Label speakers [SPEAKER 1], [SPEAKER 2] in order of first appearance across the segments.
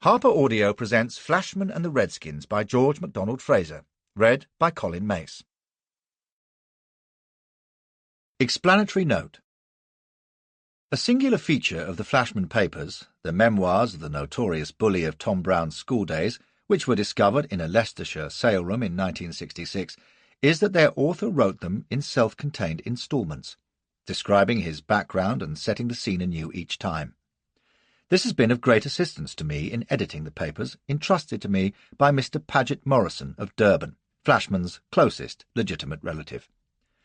[SPEAKER 1] Harper Audio presents Flashman and the Redskins by George MacDonald Fraser, read by Colin Mace. Explanatory note. A singular feature of the Flashman papers, the memoirs of the notorious bully of Tom Brown's school days, which were discovered in a Leicestershire saleroom in 1966, is that their author wrote them in self-contained instalments, describing his background and setting the scene anew each time. This has been of great assistance to me in editing the papers entrusted to me by Mr. Paget Morrison of Durban, Flashman's closest legitimate relative.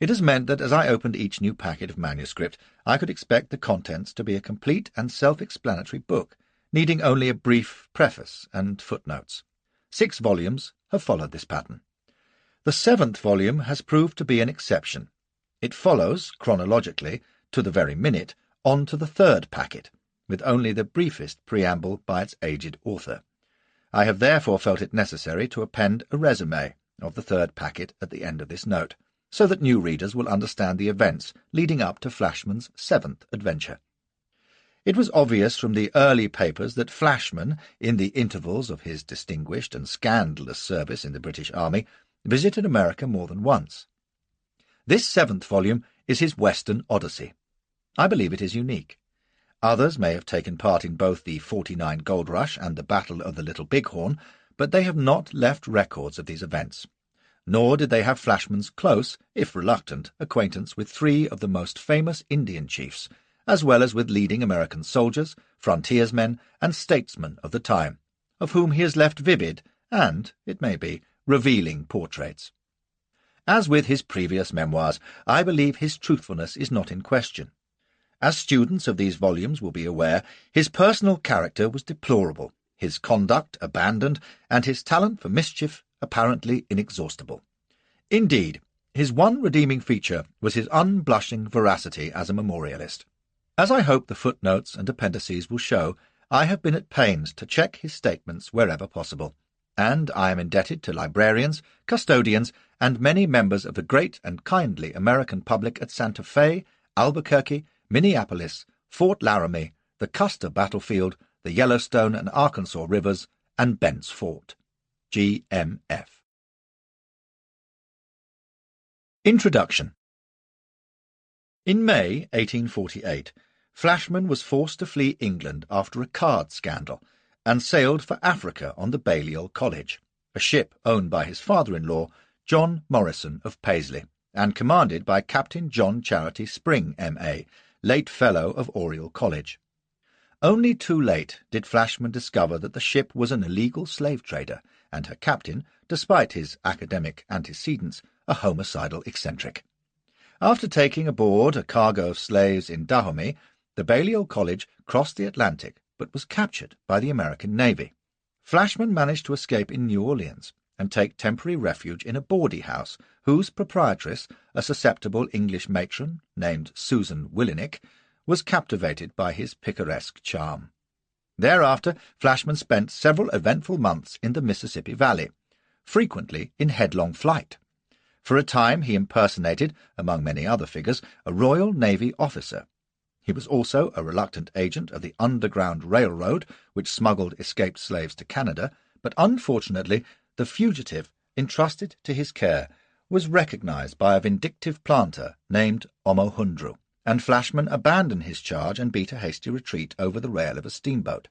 [SPEAKER 1] It has meant that as I opened each new packet of manuscript, I could expect the contents to be a complete and self-explanatory book, needing only a brief preface and footnotes. 6 volumes have followed this pattern. The 7th volume has proved to be an exception. It follows, chronologically, to the very minute, on to the 3rd packet, with only the briefest preamble by its aged author. I have therefore felt it necessary to append a resume of the 3rd packet at the end of this note, so that new readers will understand the events leading up to Flashman's 7th adventure. It was obvious from the early papers that Flashman, in the intervals of his distinguished and scandalous service in the British Army, visited America more than once. This 7th volume is his Western Odyssey. I believe it is unique. Others may have taken part in both the '49 Gold Rush and the Battle of the Little Bighorn, but they have not left records of these events. Nor did they have Flashman's close, if reluctant, acquaintance with 3 of the most famous Indian chiefs, as well as with leading American soldiers, frontiersmen, and statesmen of the time, of whom he has left vivid and, it may be, revealing portraits. As with his previous memoirs, I believe his truthfulness is not in question. As students of these volumes will be aware, his personal character was deplorable, his conduct abandoned, and his talent for mischief apparently inexhaustible. Indeed, his one redeeming feature was his unblushing veracity as a memorialist. As I hope the footnotes and appendices will show, I have been at pains to check his statements wherever possible, and I am indebted to librarians, custodians, and many members of the great and kindly American public at Santa Fe, Albuquerque, Minneapolis, Fort Laramie, the Custer battlefield, the Yellowstone and Arkansas rivers, and Bent's Fort. G.M.F. Introduction. In May 1848, Flashman was forced to flee England after a card scandal, and sailed for Africa on the Balliol College, a ship owned by his father-in-law, John Morrison of Paisley, and commanded by Captain John Charity Spring, M.A., late Fellow of Oriel College. Only too late did Flashman discover that the ship was an illegal slave trader, and her captain, despite his academic antecedents, a homicidal eccentric. After taking aboard a cargo of slaves in Dahomey, the Balliol College crossed the Atlantic, but was captured by the American Navy. Flashman managed to escape in New Orleans, and take temporary refuge in a bawdy house, whose proprietress, a susceptible English matron named Susan Willinick, was captivated by his picaresque charm. Thereafter Flashman spent several eventful months in the Mississippi Valley, frequently in headlong flight. For a time he impersonated, among many other figures, a Royal Navy officer. He was also a reluctant agent of the Underground Railroad, which smuggled escaped slaves to Canada, but unfortunately the fugitive entrusted to his care was recognized by a vindictive planter named Omohundru, and Flashman abandoned his charge and beat a hasty retreat over the rail of a steamboat.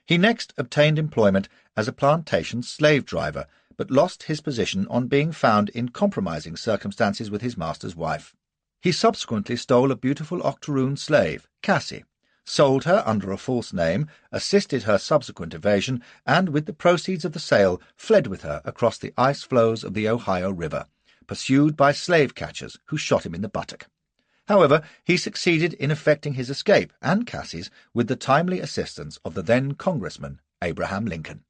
[SPEAKER 1] He next obtained employment as a plantation slave driver, but lost his position on being found in compromising circumstances with his master's wife. He subsequently stole a beautiful octoroon slave, Cassie, sold her under a false name, assisted her subsequent evasion, and with the proceeds of the sale fled with her across the ice floes of the Ohio River, pursued by slave-catchers who shot him in the buttock. However, he succeeded in effecting his escape, and Cassie's, with the timely assistance of the then Congressman Abraham Lincoln.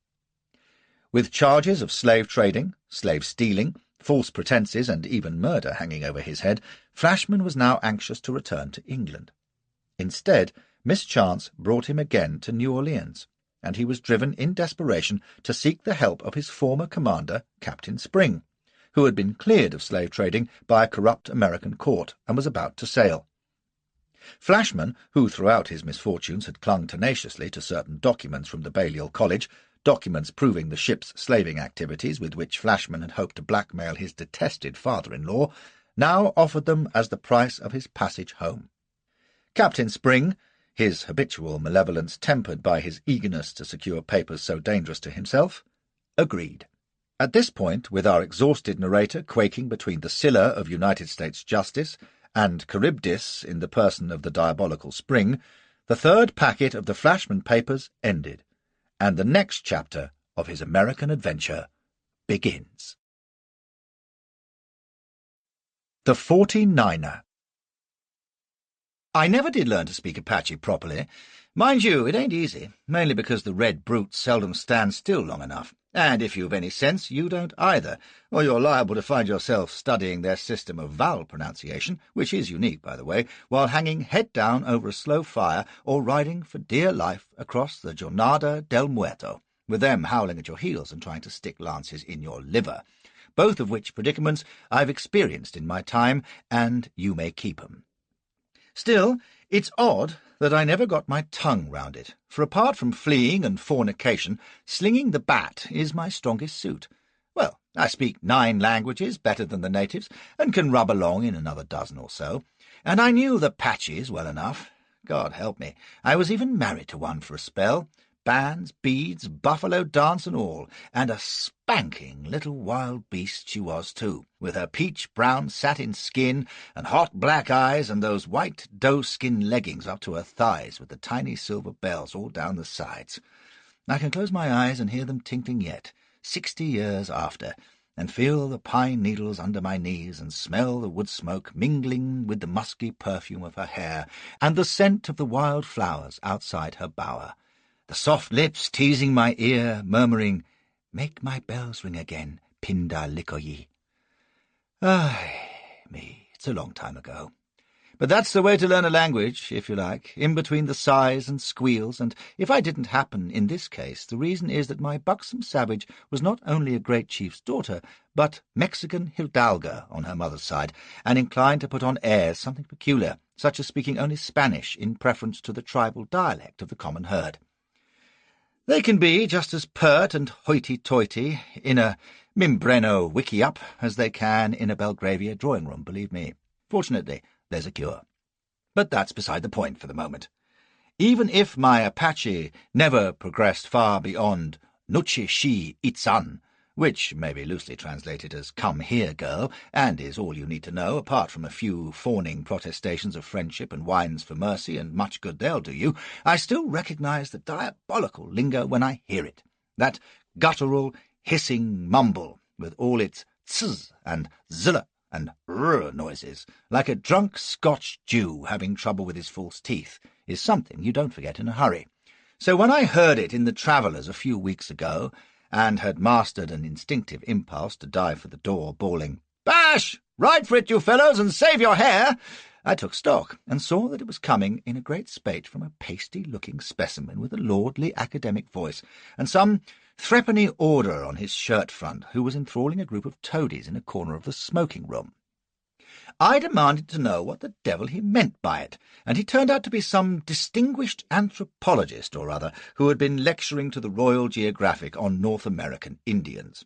[SPEAKER 1] With charges of slave-trading, slave-stealing, false pretences, and even murder hanging over his head, Flashman was now anxious to return to England. Instead, mischance brought him again to New Orleans, and he was driven in desperation to seek the help of his former commander, Captain Spring, who had been cleared of slave trading by a corrupt American court and was about to sail. Flashman, who throughout his misfortunes had clung tenaciously to certain documents from the Balliol College, documents proving the ship's slaving activities with which Flashman had hoped to blackmail his detested father-in-law, now offered them as the price of his passage home. Captain Spring, his habitual malevolence tempered by his eagerness to secure papers so dangerous to himself, agreed. At this point, with our exhausted narrator quaking between the Scylla of United States justice and Charybdis in the person of the diabolical Spring, the third packet of the Flashman papers ended, and the next chapter of his American adventure begins. The 49er. I never did learn to speak Apache properly. Mind you, it ain't easy, mainly because the red brutes seldom stand still long enough. And if you've any sense, you don't either, or you're liable to find yourself studying their system of vowel pronunciation, which is unique, by the way, while hanging head down over a slow fire or riding for dear life across the Jornada del Muerto, with them howling at your heels and trying to stick lances in your liver, both of which predicaments I've experienced in my time, and you may keep 'em. Still, it's odd that I never got my tongue round it, for apart from fleeing and fornication, slinging the bat is my strongest suit. Well, I speak 9 languages better than the natives, and can rub along in another dozen or so, and I knew the Apaches well enough. God help me, I was even married to one for a spell, bands, beads, buffalo dance and all, and a spanking little wild beast she was too, with her peach-brown satin skin and hot black eyes and those white doe-skin leggings up to her thighs with the tiny silver bells all down the sides. I can close my eyes and hear them tinkling yet, 60 years after, and feel the pine needles under my knees and smell the wood smoke mingling with the musky perfume of her hair and the scent of the wild flowers outside her bower. The soft lips teasing my ear, murmuring, "Make my bells ring again, Pindalikoyi." Ay, me, it's a long time ago. But that's the way to learn a language, if you like, in between the sighs and squeals, and if I didn't happen in this case, the reason is that my buxom savage was not only a great chief's daughter, but Mexican hidalga on her mother's side, and inclined to put on airs something peculiar, such as speaking only Spanish in preference to the tribal dialect of the common herd. They can be just as pert and hoity-toity in a Mimbreno wiki-up as they can in a Belgravia drawing-room, believe me. Fortunately, there's a cure. But that's beside the point for the moment. Even if my Apache never progressed far beyond Nuche Shi Itzan, which may be loosely translated as "come here, girl," and is all you need to know, apart from a few fawning protestations of friendship and whines for mercy and much good they'll do you, I still recognize the diabolical lingo when I hear it, that guttural, hissing mumble, with all its tz and zilla and rr noises, like a drunk Scotch Jew having trouble with his false teeth, is something you don't forget in a hurry. So when I heard it in the Travellers a few weeks ago, and had mastered an instinctive impulse to dive for the door, bawling, "Bash! Ride for it, you fellows, and save your hair!" I took stock, and saw that it was coming in a great spate from a pasty-looking specimen with a lordly academic voice, and some threepenny order on his shirt-front, who was enthralling a group of toadies in a corner of the smoking-room. I demanded to know what the devil he meant by it, and he turned out to be some distinguished anthropologist or other who had been lecturing to the Royal Geographic on North American Indians.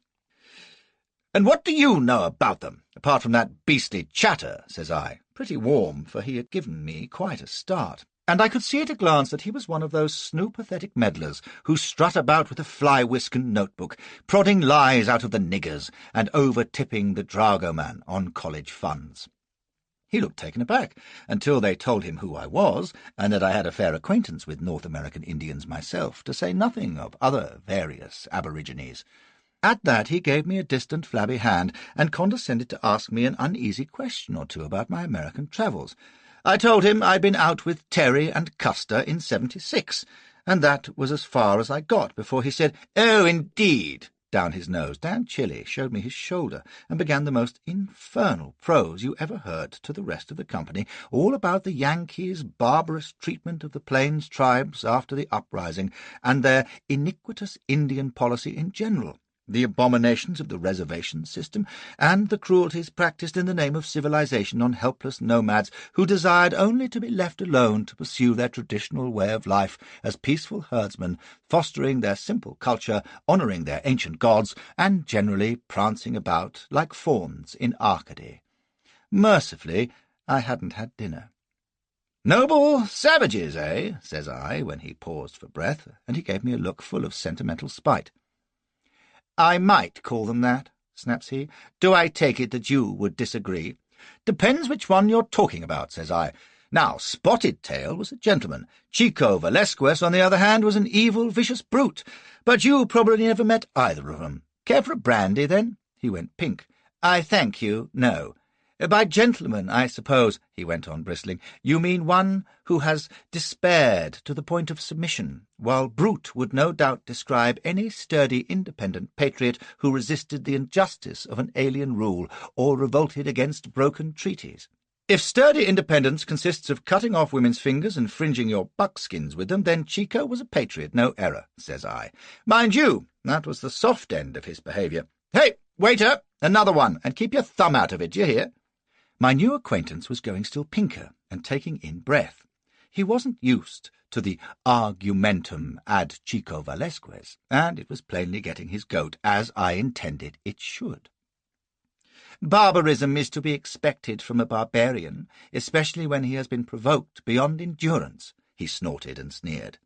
[SPEAKER 1] "And what do you know about them, apart from that beastly chatter?" says I, pretty warm, for he had given me quite a start. And I could see at a glance that he was one of those snoopathetic meddlers who strut about with a fly-whisk and notebook, prodding lies out of the niggers and over-tipping the dragoman on college funds. He looked taken aback, until they told him who I was, and that I had a fair acquaintance with North American Indians myself, to say nothing of other various aborigines. At that he gave me a distant flabby hand, and condescended to ask me an uneasy question or two about my American travels. I told him I'd been out with Terry and Custer in '76, and that was as far as I got before he said, "Oh, indeed," down his nose, damn chilly, showed me his shoulder, and began the most infernal prose you ever heard to the rest of the company, all about the Yankees' barbarous treatment of the Plains tribes after the uprising, and their iniquitous Indian policy in general, the abominations of the reservation system, and the cruelties practised in the name of civilization on helpless nomads who desired only to be left alone to pursue their traditional way of life as peaceful herdsmen, fostering their simple culture, honouring their ancient gods, and generally prancing about like fawns in Arcady. Mercifully, I hadn't had dinner. "Noble savages, eh?" says I, when he paused for breath, and he gave me a look full of sentimental spite. "I might call them that," snaps he. "Do I take it that you would disagree?" "Depends which one you're talking about," says I. "Now, Spotted Tail was a gentleman. Chico Velasquez, on the other hand, was an evil, vicious brute. But you probably never met either of them. Care for a brandy, then?" He went pink. "I thank you, no." "By gentleman, I suppose," he went on, bristling, "you mean one who has despaired to the point of submission, while brute would no doubt describe any sturdy, independent patriot who resisted the injustice of an alien rule or revolted against broken treaties. If sturdy independence consists of cutting off women's fingers and fringing your buckskins with them, then Chico was a patriot, no error," says I. "Mind you, that was the soft end of his behaviour. Hey, waiter, another one, and keep your thumb out of it, d'ye hear?" My new acquaintance was going still pinker and taking in breath. He wasn't used to the argumentum ad Chico Velasquez, and it was plainly getting his goat, as I intended it should. "Barbarism is to be expected from a barbarian, especially when he has been provoked beyond endurance," he snorted and sneered.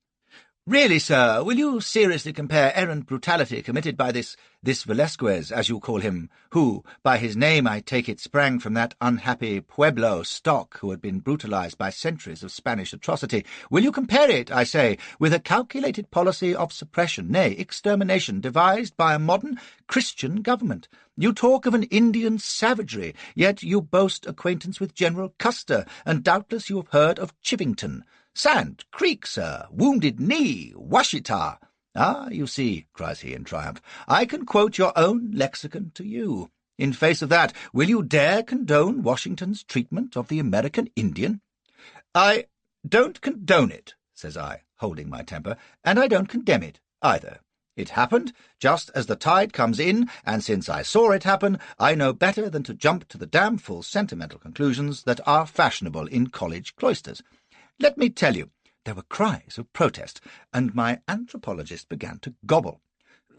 [SPEAKER 1] "Really, sir, will you seriously compare errant brutality committed by this Velasquez, as you call him, who, by his name I take it, sprang from that unhappy Pueblo stock who had been brutalized by centuries of Spanish atrocity, will you compare it, I say, with a calculated policy of suppression, nay, extermination, devised by a modern Christian government? You talk of an Indian savagery, yet you boast acquaintance with General Custer, and doubtless you have heard of Chivington. Sand Creek, sir, Wounded Knee, Washita. Ah, you see," cries he in triumph, "I can quote your own lexicon to you. In face of that, will you dare condone Washington's treatment of the American Indian?" "I don't condone it," says I, holding my temper, "and I don't condemn it, either. It happened just as the tide comes in, and since I saw it happen, I know better than to jump to the damnful sentimental conclusions that are fashionable in college cloisters. Let me tell you," there were cries of protest, and my anthropologist began to gobble.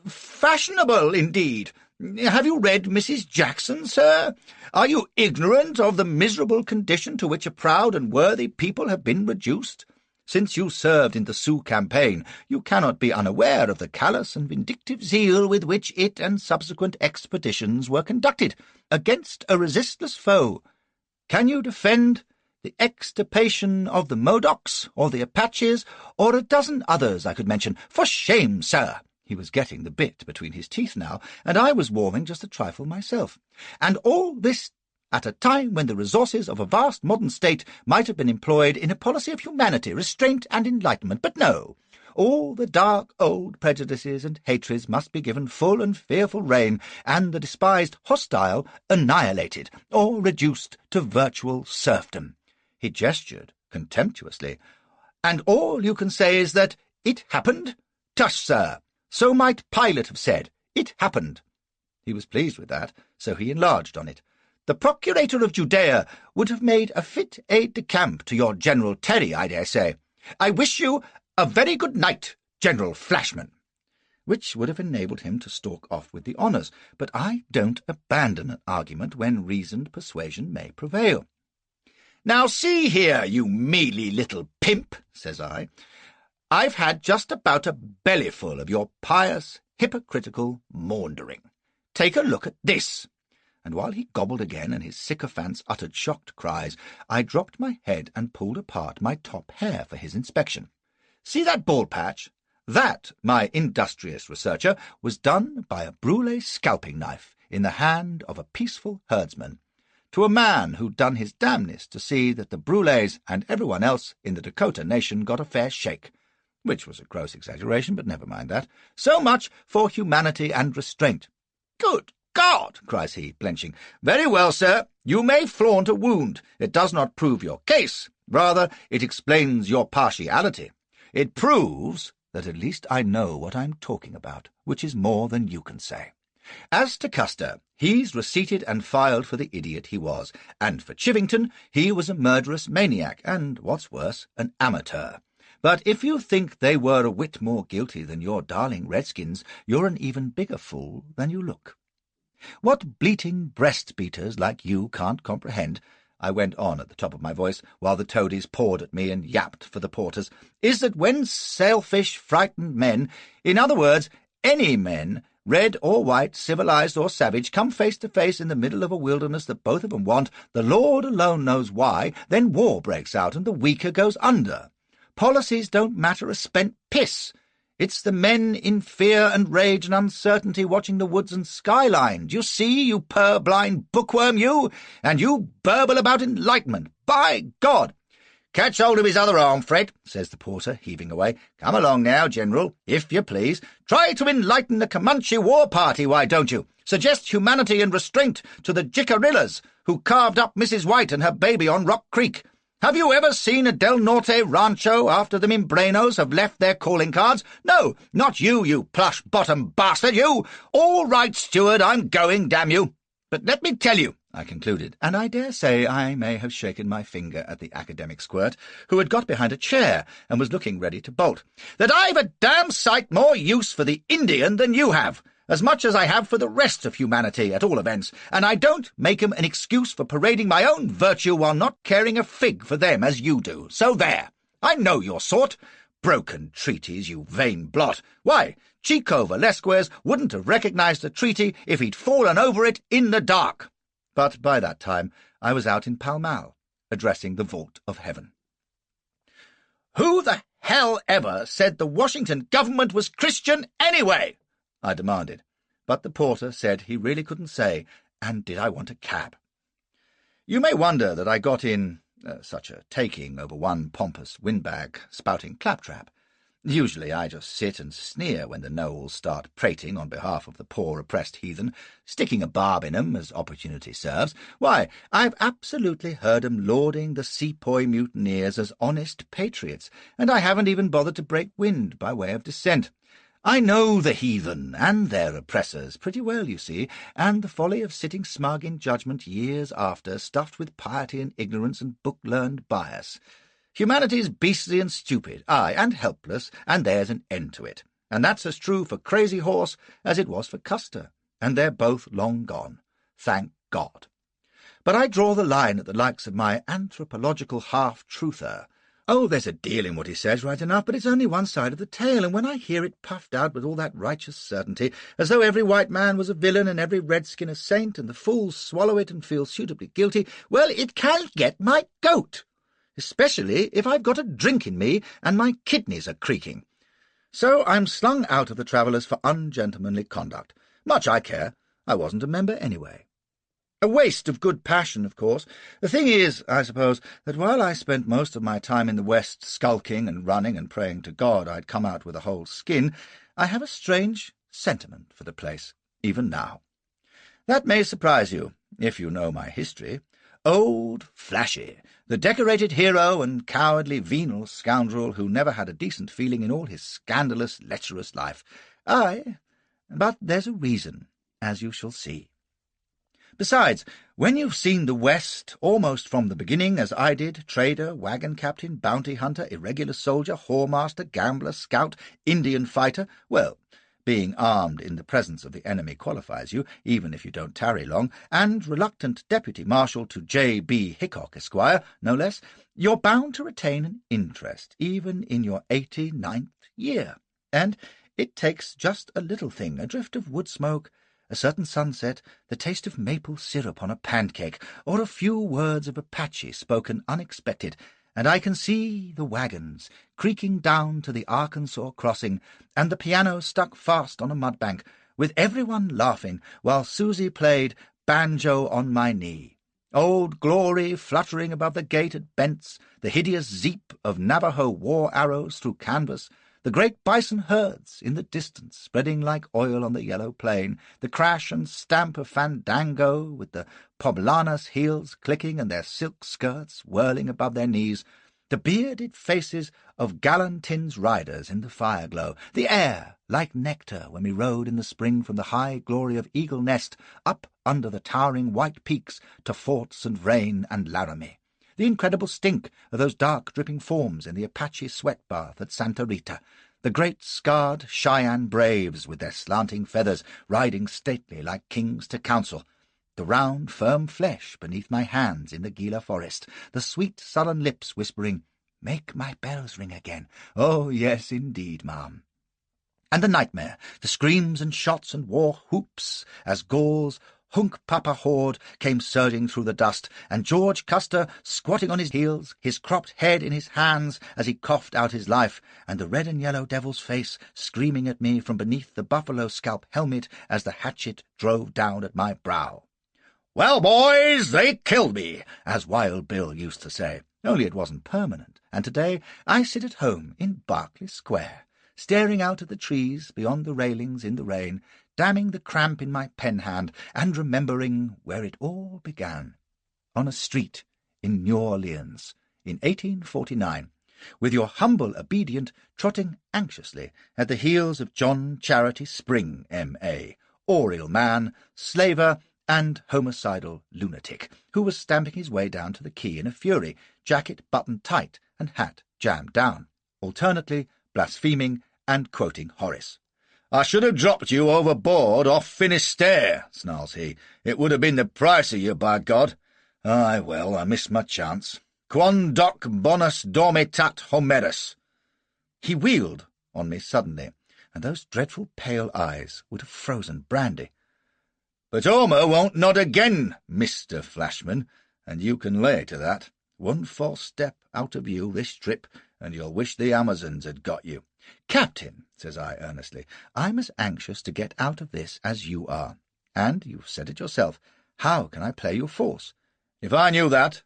[SPEAKER 1] "Fashionable, indeed! Have you read Mrs. Jackson, sir? Are you ignorant of the miserable condition to which a proud and worthy people have been reduced? Since you served in the Sioux campaign, you cannot be unaware of the callous and vindictive zeal with which it and subsequent expeditions were conducted against a resistless foe. Can you defend the extirpation of the Modocs, or the Apaches, or a dozen others I could mention? For shame, sir!" He was getting the bit between his teeth now, and I was warming just a trifle myself. "And all this at a time when the resources of a vast modern state might have been employed in a policy of humanity, restraint, and enlightenment. But no, all the dark old prejudices and hatreds must be given full and fearful rein, and the despised hostile annihilated, or reduced to virtual serfdom." He gestured contemptuously. "And all you can say is that it happened? Tush, sir! So might Pilate have said. It happened." He was pleased with that, so he enlarged on it. "The procurator of Judea would have made a fit aide-de-camp to your General Terry, I dare say. I wish you a very good night, General Flashman," which would have enabled him to stalk off with the honours, but I don't abandon an argument when reasoned persuasion may prevail. "Now see here, you mealy little pimp," says I, "I've had just about a bellyful of your pious, hypocritical maundering. Take a look at this." And while he gobbled again and his sycophants uttered shocked cries, I dropped my head and pulled apart my top hair for his inspection. "See that bald patch? That, my industrious researcher, was done by a brûlé scalping knife in the hand of a peaceful herdsman, to a man who'd done his damnedest to see that the brûlés and everyone else in the Dakota Nation got a fair shake, which was a gross exaggeration, but never mind that. So much for humanity and restraint." "Good God!" cries he, blenching. "Very well, sir, you may flaunt a wound. It does not prove your case. Rather, it explains your partiality. It proves that at least I know what I'm talking about, which is more than you can say. As to Custer, he's receipted and filed for the idiot he was, and for Chivington, he was a murderous maniac, and, what's worse, an amateur. But if you think they were a whit more guilty than your darling Redskins, you're an even bigger fool than you look. What bleating breast-beaters like you can't comprehend, I went on at the top of my voice, while the toadies pawed at me and yapped for the porters, is that when selfish, frightened men, in other words, any men, red or white, civilized or savage, come face to face in the middle of a wilderness that both of them want, the Lord alone knows why, then war breaks out and the weaker goes under. Policies don't matter a spent piss. It's the men in fear and rage and uncertainty watching the woods and skyline. Do you see, you purblind bookworm, you? And you burble about enlightenment. By God! Catch hold of his other arm, Fred, says the porter, heaving away. Come along now, General, if you please. Try to enlighten the Comanche war party, why don't you? Suggest humanity and restraint to the Jicarillas who carved up Mrs. White and her baby on Rock Creek. Have you ever seen a Del Norte rancho after the Mimbrenos have left their calling cards? No, not you, you plush-bottom bastard, you! All right, steward, I'm going, damn you. But let me tell you, I concluded, and I dare say I may have shaken my finger at the academic squirt, who had got behind a chair and was looking ready to bolt, that I've a damn sight more use for the Indian than you have, as much as I have for the rest of humanity, at all events, and I don't make 'em an excuse for parading my own virtue while not caring a fig for them as you do. So there. I know your sort. Broken treaties, you vain blot. Why, Chico Velasquez wouldn't have recognized the treaty if he'd fallen over it in the dark. But by that time I was out in Pall Mall, addressing the vault of heaven. Who the hell ever said the Washington government was Christian anyway? I demanded, but the porter said he really couldn't say, and did I want a cab? You may wonder that I got in such a taking over one pompous windbag spouting claptrap. Usually I just sit and sneer when the Knowles start prating on behalf of the poor oppressed heathen, sticking a barb in 'em as opportunity serves. Why, I've absolutely heard 'em lauding the sepoy mutineers as honest patriots, and I haven't even bothered to break wind by way of dissent. I know the heathen and their oppressors pretty well, you see, and the folly of sitting smug in judgment years after, stuffed with piety and ignorance and book-learned bias. Humanity's beastly and stupid, aye, and helpless, and there's an end to it. And that's as true for Crazy Horse as it was for Custer, and they're both long gone. Thank God. But I draw the line at the likes of my anthropological half-truther. Oh, there's a deal in what he says, right enough, but it's only one side of the tale, and when I hear it puffed out with all that righteous certainty, as though every white man was a villain and every redskin a saint, and the fools swallow it and feel suitably guilty, well, it can get my goat, especially if I've got a drink in me and my kidneys are creaking. So I'm slung out of the Travellers for ungentlemanly conduct. Much I care. I wasn't a member anyway. A waste of good passion, of course. The thing is, I suppose, that while I spent most of my time in the West skulking and running and praying to God I'd come out with a whole skin, I have a strange sentiment for the place, even now. That may surprise you, if you know my history. Old Flashy, the decorated hero and cowardly venal scoundrel who never had a decent feeling in all his scandalous, lecherous life. Aye, but there's a reason, as you shall see. Besides, when you've seen the West almost from the beginning, as I did, trader, wagon captain, bounty hunter, irregular soldier, whoremaster, gambler, scout, Indian fighter, well, being armed in the presence of the enemy qualifies you, even if you don't tarry long, and reluctant deputy marshal to J.B. Hickok, Esquire, no less, you're bound to retain an interest, even in your 89th year. And it takes just a little thing, a drift of wood smoke, a certain sunset, the taste of maple syrup on a pancake, or a few words of Apache spoken unexpected, and I can see the wagons creaking down to the Arkansas crossing, and the piano stuck fast on a mudbank, with everyone laughing, while Susie played Banjo on My Knee. Old Glory fluttering above the gate at Bent's, the hideous zeep of Navajo war arrows through canvas, the great bison herds in the distance spreading like oil on the yellow plain, the crash and stamp of fandango with the poblanas' heels clicking and their silk skirts whirling above their knees, the bearded faces of Gallantin's riders in the fire-glow, the air like nectar when we rode in the spring from the high glory of Eagle Nest up under the towering white peaks to Fort St. Vrain and Laramie, the incredible stink of those dark dripping forms in the Apache sweat bath at Santa Rita, the great scarred Cheyenne braves with their slanting feathers riding stately like kings to council, the round, firm flesh beneath my hands in the Gila forest, the sweet, sullen lips whispering, "Make my bells ring again. Oh, yes, indeed, ma'am." And the nightmare, the screams and shots and war whoops as Gauls' hunk-papa horde came surging through the dust, and George Custer squatting on his heels, his cropped head in his hands as he coughed out his life, and the red and yellow devil's face screaming at me from beneath the buffalo scalp helmet as the hatchet drove down at my brow. "Well, boys, they killed me," as Wild Bill used to say, only it wasn't permanent, and today I sit at home in Berkeley Square, staring out at the trees beyond the railings in the rain, damning the cramp in my pen hand, and remembering where it all began, on a street in New Orleans in 1849, with your humble obedient trotting anxiously at the heels of John Charity Spring, M.A., Oriel man, slaver, and homicidal lunatic, who was stamping his way down to the quay in a fury, jacket buttoned tight and hat jammed down, alternately blaspheming and quoting Horace. "I should have dropped you overboard off Finisterre," snarls he. "It would have been the price of you, by God. Aye, well, I missed my chance. Quon doc bonus dormitat Homerus." He wheeled on me suddenly, and those dreadful pale eyes would have frozen brandy. "But Homer won't nod again, Mr. Flashman, and you can lay to that. One false step out of you this trip, and you'll wish the Amazons had got you." "Captain," says I earnestly, "I'm as anxious to get out of this as you are. And you've said it yourself. How can I play you false?" "If I knew that,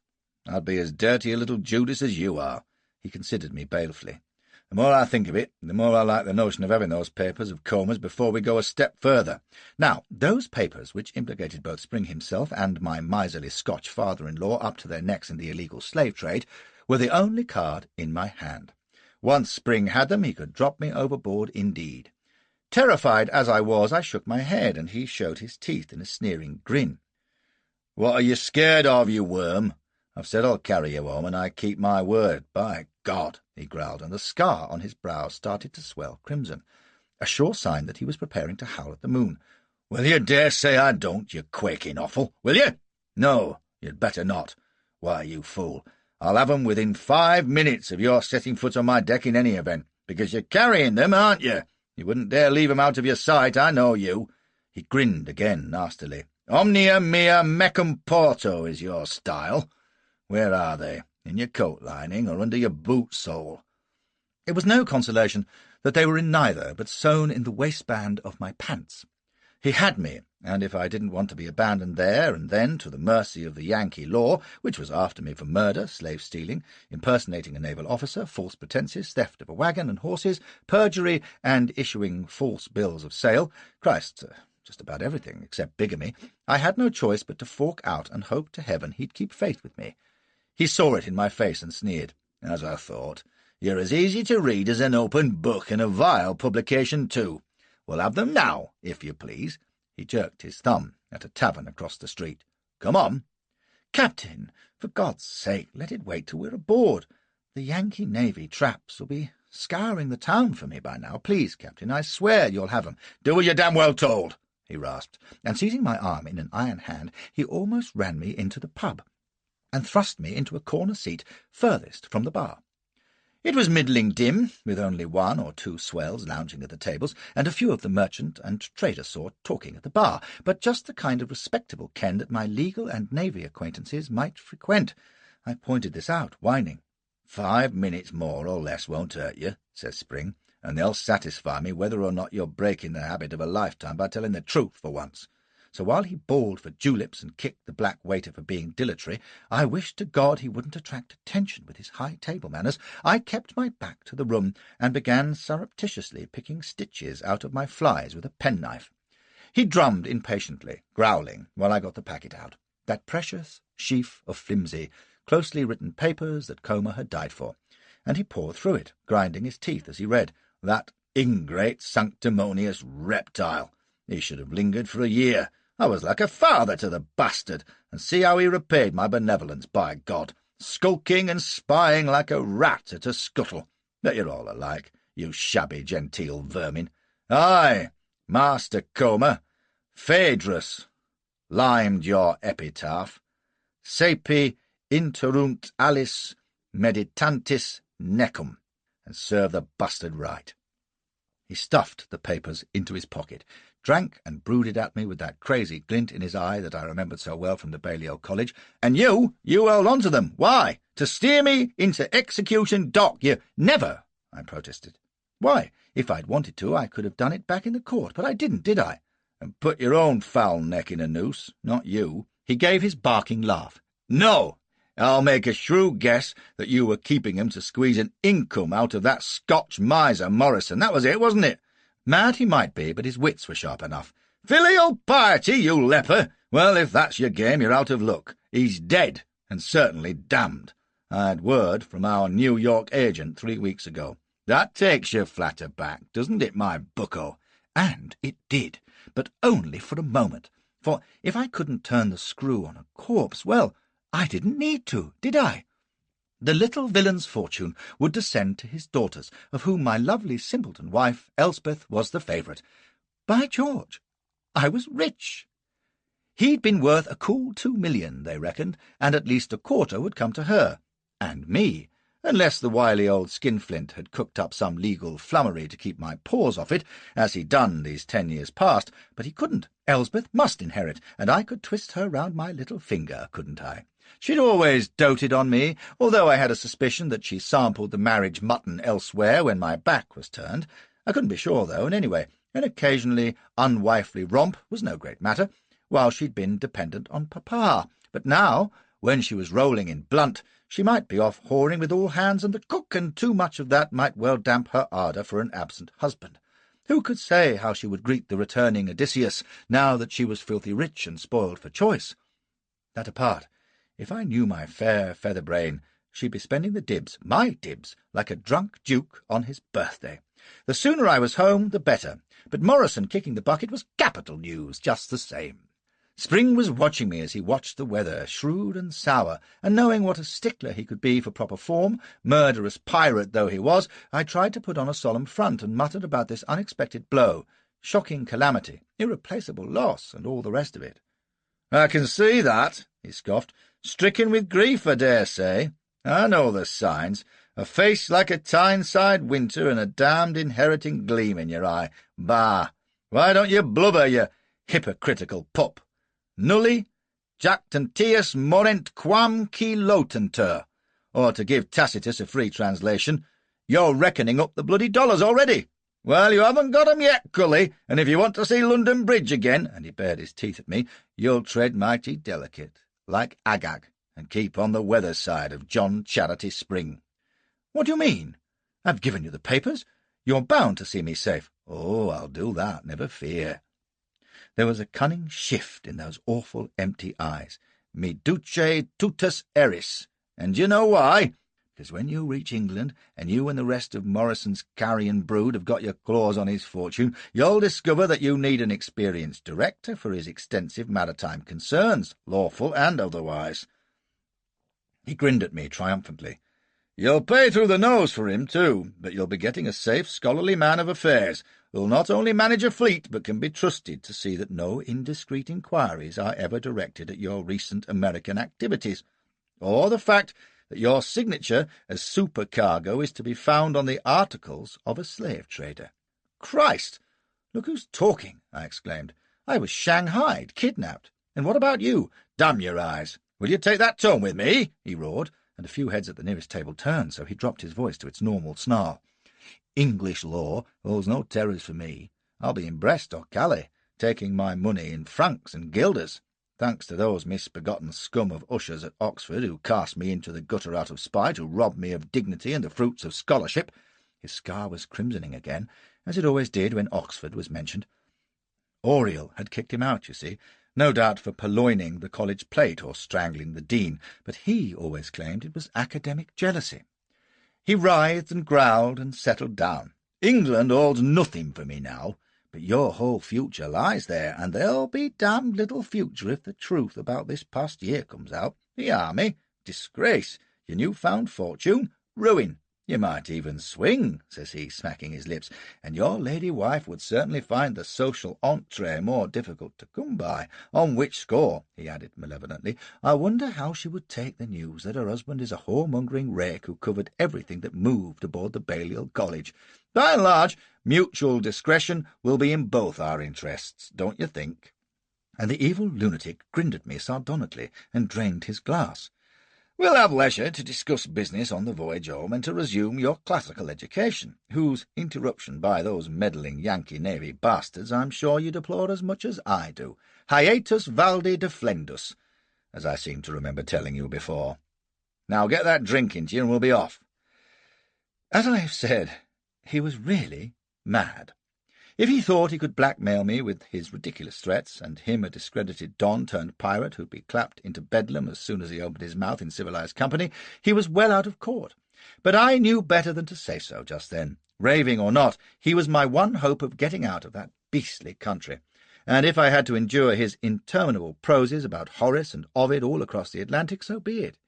[SPEAKER 1] I'd be as dirty a little Judas as you are." He considered me balefully. "The more I think of it, the more I like the notion of having those papers of Comer's before we go a step further." Now, those papers, which implicated both Spring himself and my miserly Scotch father-in-law up to their necks in the illegal slave trade, were the only card in my hand. Once Spring had them, he could drop me overboard indeed. Terrified as I was, I shook my head, and he showed his teeth in a sneering grin. "What are you scared of, you worm? I've said I'll carry you home, and I keep my word. By God," he growled, and the scar on his brow started to swell crimson, a sure sign that he was preparing to howl at the moon. "Will you dare say I don't, you quaking offal? Will you? No, you'd better not. Why, you fool, I'll have 'em within 5 minutes of your setting foot on my deck in any event, because you're carrying them, aren't you? You wouldn't dare leave 'em out of your sight, I know you." He grinned again nastily. "Omnia mea mecum porto is your style. Where are they? In your coat lining or under your boot sole?" It was no consolation that they were in neither, but sewn in the waistband of my pants. He had me, and if I didn't want to be abandoned there and then to the mercy of the Yankee law, which was after me for murder, slave-stealing, impersonating a naval officer, false pretences, theft of a wagon and horses, perjury, and issuing false bills of sale, Christ, just about everything except bigamy, I had no choice but to fork out and hope to heaven he'd keep faith with me. He saw it in my face and sneered. "As I thought. You're as easy to read as an open book, and a vile publication too. We'll have them now, if you please." He jerked his thumb at a tavern across the street. "Come on." "Captain, for God's sake, let it wait till we're aboard. The Yankee Navy traps will be scouring the town for me by now. Please, Captain, I swear you'll have 'em." "Do what you're damn well told," he rasped, and seizing my arm in an iron hand, he almost ran me into the pub and thrust me into a corner seat furthest from the bar. It was middling dim, with only 1 or 2 swells lounging at the tables, and a few of the merchant and trader sort talking at the bar, but just the kind of respectable ken that my legal and navy acquaintances might frequent. I pointed this out, whining. "5 minutes more or less won't hurt you," says Spring, "and they'll satisfy me whether or not you're breaking the habit of a lifetime by telling the truth for once." So while he bawled for juleps and kicked the black waiter for being dilatory, I wished to God he wouldn't attract attention with his high table manners. I kept my back to the room and began surreptitiously picking stitches out of my flies with a penknife. He drummed impatiently, growling, while I got the packet out, that precious sheaf of flimsy, closely written papers that Comer had died for, and he pored through it, grinding his teeth as he read. That ingrate, sanctimonious reptile! He should have lingered for a year. I was like a father to the bastard, and see how he repaid my benevolence, by God, skulking and spying like a rat at a scuttle. But you're all alike, you shabby genteel vermin. Aye, Master Comer, Phaedrus limed your epitaph. Saepi interunt alice meditantis necum, and serve the bastard right. He stuffed the papers into his pocket, drank and brooded at me with that crazy glint in his eye that I remembered so well from the Balliol College. And you held on to them. Why? To steer me into execution dock. You never, I protested. Why, if I'd wanted to, I could have done it back in the court, but I didn't, did I? And put your own foul neck in a noose, not you. He gave his barking laugh. No! I'll make a shrewd guess that you were keeping him to squeeze an income out of that Scotch miser Morrison. That was it, wasn't it? Mad he might be, but his wits were sharp enough. Filial piety, you leper! Well, if that's your game, you're out of luck. He's dead, and certainly damned. I had word from our New York agent 3 weeks ago. That takes you flat aback, doesn't it, my bucko? And it did, but only for a moment. For if I couldn't turn the screw on a corpse, well, I didn't need to, did I? The little villain's fortune would descend to his daughters, of whom my lovely simpleton wife, Elspeth, was the favourite. By George, I was rich. He'd been worth a cool 2 million, they reckoned, and at least a quarter would come to her, and me, unless the wily old skinflint had cooked up some legal flummery to keep my paws off it, as he'd done these 10 years past. But he couldn't. Elspeth must inherit, and I could twist her round my little finger, couldn't I? She'd always doted on me, although I had a suspicion that she sampled the marriage mutton elsewhere when my back was turned. I couldn't be sure, though, and anyway, an occasionally unwifely romp was no great matter, while she'd been dependent on papa. But now, when she was rolling in Blunt, she might be off whoring with all hands and the cook, and too much of that might well damp her ardour for an absent husband. Who could say how she would greet the returning Odysseus, now that she was filthy rich and spoiled for choice? That apart, if I knew my fair feather-brain, she'd be spending the dibs, my dibs, like a drunk duke on his birthday. The sooner I was home, the better, but Morrison kicking the bucket was capital news just the same. Spring was watching me as he watched the weather, shrewd and sour, and knowing what a stickler he could be for proper form, murderous pirate though he was, I tried to put on a solemn front and muttered about this unexpected blow, shocking calamity, irreplaceable loss, and all the rest of it. "I can see that," he scoffed. "Stricken with grief, I dare say. I know the signs. A face like a Tyneside winter and a damned inheriting gleam in your eye. Bah! Why don't you blubber, you hypocritical pup? Nulli jactantius morent quam qui lotentur. Or, to give Tacitus a free translation, you're reckoning up the bloody dollars already. Well, you haven't got 'em yet, cully, and if you want to see London Bridge again," and he bared his teeth at me, "you'll tread mighty delicate, like Agag, and keep on the weather side of John Charity Spring." "What do you mean? I've given you the papers. You're bound to see me safe." "Oh, I'll do that, never fear." There was a cunning shift in those awful empty eyes. "Mi duce tutus eris. And do you know why? Because when you reach England, and you and the rest of Morrison's carrion brood have got your claws on his fortune, you'll discover that you need an experienced director for his extensive maritime concerns, lawful and otherwise." He grinned at me triumphantly. "You'll pay through the nose for him, too, but you'll be getting a safe, scholarly man of affairs, who'll not only manage a fleet, but can be trusted to see that no indiscreet inquiries are ever directed at your recent American activities, or the fact that your signature as supercargo is to be found on the articles of a slave trader." "Christ! Look who's talking!" I exclaimed. "I was shanghaied, kidnapped. And what about you? Damn your eyes! Will you take that tone with me?" he roared, and a few heads at the nearest table turned, so he dropped his voice to its normal snarl. "English law holds no terrors for me. I'll be in Brest or Calais, taking my money in francs and guilders, thanks to those misbegotten scum of ushers at Oxford who cast me into the gutter out of spite, who robbed me of dignity and the fruits of scholarship." His scar was crimsoning again, as it always did when Oxford was mentioned. Oriel had kicked him out, you see, no doubt for purloining the college plate or strangling the dean, but he always claimed it was academic jealousy. He writhed and growled and settled down. "England holds nothing for me now, but your whole future lies there, and there'll be damned little future if the truth about this past year comes out. The army, disgrace, your new-found fortune, ruin. You might even swing," says he, smacking his lips, "and your lady wife would certainly find the social entree more difficult to come by. On which score," he added malevolently, "I wonder how she would take the news that her husband is a whoremongering rake who covered everything that moved aboard the Balliol College. By and large, mutual discretion will be in both our interests, don't you think?" And the evil lunatic grinned at me sardonically and drained his glass. "We'll have leisure to discuss business on the voyage home and to resume your classical education, whose interruption by those meddling Yankee Navy bastards I'm sure you deplore as much as I do. Hiatus valde deflendus, as I seem to remember telling you before. Now get that drink into you and we'll be off." As I have said, he was really mad. If he thought he could blackmail me with his ridiculous threats, and him a discredited don-turned-pirate who'd be clapped into Bedlam as soon as he opened his mouth in civilized company, he was well out of court. But I knew better than to say so just then. Raving or not, he was my one hope of getting out of that beastly country, and if I had to endure his interminable proses about Horace and Ovid all across the Atlantic, so be it.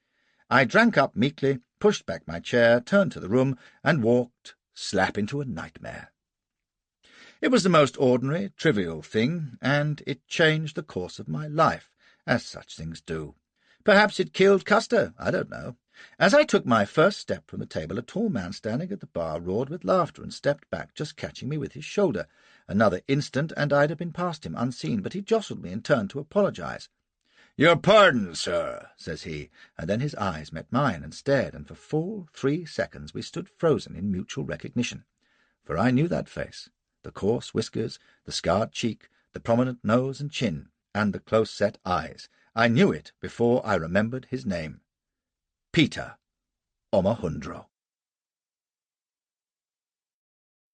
[SPEAKER 1] I drank up meekly, pushed back my chair, turned to the room, and walked slap into a nightmare. It was the most ordinary, trivial thing, and it changed the course of my life, as such things do. Perhaps it killed Custer, I don't know. As I took my first step from the table, a tall man standing at the bar roared with laughter and stepped back, just catching me with his shoulder. Another instant, and I'd have been past him unseen, but he jostled me and turned to apologize. "Your pardon, sir," says he, and then his eyes met mine and stared, and for full 3 seconds we stood frozen in mutual recognition. For I knew that face. The coarse whiskers, the scarred cheek, the prominent nose and chin, and the close-set eyes. I knew it before I remembered his name. Peter Omohundro.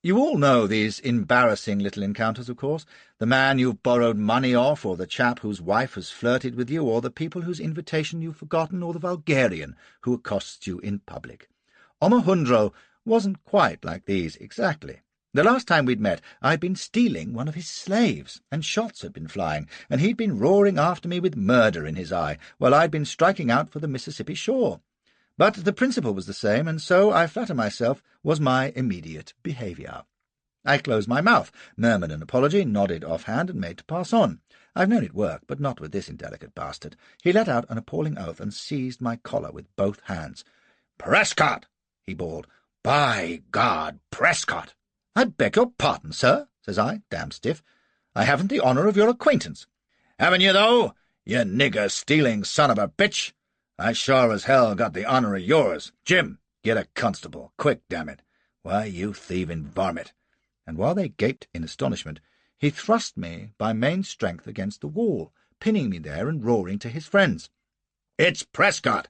[SPEAKER 1] You all know these embarrassing little encounters, of course. The man you've borrowed money off, or the chap whose wife has flirted with you, or the people whose invitation you've forgotten, or the vulgarian who accosts you in public. Omohundro wasn't quite like these exactly. The last time we'd met, I'd been stealing one of his slaves, and shots had been flying, and he'd been roaring after me with murder in his eye, while I'd been striking out for the Mississippi shore. But the principle was the same, and so, I flatter myself, was my immediate behaviour. I closed my mouth, murmured an apology, nodded offhand, and made to pass on. I've known it work, but not with this indelicate bastard. He let out an appalling oath and seized my collar with both hands. "Prescott!" he bawled. "By God, Prescott!" "I beg your pardon, sir," says I, damned stiff. "I haven't the honour of your acquaintance." "Haven't you, though, you nigger-stealing son of a bitch? I sure as hell got the honour of yours. Jim, get a constable, quick, damn it. Why, you thieving varmint." And while they gaped in astonishment, he thrust me by main strength against the wall, pinning me there and roaring to his friends. "It's Prescott,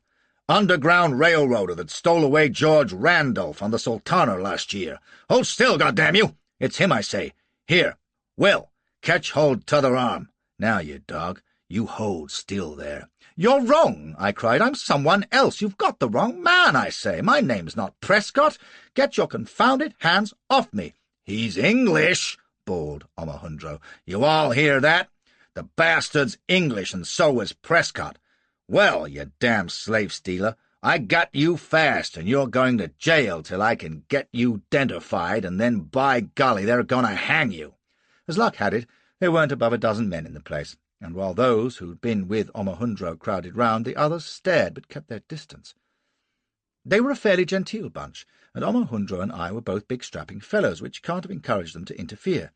[SPEAKER 1] Underground Railroader that stole away George Randolph on the Sultana last year. Hold still, goddamn you! It's him, I say. Here, Will, catch hold t'other arm. Now, you dog, you hold still there." "You're wrong," I cried. "I'm someone else. You've got the wrong man, I say. My name's not Prescott. Get your confounded hands off me." "He's English," bawled Omohundro. "You all hear that? The bastard's English, and so is Prescott. Well, you damn slave-stealer, I got you fast, and you're going to jail till I can get you identified, and then, by golly, they're going to hang you." As luck had it, there weren't above a dozen men in the place, and while those who'd been with Omohundro crowded round, the others stared but kept their distance. They were a fairly genteel bunch, and Omohundro and I were both big strapping fellows, which can't have encouraged them to interfere.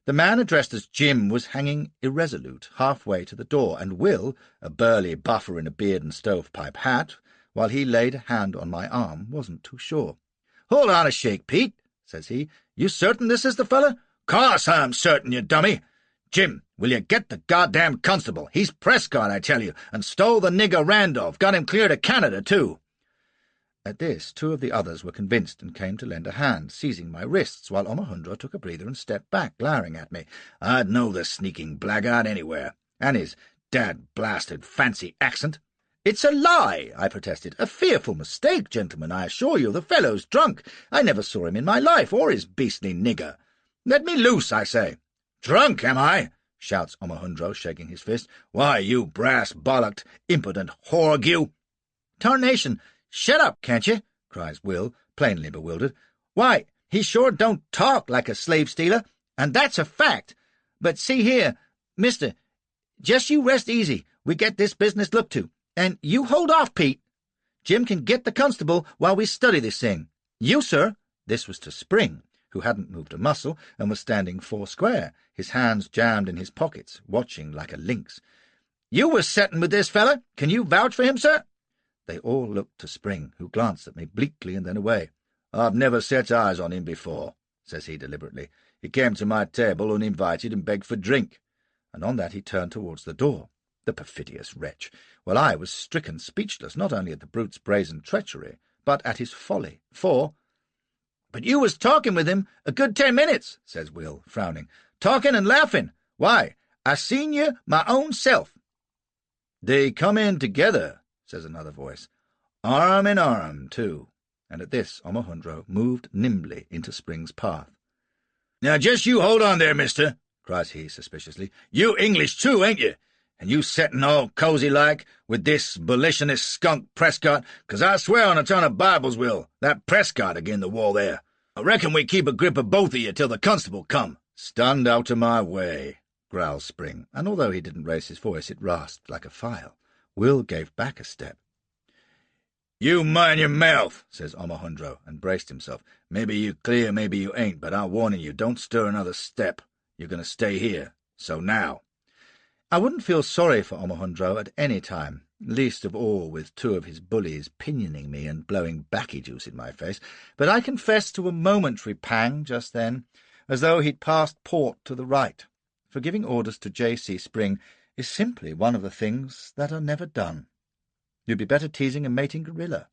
[SPEAKER 1] The man addressed as Jim was hanging irresolute half-way to the door, and Will, a burly buffer in a beard and stovepipe hat, while he laid a hand on my arm, wasn't too sure. "Hold on a shake, Pete," says he. "You certain this is the fella?" "Course I'm certain, you dummy. Jim, will you get the goddamn constable? He's Prescott, I tell you, and stole the nigger Randolph, got him clear to Canada, too." At this, 2 of the others were convinced and came to lend a hand, seizing my wrists, while Omohundro took a breather and stepped back, glowering at me. "I'd know the sneaking blackguard anywhere. And his dad-blasted fancy accent. "It's a lie," I protested. "A fearful mistake, gentlemen, I assure you. The fellow's drunk. I never saw him in my life, or his beastly nigger. Let me loose, I say." "Drunk, am I?" shouts Omohundro, shaking his fist. "Why, you brass-bollocked, impudent horgue." "Tarnation, shut up, can't you?" cries Will, plainly bewildered. "Why, he sure don't talk like a slave-stealer, and that's a fact. But see here, mister, just you rest easy. We get this business looked to. And you hold off, Pete. Jim can get the constable while we study this thing. You, sir," this was to Spring, who hadn't moved a muscle and was standing foursquare, his hands jammed in his pockets, watching like a lynx. "You was settin' with this fella. Can you vouch for him, sir?" They all looked to Spring, who glanced at me bleakly and then away. "I've never set eyes on him before," says he deliberately. "He came to my table uninvited and begged for drink." And on that he turned towards the door. The perfidious wretch! Well, I was stricken speechless, not only at the brute's brazen treachery, but at his folly, for— "But you was talking with him a good 10 minutes, says Will, frowning. "Talking and laughing. Why, I seen you my own self." "They come in together," says another voice. "Arm in arm, too." And at this Omohundro moved nimbly into Spring's path. "Now just you hold on there, mister," cries he suspiciously. "You English too, ain't you? And you settin' all cosy-like with this abolitionist skunk Prescott, 'cause I swear on a ton of Bibles, Will, that Prescott agin the wall there. I reckon we keep a grip of both of you till the constable come." "Stand out of my way," growls Spring, and although he didn't raise his voice, it rasped like a file. Will gave back a step. "You mind your mouth," says Omohundro, and braced himself. "Maybe you clear, maybe you ain't, but I'm warning you, don't stir another step. You're going to stay here. So now." I wouldn't feel sorry for Omohundro at any time, least of all with two of his bullies pinioning me and blowing baccy juice in my face, but I confess to a momentary pang just then, as though he'd passed port to the right, for giving orders to J.C. Spring is simply one of the things that are never done. You'd be better teasing a mating gorilla.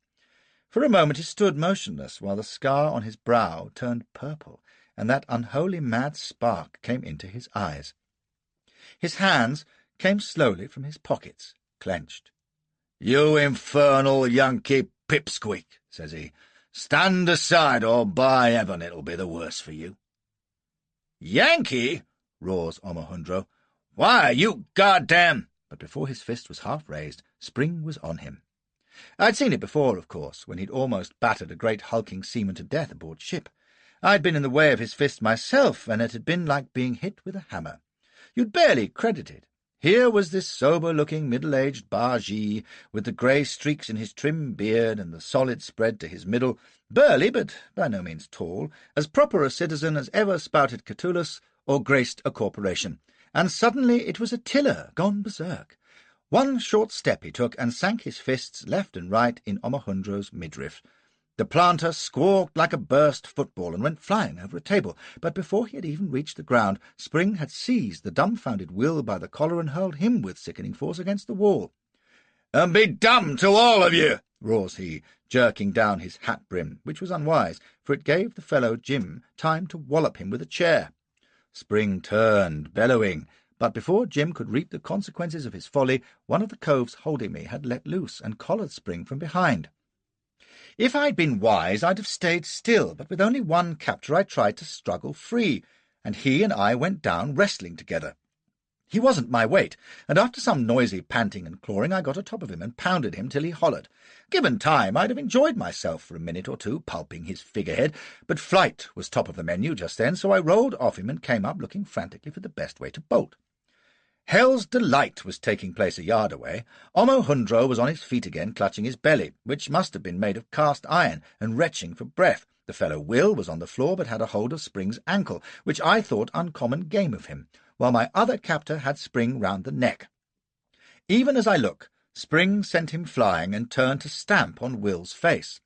[SPEAKER 1] For a moment he stood motionless, while the scar on his brow turned purple, and that unholy mad spark came into his eyes. His hands came slowly from his pockets, clenched. "You infernal Yankee pipsqueak," says he. "Stand aside, or by heaven it'll be the worse for you." "Yankee?" roars Omohundro. "Why, you goddamn—" But before his fist was half raised, Spring was on him. I'd seen it before, of course, when he'd almost battered a great hulking seaman to death aboard ship. I'd been in the way of his fist myself, and it had been like being hit with a hammer. You'd barely credit it. Here was this sober-looking, middle-aged bargee, with the grey streaks in his trim beard and the solid spread to his middle, burly but by no means tall, as proper a citizen as ever spouted Catullus or graced a corporation. And suddenly it was Attila, gone berserk. One short step he took, and sank his fists left and right in Omohundro's midriff. The planter squawked like a burst football and went flying over a table, but before he had even reached the ground, Spring had seized the dumbfounded Will by the collar and hurled him with sickening force against the wall. "And be damned to all of you!" roars he, jerking down his hat-brim, which was unwise, for it gave the fellow Jim time to wallop him with a chair. Spring turned, bellowing, but before Jim could reap the consequences of his folly, one of the coves holding me had let loose and collared Spring from behind. If I'd been wise, I'd have stayed still, but with only one captor I tried to struggle free, and he and I went down wrestling together. He wasn't my weight, and after some noisy panting and clawing, I got atop of him and pounded him till he hollered. Given time, I'd have enjoyed myself for a minute or two, pulping his figurehead, but flight was top of the menu just then, so I rolled off him and came up looking frantically for the best way to bolt. Hell's delight was taking place a yard away. Omohundro was on his feet again, clutching his belly, which must have been made of cast iron, and retching for breath. The fellow Will was on the floor, but had a hold of Spring's ankle, which I thought uncommon game of him, while my other captor had Spring round the neck. Even as I look, Spring sent him flying and turned to stamp on Will's face.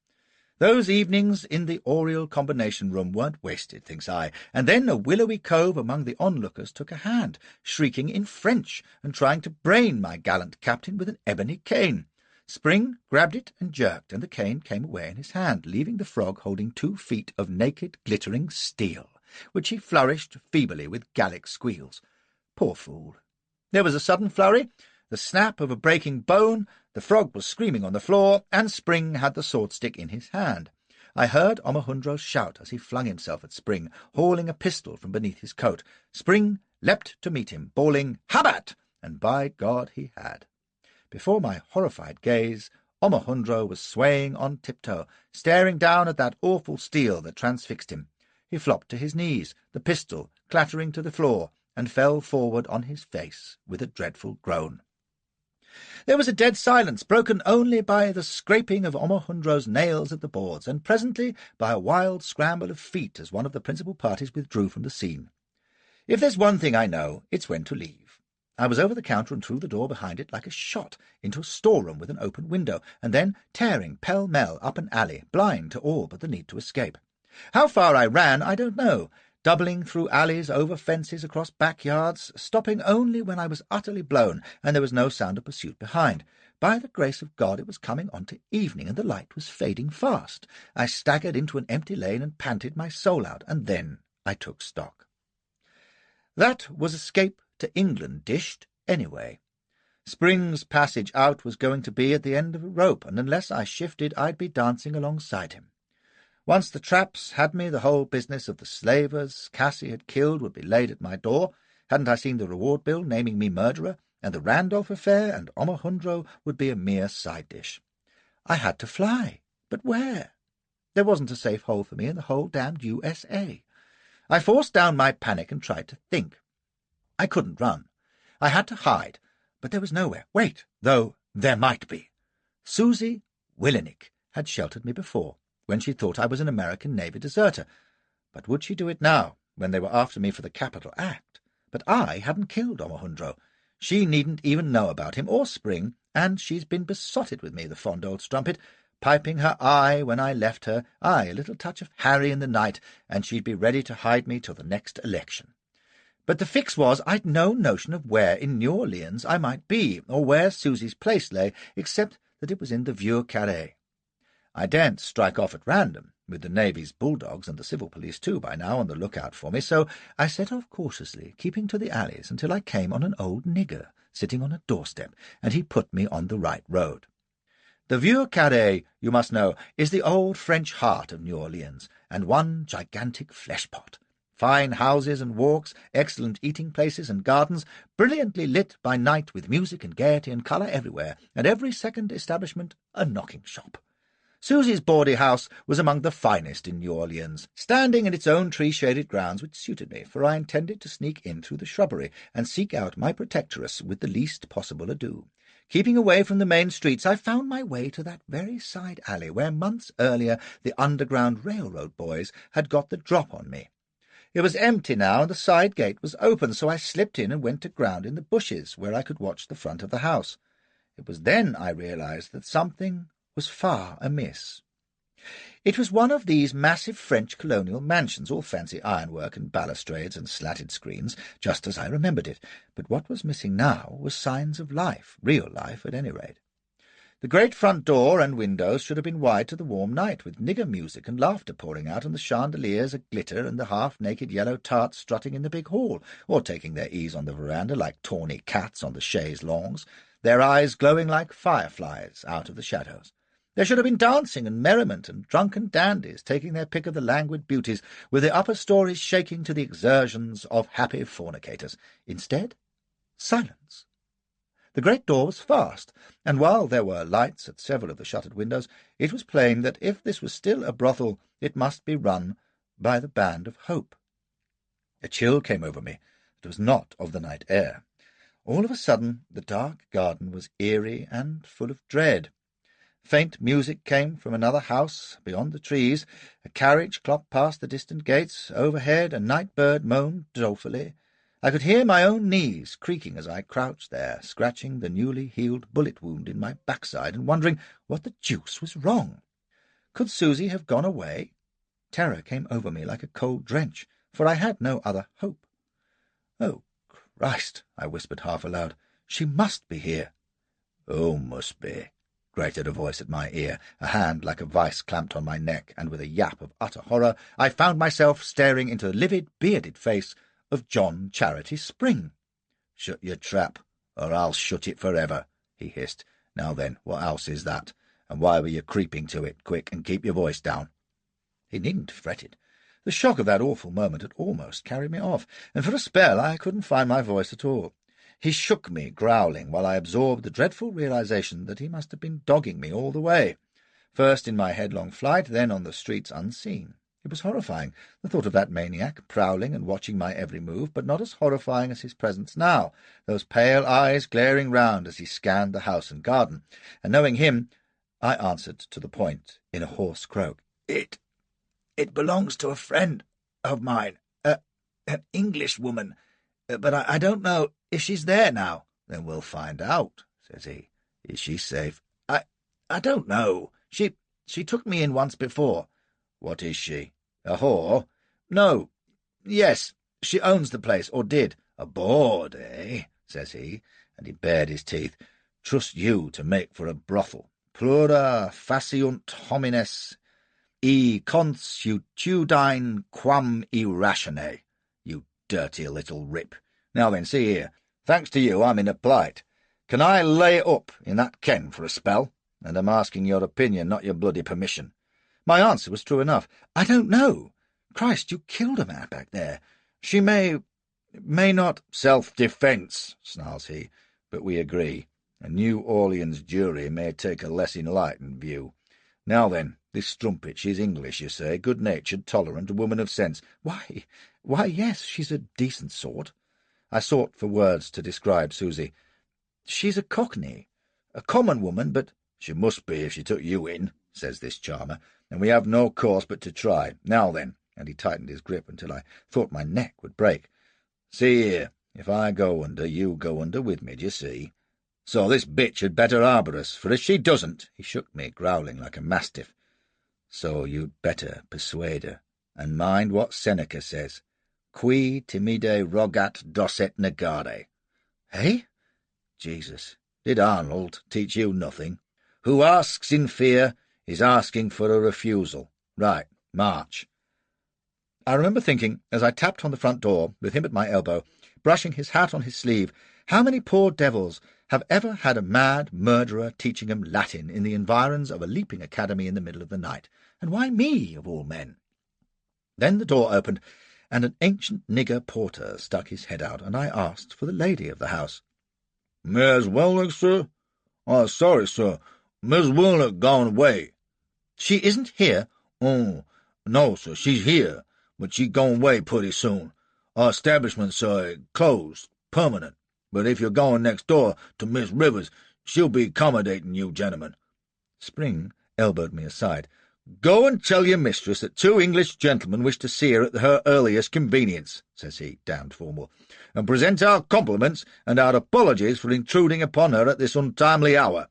[SPEAKER 1] Those evenings in the Oriel combination room weren't wasted, thinks I, and then a willowy cove among the onlookers took a hand, shrieking in French and trying to brain my gallant captain with an ebony cane. Spring grabbed it and jerked, and the cane came away in his hand, leaving the frog holding 2 feet of naked, glittering steel, which he flourished feebly with Gallic squeals. Poor fool! There was a sudden flurry, the snap of a breaking bone, the frog was screaming on the floor, and Spring had the sword-stick in his hand. I heard Omohundro shout as he flung himself at Spring, hauling a pistol from beneath his coat. Spring leapt to meet him, bawling, "Habat!" And by God he had. Before my horrified gaze, Omohundro was swaying on tiptoe, staring down at that awful steel that transfixed him. He flopped to his knees, the pistol clattering to the floor, and fell forward on his face with a dreadful groan. There was a dead silence, broken only by the scraping of Omohundro's nails at the boards, and presently by a wild scramble of feet as one of the principal parties withdrew from the scene. If there's one thing I know, it's when to leave. I was over the counter and through the door behind it like a shot, into a storeroom with an open window, and then tearing pell-mell up an alley, blind to all but the need to escape. How far I ran, I don't know, doubling through alleys, over fences, across backyards, stopping only when I was utterly blown, and there was no sound of pursuit behind. By the grace of God, it was coming on to evening, and the light was fading fast. I staggered into an empty lane and panted my soul out, and then I took stock. That was escape to England dished, anyway. Spring's passage out was going to be at the end of a rope, and unless I shifted, I'd be dancing alongside him. Once the traps had me, the whole business of the slavers Cassie had killed would be laid at my door. Hadn't I seen the reward bill naming me murderer? And the Randolph affair and Omohundro would be a mere side dish. I had to fly, but where? There wasn't a safe hole for me in the whole damned USA. I forced down my panic and tried to think. I couldn't run. I had to hide, but there was nowhere. Wait, though there might be. Susie Willenick had sheltered me before, when she thought I was an American Navy deserter. But would she do it now, when they were after me for the capital act? But I hadn't killed Omohundro. She needn't even know about him or Spring, and she's been besotted with me, the fond old strumpet, piping her eye when I left her, a little touch of Harry in the night, and she'd be ready to hide me till the next election. But the fix was I'd no notion of where in New Orleans I might be, or where Susie's place lay, except that it was in the Vieux Carré. I daren't strike off at random, with the Navy's bulldogs and the civil police too by now on the lookout for me, so I set off cautiously, keeping to the alleys until I came on an old nigger sitting on a doorstep, and he put me on the right road. The Vieux Carré, you must know, is the old French heart of New Orleans, and one gigantic flesh-pot. Fine houses and walks, excellent eating places and gardens, brilliantly lit by night with music and gaiety and colour everywhere, and every second establishment a knocking shop. Susie's bawdy house was among the finest in New Orleans, standing in its own tree-shaded grounds, which suited me, for I intended to sneak in through the shrubbery and seek out my protectress with the least possible ado. Keeping away from the main streets, I found my way to that very side alley where months earlier the Underground Railroad boys had got the drop on me. It was empty now, and the side gate was open, so I slipped in and went to ground in the bushes, where I could watch the front of the house. It was then I realized that something was far amiss. It was one of these massive French colonial mansions, all fancy ironwork and balustrades and slatted screens, just as I remembered it, but what was missing now was signs of life, real life at any rate. The great front door and windows should have been wide to the warm night, with nigger music and laughter pouring out, and the chandeliers a-glitter, and the half-naked yellow tarts strutting in the big hall, or taking their ease on the veranda like tawny cats on the chaise longues, their eyes glowing like fireflies out of the shadows. There should have been dancing and merriment, and drunken dandies taking their pick of the languid beauties, with the upper stories shaking to the exertions of happy fornicators. Instead, silence. The great door was fast, and while there were lights at several of the shuttered windows, it was plain that if this was still a brothel, it must be run by the Band of Hope. A chill came over me that was not of the night air. All of a sudden the dark garden was eerie and full of dread. Faint music came from another house beyond the trees. A carriage clopped past the distant gates. Overhead a night-bird moaned dolefully. I could hear my own knees creaking as I crouched there, scratching the newly healed bullet wound in my backside and wondering what the deuce was wrong. Could Susie have gone away? Terror came over me like a cold drench, for I had no other hope. "Oh, Christ," I whispered half aloud, "she must be here." "Oh, must be," grated a voice at my ear, a hand like a vice clamped on my neck, and with a yap of utter horror I found myself staring into the livid, bearded face of John Charity Spring. "Shut your trap, or I'll shut it forever," he hissed. "Now then, what house is that? And why were you creeping to it? Quick, and keep your voice down." He needn't have fretted. The shock of that awful moment had almost carried me off, and for a spell I couldn't find my voice at all. He shook me, growling, while I absorbed the dreadful realization that he must have been dogging me all the way, first in my headlong flight, then on the streets unseen. It was horrifying, the thought of that maniac, prowling and watching my every move, but not as horrifying as his presence now, those pale eyes glaring round as he scanned the house and garden. And knowing him, I answered to the point in a hoarse croak. It belongs to a friend of mine, an Englishwoman, but I don't know if she's there now." "Then we'll find out," says he. "Is she safe?" I don't know. She took me in once before." "What is she? A whore?" "No. Yes, she owns the place, or did." "A board, eh?" says he, and he bared his teeth. "Trust you to make for a brothel. Plura faciunt homines e consuetudine quam irratione, you dirty little rip. Now then, see here. Thanks to you, I'm in a plight. Can I lay it up in that ken for a spell? And I'm asking your opinion, not your bloody permission." My answer was true enough. "I don't know. Christ, you killed a man back there. She may not—" "Self-defence," snarls he. "But we agree. A New Orleans jury may take a less enlightened view. Now then, this strumpet, she's English, you say, good-natured, tolerant, a woman of sense." Why, yes, she's a decent sort." I sought for words to describe Susie. "She's a Cockney, a common woman, but—" "She must be if she took you in," says this charmer, "and we have no course but to try. Now then," and he tightened his grip until I thought my neck would break. "See here, if I go under, you go under with me, d'ye see? So this bitch had better harbour us, for if she doesn't—" He shook me, growling like a mastiff. "So you'd better persuade her, and mind what Seneca says, qui timide rogat docet negare." Eh? Jesus, did Arnold teach you nothing? Who asks in fear is asking for a refusal. Right, march. I remember thinking, as I tapped on the front door, with him at my elbow, brushing his hat on his sleeve, how many poor devils have ever had a mad murderer teaching them Latin in the environs of a leaping academy in the middle of the night, and why me, of all men? Then the door opened, and an ancient nigger porter stuck his head out, and I asked for the lady of the house. "Miss Wilnock, sir? Oh, sorry, sir. Miss Wilnock gone away." "She isn't here?" "Oh, no, sir, she's here, but she gone away pretty soon. Our establishment, sir, closed, permanent. But if you're going next door to Miss Rivers, she'll be accommodating you gentlemen." Spring elbowed me aside. "Go and tell your mistress that 2 English gentlemen wish to see her at her earliest convenience," says he, damned formal, "and present our compliments and our apologies for intruding upon her at this untimely hour."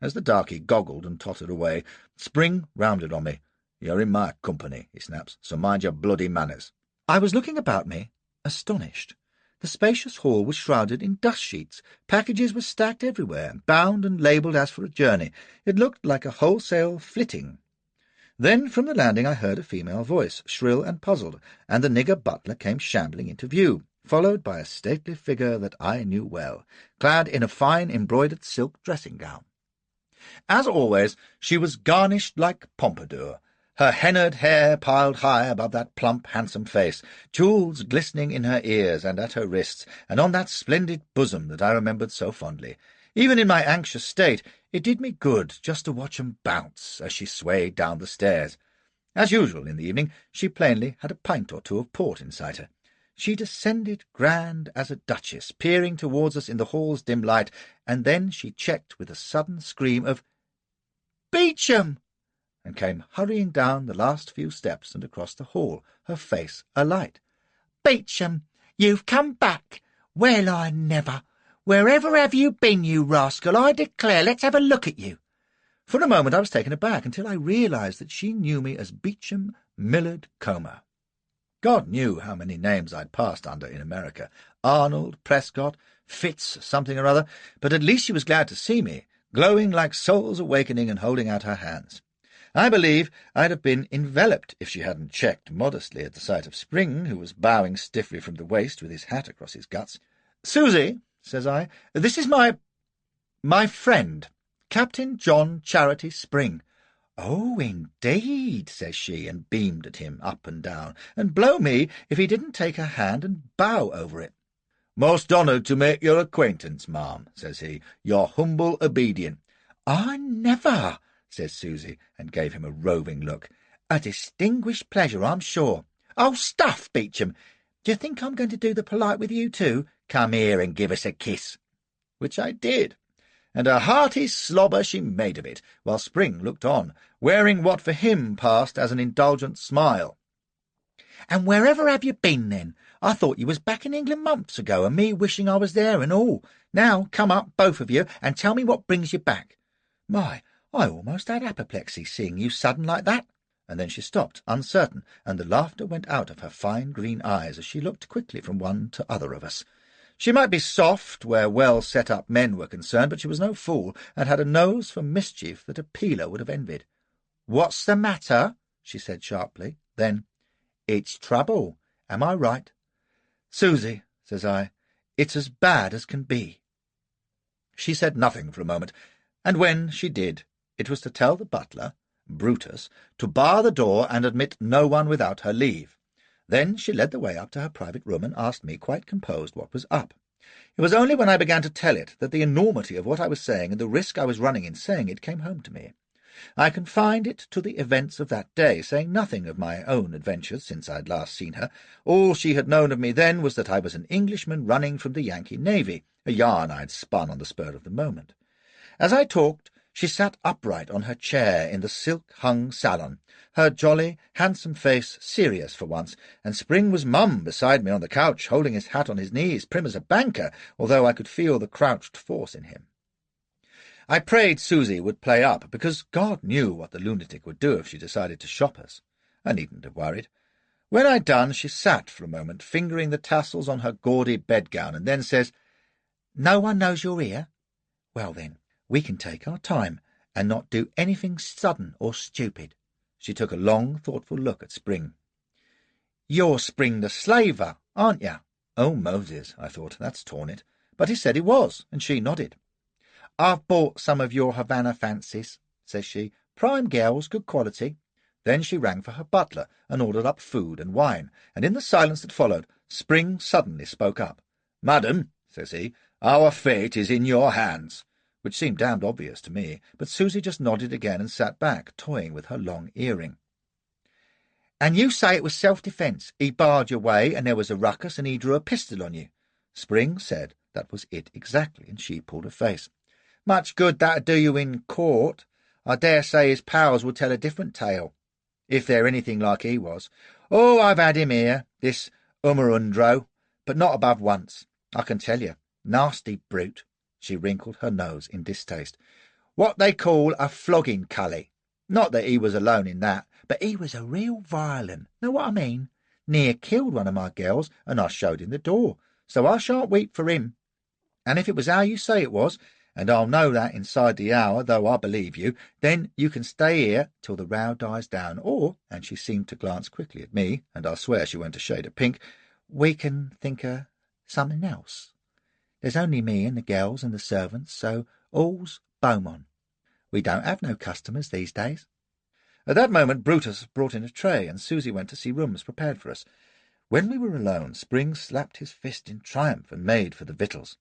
[SPEAKER 1] As the darky goggled and tottered away, Spring rounded on me. "You're in my company," he snaps, "so mind your bloody manners." I was looking about me, astonished. The spacious hall was shrouded in dust-sheets. Packages were stacked everywhere, bound and labelled as for a journey. It looked like a wholesale flitting. Then from the landing I heard a female voice, shrill and puzzled, and the nigger butler came shambling into view, followed by a stately figure that I knew well, clad in a fine embroidered silk dressing-gown. As always, she was garnished like Pompadour, her hennaed hair piled high above that plump, handsome face, jewels glistening in her ears and at her wrists, and on that splendid bosom that I remembered so fondly. Even in my anxious state, it did me good just to watch 'em bounce as she swayed down the stairs. As usual in the evening, she plainly had a pint or 2 of port inside her. She descended grand as a duchess, peering towards us in the hall's dim light, and then she checked with a sudden scream of "Beecham!" and came hurrying down the last few steps and across the hall, her face alight. "Beecham, you've come back! Well, I never! Wherever have you been, you rascal? I declare, let's have a look at you." For a moment I was taken aback, until I realized that she knew me as Beecham Millard Comer. God knew how many names I'd passed under in America. Arnold, Prescott, Fitz, something or other, but at least she was glad to see me, glowing like souls awakening and holding out her hands. I believe I'd have been enveloped if she hadn't checked modestly at the sight of Spring, who was bowing stiffly from the waist with his hat across his guts. "Susie," says I. "This is my friend, Captain John Charity Spring." "Oh, indeed," says she, and beamed at him up and down, and blow me if he didn't take her hand and bow over it. "Most honoured to make your acquaintance, ma'am," says he. "Your humble obedient." "I never," says Susie, and gave him a roving look. "A distinguished pleasure, I'm sure." "Oh, stuff, Beecham! Do you think I'm going to do the polite with you too? Come here and give us a kiss." Which I did, and a hearty slobber she made of it, while Spring looked on, wearing what for him passed as an indulgent smile. "And wherever have you been, then? I thought you was back in England months ago, and me wishing I was there and all. Now come up, both of you, and tell me what brings you back. My, I almost had apoplexy seeing you sudden like that." And then she stopped, uncertain, and the laughter went out of her fine green eyes as she looked quickly from one to other of us. She might be soft where well-set-up men were concerned, but she was no fool, and had a nose for mischief that a peeler would have envied. "What's the matter?" she said sharply. Then, "It's trouble. Am I right?" "Susie," says I, "it's as bad as can be." She said nothing for a moment, and when she did, it was to tell the butler, Brutus, to bar the door and admit no one without her leave. Then she led the way up to her private room and asked me, quite composed, what was up. It was only when I began to tell it that the enormity of what I was saying and the risk I was running in saying it came home to me. I confined it to the events of that day, saying nothing of my own adventures since I had last seen her. All she had known of me then was that I was an Englishman running from the Yankee Navy, a yarn I had spun on the spur of the moment. As I talked, she sat upright on her chair in the silk-hung salon, her jolly, handsome face serious for once, and Spring was mum beside me on the couch, holding his hat on his knees, prim as a banker, although I could feel the crouched force in him. I prayed Susie would play up, because God knew what the lunatic would do if she decided to shop us. I needn't have worried. When I'd done, she sat for a moment, fingering the tassels on her gaudy bedgown, and then says, "No one knows you're here? Well, then, we can take our time, and not do anything sudden or stupid." She took a long, thoughtful look at Spring. "You're Spring the slaver, aren't you?" Oh, Moses, I thought, that's torn it. But he said he was, and she nodded. "I've bought some of your Havana fancies," says she. "Prime gals, good quality." Then she rang for her butler and ordered up food and wine, and in the silence that followed, Spring suddenly spoke up. "Madam," says he, "our fate is in your hands," which seemed damned obvious to me, but Susie just nodded again and sat back, toying with her long earring. "And you say it was self-defence. He barred your way, and there was a ruckus, and he drew a pistol on you." Spring said that was it exactly, and she pulled her face. "Much good that'd do you in court. I dare say his pals will tell a different tale, if they're anything like he was. Oh, I've had him here, this Umarundro, but not above once, I can tell you. Nasty brute." She wrinkled her nose in distaste. "What they call a flogging cully. Not that he was alone in that, but he was a real violent. Know what I mean? Near killed one of my girls, and I showed him the door, so I shan't weep for him. And if it was how you say it was, and I'll know that inside the hour, though I believe you, then you can stay here till the row dies down, or," and she seemed to glance quickly at me, and I'll swear she went a shade of pink, "we can think of something else. There's only me and the girls and the servants, so all's Beaumont. We don't have no customers these days." At that moment Brutus brought in a tray, and Susie went to see rooms prepared for us. When we were alone, Spring slapped his fist in triumph and made for the victuals.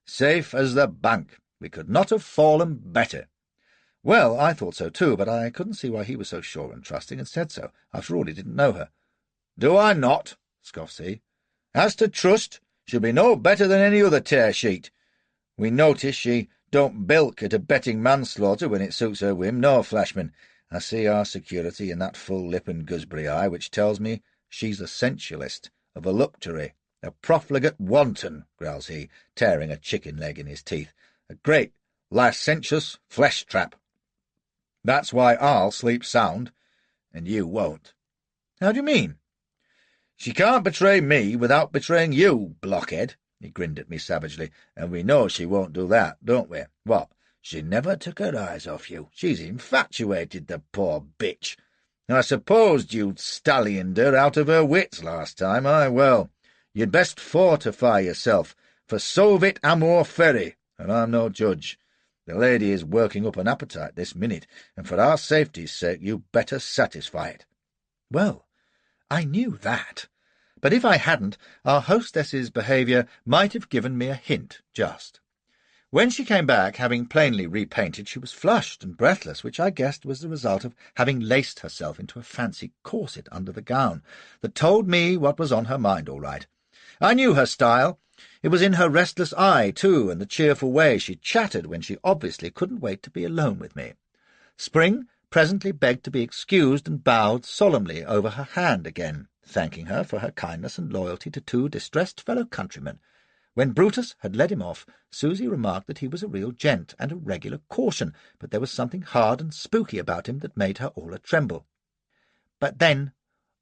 [SPEAKER 1] "Safe as the bank. We could not have fallen better." Well, I thought so too, but I couldn't see why he was so sure and trusting, and said so. After all, he didn't know her. "Do I not?" scoffs he. "As to trust, she'll be no better than any other tear-sheet. We notice she don't bilk at abetting manslaughter when it suits her whim, no, Flashman. I see our security in that full lip and gooseberry eye, which tells me she's a sensualist, a voluptuary, a profligate wanton," growls he, tearing a chicken leg in his teeth. "A great, licentious flesh-trap. That's why I'll sleep sound, and you won't." "How do you mean?" "She can't betray me without betraying you, blockhead." He grinned at me savagely. "And we know she won't do that, don't we? What? She never took her eyes off you. She's infatuated, the poor bitch. I supposed you'd stallioned her out of her wits last time. Aye, well, you'd best fortify yourself, for solvit amor feri, and I'm no judge. The lady is working up an appetite this minute, and for our safety's sake you better satisfy it." Well, I knew that, but if I hadn't, our hostess's behaviour might have given me a hint just. When she came back, having plainly repainted, she was flushed and breathless, which I guessed was the result of having laced herself into a fancy corset under the gown, that told me what was on her mind all right. I knew her style. It was in her restless eye, too, and the cheerful way she chattered when she obviously couldn't wait to be alone with me. Spring presently begged to be excused and bowed solemnly over her hand again, thanking her for her kindness and loyalty to two distressed fellow-countrymen. When Brutus had led him off, Susie remarked that he was a real gent and a regular caution, but there was something hard and spooky about him that made her all a-tremble. "But then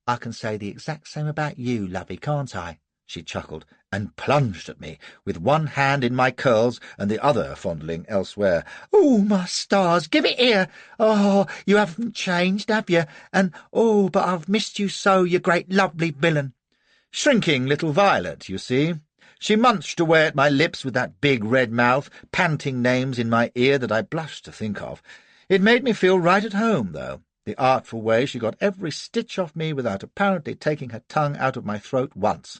[SPEAKER 1] I can say the exact same about you, lovey, can't I?" she chuckled, and plunged at me, with one hand in my curls and the other fondling elsewhere. "Oh, my stars, give it here! Oh, you haven't changed, have you? And, oh, but I've missed you so, you great lovely villain." Shrinking little Violet, you see. She munched away at my lips with that big red mouth, panting names in my ear that I blushed to think of. It made me feel right at home, though, the artful way she got every stitch off me without apparently taking her tongue out of my throat once.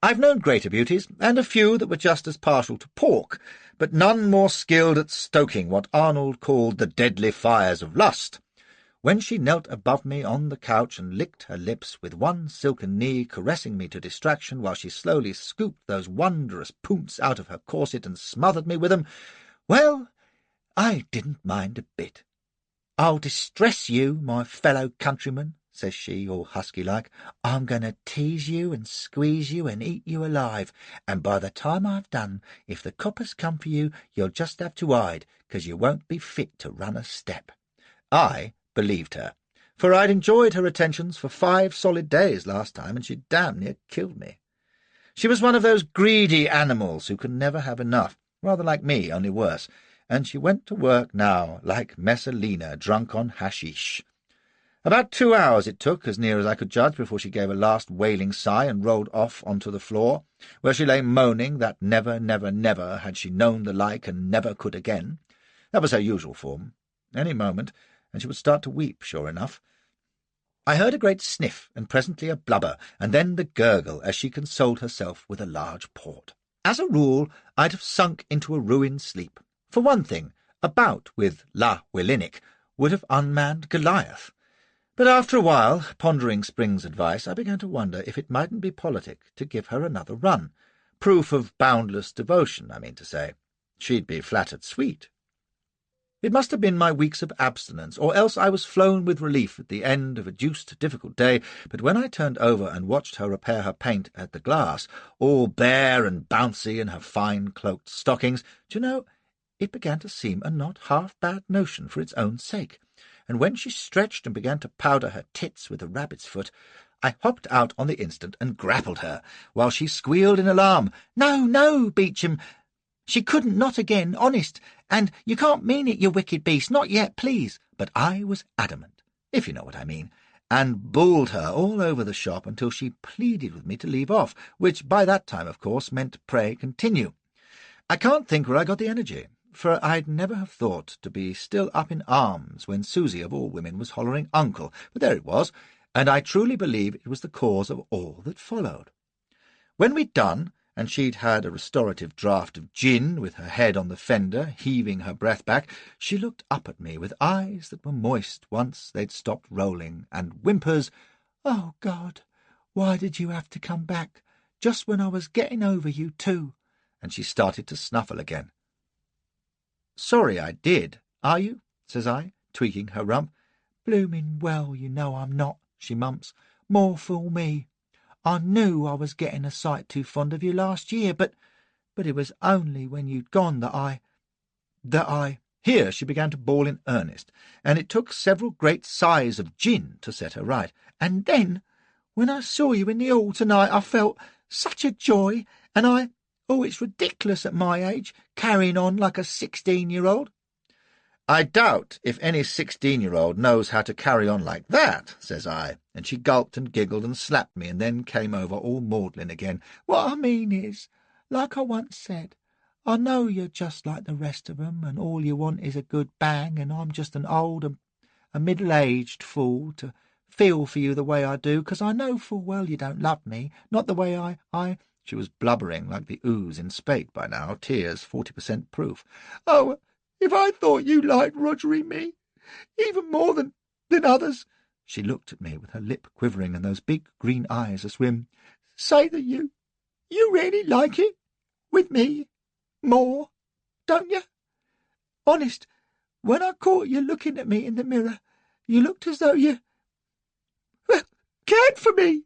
[SPEAKER 1] I've known greater beauties, and a few that were just as partial to pork, but none more skilled at stoking what Arnold called the deadly fires of lust. When she knelt above me on the couch and licked her lips, with one silken knee caressing me to distraction while she slowly scooped those wondrous poonts out of her corset and smothered me with them, well, I didn't mind a bit. "I'll distress you, my fellow-countryman," says she, all husky-like. "I'm going to tease you and squeeze you and eat you alive, and by the time I've done, if the coppers come for you, you'll just have to hide, 'cause you won't be fit to run a step." I believed her, for I'd enjoyed her attentions for 5 solid days last time, and she'd damn near killed me. She was one of those greedy animals who can never have enough, rather like me, only worse, and she went to work now like Messalina drunk on hashish. About 2 hours it took, as near as I could judge, before she gave a last wailing sigh and rolled off onto the floor, where she lay moaning that never, never, never had she known the like, and never could again. That was her usual form. Any moment, and she would start to weep, sure enough. I heard a great sniff, and presently a blubber, and then the gurgle, as she consoled herself with a large port. As a rule, I'd have sunk into a ruined sleep. For one thing, a bout with La Willinick would have unmanned Goliath. But after a while, pondering Spring's advice, I began to wonder if it mightn't be politic to give her another run. Proof of boundless devotion, I mean to say. She'd be flattered sweet. It must have been my weeks of abstinence, or else I was flown with relief at the end of a deuced difficult day, but when I turned over and watched her repair her paint at the glass, all bare and bouncy in her fine cloaked stockings, do you know, it began to seem a not half-bad notion for its own sake, and when she stretched and began to powder her tits with a rabbit's foot, I hopped out on the instant and grappled her, while she squealed in alarm, "No, no, Beecham! She couldn't, not again, honest, and you can't mean it, you wicked beast, not yet, please." But I was adamant, if you know what I mean, and bulled her all over the shop until she pleaded with me to leave off, which by that time, of course, meant pray continue. I can't think where I got the energy, for I'd never have thought to be still up in arms when Susie, of all women, was hollering uncle, but there it was, and I truly believe it was the cause of all that followed. When we'd done, and she'd had a restorative draught of gin, with her head on the fender, heaving her breath back, she looked up at me with eyes that were moist once they'd stopped rolling, and whimpers, "Oh, God, why did you have to come back, just when I was getting over you, too?" And she started to snuffle again. "Sorry I did, are you?" says I, tweaking her rump. "Blooming well, you know I'm not," she mumps. "More fool me. I knew I was getting a sight too fond of you last year, but it was only when you'd gone that I... Here she began to bawl in earnest, and it took several great sighs of gin to set her right. "And then, when I saw you in the hall tonight, I felt such a joy, and oh, it's ridiculous at my age, carrying on like a 16-year-old. "I doubt if any 16-year-old knows how to carry on like that," says I, and she gulped and giggled and slapped me, and then came over all maudlin again. "What I mean is,
[SPEAKER 2] Like I once said, I know you're just like the rest of 'em, and all you want is a good bang, and I'm just an old and a middle-aged fool to feel for you the way I do, 'cause I know full well you don't love me, not the way I—
[SPEAKER 1] She was blubbering like the ooze in Spate by now, tears 40% proof.
[SPEAKER 2] Oh, if I thought you liked Rogery me, even more than others—
[SPEAKER 1] She looked at me with her lip quivering and those big green eyes aswim.
[SPEAKER 2] Say that you really like it with me more, don't you? Honest, when I caught you looking at me in the mirror, you looked as though you cared for me.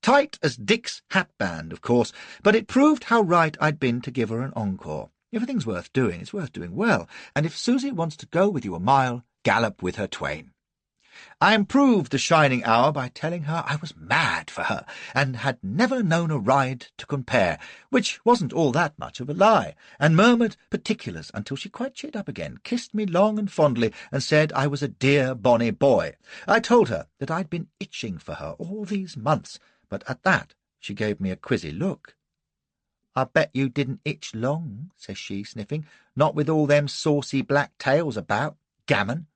[SPEAKER 1] Tight as Dick's hatband, of course, but it proved how right I'd been to give her an encore. If a thing's worth doing, it's worth doing well, and if Susie wants to go with you a mile, gallop with her twain. I improved the shining hour by telling her I was mad for her, and had never known a ride to compare, which wasn't all that much of a lie, and murmured particulars until she quite cheered up again, kissed me long and fondly, and said I was a dear bonny boy. I told her that I'd been itching for her all these months, but at that she gave me a quizzy look. "I bet you didn't itch long," says she, sniffing, "not with all them saucy black tails about. Gammon."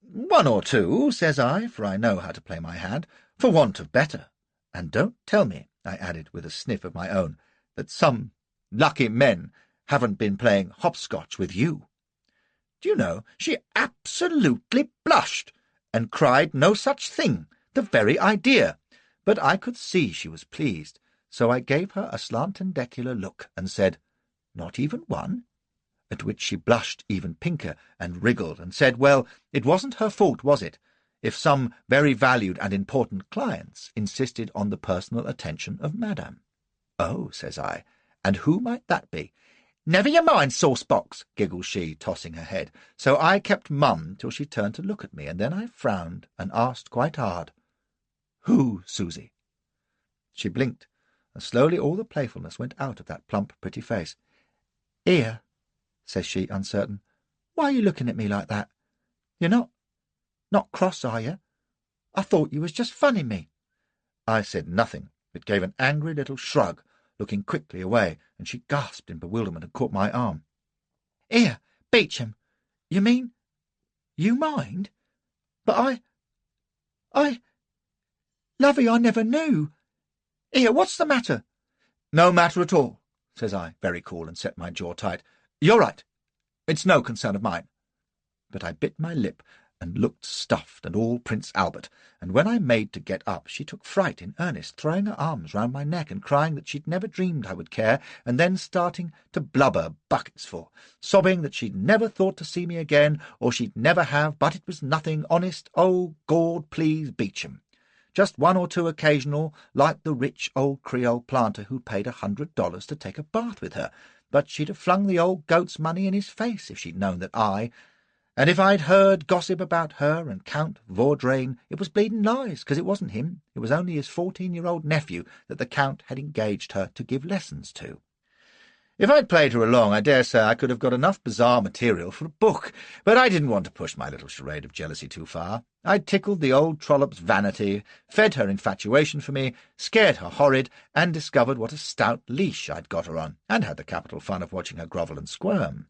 [SPEAKER 1] "One or two," says I, for I know how to play my hand, for want of better. "And don't tell me," I added with a sniff of my own, "that some lucky men haven't been playing hopscotch with you." Do you know, she absolutely blushed, and cried no such thing, the very idea. But I could see she was pleased, so I gave her a slantendecular look, and said, "Not even one?" At which she blushed even pinker, and wriggled, and said, well, it wasn't her fault, was it, if some very valued and important clients insisted on the personal attention of Madame? "Oh," says I, "and who might that be?" "Never you mind, sauce-box," giggled she, tossing her head. So I kept mum till she turned to look at me, and then I frowned and asked quite hard, "Who, Susie?" She blinked, and slowly all the playfulness went out of that plump, pretty face. "Here," says she, uncertain. "Why are you looking at me like that? You're not cross, are you? I thought you was just funning me." I said nothing, but gave an angry little shrug, looking quickly away, and she gasped in bewilderment and caught my arm. "Here, Beecham, you mean you mind? But Lovey, I never knew. Here, what's the matter?" "No matter at all," says I, very cool, and set my jaw tight. "You're right. It's no concern of mine." But I bit my lip and looked stuffed and all Prince Albert, and when I made to get up she took fright in earnest, throwing her arms round my neck and crying that she'd never dreamed I would care, and then starting to blubber bucketsful, sobbing that she'd never thought to see me again, or she'd never have, but it was nothing, honest, oh, Gord, please, Beecham. Just one or two occasional, like the rich old Creole planter who'd paid $100 to take a bath with her, but she'd have flung the old goat's money in his face if she'd known that and if I'd heard gossip about her and Count Vaudrain, it was bleeding lies, 'cause it wasn't him. It was only his 14-year-old nephew that the Count had engaged her to give lessons to. If I'd played her along, I dare say I could have got enough bizarre material for a book, but I didn't want to push my little charade of jealousy too far. I'd tickled the old trollop's vanity, fed her infatuation for me, scared her horrid, and discovered what a stout leash I'd got her on, and had the capital fun of watching her grovel and squirm.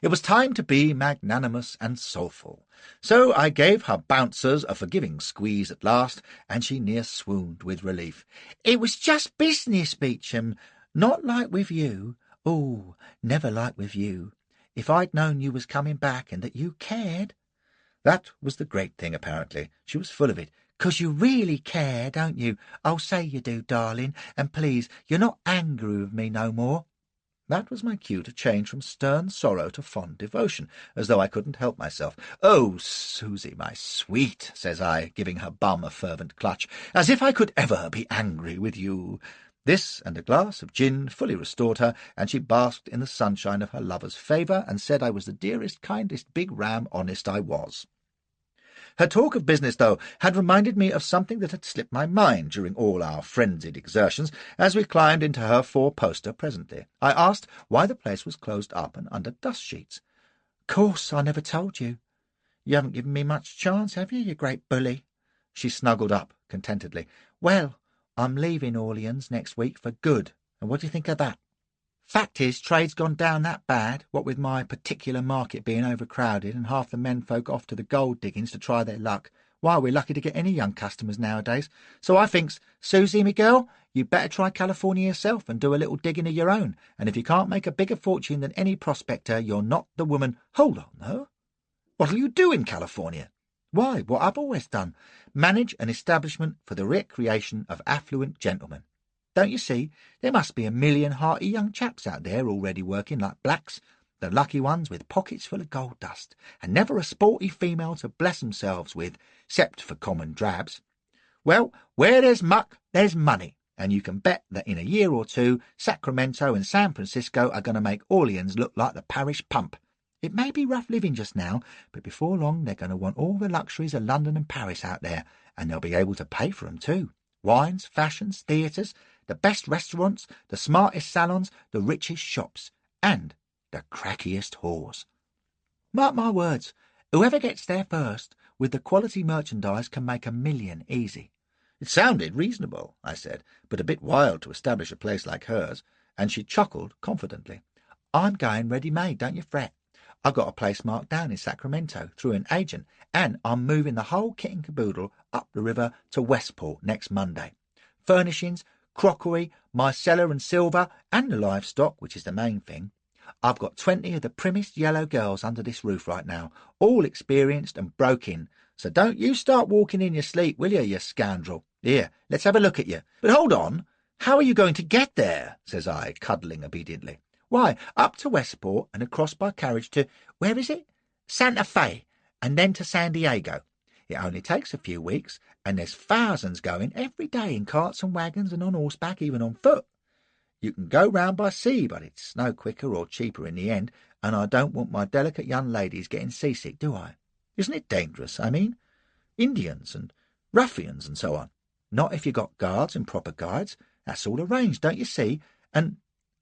[SPEAKER 1] It was time to be magnanimous and soulful, so I gave her bouncers a forgiving squeeze at last, and she near swooned with relief. "It was just business, Beecham, not like with you. Oh, never like with you. If I'd known you was coming back and that you cared—" That was the great thing, apparently. She was full of it. "'Cause you really care, don't you? Oh, say you do, darling, and please, you're not angry with me no more." That was my cue to change from stern sorrow to fond devotion, as though I couldn't help myself. "Oh, Susie, my sweet," says I, giving her bum a fervent clutch, "as if I could ever be angry with you." This and a glass of gin fully restored her, and she basked in the sunshine of her lover's favour, and said I was the dearest, kindest big ram honest I was. Her talk of business, though, had reminded me of something that had slipped my mind during all our frenzied exertions as we climbed into her four-poster presently. I asked why the place was closed up and under dust-sheets. "Course I never told you. You haven't given me much chance, have you, you great bully?" She snuggled up contentedly. "Well, I'm leaving Orleans next week for good,
[SPEAKER 2] And what do you think of that? Fact is, trade's gone down that bad, what with my particular market being overcrowded and half the menfolk off to the gold diggings to try their luck. Why, we're lucky to get any young customers nowadays. So I thinks, Susie, me girl, you'd better try California yourself and do a little digging of your own. And if you can't make a bigger fortune than any prospector, you're not the woman. Hold on, though. What'll you do in California? Why, what I've always done. Manage an establishment for the recreation of affluent gentlemen. Don't you see, there must be 1,000,000 hearty young chaps out there already working like blacks, the lucky ones with pockets full of gold dust, and never a sporty female to bless themselves with, except for common drabs. Well, where there's muck, there's money, and you can bet that in a year or two, Sacramento and San Francisco are going to make Orleans look like the parish pump. It may be rough living just now, but before long they're going to want all the luxuries of London and Paris out there, and they'll be able to pay for 'em too. Wines, fashions, theatres, the best restaurants, the smartest salons, the richest shops, and the crackiest whores. Mark my words, whoever gets there first with the quality merchandise can make 1,000,000 easy.
[SPEAKER 1] It sounded reasonable, I said, but a bit wild to establish a place like hers, and she chuckled confidently.
[SPEAKER 2] I'm going ready-made, don't you fret. I've got a place marked down in Sacramento through an agent, and I'm moving the whole kit and caboodle up the river to Westport next Monday. Furnishings, crockery, my cellar and silver, and the livestock, which is the main thing. I've got 20 of the primmest yellow girls under this roof right now, all experienced and broke in. So don't you start walking in your sleep, will you scoundrel? Here, let's have a look at you.
[SPEAKER 1] But hold on, how are you going to get there? Says I, cuddling obediently.
[SPEAKER 2] Why, up to Westport and across by carriage to, where is it? Santa Fe, and then to San Diego. It only takes a few weeks, and there's thousands going every day in carts and wagons and on horseback, even on foot. You can go round by sea, but it's no quicker or cheaper in the end, and I don't want my delicate young ladies getting seasick, do I?
[SPEAKER 1] Isn't it dangerous, I mean? Indians and ruffians and so on.
[SPEAKER 2] Not if you got guards and proper guides. That's all arranged, don't you see? And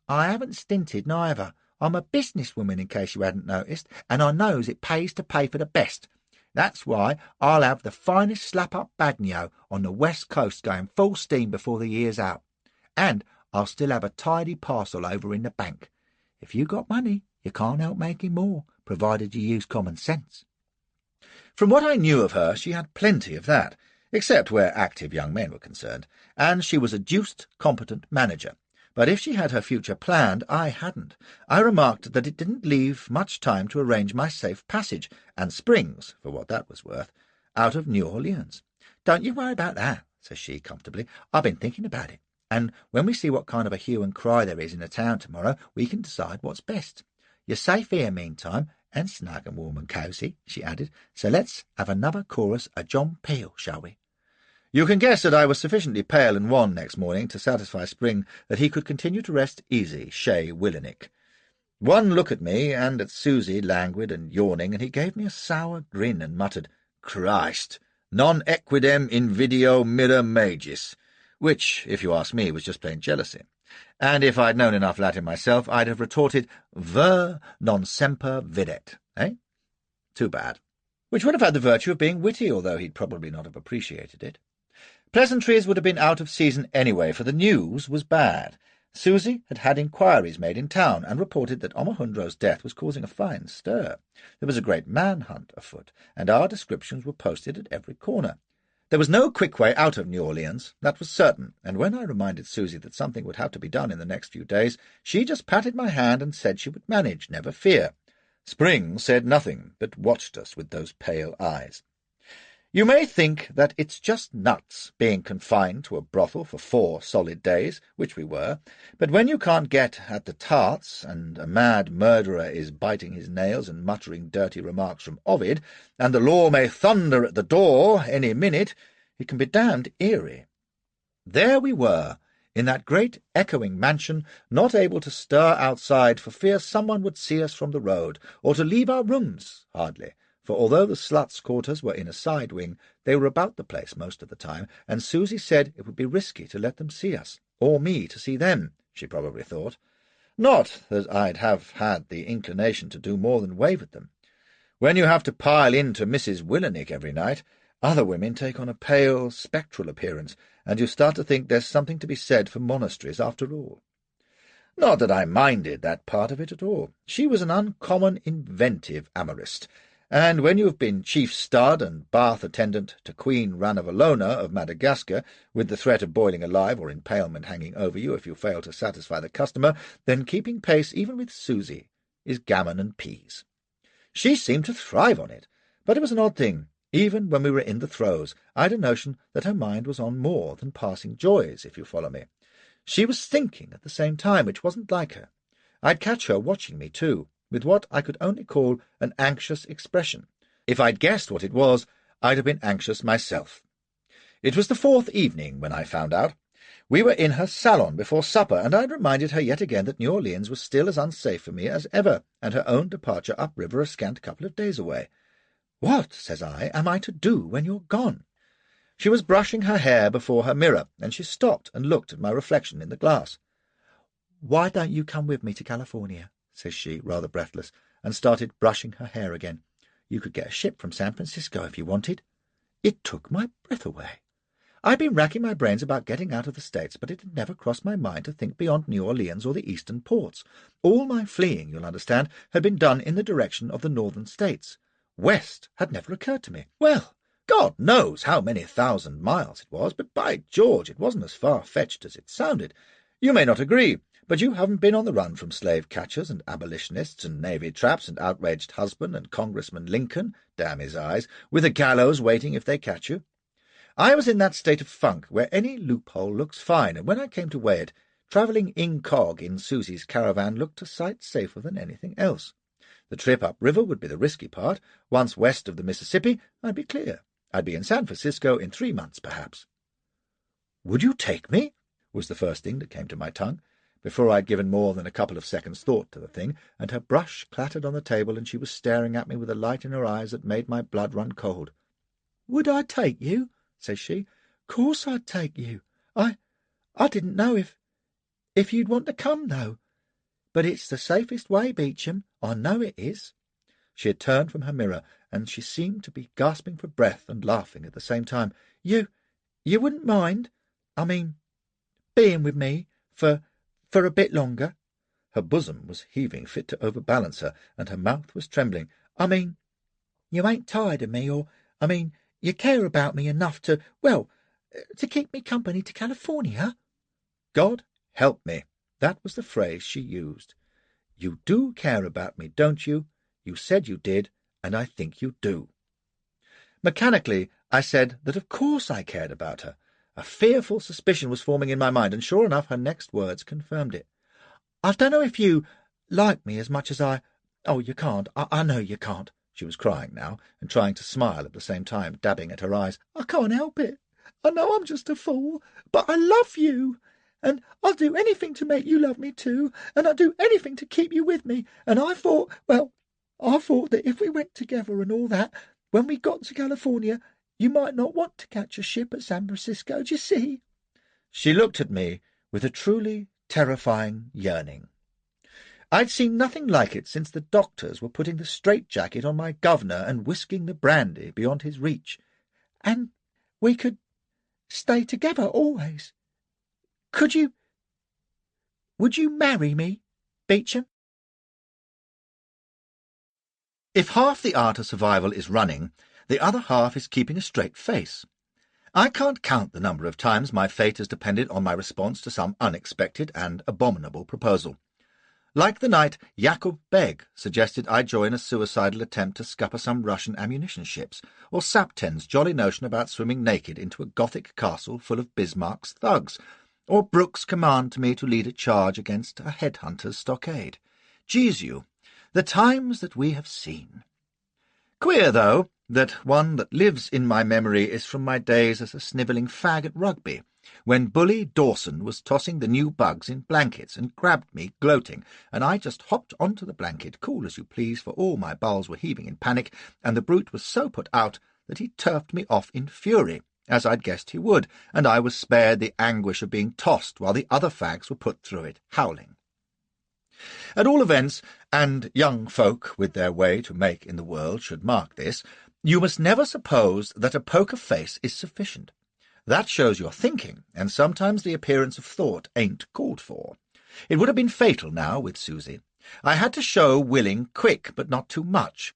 [SPEAKER 2] I haven't stinted neither. I'm a businesswoman, in case you hadn't noticed, and I knows it pays to pay for the best. That's why I'll have the finest slap-up bagnio on the west coast going full steam before the year's out. And I'll still have a tidy parcel over in the bank. If you got money, you can't help making more, provided you use common sense.
[SPEAKER 1] From what I knew of her, she had plenty of that, except where active young men were concerned, and she was a deuced competent manager. But if she had her future planned, I hadn't. I remarked that it didn't leave much time to arrange my safe passage, and springs, for what that was worth, out of New Orleans.
[SPEAKER 2] Don't you worry about that, says she comfortably. I've been thinking about it, and when we see what kind of a hue and cry there is in the town tomorrow, we can decide what's best. You're safe here meantime, and snug and warm and cosy, she added, so let's have another chorus of John Peel, shall we?
[SPEAKER 1] You can guess that I was sufficiently pale and wan next morning to satisfy Spring that he could continue to rest easy, chez Willenick. One look at me, and at Susie, languid and yawning, and he gave me a sour grin and muttered, "Christ, non equidem invidio mirror magis," which, if you ask me, was just plain jealousy. And if I'd known enough Latin myself, I'd have retorted, "Ver non semper videt," eh? Too bad. Which would have had the virtue of being witty, although he'd probably not have appreciated it. Pleasantries would have been out of season anyway, for the news was bad. Susie had had inquiries made in town, and reported that Omohundro's death was causing a fine stir. There was a great manhunt afoot, and our descriptions were posted at every corner. There was no quick way out of New Orleans, that was certain, and when I reminded Susie that something would have to be done in the next few days, she just patted my hand and said she would manage, never fear. Spring said nothing, but watched us with those pale eyes. You may think that it's just nuts being confined to a brothel for 4 solid days, which we were, but when you can't get at the tarts, and a mad murderer is biting his nails and muttering dirty remarks from Ovid, and the law may thunder at the door any minute, it can be damned eerie. There we were, in that great echoing mansion, not able to stir outside for fear someone would see us from the road, or to leave our rooms, hardly. For although the sluts' quarters were in a side wing, they were about the place most of the time, and Susie said it would be risky to let them see us, or me to see them, she probably thought. Not that I'd have had the inclination to do more than wave at them. When you have to pile into Mrs. Willenick every night, other women take on a pale, spectral appearance, and you start to think there's something to be said for monasteries after all. Not that I minded that part of it at all. She was an uncommon inventive amorist, and when you have been chief stud and bath attendant to Queen Ranavalona of Madagascar, with the threat of boiling alive or impalement hanging over you if you fail to satisfy the customer, then keeping pace even with Susie is gammon and peas. She seemed to thrive on it, but it was an odd thing. Even when we were in the throes, I'd a notion that her mind was on more than passing joys, if you follow me. She was thinking at the same time, which wasn't like her. I'd catch her watching me, too, with what I could only call an anxious expression. If I'd guessed what it was, I'd have been anxious myself. It was the fourth evening when I found out. We were in her salon before supper, and I'd reminded her yet again that New Orleans was still as unsafe for me as ever, and her own departure upriver a scant couple of days away. "What," says I, "am I to do when you're gone?" She was brushing her hair before her mirror, and she stopped and looked at my reflection in the glass. "Why don't you come with me to California?" says she, rather breathless, and started brushing her hair again. "You could get a ship from San Francisco if you wanted." It took my breath away. I'd been racking my brains about getting out of the States, but it had never crossed my mind to think beyond New Orleans or the eastern ports. All my fleeing, you'll understand, had been done in the direction of the northern states. West had never occurred to me. Well, God knows how many thousand miles it was, but by George, it wasn't as far-fetched as it sounded. You may not agree, but you haven't been on the run from slave-catchers and abolitionists and navy traps and outraged husband and Congressman Lincoln, damn his eyes, with a gallows waiting if they catch you. I was in that state of funk where any loophole looks fine, and when I came to weigh it, travelling incog in Susie's caravan looked a sight safer than anything else. The trip upriver would be the risky part. Once west of the Mississippi, I'd be clear. I'd be in San Francisco in 3 months, perhaps. "Would you take me?" was the first thing that came to my tongue, before I'd given more than a couple of seconds' thought to the thing, and her brush clattered on the table, and she was staring at me with a light in her eyes that made my blood run cold. "Would I take you?" says she. "Course I'd take you. I didn't know if you'd want to come, though. But it's the safest way, Beecham. I know it is." She had turned from her mirror, and she seemed to be gasping for breath and laughing at the same time. You wouldn't mind, I mean, being with me for a bit longer?" Her bosom was heaving fit to overbalance her, and her mouth was trembling. "I mean, you ain't tired of me, or, I mean, you care about me enough to, well, to keep me company to California?" God help me, that was the phrase she used. "You do care about me, don't you? You said you did, and I think you do." Mechanically, I said that of course I cared about her. A fearful suspicion was forming in my mind, and sure enough her next words confirmed it. "I don't know if you like me as much as I— Oh, you can't. I know you can't." She was crying now, and trying to smile at the same time, dabbing at her eyes. "I can't help it. I know I'm just a fool, but I love you. And I'll do anything to make you love me too, and I'll do anything to keep you with me. And I thought that if we went together and all that, when we got to California, you might not want to catch a ship at San Francisco, d'ye see?" She looked at me with a truly terrifying yearning. I'd seen nothing like it since the doctors were putting the straitjacket on my governor and whisking the brandy beyond his reach. "And we could stay together always. Would you marry me, Beecham?" If half the art of survival is running, the other half is keeping a straight face. I can't count the number of times my fate has depended on my response to some unexpected and abominable proposal. Like the night Yakub Beg suggested I join a suicidal attempt to scupper some Russian ammunition ships, or Sapten's jolly notion about swimming naked into a Gothic castle full of Bismarck's thugs, or Brooke's command to me to lead a charge against a headhunter's stockade. Jesu, the times that we have seen. Queer, though, that one that lives in my memory is from my days as a snivelling fag at rugby, when bully Dawson was tossing the new bugs in blankets and grabbed me gloating, and I just hopped onto the blanket, cool as you please, for all my bowels were heaving in panic, and the brute was so put out that he turfed me off in fury, as I'd guessed he would, and I was spared the anguish of being tossed while the other fags were put through it, howling. At all events, and young folk with their way to make in the world should mark this, you must never suppose that a poker face is sufficient. That shows you're thinking, and sometimes the appearance of thought ain't called for. It would have been fatal now with Susie. I had to show willing quick, but not too much.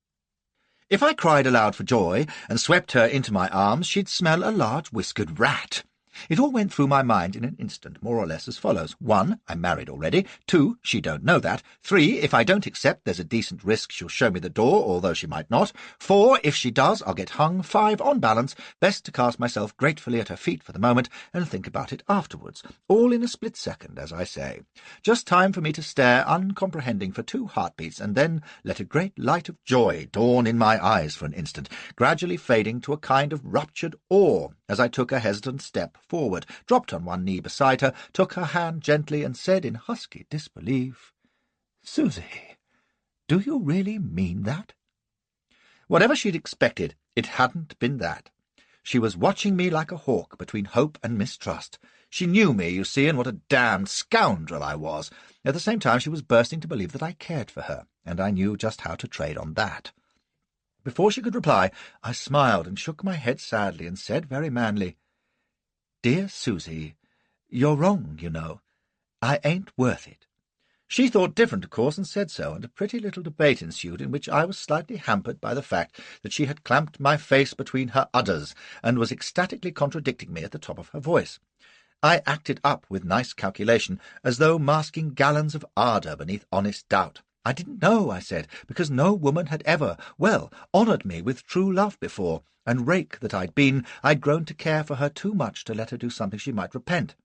[SPEAKER 1] If I cried aloud for joy and swept her into my arms, she'd smell a large whiskered rat. It all went through my mind in an instant, more or less as follows. 1, I'm married already. 2, she don't know that. 3, if I don't accept, there's a decent risk she'll show me the door, although she might not. 4, if she does, I'll get hung. 5, on balance, best to cast myself gratefully at her feet for the moment and think about it afterwards. All in a split second, as I say. Just time for me to stare uncomprehending for 2 heartbeats, and then let a great light of joy dawn in my eyes for an instant, gradually fading to a kind of ruptured awe as I took a hesitant step forward, dropped on one knee beside her, took her hand gently, and said in husky disbelief, "Susie, do you really mean that?" Whatever she'd expected, it hadn't been that. She was watching me like a hawk between hope and mistrust. She knew me, you see, and what a damned scoundrel I was. At the same time, she was bursting to believe that I cared for her, and I knew just how to trade on that. Before she could reply, I smiled and shook my head sadly and said very manly, "Dear Susie, you're wrong, you know. I ain't worth it." She thought different, of course, and said so, and a pretty little debate ensued in which I was slightly hampered by the fact that she had clamped my face between her udders and was ecstatically contradicting me at the top of her voice. I acted up with nice calculation, as though masking gallons of ardour beneath honest doubt. I didn't know, I said, because no woman had ever, honoured me with true love before, and rake that I'd been, I'd grown to care for her too much to let her do something she might repent.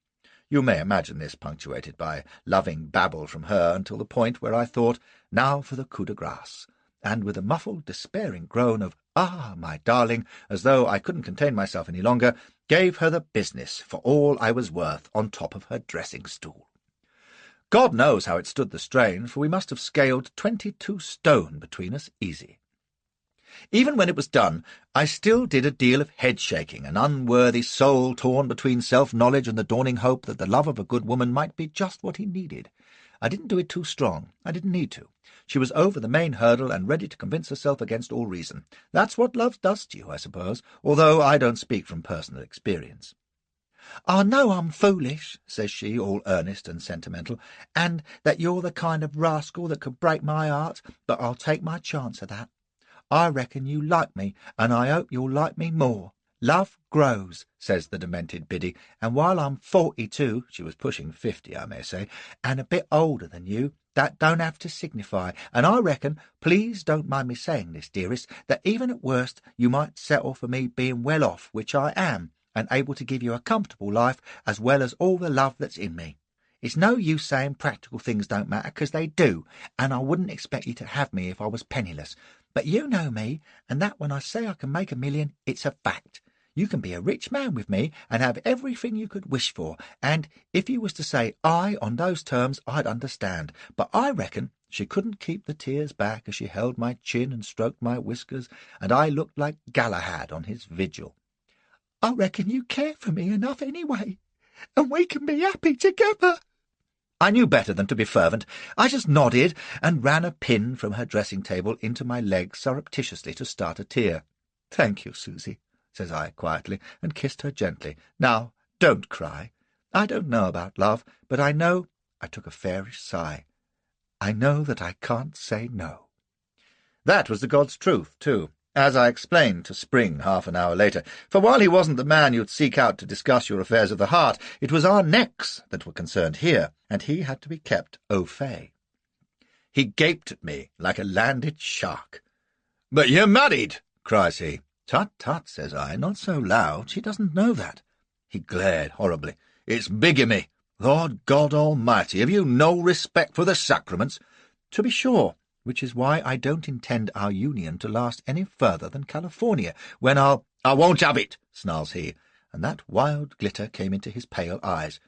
[SPEAKER 1] You may imagine this punctuated by loving babble from her until the point where I thought, now for the coup de grace, and with a muffled, despairing groan of, "Ah, my darling," as though I couldn't contain myself any longer, gave her the business for all I was worth on top of her dressing-stool. God knows how it stood the strain, for we must have scaled 22 stone between us easy. Even when it was done, I still did a deal of head-shaking, an unworthy soul torn between self-knowledge and the dawning hope that the love of a good woman might be just what he needed. I didn't do it too strong. I didn't need to. She was over the main hurdle and ready to convince herself against all reason. That's what love does to you, I suppose, although I don't speak from personal experience. "I know I'm foolish," says she, all earnest and sentimental, "and that you're the kind of rascal that could break my heart, but I'll take my chance of that. I reckon you like me, and I hope you'll like me more. Love grows," says the demented Biddy, "and while I'm 42, she was pushing 50, I may say, and a bit older than you, that don't have to signify, and I reckon, please don't mind me saying this, dearest, that even at worst you might settle for me being well off, which I am, and able to give you a comfortable life as well as all the love that's in me. It's no use saying practical things don't matter, 'cause they do, and I wouldn't expect you to have me if I was penniless. But you know me, and that when I say I can make $1 million, it's a fact. You can be a rich man with me and have everything you could wish for, and if you was to say aye on those terms, I'd understand. But I reckon," she couldn't keep the tears back as she held my chin and stroked my whiskers, and I looked like Galahad on his vigil, "I reckon you care for me enough anyway, and we can be happy together." I knew better than to be fervent. I just nodded and ran a pin from her dressing-table into my leg surreptitiously to start a tear. "Thank you, Susie," says I quietly, and kissed her gently. "Now, don't cry. I don't know about love, but I know—" I took a fairish sigh. "I know that I can't say no." That was the God's truth, too, as I explained to Spring half an hour later, for while he wasn't the man you'd seek out to discuss your affairs of the heart, it was our necks that were concerned here, and he had to be kept au fait. He gaped at me like a landed shark. "But you're married!" cries he. "Tut, tut," says I, "not so loud. She doesn't know that." He glared horribly. "It's bigamy. Lord God Almighty, have you no respect for the sacraments?" "To be sure, which is why I don't intend our union to last any further than California, when "I won't have it," snarls he, and that wild glitter came into his pale eyes.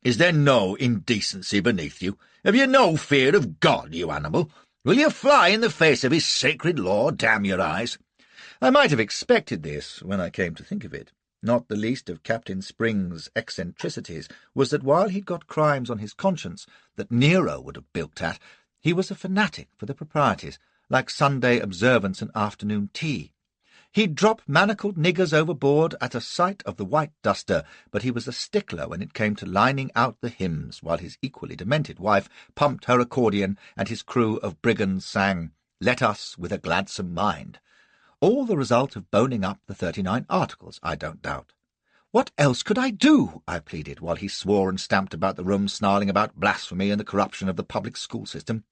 [SPEAKER 1] "Is there no indecency beneath you? Have you no fear of God, you animal? Will you fly in the face of his sacred law, damn your eyes?" I might have expected this, when I came to think of it. Not the least of Captain Spring's eccentricities was that while he'd got crimes on his conscience that Nero would have bilked at, he was a fanatic for the proprieties, like Sunday observance and afternoon tea. He'd drop manacled niggers overboard at a sight of the white duster, but he was a stickler when it came to lining out the hymns, while his equally demented wife pumped her accordion and his crew of brigands sang, "Let us with a gladsome mind." All the result of boning up the 39 Articles, I don't doubt. "What else could I do?" I pleaded, while he swore and stamped about the room, snarling about blasphemy and the corruption of the public school system.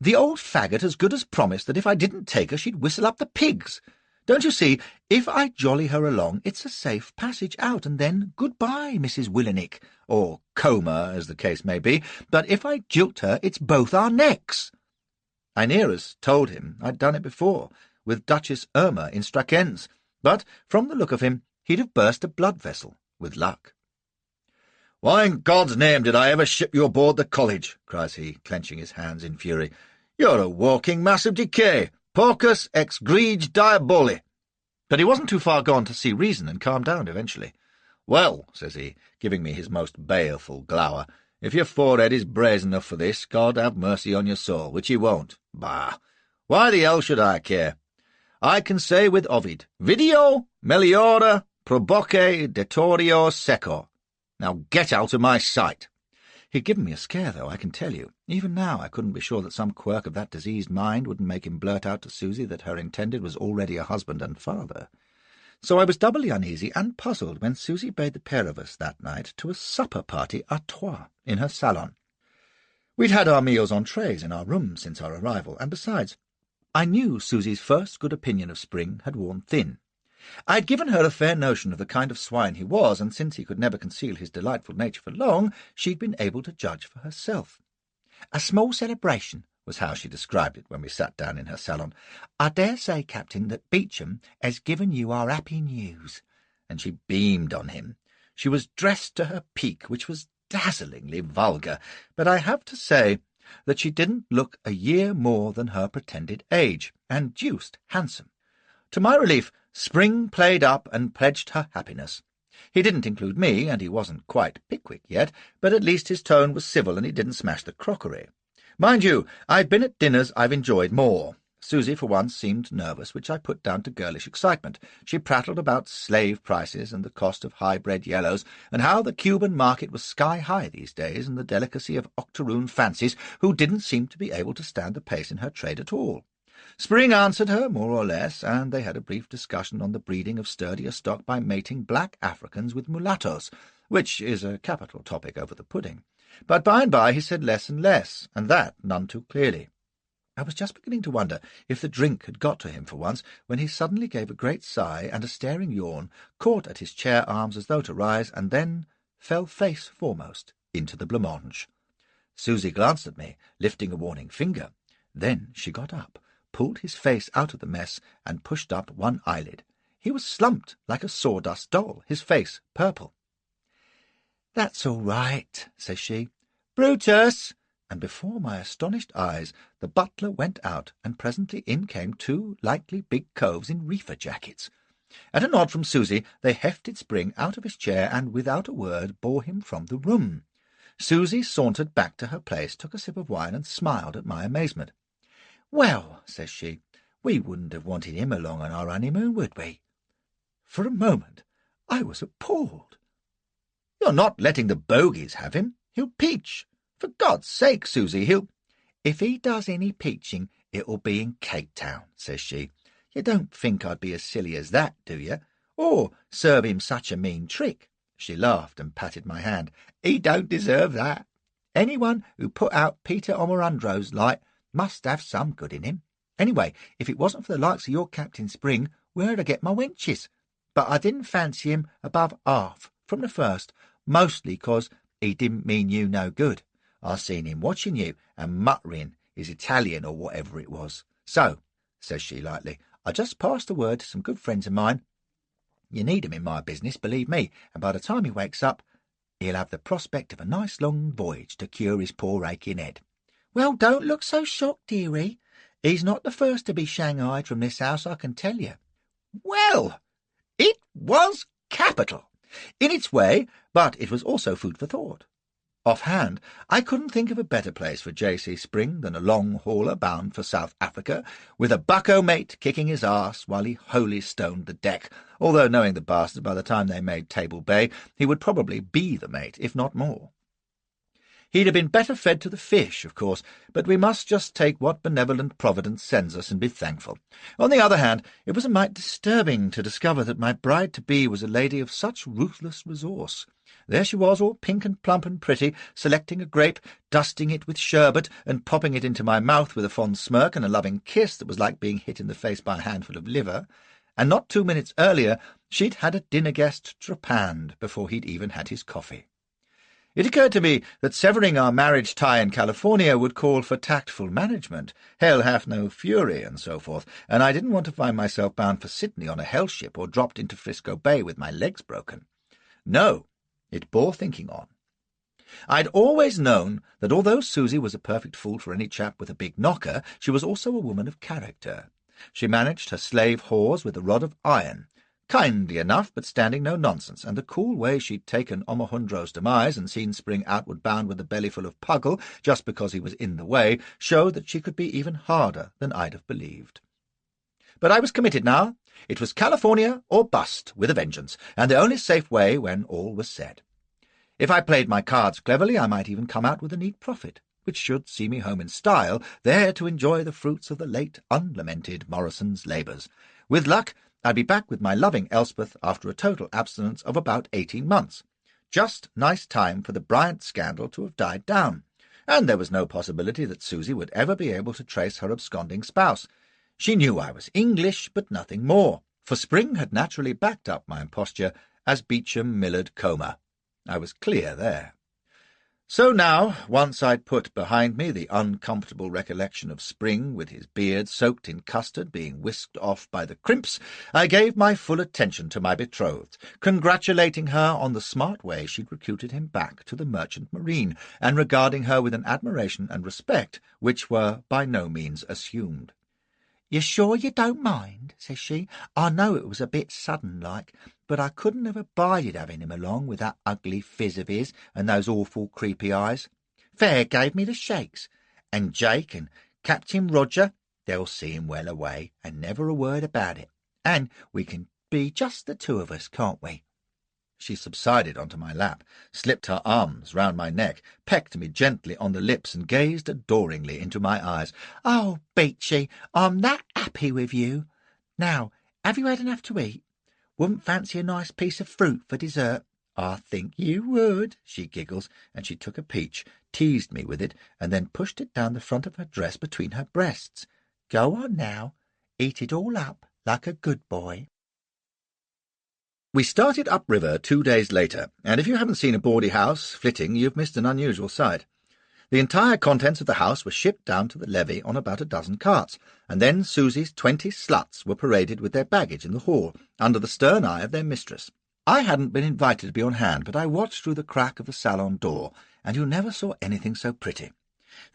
[SPEAKER 1] "The old faggot as good as promised that if I didn't take her she'd whistle up the pigs. Don't you see, if I jolly her along, it's a safe passage out, and then goodbye, Mrs. Willenick, or Comer, as the case may be, but if I jilt her, it's both our necks." I near as told him I'd done it before, with Duchess Irma in Strakenz, but from the look of him, he'd have burst a blood vessel, with luck. "Why in God's name did I ever ship you aboard the college?" cries he, clenching his hands in fury. "You're a walking mass of decay. Porcus ex grege diaboli." But he wasn't too far gone to see reason and calm down eventually. "Well," says he, giving me his most baleful glower, "if your forehead is brazen enough for this, God have mercy on your soul, which he won't. Bah! Why the hell should I care? I can say with Ovid, Video meliora proboque detorio secor. Now get out of my sight." He'd given me a scare, though, I can tell you. Even now I couldn't be sure that some quirk of that diseased mind wouldn't make him blurt out to Susie that her intended was already a husband and father. So I was doubly uneasy and puzzled when Susie bade the pair of us that night to a supper party à trois in her salon. We'd had our meals on trays in our room since our arrival, and besides, I knew Susie's first good opinion of Spring had worn thin. I'd given her a fair notion of the kind of swine he was, and since he could never conceal his delightful nature for long, she'd been able to judge for herself. "A small celebration," was how she described it when we sat down in her salon. "I dare say, Captain, that Beecham has given you our happy news." And she beamed on him. She was dressed to her peak, which was dazzlingly vulgar, but I have to say that she didn't look a year more than her pretended age, and deuced handsome. To my relief, Spring played up and pledged her happiness. He didn't include me, and he wasn't quite Pickwick yet, but at least his tone was civil and he didn't smash the crockery. Mind you, I've been at dinners I've enjoyed more. Susie for once seemed nervous, which I put down to girlish excitement. She prattled about slave prices and the cost of high-bred yellows, and how the Cuban market was sky-high these days, and the delicacy of octoroon fancies who didn't seem to be able to stand the pace in her trade at all. Spring answered her, more or less, and they had a brief discussion on the breeding of sturdier stock by mating black Africans with mulattoes, which is a capital topic over the pudding. But by and by he said less and less, and that none too clearly. I was just beginning to wonder if the drink had got to him for once, when he suddenly gave a great sigh and a staring yawn, caught at his chair arms as though to rise, and then fell face foremost into the blancmange. Susie glanced at me, lifting a warning finger. Then she got up, pulled his face out of the mess, and pushed up one eyelid. He was slumped like a sawdust doll, his face purple. "That's all right," says she. "Brutus!" And before my astonished eyes the butler went out, and presently in came two likely big coves in reefer jackets. At a nod from Susie, they hefted Spring out of his chair, and without a word bore him from the room. Susie sauntered back to her place, took a sip of wine, and smiled at my amazement. "Well," says she, "we wouldn't have wanted him along on our honeymoon, would we?" For a moment I was appalled. "You're not letting the bogies have him? He'll peach. For God's sake, Susie, he'll—" "If he does any peaching, it'll be in Cape Town," says she. "You don't think I'd be as silly as that, do you? Or serve him such a mean trick?" She laughed and patted my hand. "He don't deserve that. Anyone who put out Peter Omerandro's light must have some good in him. Anyway, if it wasn't for the likes of your Captain Spring, where'd I get my wenches? But I didn't fancy him above half from the first, mostly 'cause he didn't mean you no good. I seen him watching you and muttering his Italian or whatever it was. So," says she lightly, "I just passed the word to some good friends of mine. You need 'em in my business, believe me, and by the time he wakes up, he'll have the prospect of a nice long voyage to cure his poor aching head." "Well, don't look so shocked, dearie. He's not the first to be shanghaied from this house, I can tell you." Well, it was capital, in its way, but it was also food for thought. Offhand, I couldn't think of a better place for J.C. Spring than a long hauler bound for South Africa, with a bucko mate kicking his arse while he holy stoned the deck, although knowing the bastard, by the time they made Table Bay, he would probably be the mate, if not more. He'd have been better fed to the fish, of course, but we must just take what benevolent Providence sends us and be thankful. On the other hand, it was a mite disturbing to discover that my bride-to-be was a lady of such ruthless resource. There she was, all pink and plump and pretty, selecting a grape, dusting it with sherbet, and popping it into my mouth with a fond smirk and a loving kiss that was like being hit in the face by a handful of liver. And not 2 minutes earlier, she'd had a dinner guest trepanned before he'd even had his coffee. It occurred to me that severing our marriage tie in California would call for tactful management, hell hath no fury, and so forth, and I didn't want to find myself bound for Sydney on a hell ship or dropped into Frisco Bay with my legs broken. No, it bore thinking on. I'd always known that although Susie was a perfect fool for any chap with a big knocker, she was also a woman of character. She managed her slave whores with a rod of iron, kindly enough, but standing no nonsense, and the cool way she'd taken Omohundro's demise and seen Spring outward bound with a bellyful of puggle just because he was in the way showed that she could be even harder than I'd have believed. But I was committed now. It was California or bust, with a vengeance, and the only safe way when all was said. If I played my cards cleverly, I might even come out with a neat profit, which should see me home in style, there to enjoy the fruits of the late unlamented Morrison's labours. With luck, I'd be back with my loving Elspeth after a total abstinence of about 18 months. Just nice time for the Bryant scandal to have died down, and there was no possibility that Susie would ever be able to trace her absconding spouse. She knew I was English, but nothing more, for Spring had naturally backed up my imposture as Beecham Millard Comer. I was clear there. So now, once I'd put behind me the uncomfortable recollection of Spring with his beard soaked in custard being whisked off by the crimps, I gave my full attention to my betrothed, congratulating her on the smart way she'd recruited him back to the Merchant Marine, and regarding her with an admiration and respect which were by no means assumed. "You sure you don't mind?" says she. "I know it was a bit sudden-like, but I couldn't have abided having him along with that ugly phiz of his and those awful creepy eyes. Fair gave me the shakes. And Jake and Captain Roger, they'll see him well away, and never a word about it. And we can be just the two of us, can't we?" She subsided onto my lap, slipped her arms round my neck, pecked me gently on the lips, and gazed adoringly into my eyes. "Oh, Beachy, I'm that happy with you. Now, have you had enough to eat? Wouldn't fancy a nice piece of fruit for dessert?" "I think you would," she giggles, and she took a peach, teased me with it, and then pushed it down the front of her dress between her breasts. "Go on now, eat it all up like a good boy." We started upriver 2 days later, and if you haven't seen a bawdy house flitting, you've missed an unusual sight. The entire contents of the house were shipped down to the levee on about a dozen carts, and then Susie's 20 sluts were paraded with their baggage in the hall, under the stern eye of their mistress. I hadn't been invited to be on hand, but I watched through the crack of the salon door, and you never saw anything so pretty.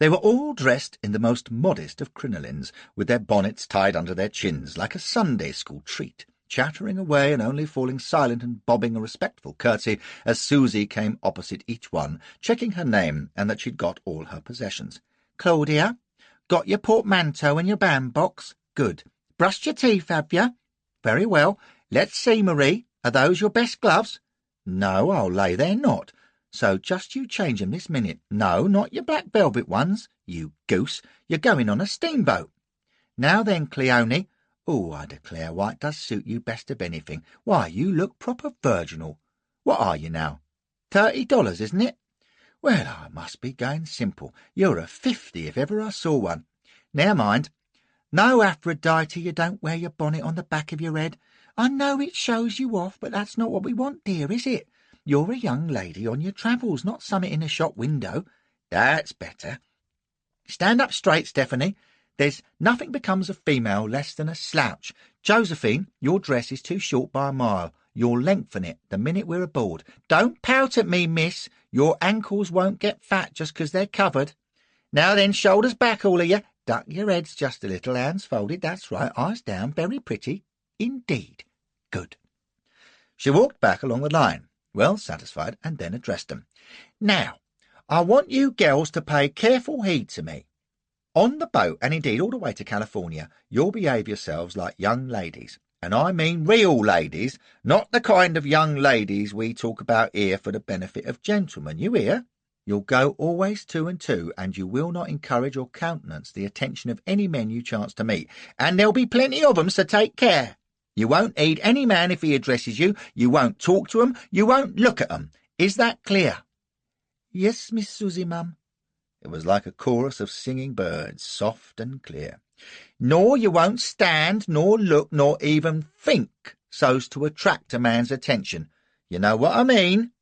[SPEAKER 1] They were all dressed in the most modest of crinolines, with their bonnets tied under their chins, like a Sunday school treat, chattering away and only falling silent and bobbing a respectful curtsy as Susie came opposite each one, checking her name and that she'd got all her possessions. "Claudia, got your portmanteau and your bandbox? Good. Brushed your teeth, have you? Very well. Let's see, Marie, are those your best gloves?" "No, I'll lay they're not. So just you change 'em this minute. No, not your black velvet ones, you goose. You're going on a steamboat. Now then, Cleone. Oh, I declare, white does suit you best of anything. Why, you look proper virginal. What are you now? $30, isn't it? Well, I must be going simple. You're a 50 if ever I saw one. Now mind, no, Aphrodite, you don't wear your bonnet on the back of your head. I know it shows you off, but that's not what we want, dear, is it? You're a young lady on your travels, not summit in a shop window. That's better. Stand up straight, Stephanie. There's nothing becomes a female less than a slouch. Josephine, your dress is too short by a mile. You'll lengthen it the minute we're aboard. Don't pout at me, miss. Your ankles won't get fat just 'cause they're covered. Now then, shoulders back, all of you. Duck your heads just a little, hands folded. That's right, eyes down. Very pretty. Indeed. Good. She walked back along the line, well satisfied, and then addressed them. Now,
[SPEAKER 2] I want you girls to pay careful heed to me. On the boat, and indeed all the way to California, you'll behave yourselves like young ladies. And I mean real ladies, not the kind of young ladies we talk about here for the benefit of gentlemen, you hear? You'll go always 2 and 2, and you will not encourage or countenance the attention of any men you chance to meet, and there'll be plenty of 'em, so take care. You won't heed any man if he addresses you, you won't talk to 'em, you won't look at 'em. Is that clear?
[SPEAKER 3] Yes, Miss Susie, ma'am.
[SPEAKER 1] It was like a chorus of singing birds, soft and clear.
[SPEAKER 2] Nor you won't stand, nor look, nor even think so's to attract a man's attention. You know what I mean?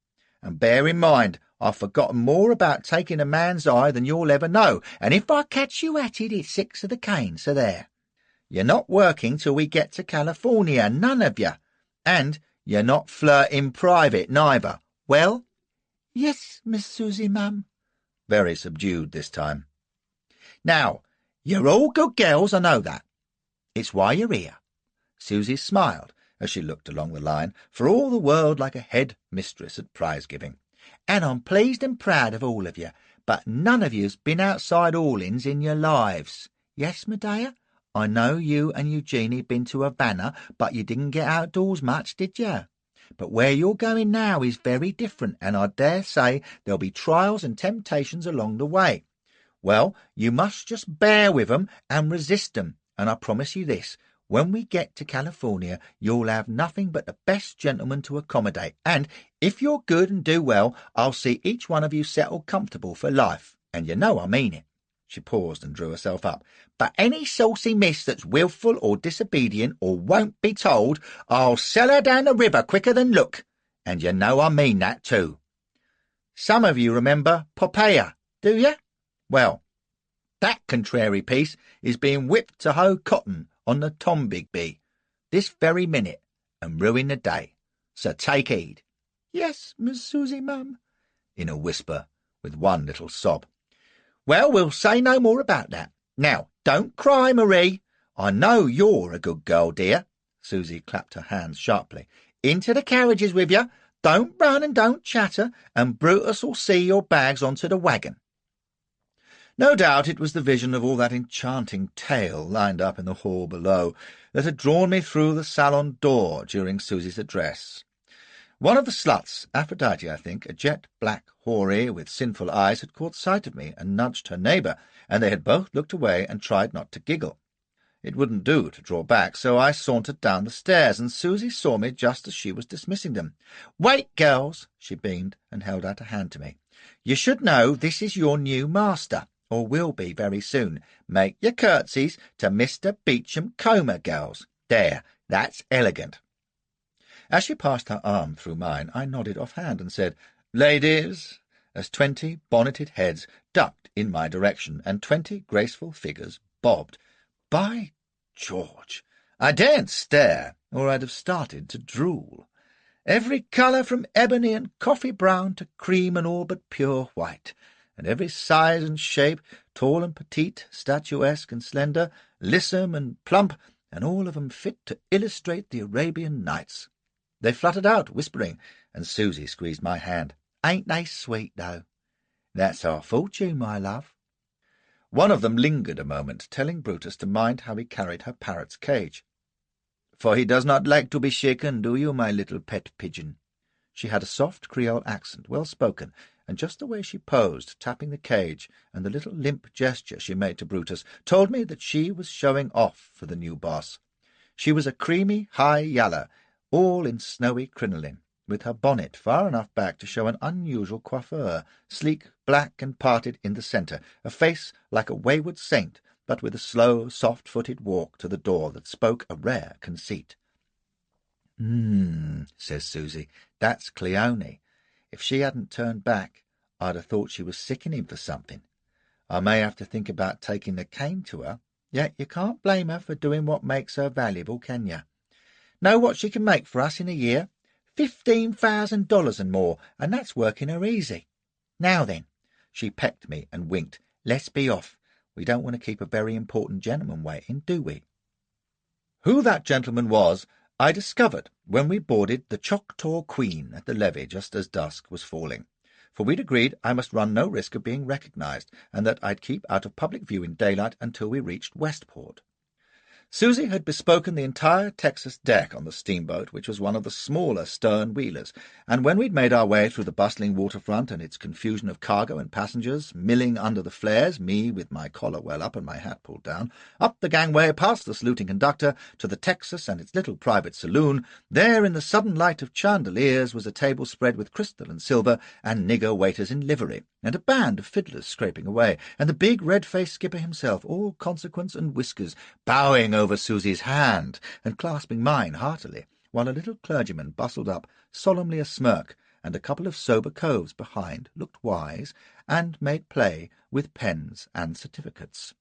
[SPEAKER 2] And bear in mind, I've forgotten more about taking a man's eye than you'll ever know, and if I catch you at it, it's 6 of the cane, so there. You're not working till we get to California, none of you. And you're not flirting private, neither. Well?
[SPEAKER 3] Yes, Miss Susie, ma'am.
[SPEAKER 1] Very subdued this time.
[SPEAKER 2] Now, you're all good girls, I know that. It's why you're here.
[SPEAKER 1] Susie smiled as she looked along the line, for all the world like a head mistress at prize-giving.
[SPEAKER 2] And I'm pleased and proud of all of you, but none of you's been outside Allins in your lives. Yes, Medea? I know you and Eugenie been to Havana, but you didn't get outdoors much, did you? But where you're going now is very different, and I dare say there'll be trials and temptations along the way. Well, you must just bear with 'em and resist 'em, and I promise you this, when we get to California you'll have nothing but the best gentlemen to accommodate, and if you're good and do well, I'll see each one of you settled comfortable for life, and you know I mean it. She paused and drew herself up. But any saucy miss that's wilful or disobedient or won't be told, I'll sell her down the river quicker than look, and you know I mean that too. Some of you remember Popeye, do you? Well, that contrary piece is being whipped to hoe cotton on the Tombigbee this very minute, and ruin the day. So take heed.
[SPEAKER 3] Yes, Miss Susie, ma'am,
[SPEAKER 1] in a whisper, with one little sob.
[SPEAKER 2] Well, we'll say no more about that. Now, don't cry, Marie. I know you're a good girl, dear. Susie clapped her hands sharply. Into the carriages with you. Don't run and don't chatter, and Brutus'll see your bags onto the wagon.
[SPEAKER 1] No doubt it was the vision of all that enchanting tale lined up in the hall below that had drawn me through the salon door during Susie's address. One of the sluts, Aphrodite, I think, a jet-black houri with sinful eyes, had caught sight of me and nudged her neighbour, and they had both looked away and tried not to giggle. It wouldn't do to draw back, so I sauntered down the stairs, and Susie saw me just as she was dismissing them.
[SPEAKER 2] "Wait, girls," she beamed, and held out a hand to me. "You should know this is your new master, or will be very soon. Make your curtsies to Mr. Beecham Comer, girls. There, that's elegant."
[SPEAKER 1] As she passed her arm through mine, I nodded offhand and said, "Ladies," as 20 bonneted heads ducked in my direction, and 20 graceful figures bobbed. By George, I daren't stare, or I'd have started to drool. Every colour from ebony and coffee brown to cream and all but pure white, and every size and shape, tall and petite, statuesque and slender, lissom and plump, and all of 'em fit to illustrate the Arabian Nights. They fluttered out, whispering, and Susie squeezed my hand.
[SPEAKER 2] "Ain't they sweet, though?" "That's our fortune, my love."
[SPEAKER 1] One of them lingered a moment, telling Brutus to mind how he carried her parrot's cage. "For he does not like to be shaken, do you, my little pet pigeon?" She had a soft Creole accent, well spoken, and just the way she posed, tapping the cage, and the little limp gesture she made to Brutus, told me that she was showing off for the new boss. She was a creamy high yaller, all in snowy crinoline, with her bonnet far enough back to show an unusual coiffure, sleek, black, and parted in the centre, a face like a wayward saint, but with a slow, soft-footed walk to the door that spoke a rare conceit.
[SPEAKER 2] Says Susie, "that's Cleone. If she hadn't turned back, I'd have thought she was sickening for something. I may have to think about taking the cane to her, yet you can't blame her for doing what makes her valuable, can you? Know what she can make for us in a year? $15,000 and more, and that's working her easy. Now then," she pecked me and winked, "let's be off. We don't want to keep a very important gentleman waiting, do we?"
[SPEAKER 1] Who that gentleman was, I discovered when we boarded the Choctaw Queen at the levee just as dusk was falling. for we'd agreed I must run no risk of being recognised, and that I'd keep out of public view in daylight until we reached Westport. Susie had bespoken the entire Texas deck on the steamboat, which was one of the smaller stern-wheelers, and when we'd made our way through the bustling waterfront and its confusion of cargo and passengers milling under the flares, me with my collar well up and my hat pulled down, up the gangway past the saluting conductor to the Texas and its little private saloon, there in the sudden light of chandeliers was a table spread with crystal and silver and nigger waiters in livery, and a band of fiddlers scraping away, and the big red-faced skipper himself, all consequence and whiskers, bowing over Susie's hand and clasping mine heartily, while a little clergyman bustled up, solemnly a smirk, and a couple of sober coves behind looked wise and made play with pens and certificates.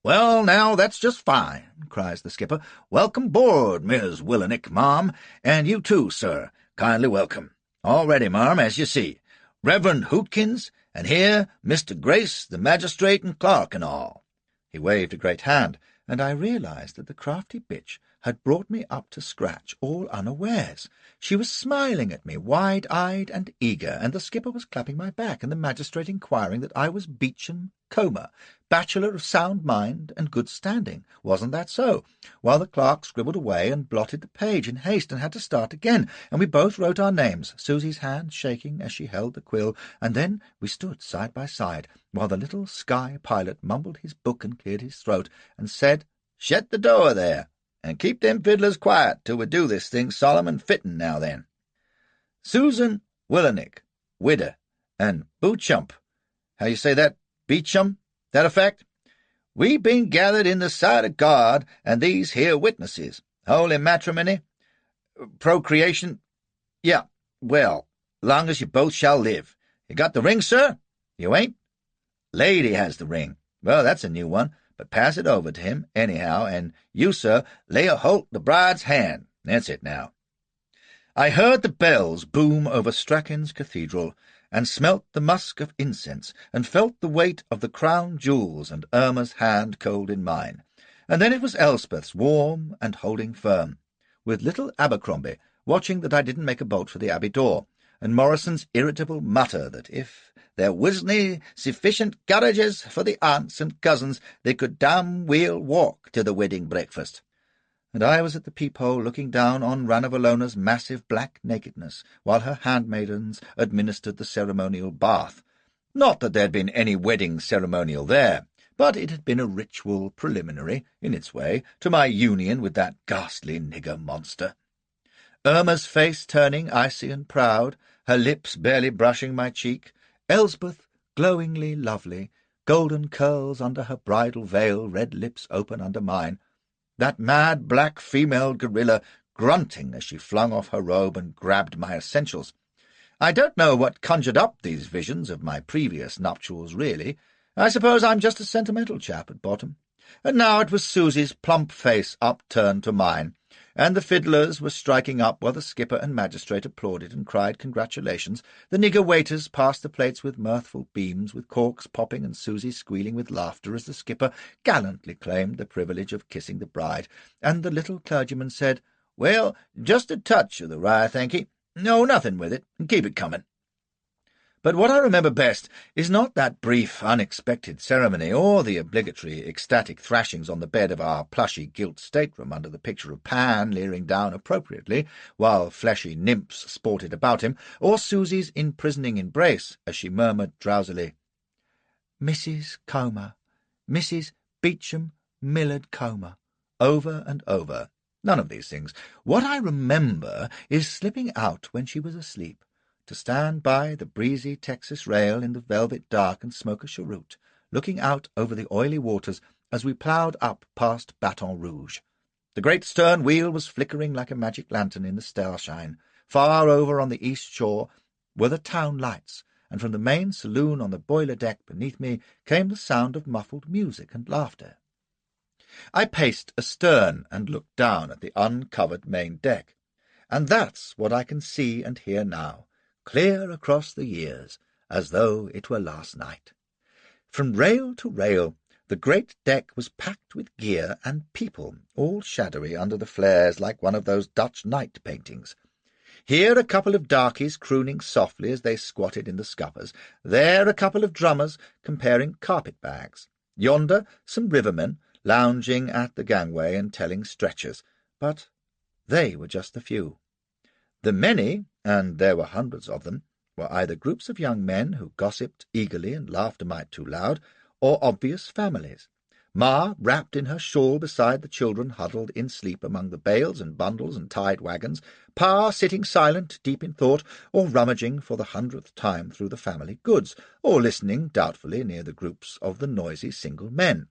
[SPEAKER 1] "Well, now, that's just fine," cries the skipper. "Welcome board, Miss Willenick, ma'am, and you too, sir. Kindly welcome. All ready, ma'am, as you see. Reverend Hootkins, and here Mr. Grace, the magistrate and clerk and all." He waved a great hand, and I realized that the crafty bitch had brought me up to scratch all unawares. She was smiling at me, wide-eyed and eager, and the skipper was clapping my back, and the magistrate inquiring that I was Beecham Comer, bachelor of sound mind and good standing. Wasn't that so? While the clerk scribbled away and blotted the page in haste and had to start again, and we both wrote our names, Susie's hand shaking as she held the quill, and then we stood side by side, while the little sky pilot mumbled his book and cleared his throat, and said, "Shet the door there, and keep them fiddlers quiet till we do this thing solemn and fitting now then. Susan Willenick, widder, and Beauchamp, how you say that, Beecham, that effect? We been gathered in the sight of God and these here witnesses. Holy matrimony, procreation, yeah, well, long as you both shall live. You got the ring, sir? You ain't? Lady has the ring. Well, that's a new one, but pass it over to him, anyhow, and you, sir, lay a holt the bride's hand. That's it now. I heard the bells boom over Strachan's cathedral, and smelt the musk of incense, and felt the weight of the crown jewels and Irma's hand cold in mine. And then it was Elspeth's, warm and holding firm, with little Abercrombie watching that I didn't make a bolt for the abbey door, and Morrison's irritable mutter that if there wasn't sufficient carriages for the aunts and cousins, they could damn weel walk to the wedding breakfast. And I was at the peephole looking down on Ranavalona's massive black nakedness, while her handmaidens administered the ceremonial bath. Not that there had been any wedding ceremonial there, but it had been a ritual preliminary, in its way, to my union with that ghastly nigger monster. Irma's face turning icy and proud, her lips barely brushing my cheek, Elspeth glowingly lovely, golden curls under her bridal veil, red lips open under mine, that mad black female gorilla grunting as she flung off her robe and grabbed my essentials. I don't know what conjured up these visions of my previous nuptials, really. I suppose I'm just a sentimental chap at bottom. And now it was Susie's plump face upturned to mine, and the fiddlers were striking up while the skipper and magistrate applauded and cried congratulations. The nigger waiters passed the plates with mirthful beams, with corks popping and Susie squealing with laughter as the skipper gallantly claimed the privilege of kissing the bride, and the little clergyman said, "Well, just a touch of the rye, thanky. No, nothing with it, and keep it coming." But what I remember best is not that brief, unexpected ceremony, or the obligatory ecstatic thrashings on the bed of our plushy gilt stateroom under the picture of Pan leering down appropriately, while fleshy nymphs sported about him, or Susie's imprisoning embrace as she murmured drowsily, "Mrs. Comer, Mrs. Beecham Millard Comer," over and over. None of these things. What I remember is slipping out when she was asleep, to stand by the breezy Texas rail in the velvet dark and smoke a cheroot, looking out over the oily waters as we ploughed up past Baton Rouge. The great stern wheel was flickering like a magic lantern in the starshine. Far over on the east shore were the town lights, and from the main saloon on the boiler deck beneath me came the sound of muffled music and laughter. I paced astern and looked down at the uncovered main deck, and that's what I can see and hear now, clear across the years, as though it were last night. From rail to rail, the great deck was packed with gear and people, all shadowy under the flares like one of those Dutch night paintings. Here a couple of darkies crooning softly as they squatted in the scuppers. There a couple of drummers comparing carpet-bags. Yonder some rivermen lounging at the gangway and telling stretchers. But they were just a few. The many, and there were hundreds of them, were either groups of young men who gossiped eagerly and laughed a mite too loud, or obvious families. Ma wrapped in her shawl beside the children huddled in sleep among the bales and bundles and tied wagons, Pa sitting silent, deep in thought, or rummaging for the 100th time through the family goods, or listening doubtfully near the groups of the noisy single men.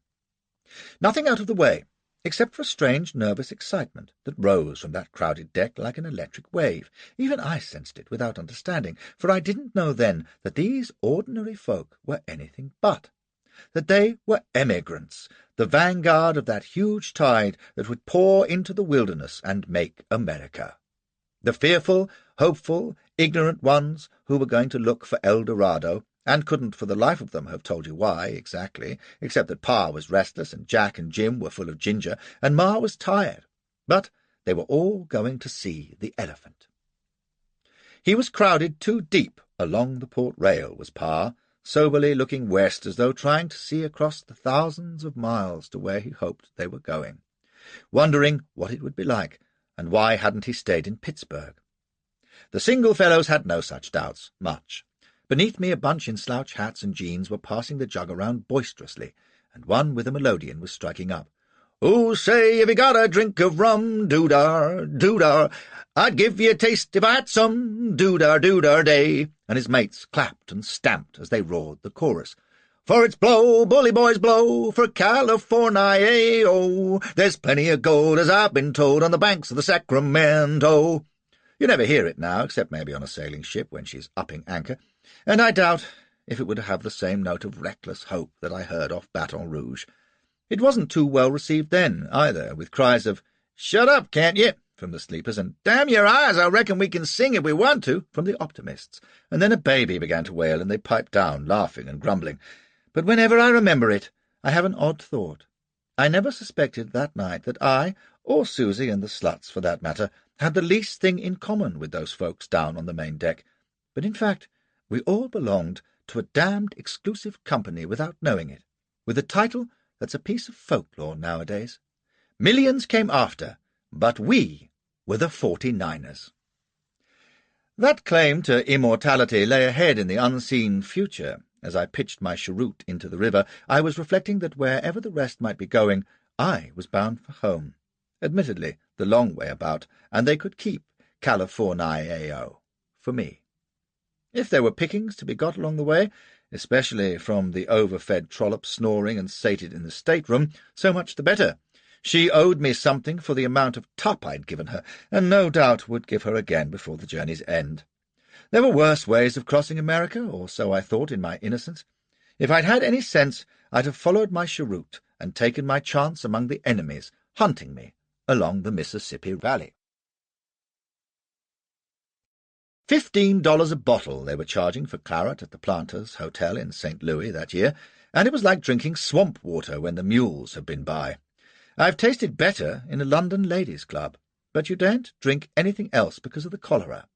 [SPEAKER 1] Nothing out of the way, except for a strange nervous excitement that rose from that crowded deck like an electric wave. Even I sensed it without understanding, for I didn't know then that these ordinary folk were anything but, that they were emigrants, the vanguard of that huge tide that would pour into the wilderness and make America. The fearful, hopeful, ignorant ones who were going to look for El Dorado, and couldn't for the life of them have told you why exactly, except that Pa was restless and Jack and Jim were full of ginger, and Ma was tired. But they were all going to see the elephant. He was crowded too deep along the port rail, was Pa, soberly looking west as though trying to see across the thousands of miles to where he hoped they were going, wondering what it would be like, and why hadn't he stayed in Pittsburgh. The single fellows had no such doubts, much. Beneath me a bunch in slouch hats and jeans were passing the jug around boisterously, and one with a melodeon was striking up. "Oh, say, have you got a drink of rum? Doo-dar, doo-dar. I'd give you a taste if I had some. Doo-dar, doo-dar day." And his mates clapped and stamped as they roared the chorus. "For it's blow, bully boys, blow, for California, oh. There's plenty of gold, as I've been told, on the banks of the Sacramento." You never hear it now, except maybe on a sailing ship when she's upping anchor, and I doubt if it would have the same note of reckless hope that I heard off Baton Rouge. It wasn't too well received then, either, with cries of, "Shut up, can't ye?" from the sleepers, and "Damn your eyes, I reckon we can sing if we want to," from the optimists. And then a baby began to wail, and they piped down, laughing and grumbling. But whenever I remember it, I have an odd thought. I never suspected that night that I, or Susie and the sluts for that matter, had the least thing in common with those folks down on the main deck. But in fact, we all belonged to a damned exclusive company without knowing it, with a title that's a piece of folklore nowadays. Millions came after, but we were the 49ers. That claim to immortality lay ahead in the unseen future. As I pitched my cheroot into the river, I was reflecting that wherever the rest might be going, I was bound for home. Admittedly, the long way about, and they could keep California for me. If there were pickings to be got along the way, especially from the overfed trollop snoring and sated in the stateroom, so much the better. She owed me something for the amount of tup I'd given her, and no doubt would give her again before the journey's end. There were worse ways of crossing America, or so I thought in my innocence. If I'd had any sense, I'd have followed my cheroot and taken my chance among the enemies, hunting me along the Mississippi Valley. $15 a bottle they were charging for claret at the Planters Hotel in St. Louis that year, and it was like drinking swamp water when the mules have been by. I've tasted better in a London ladies' club, but you daren't drink anything else because of the cholera.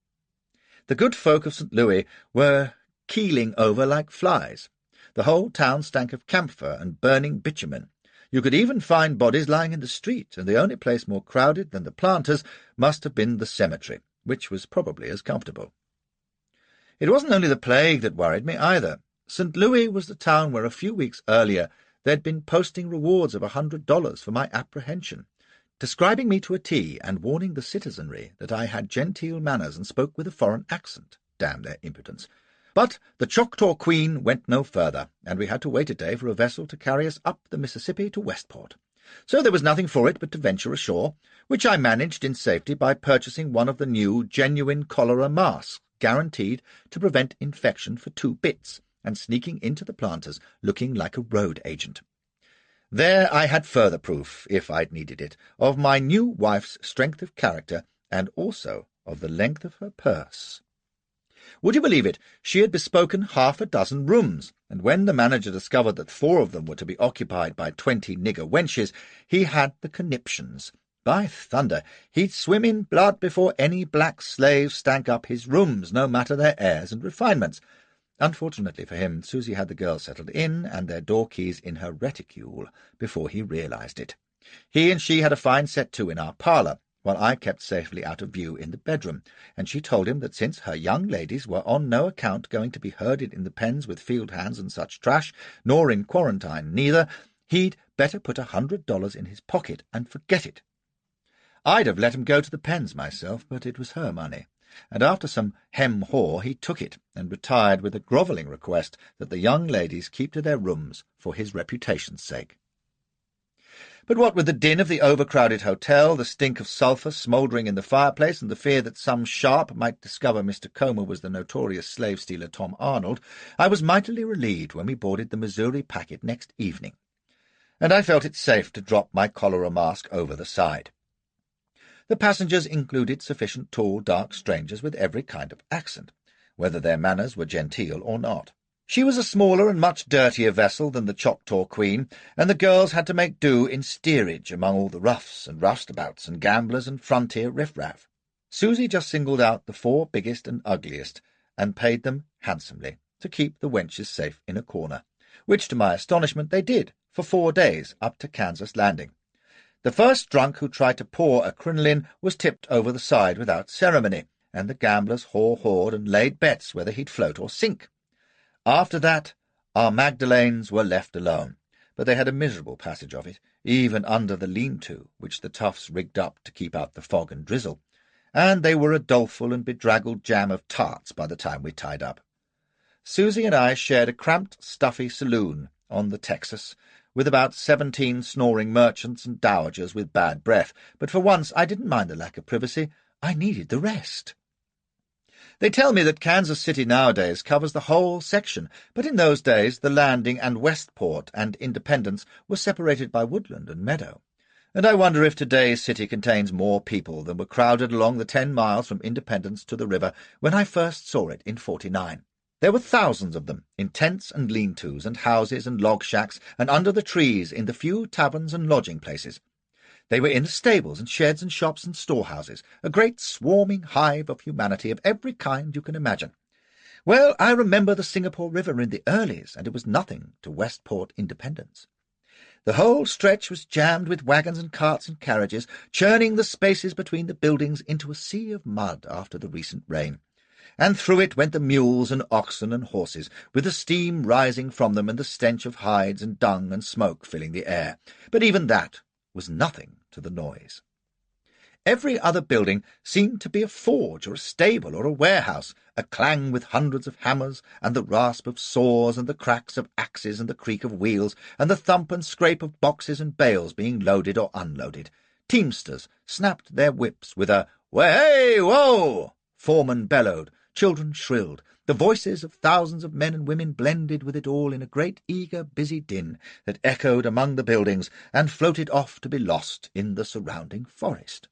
[SPEAKER 1] The good folk of St. Louis were keeling over like flies. The whole town stank of camphor and burning bitumen. You could even find bodies lying in the street, and the only place more crowded than the Planters must have been the cemetery, which was probably as comfortable. It wasn't only the plague that worried me, either. St. Louis was the town where a few weeks earlier they'd been posting rewards of $100 for my apprehension, describing me to a T and warning the citizenry that I had genteel manners and spoke with a foreign accent. Damn their impudence. But the Choctaw Queen went no further, and we had to wait a day for a vessel to carry us up the Mississippi to Westport. So there was nothing for it but to venture ashore, which I managed in safety by purchasing one of the new genuine cholera masks, guaranteed to prevent infection for 2 bits, and sneaking into the Planters looking like a road agent. There I had further proof, if I'd needed it, of my new wife's strength of character, and also of the length of her purse. Would you believe it, she had bespoken 6 rooms, and when the manager discovered that 4 of them were to be occupied by 20 nigger wenches, he had the conniptions. By thunder, he'd swim in blood before any black slave stank up his rooms, no matter their airs and refinements. Unfortunately for him, Susie had the girls settled in and their door-keys in her reticule before he realized it. He and she had a fine set-to in our parlour, while I kept safely out of view in the bedroom, and she told him that since her young ladies were on no account going to be herded in the pens with field hands and such trash, nor in quarantine neither, he'd better put $100 in his pocket and forget it. I'd have let him go to the pens myself, but it was her money, and after some hem-haw he took it and retired with a grovelling request that the young ladies keep to their rooms for his reputation's sake. But what with the din of the overcrowded hotel, the stink of sulphur smouldering in the fireplace, and the fear that some sharp might discover Mr. Comer was the notorious slave-stealer Tom Arnold, I was mightily relieved when we boarded the Missouri packet next evening, and I felt it safe to drop my cholera mask over the side. The passengers included sufficient tall, dark strangers with every kind of accent, whether their manners were genteel or not. She was a smaller and much dirtier vessel than the Choctaw Queen, and the girls had to make do in steerage among all the roughs and roustabouts and gamblers and frontier riff-raff. Susie just singled out the 4 biggest and ugliest, and paid them handsomely to keep the wenches safe in a corner, which, to my astonishment, they did for 4 days up to Kansas Landing. The first drunk who tried to pour a crinoline was tipped over the side without ceremony, and the gamblers haw-hawed and laid bets whether he'd float or sink. After that, our Magdalenes were left alone, but they had a miserable passage of it, even under the lean-to, which the toughs rigged up to keep out the fog and drizzle, and they were a doleful and bedraggled jam of tarts by the time we tied up. Susie and I shared a cramped, stuffy saloon on the Texas, with about 17 snoring merchants and dowagers with bad breath, but for once I didn't mind the lack of privacy. I needed the rest. They tell me that Kansas City nowadays covers the whole section, but in those days the Landing and Westport and Independence were separated by woodland and meadow, and I wonder if today's city contains more people than were crowded along the 10 miles from Independence to the river when I first saw it in '49. There were thousands of them, in tents and lean-tos and houses and log shacks, and under the trees in the few taverns and lodging-places. They were in the stables and sheds and shops and storehouses, a great swarming hive of humanity of every kind you can imagine. Well, I remember the Singapore River in the earlies, and it was nothing to Westport Independence. The whole stretch was jammed with wagons and carts and carriages, churning the spaces between the buildings into a sea of mud after the recent rain. And through it went the mules and oxen and horses, with the steam rising from them and the stench of hides and dung and smoke filling the air. But even that was nothing to the noise. Every other building seemed to be a forge or a stable or a warehouse, a clang with hundreds of hammers, and the rasp of saws, and the cracks of axes, and the creak of wheels, and the thump and scrape of boxes and bales being loaded or unloaded. Teamsters snapped their whips with a "Way, whoa!" Foremen bellowed, children shrilled, the voices of thousands of men and women blended with it all in a great eager, busy din that echoed among the buildings and floated off to be lost in the surrounding forest.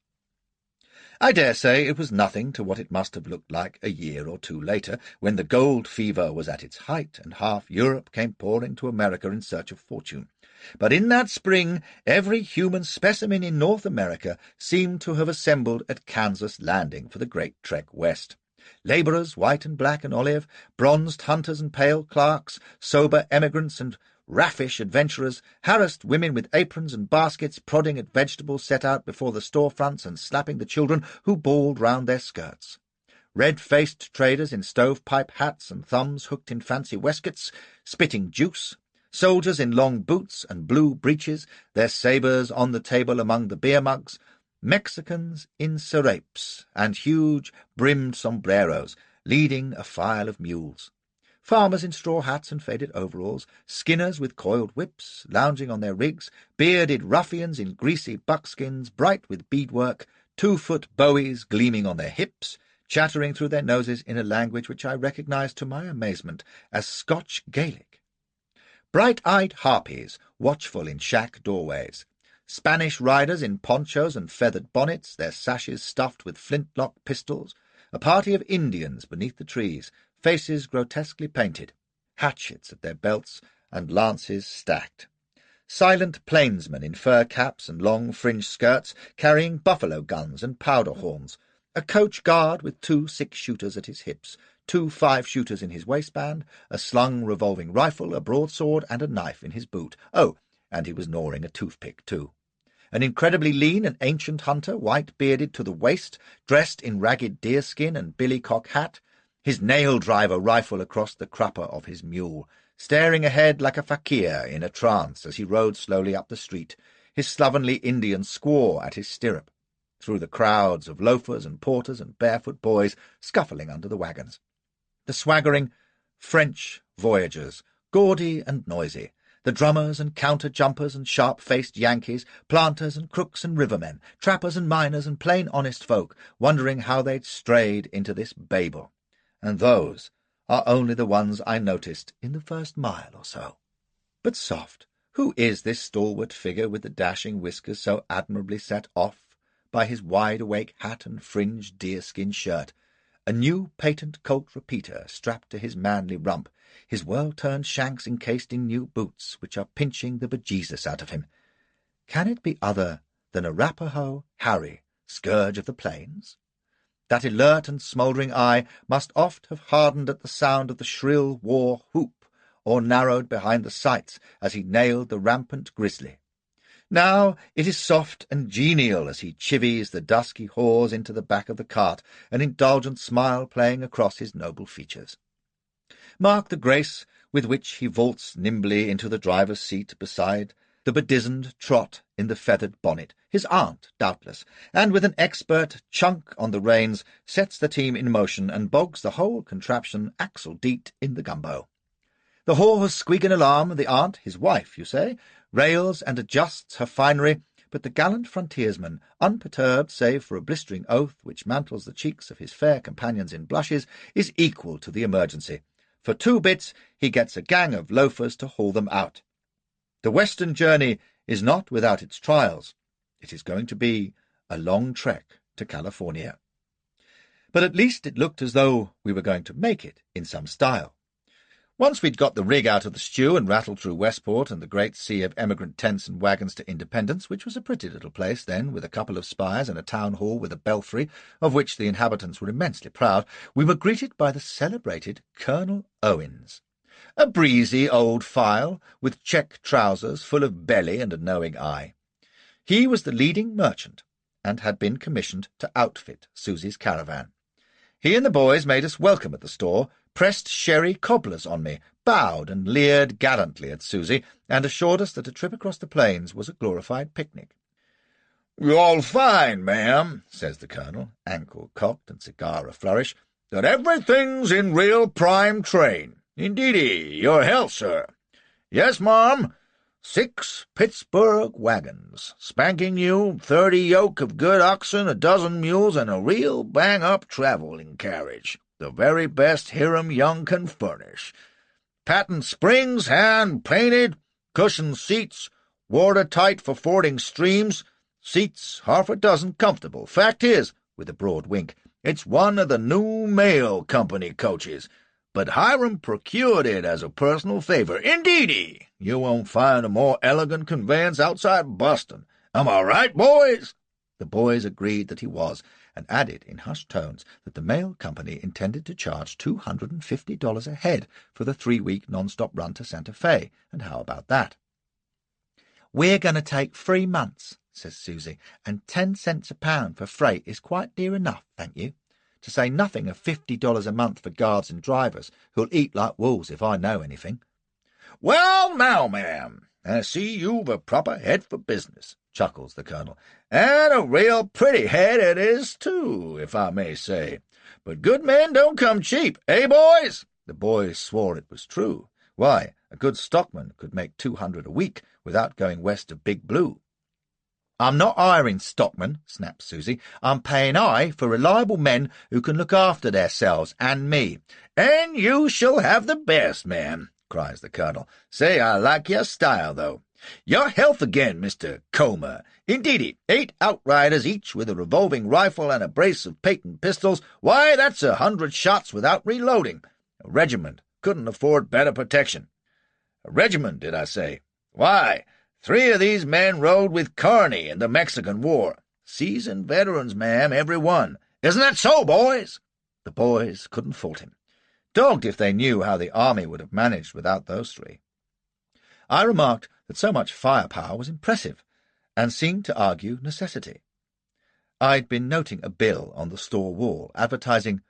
[SPEAKER 1] I dare say it was nothing to what it must have looked like a year or 2 later, when the gold fever was at its height and half Europe came pouring to America in search of fortune. But in that spring every human specimen in North America seemed to have assembled at Kansas Landing for the great trek west. Labourers, white and black and olive, bronzed hunters and pale clerks, sober emigrants and raffish adventurers, harassed women with aprons and baskets prodding at vegetables set out before the storefronts and slapping the children who bawled round their skirts. Red-faced traders in stovepipe hats and thumbs hooked in fancy waistcoats, spitting juice, soldiers in long boots and blue breeches, their sabres on the table among the beer mugs, Mexicans in serapes and huge brimmed sombreros, leading a file of mules. Farmers in straw hats and faded overalls, skinners with coiled whips, lounging on their rigs, bearded ruffians in greasy buckskins, bright with beadwork, 2-foot bowies gleaming on their hips, chattering through their noses in a language which I recognized to my amazement as Scotch Gaelic. Bright-eyed harpies, watchful in shack doorways. Spanish riders in ponchos and feathered bonnets, their sashes stuffed with flintlock pistols. A party of Indians beneath the trees, faces grotesquely painted, hatchets at their belts and lances stacked. silent plainsmen in fur caps and long fringed skirts, carrying buffalo guns and powder horns, a coach guard with 2 6-shooters at his hips, 2 5-shooters in his waistband, a slung revolving rifle, a broadsword, and a knife in his boot. Oh, and he was gnawing a toothpick too. An incredibly lean and ancient hunter, white-bearded to the waist, dressed in ragged deerskin and billycock hat, his nail-driver rifle across the crupper of his mule, staring ahead like a fakir in a trance as he rode slowly up the street, his slovenly Indian squaw at his stirrup, through the crowds of loafers and porters and barefoot boys scuffling under the wagons. The swaggering French voyagers, gaudy and noisy, the drummers and counter-jumpers and sharp-faced Yankees, planters and crooks and rivermen, trappers and miners and plain honest folk, wondering how they'd strayed into this Babel. And those are only the ones I noticed in the first mile or so. But soft, who is this stalwart figure with the dashing whiskers so admirably set off by his wide-awake hat and fringed deerskin shirt, a new patent Colt repeater strapped to his manly rump, his well-turned shanks encased in new boots which are pinching the bejesus out of him? Can it be other than Arapaho Harry, scourge of the plains? That alert and smouldering eye must oft have hardened at the sound of the shrill war whoop, or narrowed behind the sights as he nailed the rampant grizzly. Now it is soft and genial as he chivies the dusky horse into the back of the cart, an indulgent smile playing across his noble features. Mark the grace with which he vaults nimbly into the driver's seat beside the bedizened trot in the feathered bonnet, his aunt, doubtless, and with an expert chunk on the reins sets the team in motion and bogs the whole contraption axle-deet in the gumbo. The horse squeak an alarm, the aunt, his wife, you say, rails and adjusts her finery, but the gallant frontiersman, unperturbed save for a blistering oath which mantles the cheeks of his fair companions in blushes, is equal to the emergency. For 2 bits he gets a gang of loafers to haul them out. The western journey is not without its trials. It is going to be a long trek to California. But at least it looked as though we were going to make it in some style. Once we'd got the rig out of the stew and rattled through Westport and the great sea of emigrant tents and wagons to Independence, which was a pretty little place then, with a couple of spires and a town hall with a belfry, of which the inhabitants were immensely proud, we were greeted by the celebrated Colonel Owens, a breezy old file with check trousers full of belly and a knowing eye. He was the leading merchant and had been commissioned to outfit Susie's caravan. He and the boys made us welcome at the store, pressed sherry cobblers on me, bowed and leered gallantly at Susie, and assured us that a trip across the plains was a glorified picnic. "You'll find, ma'am," says the colonel, ankle cocked and cigar a-flourish, "that everything's in real prime train. Indeedy, your health, sir. Yes, ma'am, 6 Pittsburgh wagons, spanking new, 30 yoke of good oxen, a dozen mules, and a real bang-up travelling carriage. The very best Hiram Young can furnish. Patent springs, hand-painted, cushioned seats, watertight for fording streams, seats 6 comfortable. Fact is," with a broad wink, "it's one of the new mail company coaches. But Hiram procured it as a personal favor. Indeedy, you won't find a more elegant conveyance outside Boston. Am I right, boys?" The boys agreed that he was, and added in hushed tones that the mail company intended to charge $250 a head for the 3-week non-stop run to Santa Fe. And how about that? "We're going to take 3 months," says Susie, "and 10 cents a pound for freight is quite dear enough, thank you. To say nothing of $50 a month for guards and drivers, who'll eat like wolves if I know anything." "Well, now, ma'am, I see you've a proper head for business," chuckles the colonel, "and a real pretty head it is, too, if I may say. But good men don't come cheap, eh, boys?" The boys swore it was true. Why, a good stockman could make $200 a week without going west of Big Blue. "I'm not hiring stockmen," snaps Susie. "I'm paying high for reliable men who can look after theirselves and me." "And you shall have the best, ma'am," cries the colonel. "Say, I like your style, though. Your health again, Mr. Comer. Indeedy, 8 outriders each with a revolving rifle and a brace of patent pistols. Why, that's 100 shots without reloading. A regiment couldn't afford better protection." "A regiment, did I say? Why, 3 of these men rode with Kearny in the Mexican War. Seasoned veterans, ma'am, every one. Isn't that so, boys?" The boys couldn't fault him. Dogged if they knew how the army would have managed without those 3. I remarked that so much firepower was impressive, and seemed to argue necessity. I'd been noting a bill on the store wall, advertising,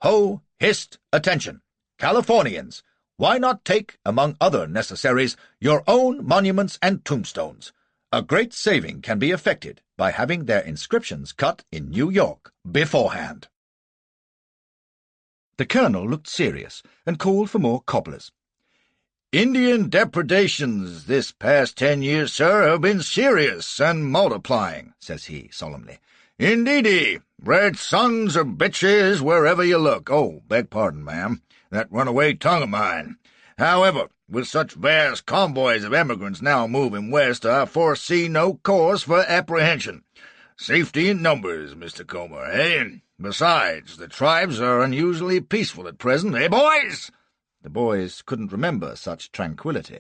[SPEAKER 1] "Ho, hist, attention! Californians, why not take, among other necessaries, your own monuments and tombstones? A great saving can be effected by having their inscriptions cut in New York beforehand." The colonel looked serious and called for more cobblers. "Indian depredations this past 10 years, sir, have been serious and multiplying," says he solemnly. "Indeedy, red sons of bitches wherever you look. Oh, beg pardon, ma'am, that runaway tongue of mine. However, with such vast convoys of emigrants now moving west, I foresee no cause for apprehension. Safety in numbers, Mr. Comer, eh? Besides, the tribes are unusually peaceful at present, eh, boys?" The boys couldn't remember such tranquillity.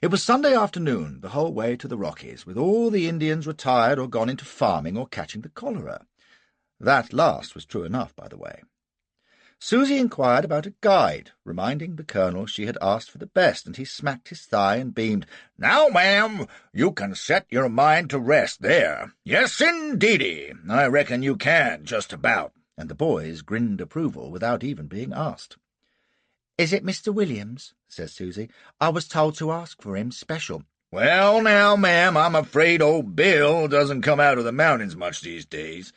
[SPEAKER 1] It was Sunday afternoon, the whole way to the Rockies, with all the Indians retired or gone into farming or catching the cholera. That last was true enough, by the way. Susie inquired about a guide, reminding the colonel she had asked for the best, and he smacked his thigh and beamed. "Now, ma'am, you can set your mind to rest there. Yes, indeedy, I reckon you can, just about." And the boys grinned approval without even being asked.
[SPEAKER 2] "Is it Mr. Williams?" says Susie. "I was told to ask for him special."
[SPEAKER 1] "Well, now, ma'am, I'm afraid old Bill doesn't come out of the mountains much these days."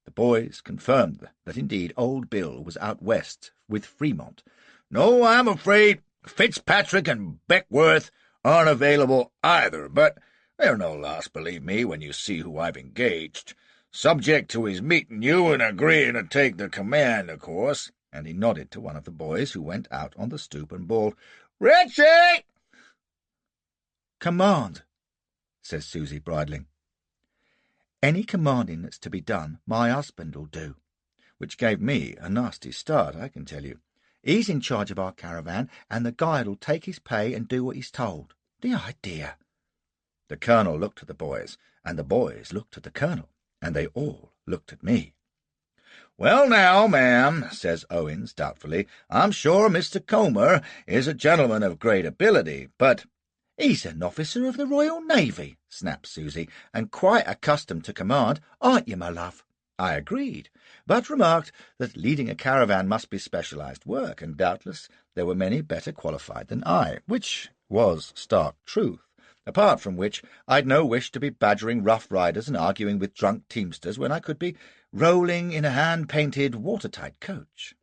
[SPEAKER 1] The boys confirmed that indeed old Bill was out west with Fremont. "No, I'm afraid Fitzpatrick and Beckworth aren't available either, but they're no loss, believe me, when you see who I've engaged. Subject to his meeting you and agreeing to take the command, of course." And he nodded to one of the boys who went out on the stoop and bawled, "Richie!"
[SPEAKER 2] "Command," says Susie, bridling. "Any commanding that's to be done, my husband'll do," which gave me a nasty start, I can tell you. "He's in charge of our caravan, and the guide'll take his pay and do what he's told. The idea!" The colonel looked at the boys, and the boys looked at the colonel, and they all looked at me.
[SPEAKER 1] "Well, now, ma'am," says Owens doubtfully, "I'm sure Mr. Comer is a gentleman of great ability, but—"
[SPEAKER 2] "He's an officer of the Royal Navy," snapped Susie, "and quite accustomed to command, aren't you, my love?" I agreed, but remarked that leading a caravan must be specialized work, and doubtless there were many better qualified than I, which was stark truth, apart from which I'd no wish to be badgering rough riders and arguing with drunk teamsters when I could be rolling in a hand-painted, watertight coach.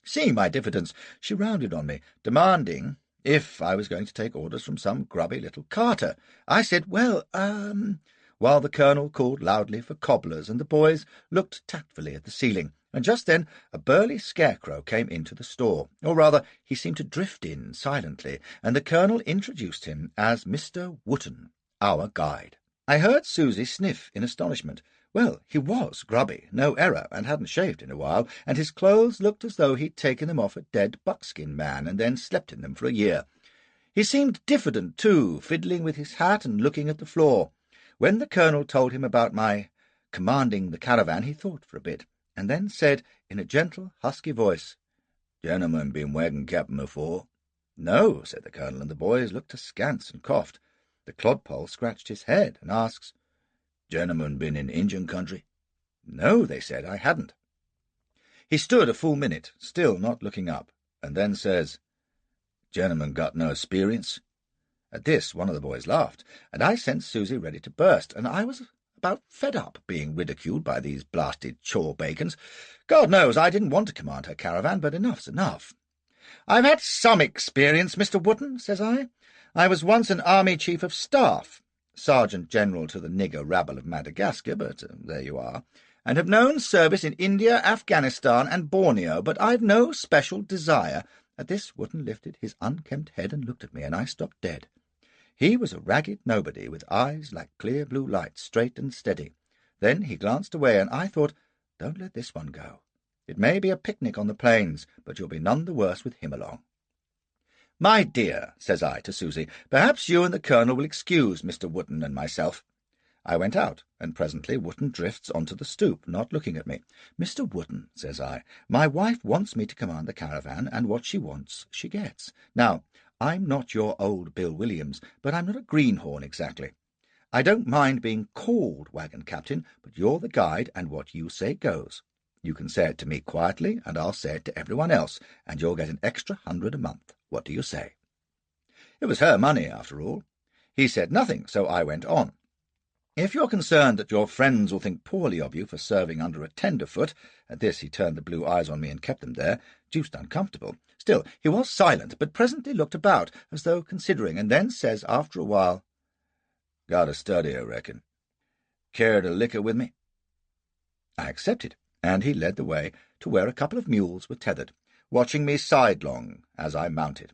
[SPEAKER 2] Seeing my diffidence, she rounded on me, demanding if I was going to take orders from some grubby little carter. I said, well, while the colonel called loudly for cobblers, and the boys looked tactfully at the ceiling, and just then a burly scarecrow came into the store, or rather he seemed to drift in silently, and the colonel introduced him as Mr. Wotton, our guide. I heard Susie sniff in astonishment. Well, he was grubby, no error, and hadn't shaved in a while, and his clothes looked as though he'd taken them off a dead buckskin man and then slept in them for a year. He seemed diffident, too, fiddling with his hat and looking at the floor. When the colonel told him about my commanding the caravan, he thought for a bit, and then said in a gentle, husky voice, "Gentlemen been wagon captain before?" "No," said the colonel, and the boys looked askance and coughed. The clodpole scratched his head and asks, "Gentlemen been in Injun country?" "No," they said, I hadn't. He stood a full minute, still not looking up, and then says, "Gentlemen got no experience?" At this one of the boys laughed, and I sensed Susie ready to burst, and I was about fed up being ridiculed by these blasted chaw-bacons. God knows I didn't want to command her caravan, but enough's enough. "I've had some experience, Mr. Wotton," says I. "I was once an army chief of staff, sergeant-general to the nigger rabble of Madagascar, but there you are, and have known service in India, Afghanistan, and Borneo, but I've no special desire." At this Wotton lifted his unkempt head and looked at me, and I stopped dead. He was a ragged nobody, with eyes like clear blue light, straight and steady. Then he glanced away, and I thought, don't let this one go. It may be a picnic on the plains, but you'll be none the worse with him along.
[SPEAKER 1] "My dear," says I to Susie, "perhaps you and the Colonel will excuse Mr. Wotton and myself." I went out, and presently Wotton drifts onto the stoop, not looking at me. "Mr. Wotton," says I, "my wife wants me to command the caravan, and what she wants she gets. Now, I'm not your old Bill Williams, but I'm not a greenhorn exactly. I don't mind being called wagon captain, but you're the guide, and what you say goes. You can say it to me quietly, and I'll say it to everyone else, and you'll get an extra 100 a month. What do you say?" It was her money, after all. He said nothing, so I went on. "If you're concerned that your friends will think poorly of you for serving under a tenderfoot," at this he turned the blue eyes on me and kept them there, deuced uncomfortable. Still, he was silent, but presently looked about, as though considering, and then says after a while, "Got a study, I reckon. Care to liquor with me?" I accepted, and he led the way to where a couple of mules were tethered, watching me sidelong as I mounted.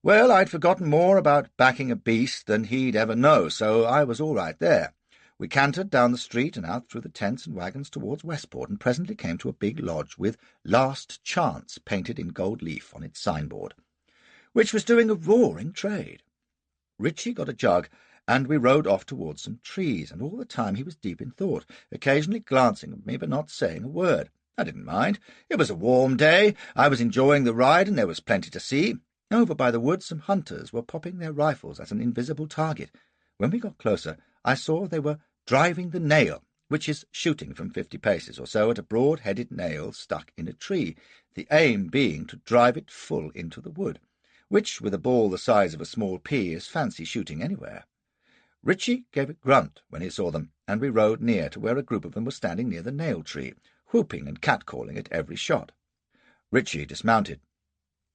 [SPEAKER 1] Well, I'd forgotten more about backing a beast than he'd ever know, so I was all right there. We cantered down the street and out through the tents and wagons towards Westport, and presently came to a big lodge with "Last Chance" painted in gold leaf on its signboard, which was doing a roaring trade. Ritchie got a jug, and we rode off towards some trees, and all the time he was deep in thought, occasionally glancing at me but not saying a word. I didn't mind. It was a warm day. I was enjoying the ride, and there was plenty to see. Over by the woods some hunters were popping their rifles at an invisible target. When we got closer, I saw they were driving the nail, which is shooting from 50 paces or so at a broad-headed nail stuck in a tree, the aim being to drive it full into the wood, which, with a ball the size of a small pea, is fancy shooting anywhere. Ritchie gave a grunt when he saw them, and we rode near to where a group of them were standing near the nail tree, whooping and catcalling at every shot. Ritchie dismounted.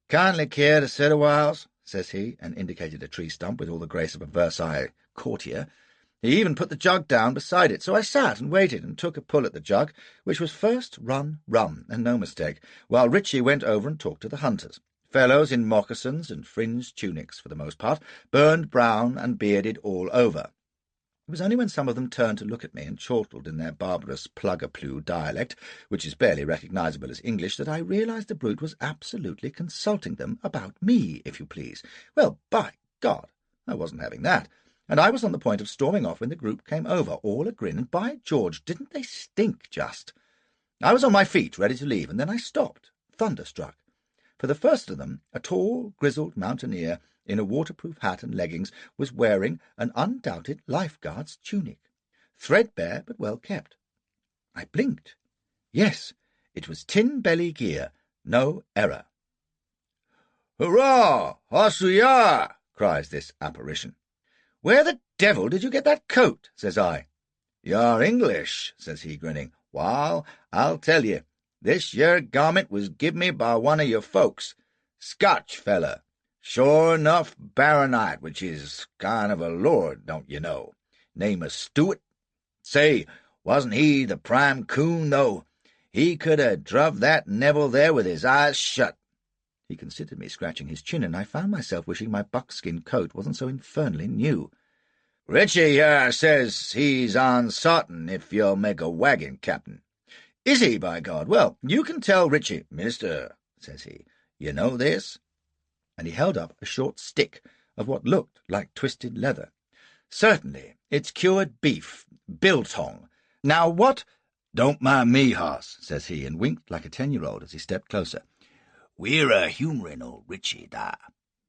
[SPEAKER 1] "Kindly care to sit a whiles?" says he, and indicated a tree stump with all the grace of a Versailles courtier. He even put the jug down beside it, so I sat and waited and took a pull at the jug, which was first run rum, and no mistake, while Ritchie went over and talked to the hunters, fellows in moccasins and fringed tunics for the most part, burned brown and bearded all over. It was only when some of them turned to look at me and chortled in their barbarous Plugaplu dialect, which is barely recognisable as English, that I realised the brute was absolutely consulting them about me, if you please. Well, by God, I wasn't having that, and I was on the point of storming off when the group came over, all a grin, and by George, didn't they stink just! I was on my feet, ready to leave, and then I stopped, thunderstruck. For the first of them, a tall, grizzled mountaineer, in a waterproof hat and leggings, was wearing an undoubted lifeguard's tunic, threadbare but well kept. I blinked. Yes, it was tin belly gear, no error. "Hurrah! Hossuyah!" cries this apparition. "Where the devil did you get that coat?" says I. "You're English," says he, grinning. "Wall, I'll tell ye. This yer garment was give me by one of your folks. Scotch feller. Sure enough baronite, which is kind of a lord, don't you know. Name of Stewart. Say, wasn't he the prime coon, though? He could have druv that Neville there with his eyes shut." He considered me, scratching his chin, and I found myself wishing my buckskin coat wasn't so infernally new. "Ritchie here says he's unsartain if you'll make a wagon captain." "Is he, by God? Well, you can tell Ritchie." "Mister," says he, "you know this?" And he held up a short stick of what looked like twisted leather. "Certainly. It's cured beef, biltong. Now what—" "Don't mind me, hoss," says he, and winked like a 10-year-old as he stepped closer. "We're a humouring old Ritchie, da.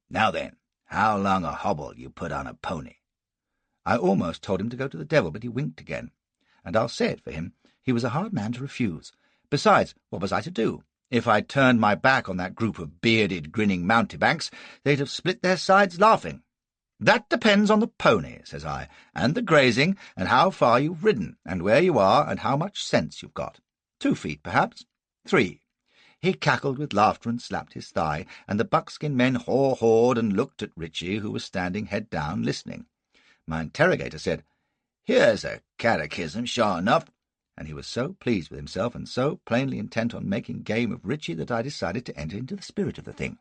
[SPEAKER 1] Now then, how long a hobble you put on a pony?" I almost told him to go to the devil, but he winked again, and I'll say it for him, he was a hard man to refuse. Besides, what was I to do? If I'd turned my back on that group of bearded, grinning mountebanks, they'd have split their sides laughing. "That depends on the pony," says I, "and the grazing, and how far you've ridden, and where you are, and how much sense you've got. 2 feet, perhaps. 3. He cackled with laughter and slapped his thigh, and the buckskin men haw-hawed and looked at Ritchie, who was standing head down, listening. My interrogator said, "Here's a catechism, sure enough," and he was so pleased with himself and so plainly intent on making game of Ritchie that I decided to enter into the spirit of the thing.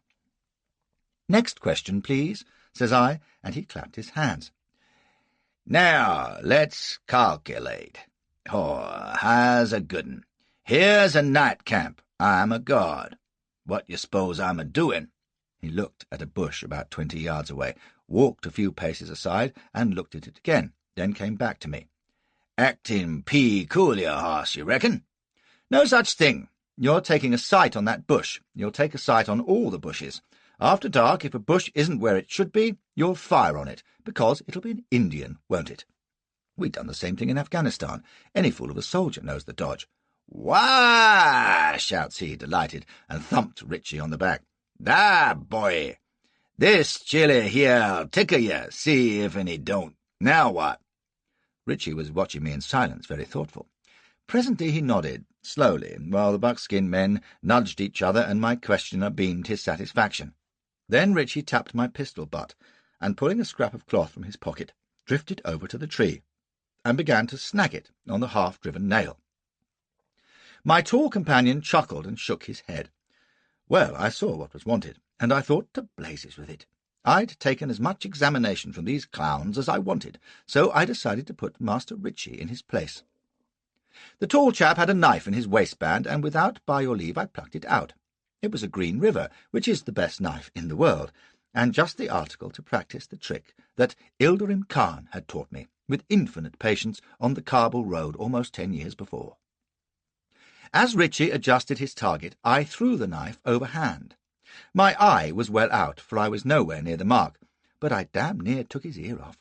[SPEAKER 1] "Next question, please," says I, and he clapped his hands. "Now, let's calculate. Oh, here's a good un. Here's a night camp. I'm a guard. What you s'pose I'm a-doing?" He looked at a bush about 20 yards away, walked a few paces aside, and looked at it again, then came back to me. "Acting peculiar, hoss, you reckon?" "No such thing. You're taking a sight on that bush. You'll take a sight on all the bushes. After dark, if a bush isn't where it should be, you'll fire on it, because it'll be an Indian, won't it? We've done the same thing in Afghanistan. Any fool of a soldier knows the dodge." "Wah!" shouts he, delighted, and thumped Richie on the back. "Da, boy! This chile here'll tickle ye, see if any don't. Now what?" Richie was watching me in silence, very thoughtful. Presently he nodded, slowly, while the buckskin men nudged each other, and my questioner beamed his satisfaction. Then Richie tapped my pistol butt, and pulling a scrap of cloth from his pocket, drifted over to the tree, and began to snag it on the half-driven nail. My tall companion chuckled and shook his head. Well, I saw what was wanted, and I thought to blazes with it. I'd taken as much examination from these clowns as I wanted, so I decided to put Master Richie in his place. The tall chap had a knife in his waistband, and without by your leave I plucked it out. It was a Green River, which is the best knife in the world, and just the article to practice the trick that Ilderim Khan had taught me, with infinite patience, on the Kabul road almost 10 years before. As Richie adjusted his target, I threw the knife overhand. My eye was well out, for I was nowhere near the mark, but I damn near took his ear off.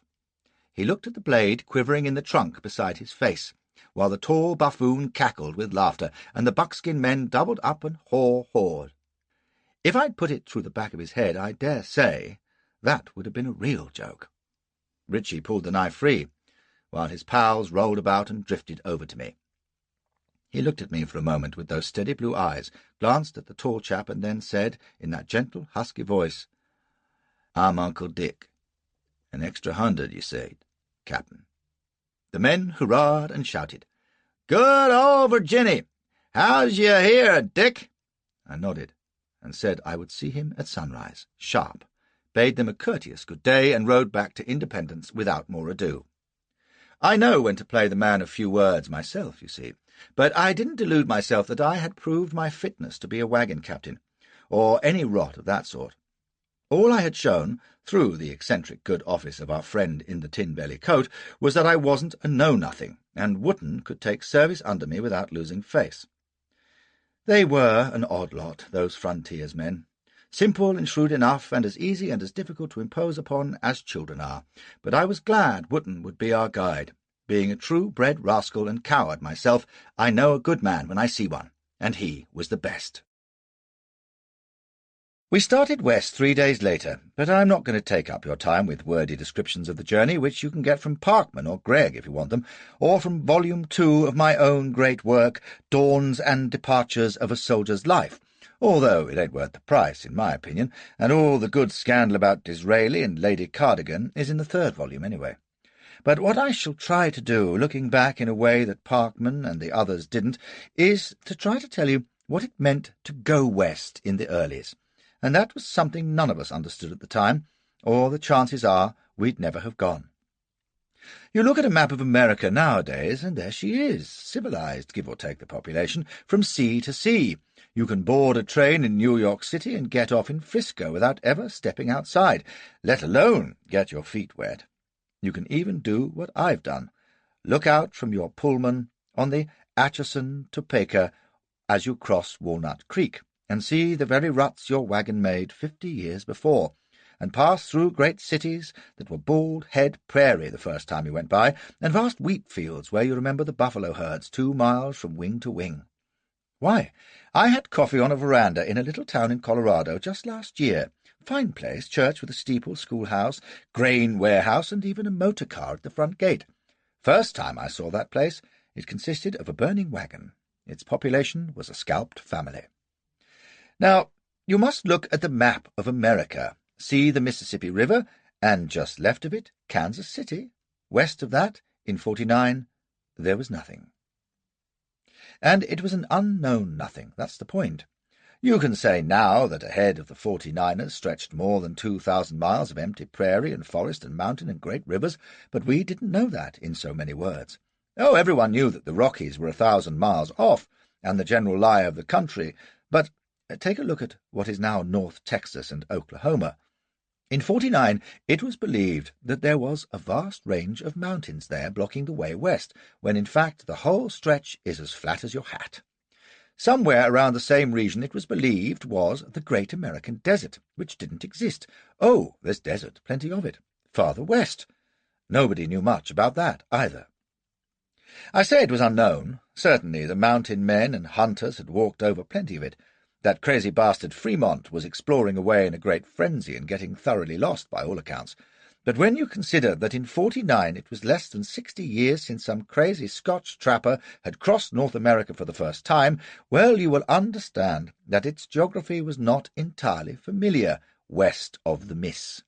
[SPEAKER 1] He looked at the blade quivering in the trunk beside his face, while the tall buffoon cackled with laughter, and the buckskin men doubled up and haw-hawed. If I'd put it through the back of his head, I dare say that would have been a real joke. Richie pulled the knife free, while his pals rolled about and drifted over to me. He looked at me for a moment with those steady blue eyes, glanced at the tall chap, and then said, in that gentle, husky voice, "I'm Uncle Dick. An extra 100, you say, Captain." The men hurrahed and shouted, "Good old Virginia! How's you here, Dick?" I nodded, and said I would see him at sunrise, sharp, bade them a courteous good day, and rode back to Independence without more ado. I know when to play the man of few words myself, you see, but I didn't delude myself that I had proved my fitness to be a wagon captain, or any rot of that sort. All I had shown, through the eccentric good office of our friend in the tin-belly coat, was that I wasn't a know-nothing, and Wootton could take service under me without losing face. They were an odd lot, those frontiersmen, simple and shrewd enough, and as easy and as difficult to impose upon as children are, but I was glad Wootton would be our guide. Being a true-bred rascal and coward myself, I know a good man when I see one, and he was the best. We started west 3 days later, but I'm not going to take up your time with wordy descriptions of the journey, which you can get from Parkman or Gregg if you want them, or from Volume 2 of my own great work, Dawns and Departures of a Soldier's Life, although it ain't worth the price, in my opinion, and all the good scandal about Disraeli and Lady Cardigan is in the 3rd volume anyway. But what I shall try to do, looking back in a way that Parkman and the others didn't, is to try to tell you what it meant to go west in the earlies. And that was something none of us understood at the time, or the chances are we'd never have gone. You look at a map of America nowadays, and there she is, civilized, give or take the population, from sea to sea. You can board a train in New York City and get off in Frisco without ever stepping outside, let alone get your feet wet. You can even do what I've done, look out from your Pullman on the Atchison, Topeka, as you cross Walnut Creek, and see the very ruts your wagon made 50 years before, and pass through great cities that were Bald Head Prairie the first time you went by, and vast wheat fields where you remember the buffalo herds 2 miles from wing to wing. Why, I had coffee on a veranda in a little town in Colorado just last year. Fine place, church with a steeple, schoolhouse, grain warehouse, and even a motor car at the front gate. First time I saw that place, it consisted of a burning wagon. Its population was a scalped family. Now, you must look at the map of America, see the Mississippi River, and just left of it, Kansas City. West of that, in 49, there was nothing. And it was an unknown nothing, that's the point. You can say now that ahead of the 49ers stretched more than 2,000 miles of empty prairie and forest and mountain and great rivers, but we didn't know that in so many words. Oh, everyone knew that the Rockies were 1,000 miles off, and the general lie of the country, but Take a look at what is now North Texas and Oklahoma. In 49, it was believed that there was a vast range of mountains there blocking the way west, when in fact the whole stretch is as flat as your hat. Somewhere around the same region it was believed was the Great American Desert, which didn't exist. Oh, there's desert, plenty of it. Farther west. Nobody knew much about that either. I say it was unknown. Certainly the mountain men and hunters had walked over plenty of it. That crazy bastard Fremont was exploring away in a great frenzy and getting thoroughly lost by all accounts. But when you consider that in 49 it was less than 60 years since some crazy Scotch trapper had crossed North America for the first time, well, you will understand that its geography was not entirely familiar west of the Miss.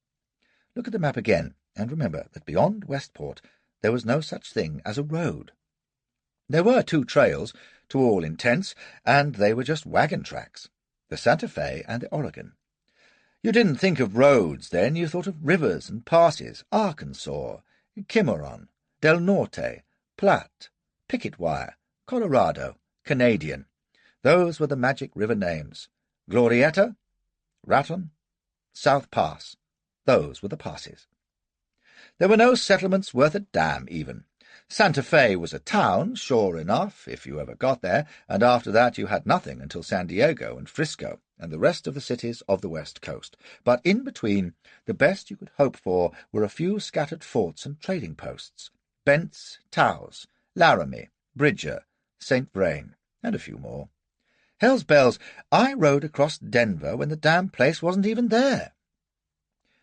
[SPEAKER 1] Look at the map again, and remember that beyond Westport there was no such thing as a road. There were 2 trails, to all intents, and they were just wagon tracks, the Santa Fe and the Oregon. You didn't think of roads then, you thought of rivers and passes, Arkansas, Cimarron, Del Norte, Platte, Picket Wire, Colorado, Canadian. Those were the magic river names. Glorietta, Raton, South Pass. Those were the passes. There were no settlements worth a damn, even. Santa Fe was a town, sure enough, if you ever got there, and after that you had nothing until San Diego and Frisco and the rest of the cities of the West Coast. But in between, the best you could hope for were a few scattered forts and trading posts. Bent's, Taos, Laramie, Bridger, St. Vrain, and a few more. Hell's bells, I rode across Denver when the damn place wasn't even there.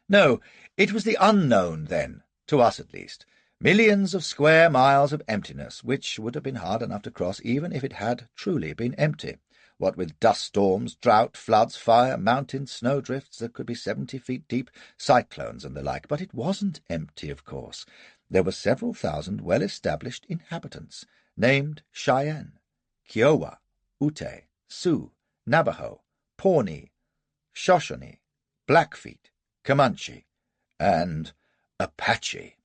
[SPEAKER 1] No, it was the unknown then, to us at least. Millions of square miles of emptiness, which would have been hard enough to cross even if it had truly been empty. What with dust storms, drought, floods, fire, mountain snowdrifts that could be 70 feet deep, cyclones and the like. But it wasn't empty, of course. There were several thousand well-established inhabitants, named Cheyenne, Kiowa, Ute, Sioux, Navajo, Pawnee, Shoshone, Blackfeet, Comanche, and Apache.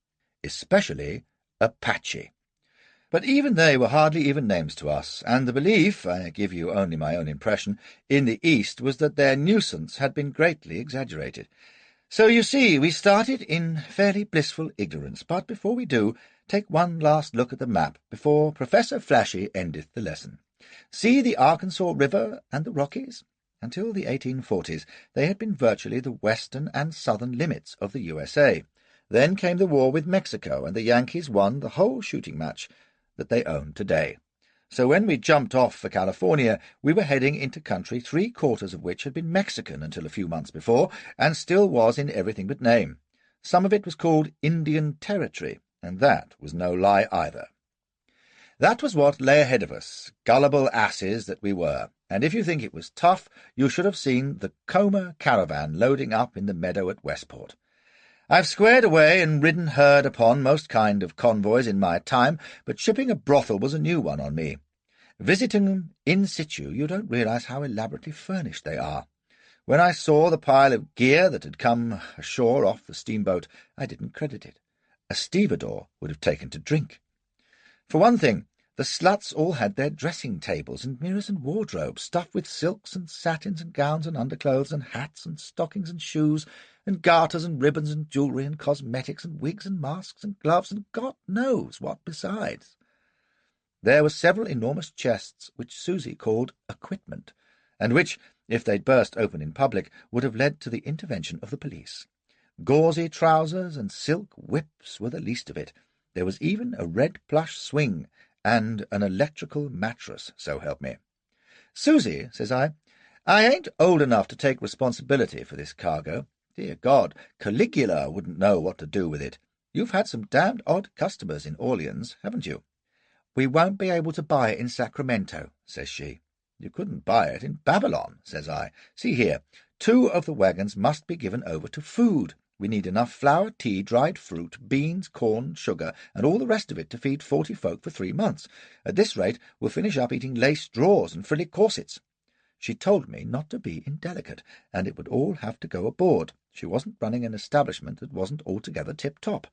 [SPEAKER 1] Especially Apache. But even they were hardly even names to us, and the belief, I give you only my own impression, in the East was that their nuisance had been greatly exaggerated. So you see, we started in fairly blissful ignorance, but before we do, take one last look at the map before Professor Flashy endeth the lesson. See the Arkansas River and the Rockies? Until the 1840s, they had been virtually the western and southern limits of the USA. Then came the war with Mexico, and the Yankees won the whole shooting match that they own today. So when we jumped off for California, we were heading into country 3/4 of which had been Mexican until a few months before, and still was in everything but name. Some of it was called Indian Territory, and that was no lie either. That was what lay ahead of us, gullible asses that we were, and if you think it was tough, you should have seen the Comer caravan loading up in the meadow at Westport. I've squared away and ridden herd upon most kind of convoys in my time, but shipping a brothel was a new one on me. Visiting them in situ, you don't realize how elaborately furnished they are. When I saw the pile of gear that had come ashore off the steamboat, I didn't credit it. A stevedore would have taken to drink. For one thing, the sluts all had their dressing tables and mirrors and wardrobes stuffed with silks and satins and gowns and underclothes and hats and stockings and shoes and garters and ribbons and jewellery and cosmetics and wigs and masks and gloves and God knows what besides. There were several enormous chests which Susie called equipment, and which, if they'd burst open in public, would have led to the intervention of the police. Gauzy trousers and silk whips were the least of it. There was even a red plush swing and an electrical mattress, so help me. "Susie," says I ain't old enough to take responsibility for this cargo. Dear God, Caligula wouldn't know what to do with it. You've had some damned odd customers in Orleans, haven't you?" "We won't be able to buy it in Sacramento," says she. "You couldn't buy it in Babylon," says I. "See here, 2 of the wagons must be given over to food. We need enough flour, tea, dried fruit, beans, corn, sugar, and all the rest of it to feed 40 folk for 3 months. At this rate, we'll finish up eating lace drawers and frilly corsets." She told me not to be indelicate, and it would all have to go aboard. She wasn't running an establishment that wasn't altogether tip-top.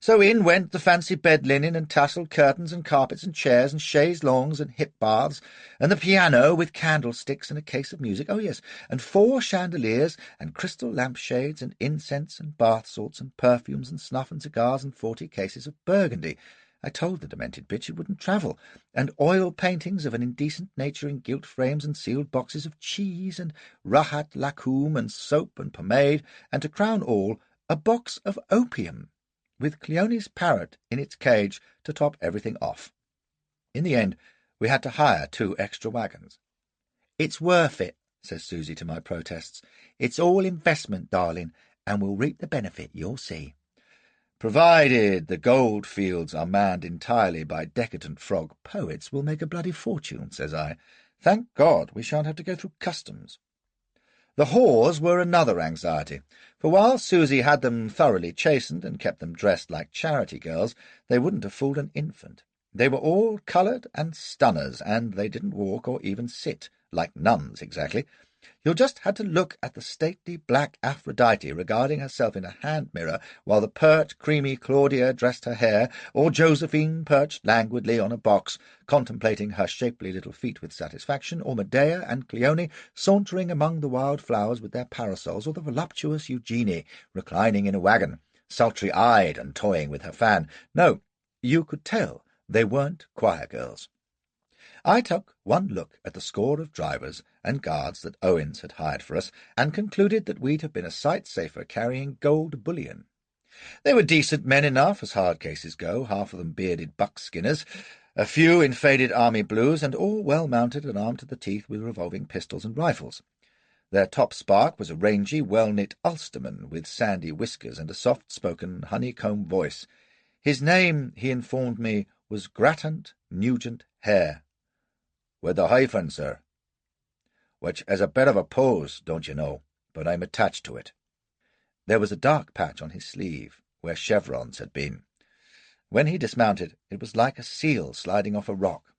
[SPEAKER 1] So in went the fancy bed linen and tasselled curtains and carpets and chairs and chaise longues and hip baths, and the piano with candlesticks and a case of music, oh yes, and 4 chandeliers and crystal lampshades and incense and bath salts and perfumes and snuff and cigars and 40 cases of Burgundy. I told the demented bitch it wouldn't travel, and oil paintings of an indecent nature in gilt frames and sealed boxes of cheese and rahat lacquer and soap and pomade, and to crown all, a box of opium, with Cleone's parrot in its cage to top everything off. In the end, we had to hire 2 extra wagons. "It's worth it," says Susie to my protests. "It's all investment, darling, and we'll reap the benefit, you'll see." "Provided the gold fields are manned entirely by decadent frog poets, we'll make a bloody fortune," says I. "Thank God we shan't have to go through customs." The whores were another anxiety, for while Susie had them thoroughly chastened and kept them dressed like charity girls, they wouldn't have fooled an infant. They were all coloured and stunners, and they didn't walk or even sit, like nuns exactly. You just had to look at the stately black Aphrodite regarding herself in a hand mirror while the pert, creamy Claudia dressed her hair, or Josephine perched languidly on a box, contemplating her shapely little feet with satisfaction, or Medea and Cleone sauntering among the wild flowers with their parasols, or the voluptuous Eugenie reclining in a wagon, sultry-eyed and toying with her fan. No, you could tell they weren't choir girls. I took one look at the score of drivers and guards that Owens had hired for us, and concluded that we'd have been a sight safer carrying gold bullion. They were decent men enough, as hard cases go, half of them bearded buckskinners, a few in faded army blues, and all well mounted and armed to the teeth with revolving pistols and rifles. Their top spark was a rangy, well-knit Ulsterman with sandy whiskers and a soft-spoken, honeycomb voice. His name, he informed me, was Grattant Nugent Hare. "With the hyphen, sir. Which is a bit of a pose, don't you know, but I'm attached to it." There was a dark patch on his sleeve, where chevrons had been. When he dismounted, it was like a seal sliding off a rock.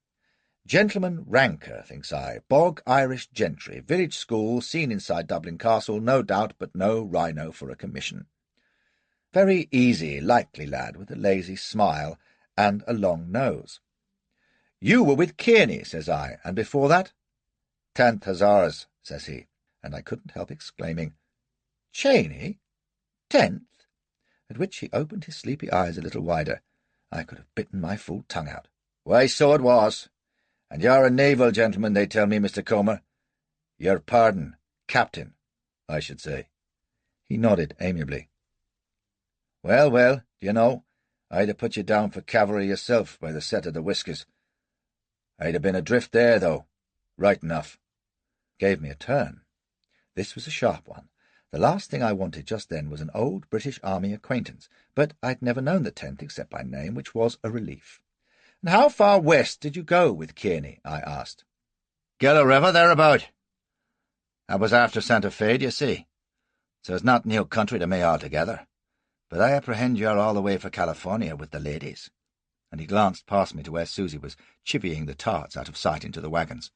[SPEAKER 1] Gentleman ranker, thinks I, bog Irish gentry, village school, seen inside Dublin Castle, no doubt, but no rhino for a commission. Very easy, likely lad, with a lazy smile and a long nose. "You were with Kearney," says I, "and before that?" "10th Hussars," says he, and I couldn't help exclaiming, "Cheney? 10th?" At which he opened his sleepy eyes a little wider. I could have bitten my full tongue out. "Why, so it was. And you're a naval gentleman, they tell me, Mr. Comer. Your pardon, captain, I should say." He nodded amiably. Well, do you know, I'd have put you down for cavalry yourself by the set of the whiskers. I'd have been adrift there, though, right enough." Gave me a turn. This was a sharp one. The last thing I wanted just then was an old British Army acquaintance, but I'd never known the 10th except by name, which was a relief. "And how far west did you go with Kearney?" I asked. "Gila River, thereabout. I was after Santa Fe, d'ye see, so it's not new country to me altogether. But I apprehend you're all the way for California with the ladies." And he glanced past me to where Susie was chivying the tarts out of sight into the wagons.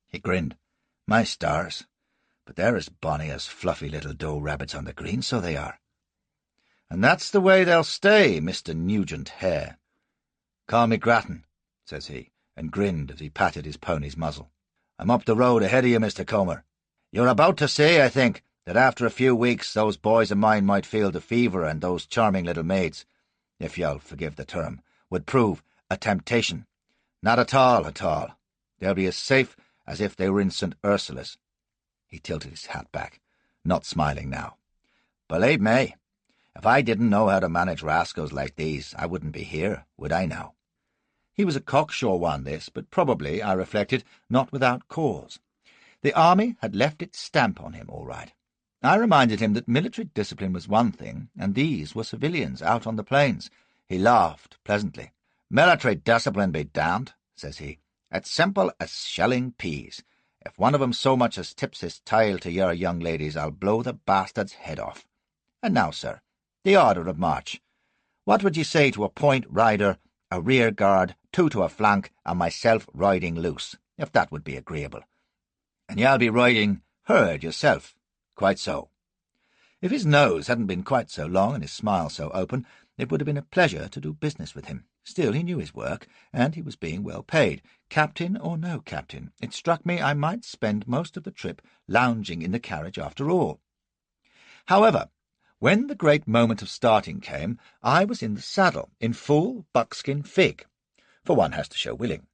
[SPEAKER 1] He grinned. "My stars, but they're as bonny as fluffy little doe rabbits on the green, so they are. And that's the way they'll stay, Mr. Nugent Hare." "Call me Grattan," says he, and grinned as he patted his pony's muzzle. "I'm up the road ahead of you, Mr. Comer. You're about to say, I think, that after a few weeks those boys of mine might feel the fever, and those charming little maids, if you'll forgive the term, would prove a temptation. Not at all, at all. They'll be as safe as if they were in St. Ursula's." He tilted his hat back, not smiling now. "Believe me, if I didn't know how to manage rascals like these, I wouldn't be here, would I now?" He was a cocksure one, this, but probably, I reflected, not without cause. The army had left its stamp on him, all right. I reminded him that military discipline was one thing, and these were civilians out on the plains. He laughed pleasantly. "Military discipline be damned," says he. "It's simple as shelling peas. If one of 'em so much as tips his tail to your young ladies, I'll blow the bastard's head off. And now, sir, the order of march. What would you say to a point rider, a rear guard, 2 to a flank, and myself riding loose, if that would be agreeable? And you'll be riding herd yourself. Quite so." If his nose hadn't been quite so long and his smile so open, It would have been a pleasure to do business with him. Still, he knew his work, and he was being well paid. Captain or no captain, it struck me I might spend most of the trip lounging in the carriage after all. However, when the great moment of starting came, I was in the saddle, in full buckskin fig, for one has to show willing,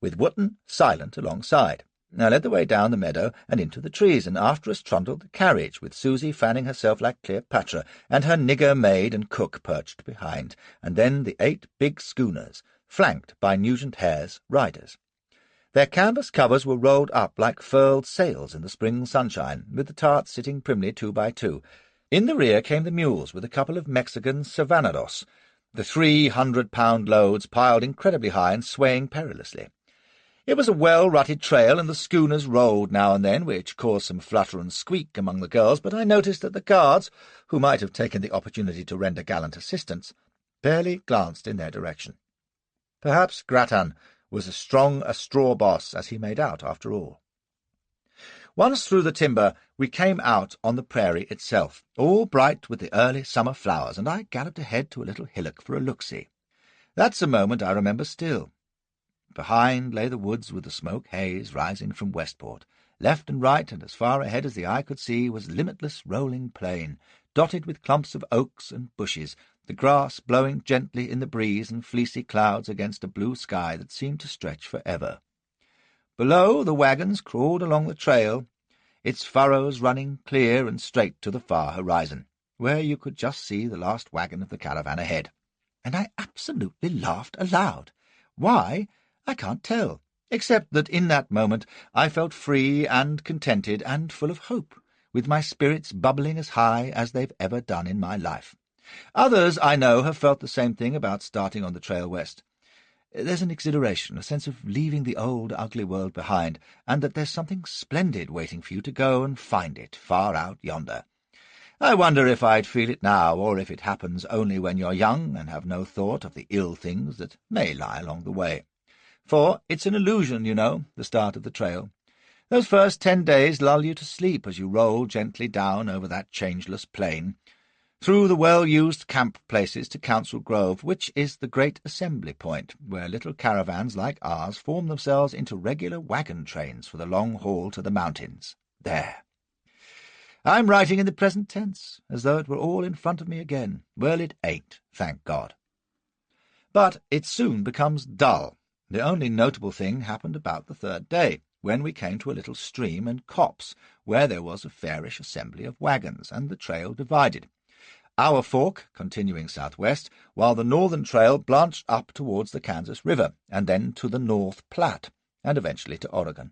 [SPEAKER 1] with Wootton silent alongside. I led the way down the meadow and into the trees, and after us trundled the carriage, with Susie fanning herself like Cleopatra, and her nigger maid and cook perched behind, and then the 8 big schooners, flanked by Nugent Hare's riders. Their canvas covers were rolled up like furled sails in the spring sunshine, with the tarts sitting primly 2 by 2. In the rear came the mules, with a couple of Mexican Savanados, the 300-pound loads piled incredibly high and swaying perilously. It was a well-rutted trail, and the schooners rolled now and then, which caused some flutter and squeak among the girls, but I noticed that the guards, who might have taken the opportunity to render gallant assistance, barely glanced in their direction. Perhaps Grattan was as strong a straw boss as he made out, after all. Once through the timber, we came out on the prairie itself, all bright with the early summer flowers, and I galloped ahead to a little hillock for a look-see. That's a moment I remember still. Behind lay the woods with the smoke haze rising from Westport. Left and right, and as far ahead as the eye could see, was limitless rolling plain, dotted with clumps of oaks and bushes, the grass blowing gently in the breeze and fleecy clouds against a blue sky that seemed to stretch forever. Below, the wagons crawled along the trail, its furrows running clear and straight to the far horizon, where you could just see the last wagon of the caravan ahead. And I absolutely laughed aloud. Why? I can't tell, except that in that moment I felt free and contented and full of hope, with my spirits bubbling as high as they've ever done in my life. Others, I know, have felt the same thing about starting on the trail west. There's an exhilaration, a sense of leaving the old, ugly world behind, and that there's something splendid waiting for you to go and find it far out yonder. I wonder if I'd feel it now, or if it happens only when you're young and have no thought of the ill things that may lie along the way. For it's an illusion, you know, the start of the trail. Those first 10 days lull you to sleep as you roll gently down over that changeless plain, through the well-used camp places to Council Grove, which is the great assembly point, where little caravans like ours form themselves into regular wagon trains for the long haul to the mountains. There. I'm writing in the present tense, as though it were all in front of me again. Well, it ain't, thank God. But it soon becomes dull. The only notable thing happened about the 3rd day, when we came to a little stream and copse, where there was a fairish assembly of wagons, and the trail divided. Our fork continuing southwest, while the northern trail branched up towards the Kansas River, and then to the North Platte, and eventually to Oregon.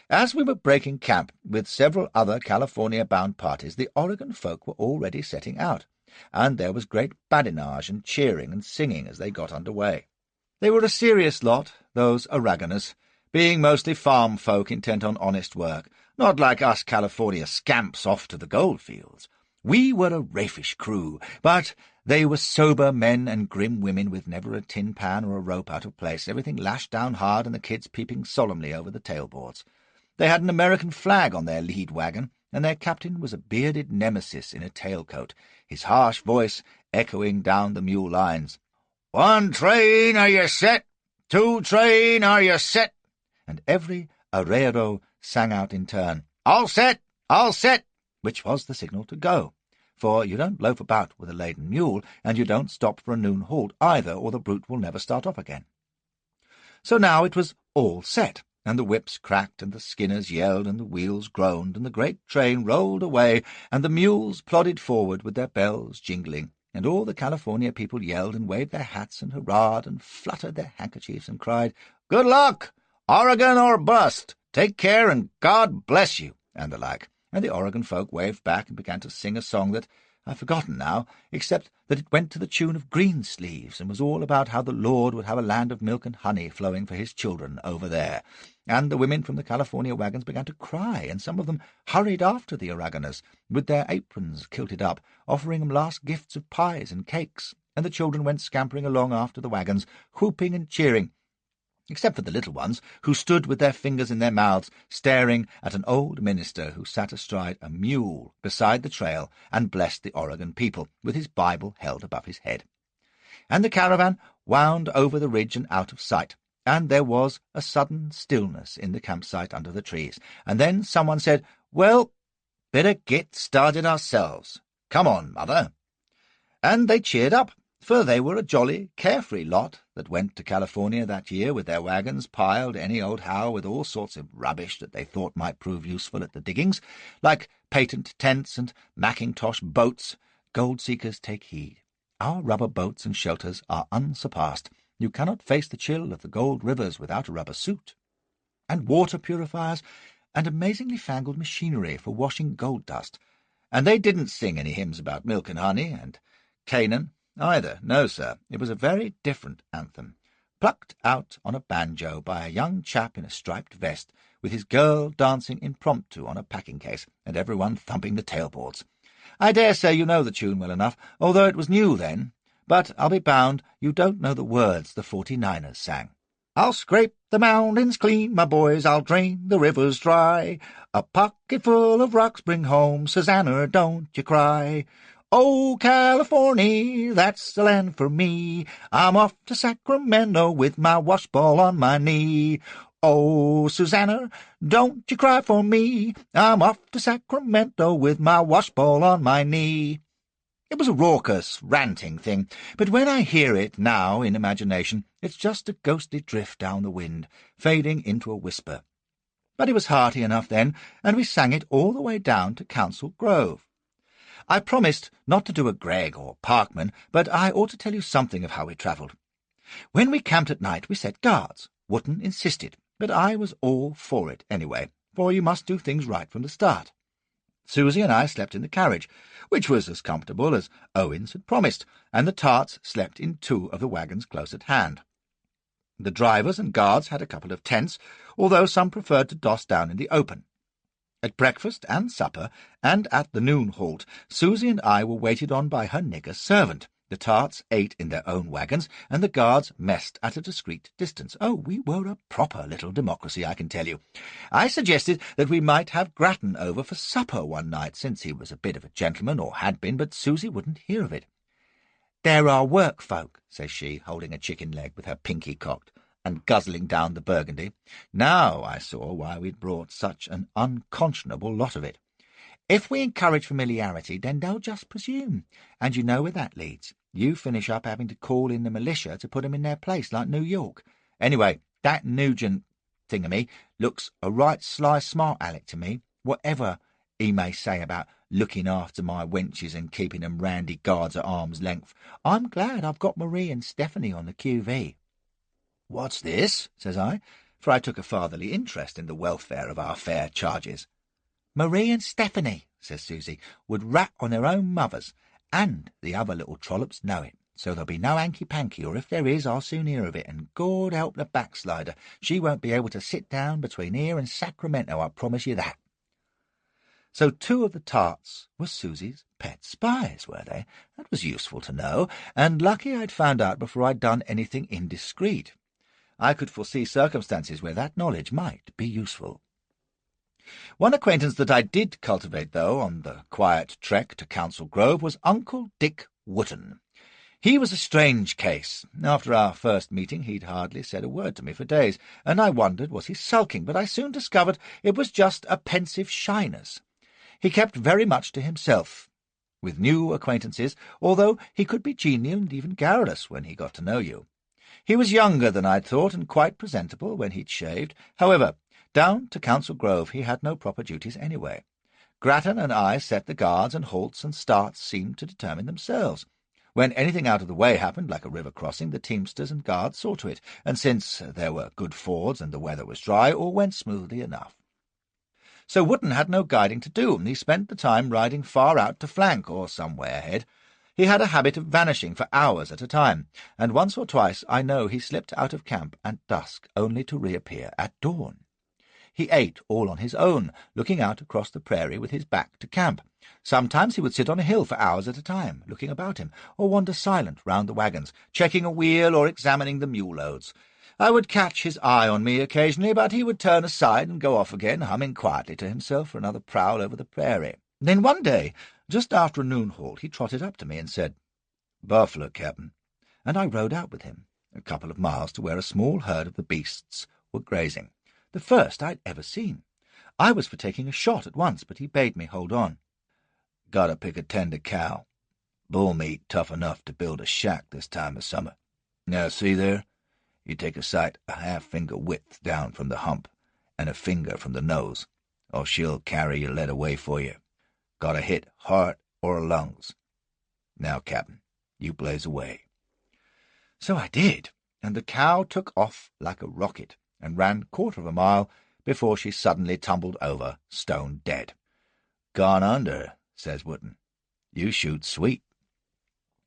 [SPEAKER 1] As we were breaking camp with several other California-bound parties, the Oregon folk were already setting out, and there was great badinage and cheering and singing as they got under way. They were a serious lot, those Oregoners, being mostly farm folk intent on honest work, not like us California scamps off to the goldfields. We were a raffish crew, but they were sober men and grim women with never a tin pan or a rope out of place, everything lashed down hard and the kids peeping solemnly over the tailboards. They had an American flag on their lead wagon, and their captain was a bearded nemesis in a tailcoat, his harsh voice echoing down the mule lines. 1 train, are you set? 2 train, are you set? And every arriero sang out in turn, All set, which was the signal to go. For you don't loaf about with a laden mule, and you don't stop for a noon halt either, or the brute will never start off again. So now it was all set, and the whips cracked, and the skinners yelled, and the wheels groaned, and the great train rolled away, and the mules plodded forward with their bells jingling, and all the California people yelled and waved their hats and hurrahed and fluttered their handkerchiefs and cried, Good luck! Oregon or bust! Take care and God bless you! And the like. And the Oregon folk waved back and began to sing a song that I've forgotten now, except that it went to the tune of Greensleeves and was all about how the Lord would have a land of milk and honey flowing for his children over there. And the women from the California wagons began to cry, and some of them hurried after the Oregoners, with their aprons kilted up, offering them last gifts of pies and cakes, and the children went scampering along after the wagons, whooping and cheering, except for the little ones, who stood with their fingers in their mouths, staring at an old minister who sat astride a mule beside the trail and blessed the Oregon people, with his Bible held above his head. and the caravan wound over the ridge and out of sight, and there was a sudden stillness in the campsite under the trees, and then someone said, "Well, better get started ourselves. Come on, Mother." And they cheered up, for they were a jolly, carefree lot that went to California that year with their wagons piled any old how with all sorts of rubbish that they thought might prove useful at the diggings, like patent tents and Macintosh boats. Gold seekers, take heed. Our rubber boats and shelters are unsurpassed. You cannot face the chill of the gold rivers without a rubber suit. And water purifiers, and amazingly fangled machinery for washing gold dust. And they didn't sing any hymns about milk and honey, and Canaan either. No, sir, it was a very different anthem, plucked out on a banjo by a young chap in a striped vest, with his girl dancing impromptu on a packing-case, and everyone thumping the tailboards. I dare say you know the tune well enough, although it was new then, but I'll be bound you don't know the words the 49ers sang. "I'll scrape the mountains clean, my boys, I'll drain the rivers dry. A pocket full of rocks bring home, Susanna, don't you cry. Oh, California, that's the land for me. I'm off to Sacramento with my washball on my knee. Oh, Susanna, don't you cry for me. I'm off to Sacramento with my washball on my knee." It was a raucous, ranting thing, but when I hear it now in imagination, it's just a ghostly drift down the wind, fading into a whisper. But it was hearty enough then, and we sang it all the way down to Council Grove. I promised not to do a Gregg or Parkman, but I ought to tell you something of how we travelled. When we camped at night, we set guards. Wootton insisted, but I was all for it anyway, for you must do things right from the start. Susie and I slept in the carriage, which was as comfortable as Owens had promised, and the tarts slept in 2 of the wagons close at hand. The drivers and guards had a couple of tents, although some preferred to doss down in the open. At breakfast and supper, and at the noon halt, Susie and I were waited on by her nigger servant. The tarts ate in their own wagons, and the guards messed at a discreet distance. Oh, we were a proper little democracy, I can tell you. I suggested that we might have Grattan over for supper one night, since he was a bit of a gentleman, or had been, but Susie wouldn't hear of it. "There are work folk," says she, holding a chicken leg with her pinky cocked, and guzzling down the burgundy. Now I saw why we'd brought such an unconscionable lot of it. "If we encourage familiarity, then they'll just presume, and you know where that leads. You finish up having to call in the militia to put 'em in their place, like New York. Anyway, that Nugent thingamy looks a right sly smart Alec to me, whatever he may say about looking after my wenches and keeping 'em randy guards at arm's length. I'm glad I've got Marie and Stephanie on the QV." "What's this?" says I, for I took a fatherly interest in the welfare of our fair charges. "Marie and Stephanie," says Susie, "would rat on their own mothers, and the other little trollops know it, so there'll be no hanky-panky, or if there is, I'll soon hear of it, and God help the backslider, she won't be able to sit down between here and Sacramento, I promise you that." So 2 of the tarts were Susie's pet spies, were they? That was useful to know, and lucky I'd found out before I'd done anything indiscreet. I could foresee circumstances where that knowledge might be useful. One acquaintance that I did cultivate, though, on the quiet trek to Council Grove was Uncle Dick Wootton. He was a strange case. After our first meeting he'd hardly said a word to me for days, and I wondered was he sulking, but I soon discovered it was just a pensive shyness. He kept very much to himself with new acquaintances, although he could be genial and even garrulous when he got to know you. He was younger than I'd thought, and quite presentable when he'd shaved. However, down to Council Grove he had no proper duties anyway. Grattan and I set the guards, and halts and starts seemed to determine themselves. When anything out of the way happened, like a river crossing, the teamsters and guards saw to it, and since there were good fords and the weather was dry, all went smoothly enough. So Wootton had no guiding to do, and he spent the time riding far out to flank, or somewhere ahead. He had a habit of vanishing for hours at a time, and once or twice I know he slipped out of camp at dusk, only to reappear at dawn. He ate all on his own, looking out across the prairie with his back to camp. Sometimes he would sit on a hill for hours at a time, looking about him, or wander silent round the wagons, checking a wheel or examining the mule loads. I would catch his eye on me occasionally, but he would turn aside and go off again, humming quietly to himself for another prowl over the prairie. Then one day, just after a noon halt, he trotted up to me and said, "Buffalo, Captain. and I rode out with him a couple of miles to where a small herd of the beasts were grazing, the first I'd ever seen. I was for taking a shot at once, but he bade me hold on. "Gotta pick a tender cow. Bull meat tough enough to build a shack this time of summer. Now see there? You take a sight a half-finger width down from the hump, and a finger from the nose, or she'll carry your lead away for you. Gotta hit heart or lungs. Now, Captain, you blaze away." So I did, and the cow took off like a rocket and ran 1/4 mile before she suddenly tumbled over, stone dead. "Gone under," says Wootton. "You shoot sweet."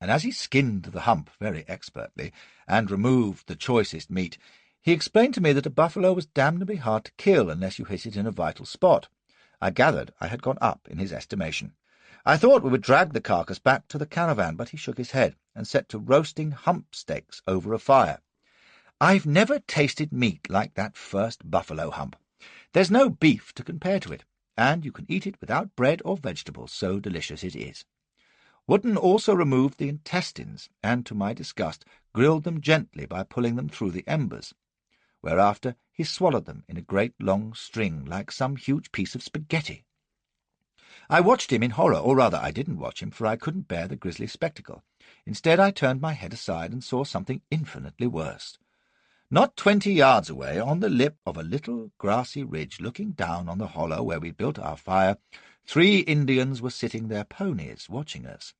[SPEAKER 1] And as he skinned the hump very expertly and removed the choicest meat, he explained to me that a buffalo was damnably hard to kill unless you hit it in a vital spot. I gathered I had gone up in his estimation. I thought we would drag the carcass back to the caravan, but he shook his head and set to roasting hump steaks over a fire. I've never tasted meat like that first buffalo hump. There's no beef to compare to it, and you can eat it without bread or vegetables, so delicious it is. Wootton also removed the intestines, and, to my disgust, grilled them gently by pulling them through the embers, whereafter he swallowed them in a great long string like some huge piece of spaghetti. I watched him in horror, or rather I didn't watch him, for I couldn't bear the grisly spectacle. Instead I turned my head aside and saw something infinitely worse. Not 20 yards away, on the lip of a little grassy ridge looking down on the hollow where we built our fire, 3 Indians were sitting their ponies, watching us.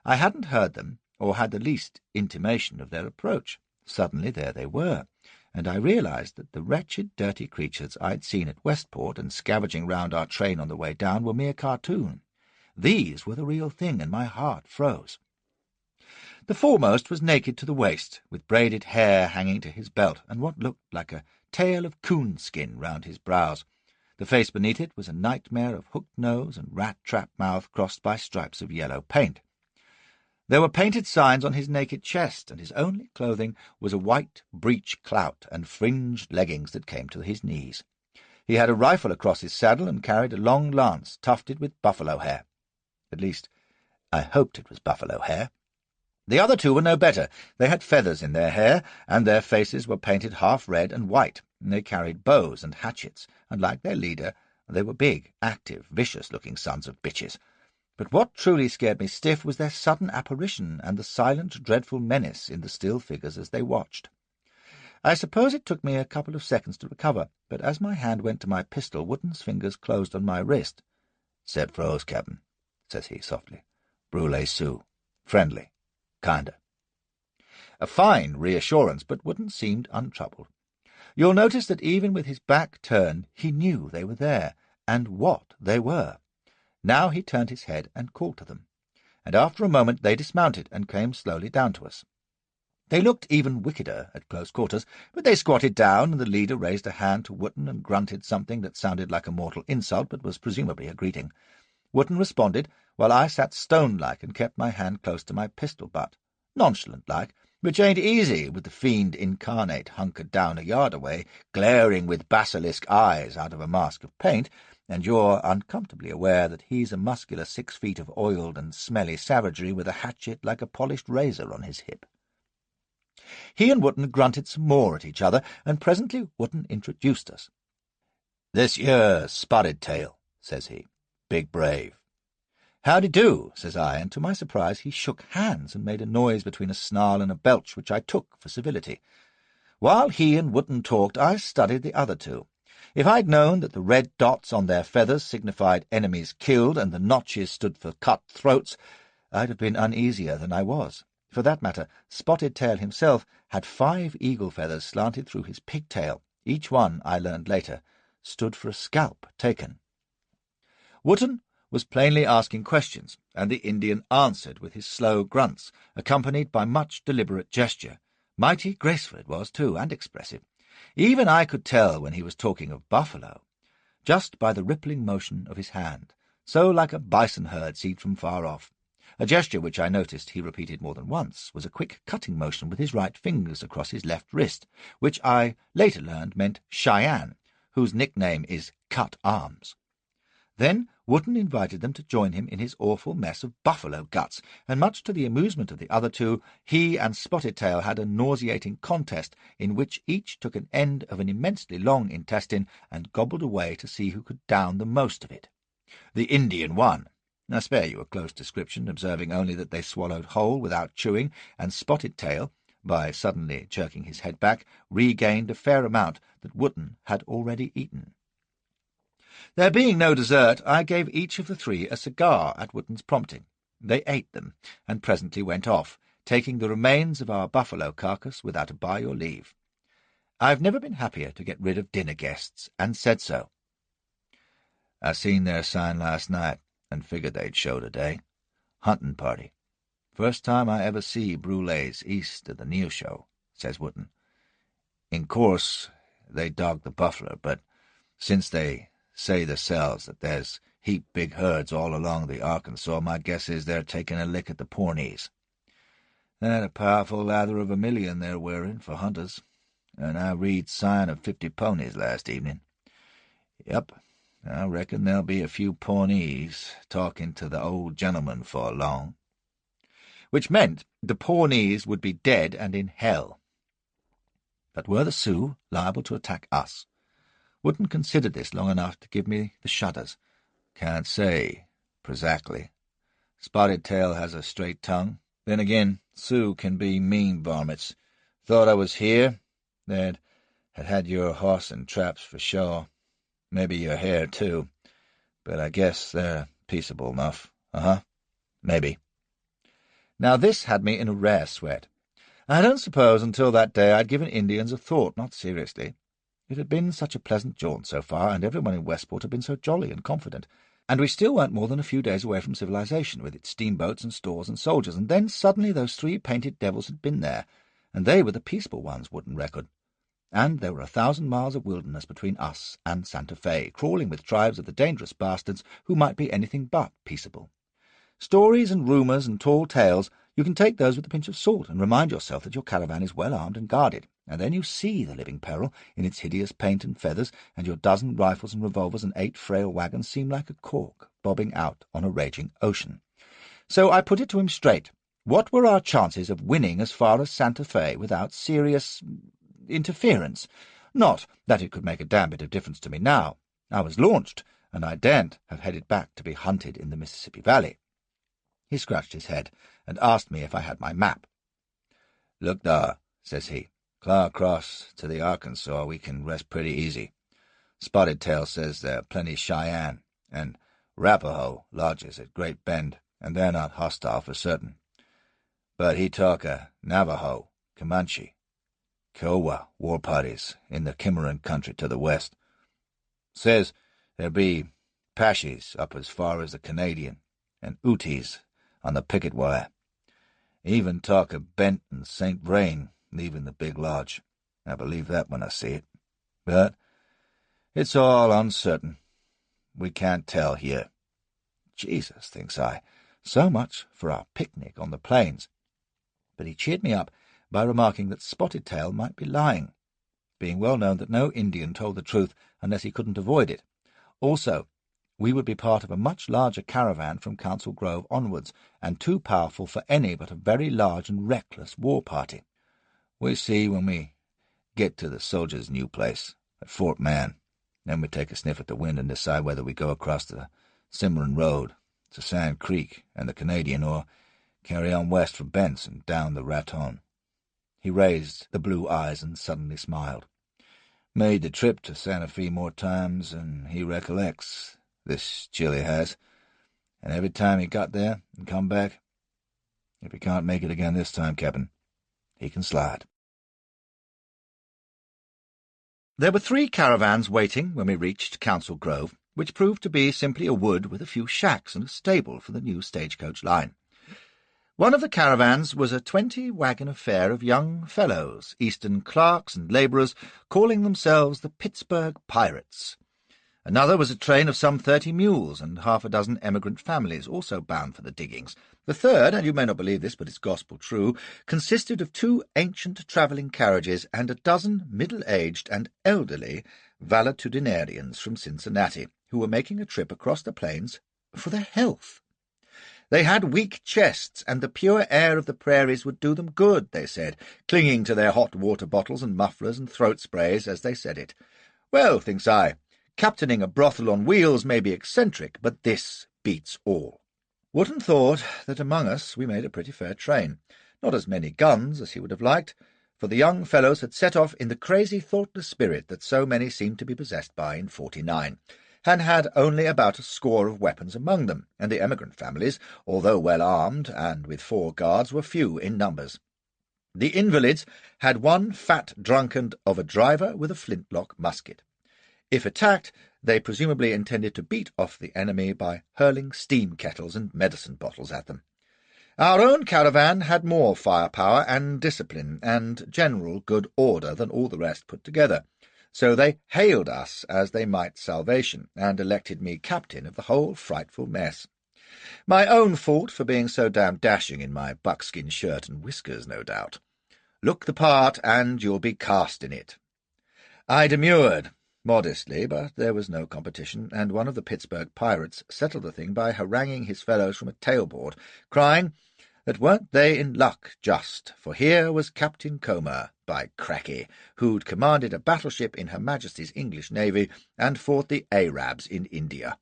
[SPEAKER 1] I hadn't heard them, or had the least intimation of their approach. Suddenly there they were, and I realized that the wretched, dirty creatures I'd seen at Westport and scavenging round our train on the way down were mere cartoon. These were the real thing, and my heart froze. The foremost was naked to the waist, with braided hair hanging to his belt, and what looked like a tail of coonskin round his brows. The face beneath it was a nightmare of hooked nose and rat-trap mouth crossed by stripes of yellow paint. There were painted signs on his naked chest, and his only clothing was a white breech clout and fringed leggings that came to his knees. He had a rifle across his saddle and carried a long lance tufted with buffalo hair. At least, I hoped it was buffalo hair. The other 2 were no better. They had feathers in their hair, and their faces were painted half red and white, and they carried bows and hatchets, and like their leader, they were big, active, vicious-looking sons of bitches. But what truly scared me stiff was their sudden apparition and the silent, dreadful menace in the still figures as they watched. I suppose it took me a couple of seconds to recover, but as my hand went to my pistol, Wootton's fingers closed on my wrist. "Set froze, Captain," says he softly. "Brûlé Sioux. Friendly. Kinda." A fine reassurance, but Wootton seemed untroubled. You'll notice that even with his back turned, he knew they were there, and what they were. Now he turned his head and called to them, and after a moment they dismounted and came slowly down to us. They looked even wickeder at close quarters, but they squatted down, and the leader raised a hand to Wootton and grunted something that sounded like a mortal insult, but was presumably a greeting. Wootton responded, while I sat stone-like and kept my hand close to my pistol butt, nonchalant-like, which ain't easy with the fiend incarnate hunkered down a yard away, glaring with basilisk eyes out of a mask of paint, and you're uncomfortably aware that he's a muscular 6 feet of oiled and smelly savagery with a hatchet like a polished razor on his hip. He and Wootton grunted some more at each other, and presently Wootton introduced us. "This here Spotted Tail," says he. "Big brave." "Howdy do," says I, and to my surprise he shook hands and made a noise between a snarl and a belch, which I took for civility. While he and Wootton talked, I studied the other 2. If I'd known that the red dots on their feathers signified enemies killed and the notches stood for cut throats, I'd have been uneasier than I was. For that matter, Spotted Tail himself had 5 eagle feathers slanted through his pigtail. Each one, I learned later, stood for a scalp taken. Wootton was plainly asking questions, and the Indian answered with his slow grunts, accompanied by much deliberate gesture. Mighty graceful it was, too, and expressive. Even I could tell when he was talking of buffalo, just by the rippling motion of his hand, so like a bison herd seen from far off. A gesture which I noticed he repeated more than once was a quick cutting motion with his right fingers across his left wrist, which I later learned meant Cheyenne, whose nickname is Cut Arms. Then Wooden invited them to join him in his awful mess of buffalo guts, and much to the amusement of the other two, he and Spotted Tail had a nauseating contest in which each took an end of an immensely long intestine and gobbled away to see who could down the most of it. The Indian won. I spare you a close description, observing only that they swallowed whole without chewing, and Spotted Tail, by suddenly jerking his head back, regained a fair amount that Wooden had already eaten. There being no dessert, I gave each of the three a cigar at Wooden's prompting. They ate them, and presently went off, taking the remains of our buffalo carcass without a by your leave. I've never been happier to get rid of dinner guests, and said so. I seen their sign last night, and figured they'd show today. Hunting party. First time I ever see brulees east of the Neil show, says Wooden. In course, they dog the buffalo, but since they say themselves that there's heap big herds all along the Arkansas, my guess is they're taking a lick at the Pawnees. That a powerful lather of a million they're wearing for hunters, and I read sign of 50 ponies last evening. Yep, I reckon there'll be a few Pawnees talking to the old gentleman for long. Which meant the Pawnees would be dead and in hell. But were the Sioux liable to attack us? Wooden considered this long enough to give me the shudders. Can't say, prezactly. Spotted Tail has a straight tongue. Then again, Sioux can be mean varmints. Thought I was here, they'd had your horse and traps for sure. Maybe your hair, too. But I guess they're peaceable enough. Maybe. Now this had me in a rare sweat. I don't suppose until that day I'd given Indians a thought, not seriously. It had been such a pleasant jaunt so far, and everyone in Westport had been so jolly and confident, and we still weren't more than a few days away from civilization, with its steamboats and stores and soldiers, and then suddenly those three painted devils had been there, and they were the peaceable ones, Wooden reckoned. And there were 1,000 miles of wilderness between us and Santa Fe, crawling with tribes of the dangerous bastards who might be anything but peaceable. Stories and rumours and tall tales, you can take those with a pinch of salt and remind yourself that your caravan is well armed and guarded, and then you see the living peril in its hideous paint and feathers, and your dozen rifles and revolvers and 8 frail wagons seem like a cork bobbing out on a raging ocean. So I put it to him straight. What were our chances of winning as far as Santa Fe without serious interference? Not that it could make a damn bit of difference to me now. I was launched, and I daren't have headed back to be hunted in the Mississippi Valley. He scratched his head and asked me if I had my map. "Look thar," says he. "Claw across to the Arkansas we can rest pretty easy. Spotted Tail says there are plenty Cheyenne and Arapaho lodges at Great Bend, and they're not hostile for certain. But he talk of Navajo, Comanche, Kiowa war parties in the Cimarron country to the west. Says there be Apaches up as far as the Canadian, and Utes on the picket wire. Even talk of Bent and St. Vrain leaving the big lodge. I believe that when I see it. But it's all uncertain. We can't tell here." Jesus, thinks I, so much for our picnic on the plains. But he cheered me up by remarking that Spotted Tail might be lying, being well known that no Indian told the truth unless he couldn't avoid it. Also, we would be part of a much larger caravan from Council Grove onwards, and too powerful for any but a very large and reckless war party. We see when we get to the soldiers' new place, at Fort Man. Then we take a sniff at the wind and decide whether we go across the Cimarron Road to Sand Creek and the Canadian, or carry on west for Bent's and down the Raton. He raised the blue eyes and suddenly smiled. Made the trip to Santa Fe more times than he recollects, this Chile has, and every time he got there and come back, if he can't make it again this time, Captain, he can slide. There were 3 caravans waiting when we reached Council Grove, which proved to be simply a wood with a few shacks and a stable for the new stagecoach line. One of the caravans was a 20-wagon affair of young fellows, Eastern clerks and labourers, calling themselves the Pittsburgh Pirates. Another was a train of some 30 mules and half a dozen emigrant families, also bound for the diggings. The third, and you may not believe this, but it's gospel true, consisted of 2 ancient travelling carriages and a dozen middle-aged and elderly valetudinarians from Cincinnati, who were making a trip across the plains for their health. They had weak chests, and the pure air of the prairies would do them good, they said, clinging to their hot water bottles and mufflers and throat sprays as they said it. Well, thinks I, captaining a brothel on wheels may be eccentric, but this beats all. Wootton thought that among us we made a pretty fair train. Not as many guns as he would have liked, for the young fellows had set off in the crazy, thoughtless spirit that so many seemed to be possessed by in '49, and had only about a score of weapons among them, and the emigrant families, although well armed and with 4 guards, were few in numbers. The invalids had one fat drunkard of a driver with a flintlock musket. If attacked, they presumably intended to beat off the enemy by hurling steam kettles and medicine bottles at them. Our own caravan had more firepower and discipline and general good order than all the rest put together, so they hailed us as they might salvation, and elected me captain of the whole frightful mess. My own fault for being so damned dashing in my buckskin shirt and whiskers, no doubt. Look the part, and you'll be cast in it. I demurred, modestly, but there was no competition, and one of the Pittsburgh pirates settled the thing by haranguing his fellows from a tailboard, crying that weren't they in luck just, for here was Captain Comer, by cracky, who'd commanded a battleship in Her Majesty's English Navy and fought the Arabs in India,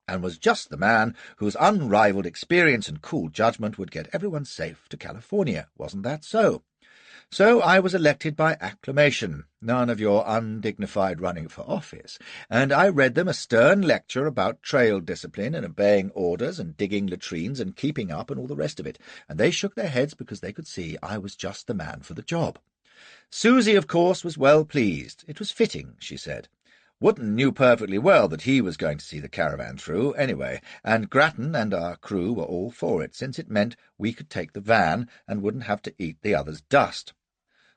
[SPEAKER 1] and was just the man whose unrivalled experience and cool judgment would get everyone safe to California. Wasn't that so? So I was elected by acclamation, none of your undignified running for office, and I read them a stern lecture about trail discipline and obeying orders and digging latrines and keeping up and all the rest of it, and they shook their heads because they could see I was just the man for the job. Susie, of course, was well pleased. It was fitting, she said. Wootton knew perfectly well that he was going to see the caravan through, anyway, and Grattan and our crew were all for it, since it meant we could take the van and wouldn't have to eat the others' dust.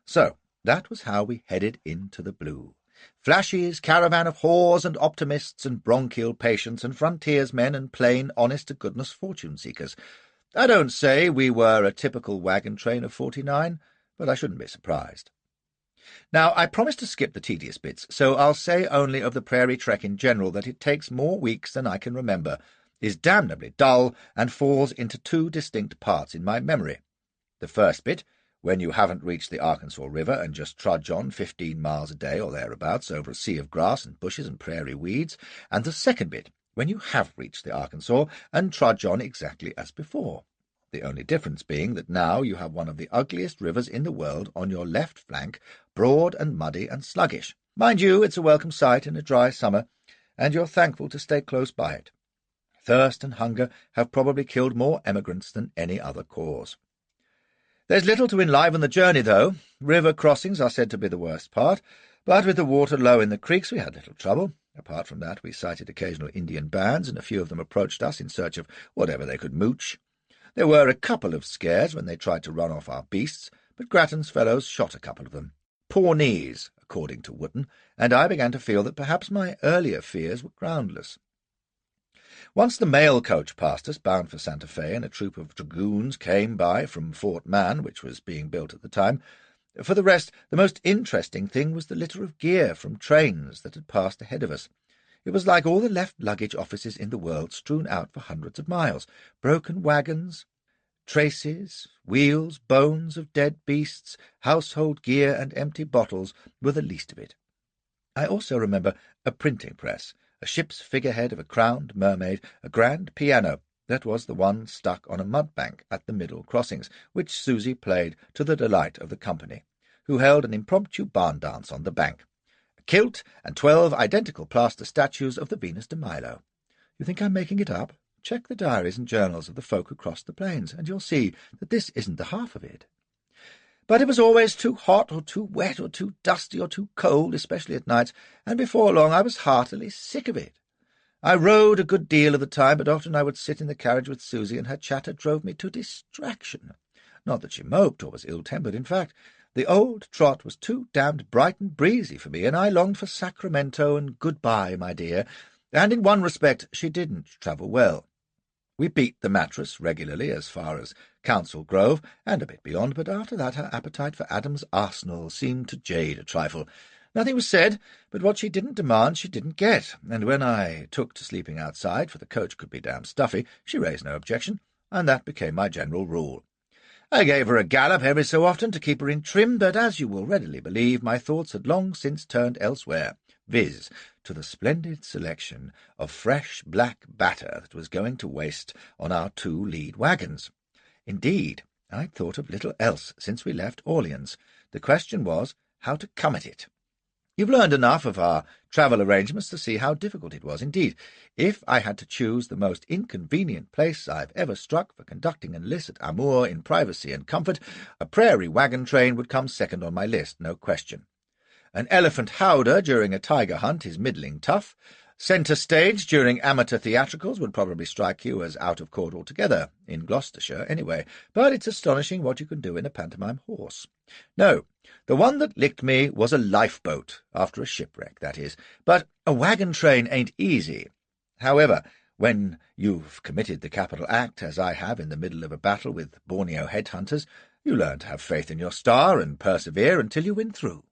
[SPEAKER 1] So that was how we headed into the blue. Flashy's caravan of whores and optimists and bronchial patients and frontiersmen and plain, honest-to-goodness fortune-seekers. I don't say we were a typical wagon train of '49, but I shouldn't be surprised. Now, I promised to skip the tedious bits, so I'll say only of the prairie trek in general that it takes more weeks than I can remember, is damnably dull, and falls into 2 distinct parts in my memory. The first bit, when you haven't reached the Arkansas River and just trudge on 15 miles a day or thereabouts over a sea of grass and bushes and prairie weeds, and the second bit, when you have reached the Arkansas and trudge on exactly as before. The only difference being that now you have one of the ugliest rivers in the world on your left flank, broad and muddy and sluggish. Mind you, it's a welcome sight in a dry summer, and you're thankful to stay close by it. Thirst and hunger have probably killed more emigrants than any other cause. There's little to enliven the journey, though. River crossings are said to be the worst part, but with the water low in the creeks we had little trouble. Apart from that, we sighted occasional Indian bands, and a few of them approached us in search of whatever they could mooch. There were a couple of scares when they tried to run off our beasts, but Grattan's fellows shot a couple of them. Pawnees, according to Wootton, and I began to feel that perhaps my earlier fears were groundless. Once the mail coach passed us, bound for Santa Fe, and a troop of dragoons came by from Fort Mann, which was being built at the time. For the rest, the most interesting thing was the litter of gear from trains that had passed ahead of us. It was like all the left luggage offices in the world strewn out for hundreds of miles. Broken wagons, traces, wheels, bones of dead beasts, household gear, and empty bottles were the least of it. I also remember a printing press, a ship's figurehead of a crowned mermaid, a grand piano, that was the one stuck on a mud bank at the middle crossings, which Susie played to the delight of the company, who held an impromptu barn dance on the bank. A kilt and 12 identical plaster statues of the Venus de Milo. You think I'm making it up? Check the diaries and journals of the folk who crossed the plains, and you'll see that this isn't the half of it. But it was always too hot or too wet or too dusty or too cold, especially at nights, and before long I was heartily sick of it. I rode a good deal of the time, but often I would sit in the carriage with Susie, and her chatter drove me to distraction. Not that she moped or was ill-tempered. In fact, the old trot was too damned bright and breezy for me, and I longed for Sacramento and goodbye, my dear, and in one respect she didn't travel well. We beat the mattress regularly as far as Council Grove, and a bit beyond, but after that her appetite for Adam's Arsenal seemed to jade a trifle. Nothing was said, but what she didn't demand she didn't get, and when I took to sleeping outside, for the coach could be damned stuffy, she raised no objection, and that became my general rule. I gave her a gallop every so often to keep her in trim, but as you will readily believe, my thoughts had long since turned elsewhere, viz., to the splendid selection of fresh black batter that was going to waste on our 2 lead wagons. Indeed, I'd thought of little else since we left Orleans. The question was how to come at it. You've learned enough of our travel arrangements to see how difficult it was. Indeed, if I had to choose the most inconvenient place I've ever struck for conducting an illicit amour in privacy and comfort, a prairie wagon train would come second on my list, no question. An elephant howdah during a tiger hunt is middling tough. Centre stage during amateur theatricals would probably strike you as out of court altogether, in Gloucestershire anyway, but it's astonishing what you can do in a pantomime horse. No, the one that licked me was a lifeboat, after a shipwreck, that is, but a wagon train ain't easy. However, when you've committed the capital act, as I have in the middle of a battle with Borneo headhunters, you learn to have faith in your star and persevere until you win through.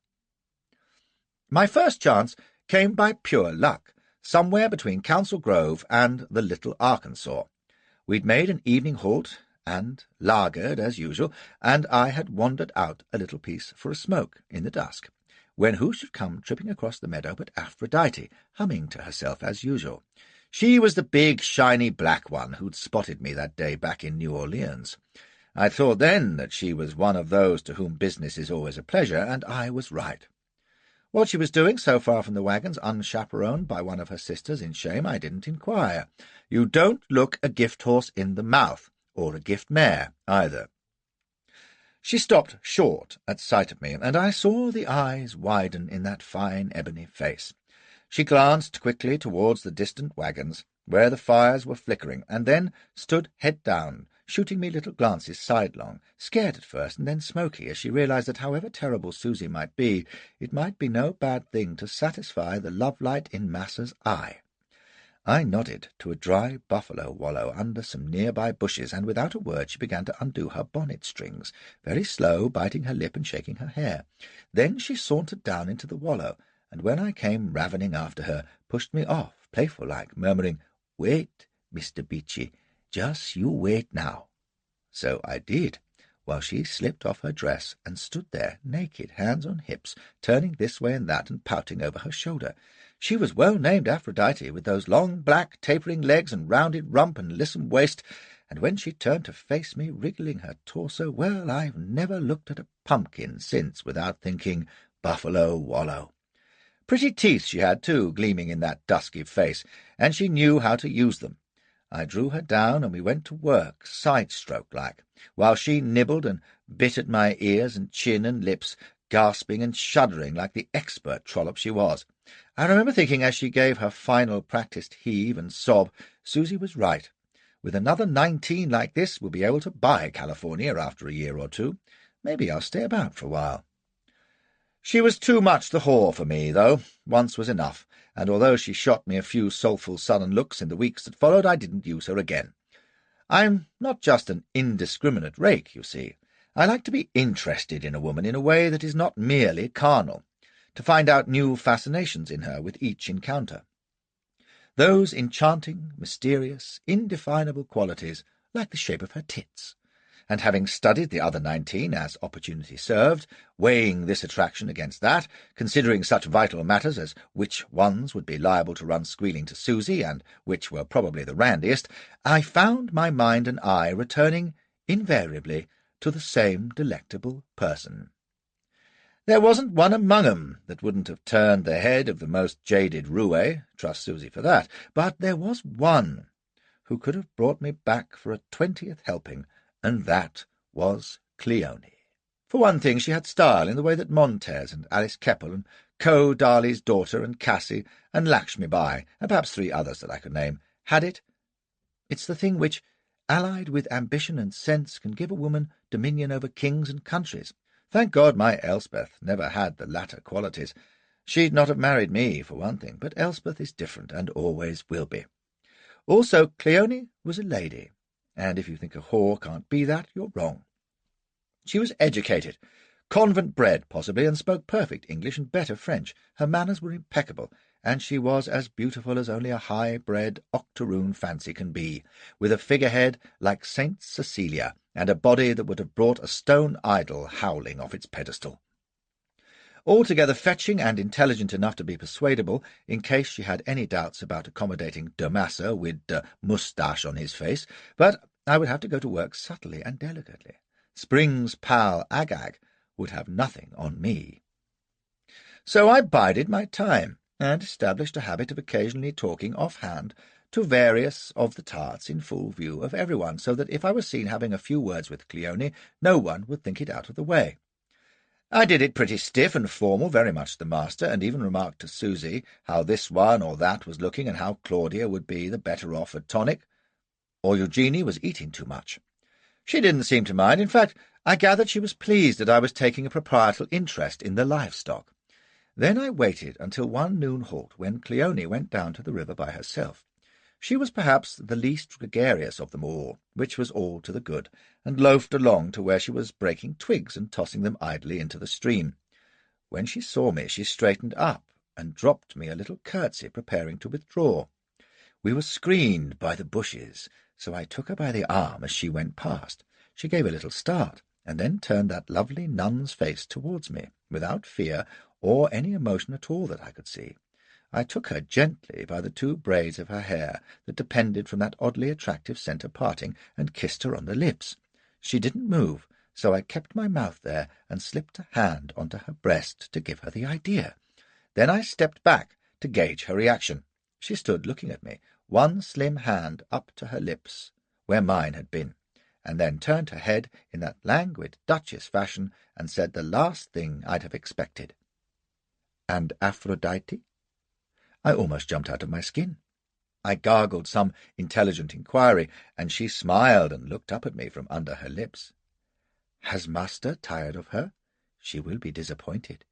[SPEAKER 1] My first chance came by pure luck, somewhere between Council Grove and the Little Arkansas. We'd made an evening halt, and lagered as usual, and I had wandered out a little piece for a smoke in the dusk, when who should come tripping across the meadow but Aphrodite, humming to herself as usual. She was the big, shiny black one who'd spotted me that day back in New Orleans. I thought then that she was one of those to whom business is always a pleasure, and I was right. What she was doing so far from the wagons, unchaperoned by one of her sisters in shame, I didn't inquire. You don't look a gift horse in the mouth, or a gift mare either. She stopped short at sight of me, and I saw the eyes widen in that fine ebony face. She glanced quickly towards the distant wagons, where the fires were flickering, and then stood head down, shooting me little glances sidelong, scared at first and then smoky, as she realized that however terrible Susie might be, it might be no bad thing to satisfy the love-light in Massa's eye. I nodded to a dry buffalo wallow under some nearby bushes, and without a word she began to undo her bonnet strings, very slow, biting her lip and shaking her hair. Then she sauntered down into the wallow, and when I came ravening after her, pushed me off, playful-like, murmuring, "Wait, Mr. Beachy, just you wait now." So I did, while she slipped off her dress and stood there, naked, hands on hips, turning this way and that and pouting over her shoulder. She was well named Aphrodite, with those long, black, tapering legs and rounded rump and lissom waist, and when she turned to face me, wriggling her torso, well, I've never looked at a pumpkin since without thinking buffalo wallow. Pretty teeth she had, too, gleaming in that dusky face, and she knew how to use them. I drew her down, and we went to work, side-stroke-like, while she nibbled and bit at my ears and chin and lips, gasping and shuddering like the expert trollop she was. I remember thinking, as she gave her final practised heave and sob, Susie was right. With another 19 like this, we'll be able to buy California after a year or two. Maybe I'll stay about for a while. She was too much the whore for me, though. Once was enough, and although she shot me a few soulful sullen looks in the weeks that followed, I didn't use her again. I'm not just an indiscriminate rake, you see. I like to be interested in a woman in a way that is not merely carnal, to find out new fascinations in her with each encounter. Those enchanting, mysterious, indefinable qualities, like the shape of her tits. And having studied the other 19 as opportunity served, weighing this attraction against that, considering such vital matters as which ones would be liable to run squealing to Susie, and which were probably the randiest, I found my mind and eye returning invariably to the same delectable person. There wasn't one among 'em that wouldn't have turned the head of the most jaded roue, trust Susie for that, but there was one who could have brought me back for a 20th helping, and that was Cleone. For one thing, she had style in the way that Montez and Alice Keppel and Co. Darley's daughter and Cassie and Lakshmi Bai, and perhaps 3 others that I could name, had it. It's the thing which, allied with ambition and sense, can give a woman dominion over kings and countries. Thank God my Elspeth never had the latter qualities. She'd not have married me, for one thing, but Elspeth is different, and always will be. Also, Cleone was a lady, and if you think a whore can't be that, you're wrong. She was educated, Convent bred, possibly, and spoke perfect English and better French. Her manners were impeccable, and she was as beautiful as only a high-bred octoroon fancy can be, with a figurehead like Saint Cecilia, and a body that would have brought a stone idol howling off its pedestal. Altogether fetching and intelligent enough to be persuadable, in case she had any doubts about accommodating de Massa with de moustache on his face, but I would have to go to work subtly and delicately. Spring's pal Agag would have nothing on me. So I bided my time, and established a habit of occasionally talking offhand to various of the tarts in full view of everyone, so that if I was seen having a few words with Cleone, no one would think it out of the way. I did it pretty stiff and formal, very much the master, and even remarked to Susie how this one or that was looking, and how Claudia would be the better off for tonic, or Eugenie was eating too much. She didn't seem to mind. In fact, I gathered she was pleased that I was taking a proprietorial interest in the livestock. Then I waited until one noon halt, when Cleone went down to the river by herself. She was perhaps the least gregarious of them all, which was all to the good, and loafed along to where she was breaking twigs and tossing them idly into the stream. When she saw me, she straightened up and dropped me a little curtsy, preparing to withdraw. We were screened by the bushes, so I took her by the arm as she went past. She gave a little start, and then turned that lovely nun's face towards me, without fear or any emotion at all that I could see. I took her gently by the 2 braids of her hair that depended from that oddly attractive centre parting, and kissed her on the lips. She didn't move, so I kept my mouth there and slipped a hand onto her breast to give her the idea. Then I stepped back to gauge her reaction. She stood looking at me, one slim hand up to her lips, where mine had been, and then turned her head in that languid Duchess fashion and said the last thing I'd have expected. "And Aphrodite?" I almost jumped out of my skin. I gargled some intelligent inquiry, and she smiled and looked up at me from under her lips. "Has master tired of her? She will be disappointed.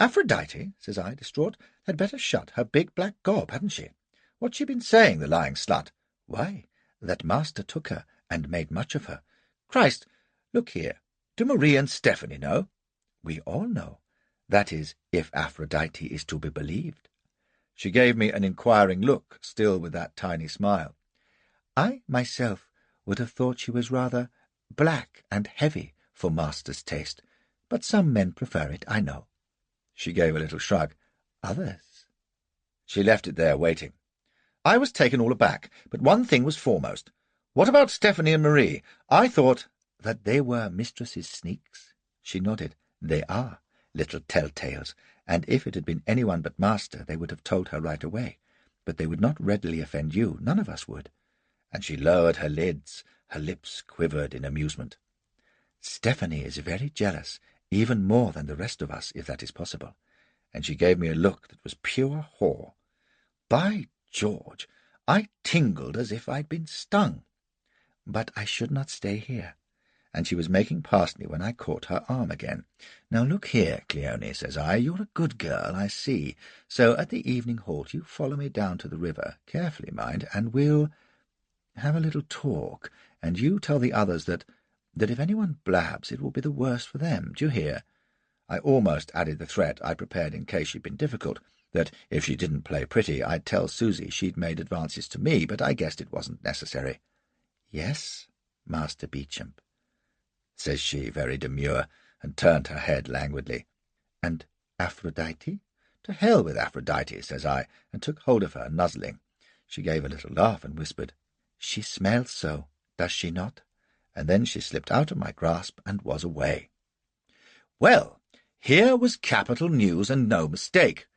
[SPEAKER 1] Aphrodite," says I, distraught, "had better shut her big black gob, hadn't she? What's she been saying, the lying slut?" "Why, that master took her and made much of her." "Christ! Look here. Do Marie and Stephanie know?" "We all know. That is, if Aphrodite is to be believed." She gave me an inquiring look, still with that tiny smile. "I myself would have thought she was rather black and heavy for master's taste, but some men prefer it, I know." She gave a little shrug. "Others—" She left it there, waiting. I was taken all aback, but one thing was foremost. "What about Stephanie and Marie? I thought—" "That they were mistress's sneaks?" She nodded. "They are, little tell-tales, and if it had been anyone but master, they would have told her right away. But they would not readily offend you. None of us would." And she lowered her lids. Her lips quivered in amusement. "Stephanie is very jealous, even more than the rest of us, if that is possible." And she gave me a look that was pure whore. By George, I tingled as if I'd been stung. "But I should not stay here." And she was making past me when I caught her arm again. "Now look here, Cleone," says I, "you're a good girl, I see. So at the evening halt you follow me down to the river, carefully, mind, and we'll have a little talk, and you tell the others that if anyone blabs, it will be the worse for them. Do you hear?" I almost added the threat I prepared in case she'd been difficult, that if she didn't play pretty, I'd tell Susie she'd made advances to me, but I guessed it wasn't necessary. "Yes, Master Beauchamp," says she, very demure, and turned her head languidly. "And Aphrodite?" "To hell with Aphrodite," says I, and took hold of her, nuzzling. She gave a little laugh and whispered, "She smells so, does she not?" And then she slipped out of my grasp and was away. Well, here was capital news and no mistake.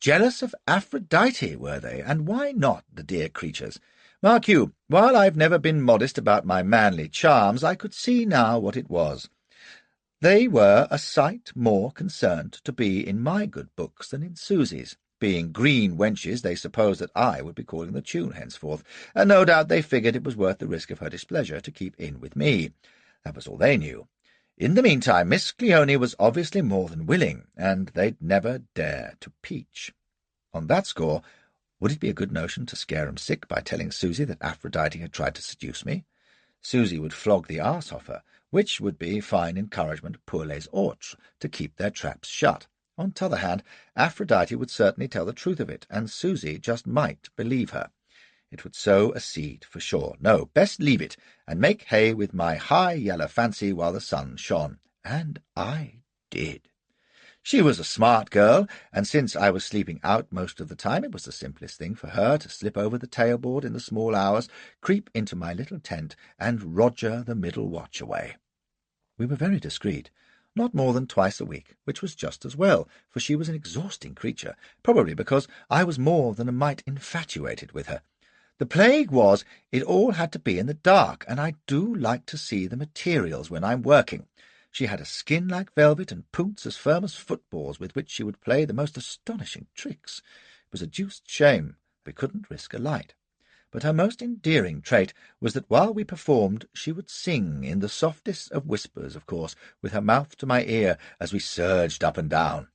[SPEAKER 1] Jealous of Aphrodite, were they? And why not, the dear creatures? Mark you, while I've never been modest about my manly charms, I could see now what it was. They were a sight more concerned to be in my good books than in Susie's. Being green wenches, they supposed that I would be calling the tune henceforth, and no doubt they figured it was worth the risk of her displeasure to keep in with me. That was all they knew. In the meantime, Miss Cleone was obviously more than willing, and they'd never dare to peach. On that score, would it be a good notion to scare 'em sick by telling Susie that Aphrodite had tried to seduce me? Susie would flog the arse off her, which would be fine encouragement pour les autres to keep their traps shut. On t'other hand, Aphrodite would certainly tell the truth of it, and Susie just might believe her. It would sow a seed, for sure. No, best leave it, and make hay with my high yellow fancy while the sun shone. And I did. She was a smart girl, and since I was sleeping out most of the time, it was the simplest thing for her to slip over the tailboard in the small hours, creep into my little tent, and Roger the middle watch away. We were very discreet, not more than twice a week, which was just as well, for she was an exhausting creature, probably because I was more than a mite infatuated with her. The plague was, it all had to be in the dark, and I do like to see the materials when I'm working. She had a skin like velvet and points as firm as footballs with which she would play the most astonishing tricks. It was a deuced shame we couldn't risk a light. But her most endearing trait was that while we performed she would sing in the softest of whispers, of course, with her mouth to my ear as we surged up and down.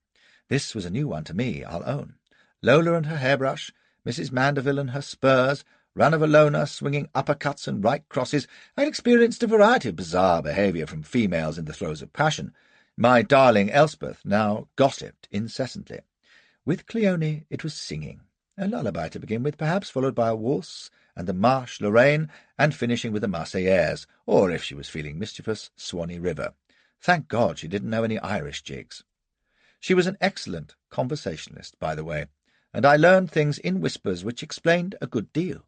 [SPEAKER 1] This was a new one to me, I'll own. Lola and her hairbrush, Mrs. Mandeville and her spurs, Ranavalona swinging uppercuts and right crosses. I had experienced a variety of bizarre behaviour from females in the throes of passion. My darling Elspeth now gossiped incessantly. With Cleone it was singing, a lullaby to begin with, perhaps, followed by a waltz and the Marche Lorraine, and finishing with the Marseillaise, or, if she was feeling mischievous, Swanee River. Thank God she didn't know any Irish jigs. She was an excellent conversationalist, by the way, and I learned things in whispers which explained a good deal.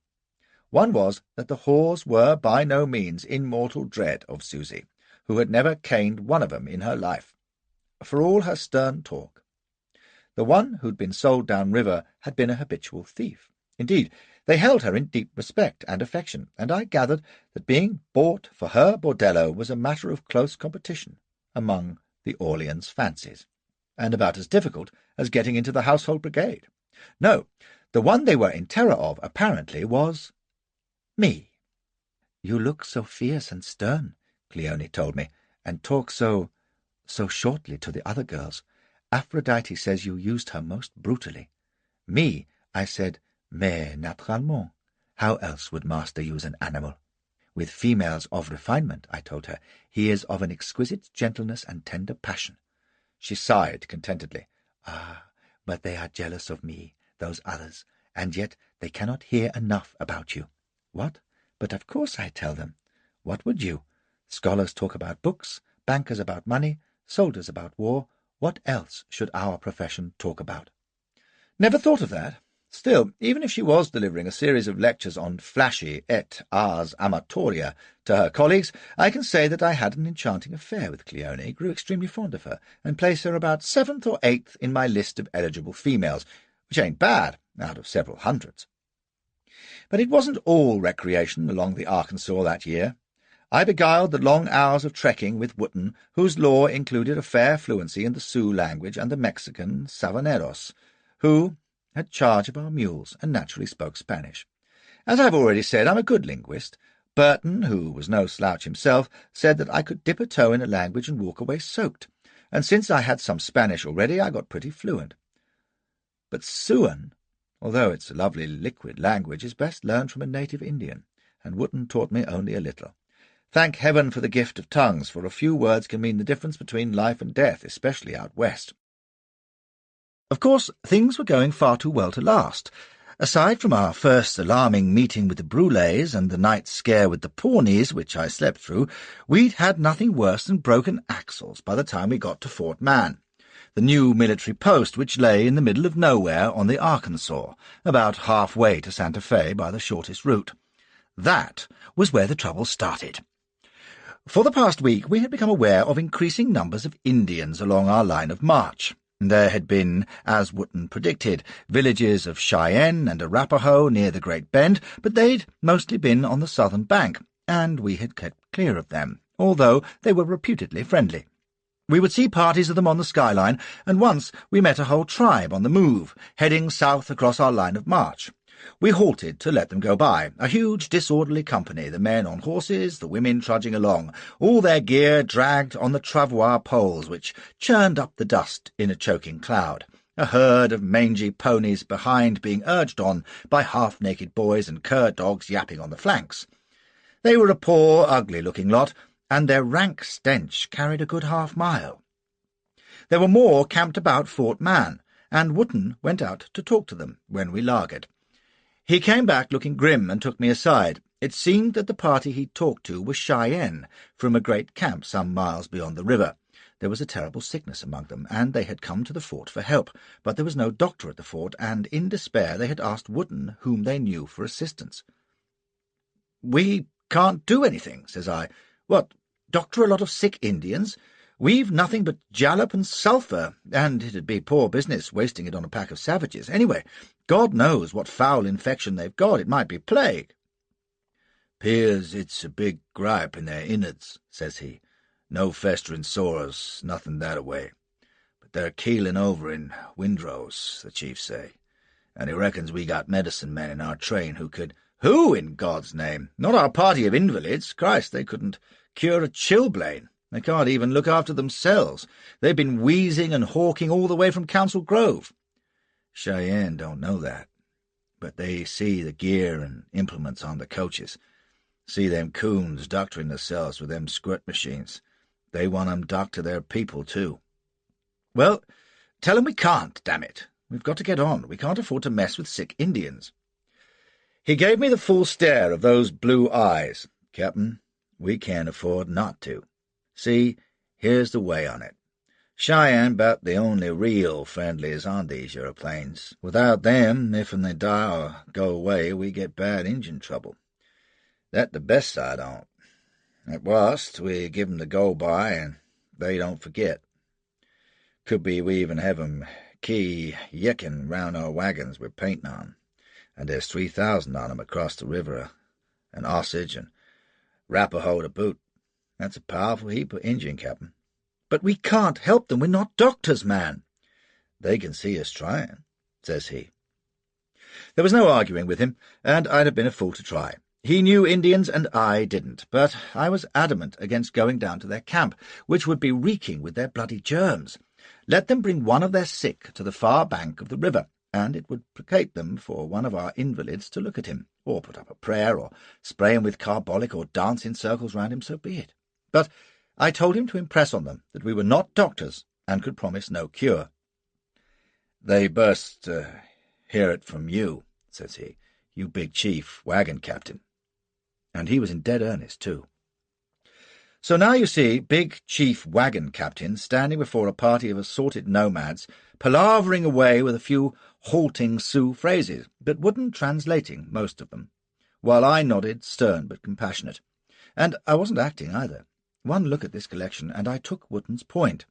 [SPEAKER 1] One was that the whores were by no means in mortal dread of Susie, who had never caned one of 'em in her life, for all her stern talk. The one who'd been sold down river had been a habitual thief. Indeed, they held her in deep respect and affection, and I gathered that being bought for her bordello was a matter of close competition among the Orleans fancies, and about as difficult as getting into the household brigade. No, the one they were in terror of, apparently, was me. "You look so fierce and stern," Cleone told me, "and talk so shortly to the other girls. Aphrodite says you used her most brutally." "Me?" I said, "mais naturellement. How else would master use an animal? With females of refinement," I told her, "he is of an exquisite gentleness and tender passion." She sighed contentedly. "Ah, but they are jealous of me, those others, and yet they cannot hear enough about you." "What? But of course I tell them. What would you? Scholars talk about books, bankers about money, soldiers about war. What else should our profession talk about?" Never thought of that. Still, even if she was delivering a series of lectures on flashy et ars amatoria to her colleagues, I can say that I had an enchanting affair with Cleone, grew extremely fond of her, and placed her about 7th or 8th in my list of eligible females, which ain't bad, out of several hundreds. But it wasn't all recreation along the Arkansas that year. I beguiled the long hours of trekking with Wootton, whose law included a fair fluency in the Sioux language and the Mexican Savaneros, who had charge of our mules and naturally spoke Spanish. As I've already said, I'm a good linguist. Burton, who was no slouch himself, said that I could dip a toe in a language and walk away soaked, and since I had some Spanish already, I got pretty fluent. But Siouan, although it's a lovely liquid language, is best learned from a native Indian, and Wootton taught me only a little. Thank heaven for the gift of tongues, for a few words can mean the difference between life and death, especially out west. Of course, things were going far too well to last. Aside from our first alarming meeting with the Brulés and the night scare with the Pawnees, which I slept through, we'd had nothing worse than broken axles by the time we got to Fort Mann, the new military post which lay in the middle of nowhere on the Arkansas, about halfway to Santa Fe by the shortest route. That was where the trouble started. For the past week we had become aware of increasing numbers of Indians along our line of march. There had been, as Wootton predicted, villages of Cheyenne and Arapaho near the Great Bend, but they'd mostly been on the southern bank, and we had kept clear of them, although they were reputedly friendly. We would see parties of them on the skyline, and once we met a whole tribe on the move, heading south across our line of march. We halted to let them go by, a huge disorderly company, the men on horses, the women trudging along, all their gear dragged on the travois poles which churned up the dust in a choking cloud, a herd of mangy ponies behind being urged on by half-naked boys and cur dogs yapping on the flanks. They were a poor, ugly-looking lot, and their rank stench carried a good half-mile. There were more camped about Fort Man, and Wootton went out to talk to them when we lagered. He came back looking grim and took me aside. It seemed that the party he'd talked to was Cheyenne, from a great camp some miles beyond the river. There was a terrible sickness among them, and they had come to the fort for help, but there was no doctor at the fort, and in despair they had asked Wootton whom they knew for assistance. "We can't do anything," says I. "What, doctor a lot of sick Indians? We've nothing but jalap and sulphur, and it'd be poor business wasting it on a pack of savages. Anyway, God knows what foul infection they've got. It might be plague." "'Pears it's a big gripe in their innards," says he. "No festering sores, nothing that-a-way. But they're keelin' over in windrows, the chief say, and he reckons we got medicine men in our train who could—" "Who, in God's name? Not our party of invalids. Christ, they couldn't cure a chilblain. They can't even look after themselves. They've been wheezing and hawking all the way from Council Grove." "Cheyenne don't know that, but they see the gear and implements on the coaches. See them coons doctoring themselves with them squirt machines. They want 'em doctor their people, too." "Well, tell 'em we can't, damn it. We've got to get on. We can't afford to mess with sick Indians." He gave me the full stare of those blue eyes. "Captain, we can't afford not to. See, here's the way on it. Cheyenne about the only real friendlies on these aeroplanes. Without them, if they die or go away, we get bad engine trouble. That the best side on't. At worst, we give 'em the go-by, and they don't forget. Could be we even have 'em key yickin' round our wagons we're paintin' on, and there's 3,000 on 'em across the river, and Osage and Rapahoe to boot. That's a powerful heap of Injun, Captain." "But we can't help them. We're not doctors, man." "They can see us trying," says he. There was no arguing with him, and I'd have been a fool to try. He knew Indians, and I didn't, but I was adamant against going down to their camp, which would be reeking with their bloody germs. Let them bring one of their sick to the far bank of the river, and it would placate them for one of our invalids to look at him, or put up a prayer, or spray him with carbolic, or dance in circles round him, so be it. But I told him to impress on them that we were not doctors and could promise no cure. "They burst to hear it from you," says he, "you big chief wagon captain." And he was in dead earnest, too. So now you see big chief wagon captain standing before a party of assorted nomads, palavering away with a few halting Sioux phrases, but wouldn't translating most of them, while I nodded, stern but compassionate. And I wasn't acting either. One look at this collection, and I took Wootton's point.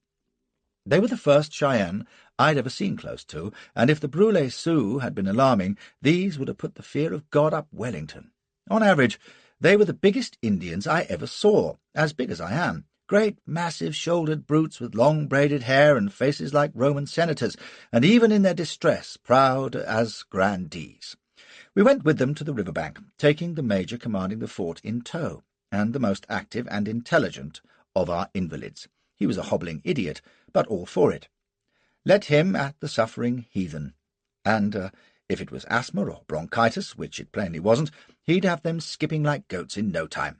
[SPEAKER 1] They were the first Cheyenne I'd ever seen close to, and if the Brûlé Sioux had been alarming, these would have put the fear of God up Wellington. On average, they were the biggest Indians I ever saw, as big as I am. Great, massive, shouldered brutes with long braided hair and faces like Roman senators, and even in their distress, proud as grandees. We went with them to the river bank, taking the major commanding the fort in tow, and the most active and intelligent of our invalids. He was a hobbling idiot, but all for it. Let him at the suffering heathen, and if it was asthma or bronchitis, which it plainly wasn't, he'd have them skipping like goats in no time.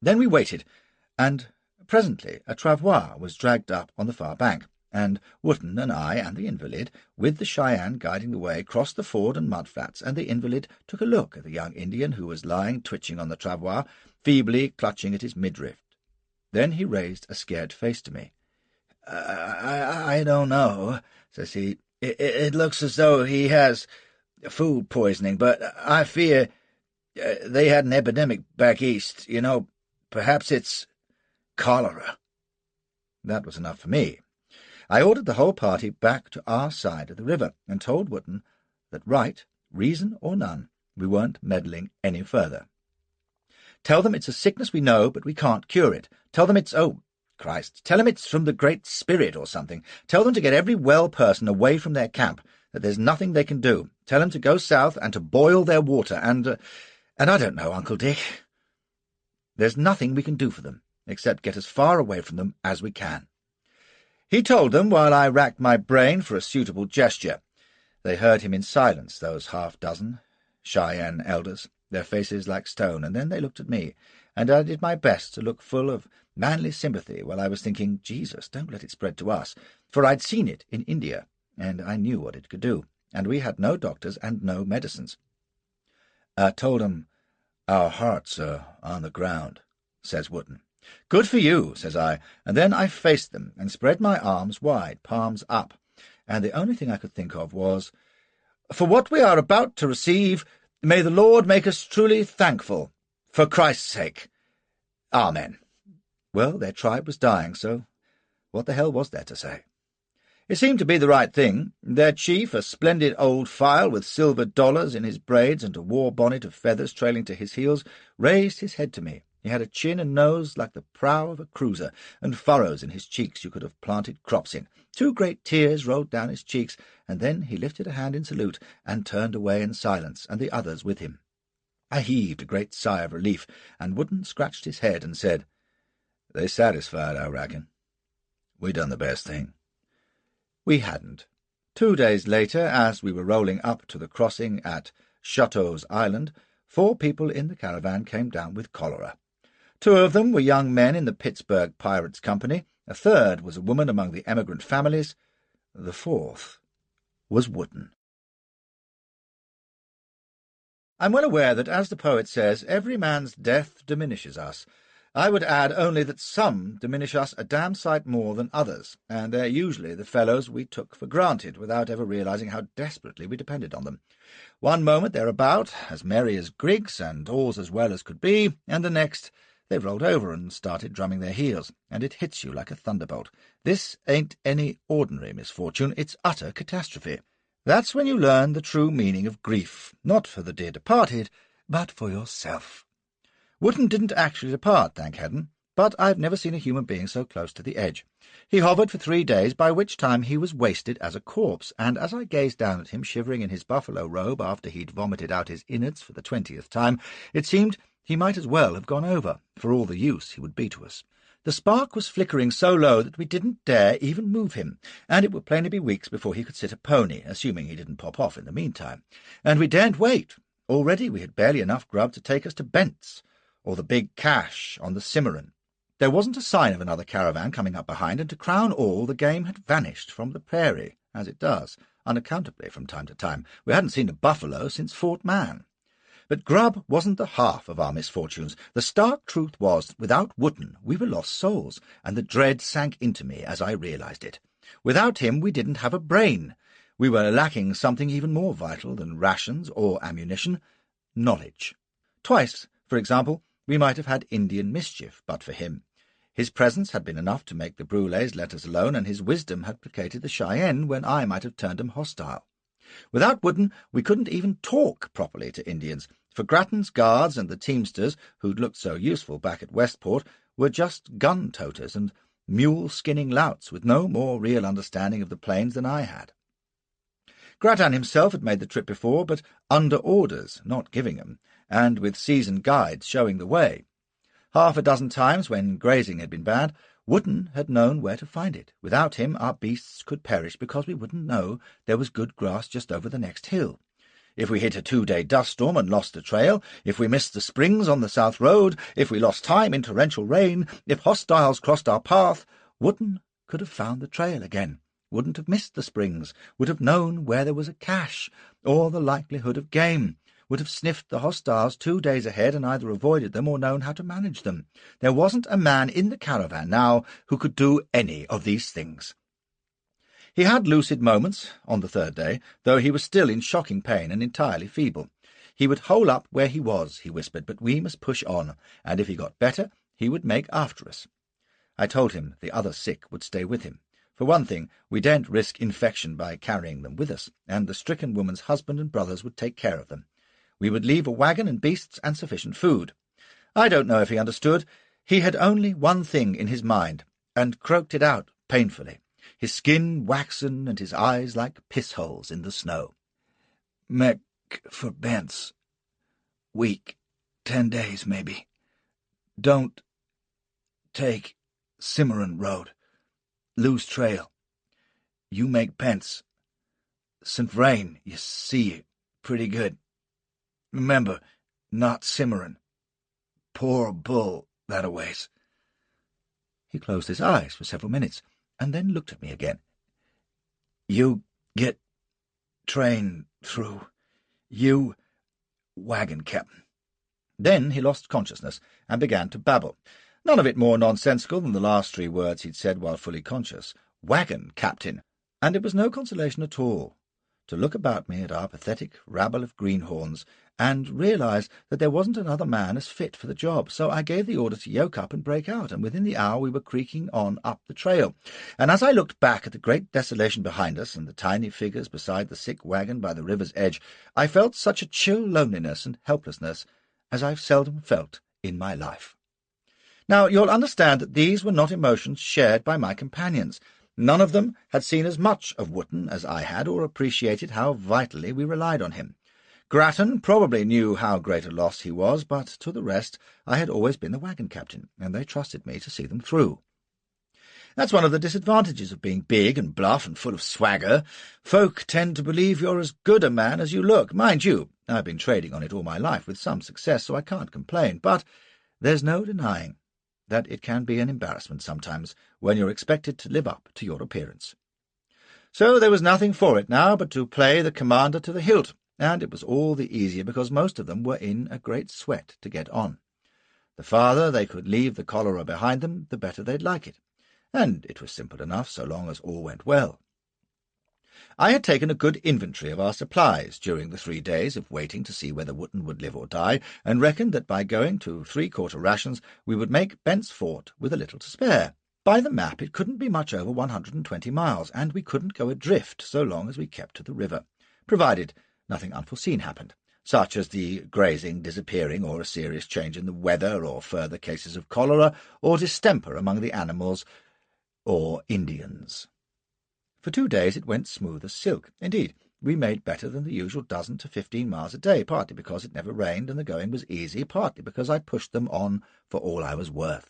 [SPEAKER 1] Then we waited, and presently a travois was dragged up on the far bank, and Wootton and I and the invalid, with the Cheyenne guiding the way, crossed the ford and mud flats, and the invalid took a look at the young Indian who was lying twitching on the travois, feebly clutching at his midriff. Then he raised a scared face to me. I don't know," says he. It looks as though he has food poisoning, but I fear they had an epidemic back east. You know, perhaps it's cholera." That was enough for me. I ordered the whole party back to our side of the river, and told Wootton that right, reason or none, we weren't meddling any further. "Tell them it's a sickness we know, but we can't cure it. Tell them it's, oh, Christ, tell them it's from the Great Spirit or something. Tell them to get every well person away from their camp, that there's nothing they can do. Tell them to go south and to boil their water, and I don't know, Uncle Dick. There's nothing we can do for them, except get as far away from them as we can." He told them while I racked my brain for a suitable gesture. They heard him in silence, those half-dozen Cheyenne elders, their faces like stone, and then they looked at me. and I did my best to look full of manly sympathy while I was thinking, Jesus, don't let it spread to us, for I'd seen it in India, and I knew what it could do, and we had no doctors and no medicines. I told 'em our hearts are on the ground, says Wootton. Good for you, says I, and then I faced them and spread my arms wide, palms up, and the only thing I could think of was, for what we are about to receive, may the Lord make us truly thankful, for Christ's sake. Amen. Well, their tribe was dying, so what the hell was there to say? It seemed to be the right thing. Their chief, a splendid old file with silver dollars in his braids and a war bonnet of feathers trailing to his heels, raised his head to me. He had a chin and nose like the prow of a cruiser, and furrows in his cheeks you could have planted crops in. 2 great tears rolled down his cheeks, and then he lifted a hand in salute and turned away in silence, and the others with him. I heaved a great sigh of relief, and Wootton scratched his head and said, They satisfied, I reckon. We done the best thing. We hadn't. 2 days later, as we were rolling up to the crossing at Chateau's Island, 4 people in the caravan came down with cholera. 2 of them were young men in the Pittsburgh Pirates Company, a 3rd was a woman among the emigrant families, the 4th was Wootton. I'm well aware that, as the poet says, every man's death diminishes us. I would add only that some diminish us a damn sight more than others, and they're usually the fellows we took for granted without ever realizing how desperately we depended on them. One moment they're about, as merry as grigs, and all's as well as could be, and the next they've rolled over and started drumming their heels, and it hits you like a thunderbolt. This ain't any ordinary misfortune, it's utter catastrophe. That's when you learn the true meaning of grief, not for the dear departed, but for yourself. Wootton didn't actually depart, thank heaven, but I've never seen a human being so close to the edge. He hovered for 3 days, by which time he was wasted as a corpse, and as I gazed down at him shivering in his buffalo robe after he'd vomited out his innards for the 20th time, it seemed he might as well have gone over, for all the use he would be to us. The spark was flickering so low that we didn't dare even move him, and it would plainly be weeks before he could sit a pony, assuming he didn't pop off in the meantime. And we daren't wait. Already we had barely enough grub to take us to Bent's, or the big cache on the Cimarron. There wasn't a sign of another caravan coming up behind, and to crown all, the game had vanished from the prairie, as it does, unaccountably from time to time. We hadn't seen a buffalo since Fort Man. But grub wasn't the half of our misfortunes. The stark truth was that without Wootton we were lost souls, and the dread sank into me as I realized it. Without him we didn't have a brain. We were lacking something even more vital than rations or ammunition, knowledge. Twice, for example, we might have had Indian mischief, but for him. His presence had been enough to make the Brulés let us alone, and his wisdom had placated the Cheyenne when I might have turned 'em hostile. Without Wootton, we couldn't even talk properly to Indians, for Grattan's guards and the teamsters, who'd looked so useful back at Westport, were just gun-toters and mule-skinning louts with no more real understanding of the plains than I had. Grattan himself had made the trip before, but under orders, not giving 'em, and with seasoned guides showing the way. 6 times, when grazing had been bad, Wootton had known where to find it. Without him our beasts could perish because we wouldn't know there was good grass just over the next hill. If we hit a 2-day dust storm and lost the trail, if we missed the springs on the south road, if we lost time in torrential rain, if hostiles crossed our path, Wootton could have found the trail again, wouldn't have missed the springs, would have known where there was a cache, or the likelihood of game, would have sniffed the hostiles 2 days ahead and either avoided them or known how to manage them. There wasn't a man in the caravan now who could do any of these things. He had lucid moments on the 3rd day, though he was still in shocking pain and entirely feeble. He would hole up where he was, he whispered, but we must push on, and if he got better, he would make after us. I told him the other sick would stay with him. For one thing, we daren't risk infection by carrying them with us, and the stricken woman's husband and brothers would take care of them. We would leave a wagon and beasts and sufficient food. I don't know if he understood. He had only one thing in his mind, and croaked it out painfully, his skin waxen and his eyes like piss-holes in the snow. "Make for Bent's. Week, 10 days, maybe. Don't take Cimarron Road. Lose trail. You make Bent's. St. Vrain, you see pretty good. Remember, not Cimarron. poor bull, that-a-ways." He closed his eyes for several minutes, and then looked at me again. "You get train through. You wagon captain." Then he lost consciousness and began to babble, none of it more nonsensical than the last 3 words he'd said while fully conscious. Wagon captain! And it was no consolation at all to look about me at our pathetic rabble of greenhorns and realise that there wasn't another man as fit for the job. So I gave the order to yoke up and break out, and within the hour we were creaking on up the trail. And as I looked back at the great desolation behind us and the tiny figures beside the sick wagon by the river's edge, I felt such a chill loneliness and helplessness as I've seldom felt in my life. Now, you'll understand that these were not emotions shared by my companions. None of them had seen as much of Wootton as I had, or appreciated how vitally we relied on him. Grattan probably knew how great a loss he was, but to the rest I had always been the wagon captain, and they trusted me to see them through. That's one of the disadvantages of being big and bluff and full of swagger. Folk tend to believe you're as good a man as you look. Mind you, I've been trading on it all my life with some success, so I can't complain, but there's no denying that it can be an embarrassment sometimes when you're expected to live up to your appearance. So there was nothing for it now but to play the commander to the hilt, and it was all the easier because most of them were in a great sweat to get on. The farther they could leave the cholera behind them, the better they'd like it, and it was simple enough so long as all went well. I had taken a good inventory of our supplies during the 3 days of waiting to see whether Wootton would live or die, and reckoned that by going to 3/4 rations we would make Bent's Fort with a little to spare. By the map it couldn't be much over 120 miles, and we couldn't go adrift so long as we kept to the river, provided nothing unforeseen happened, such as the grazing disappearing, or a serious change in the weather, or further cases of cholera, or distemper among the animals or Indians. For 2 days it went smooth as silk. Indeed, we made better than the usual 12 to 15 miles a day, partly because it never rained and the going was easy, partly because I pushed them on for all I was worth.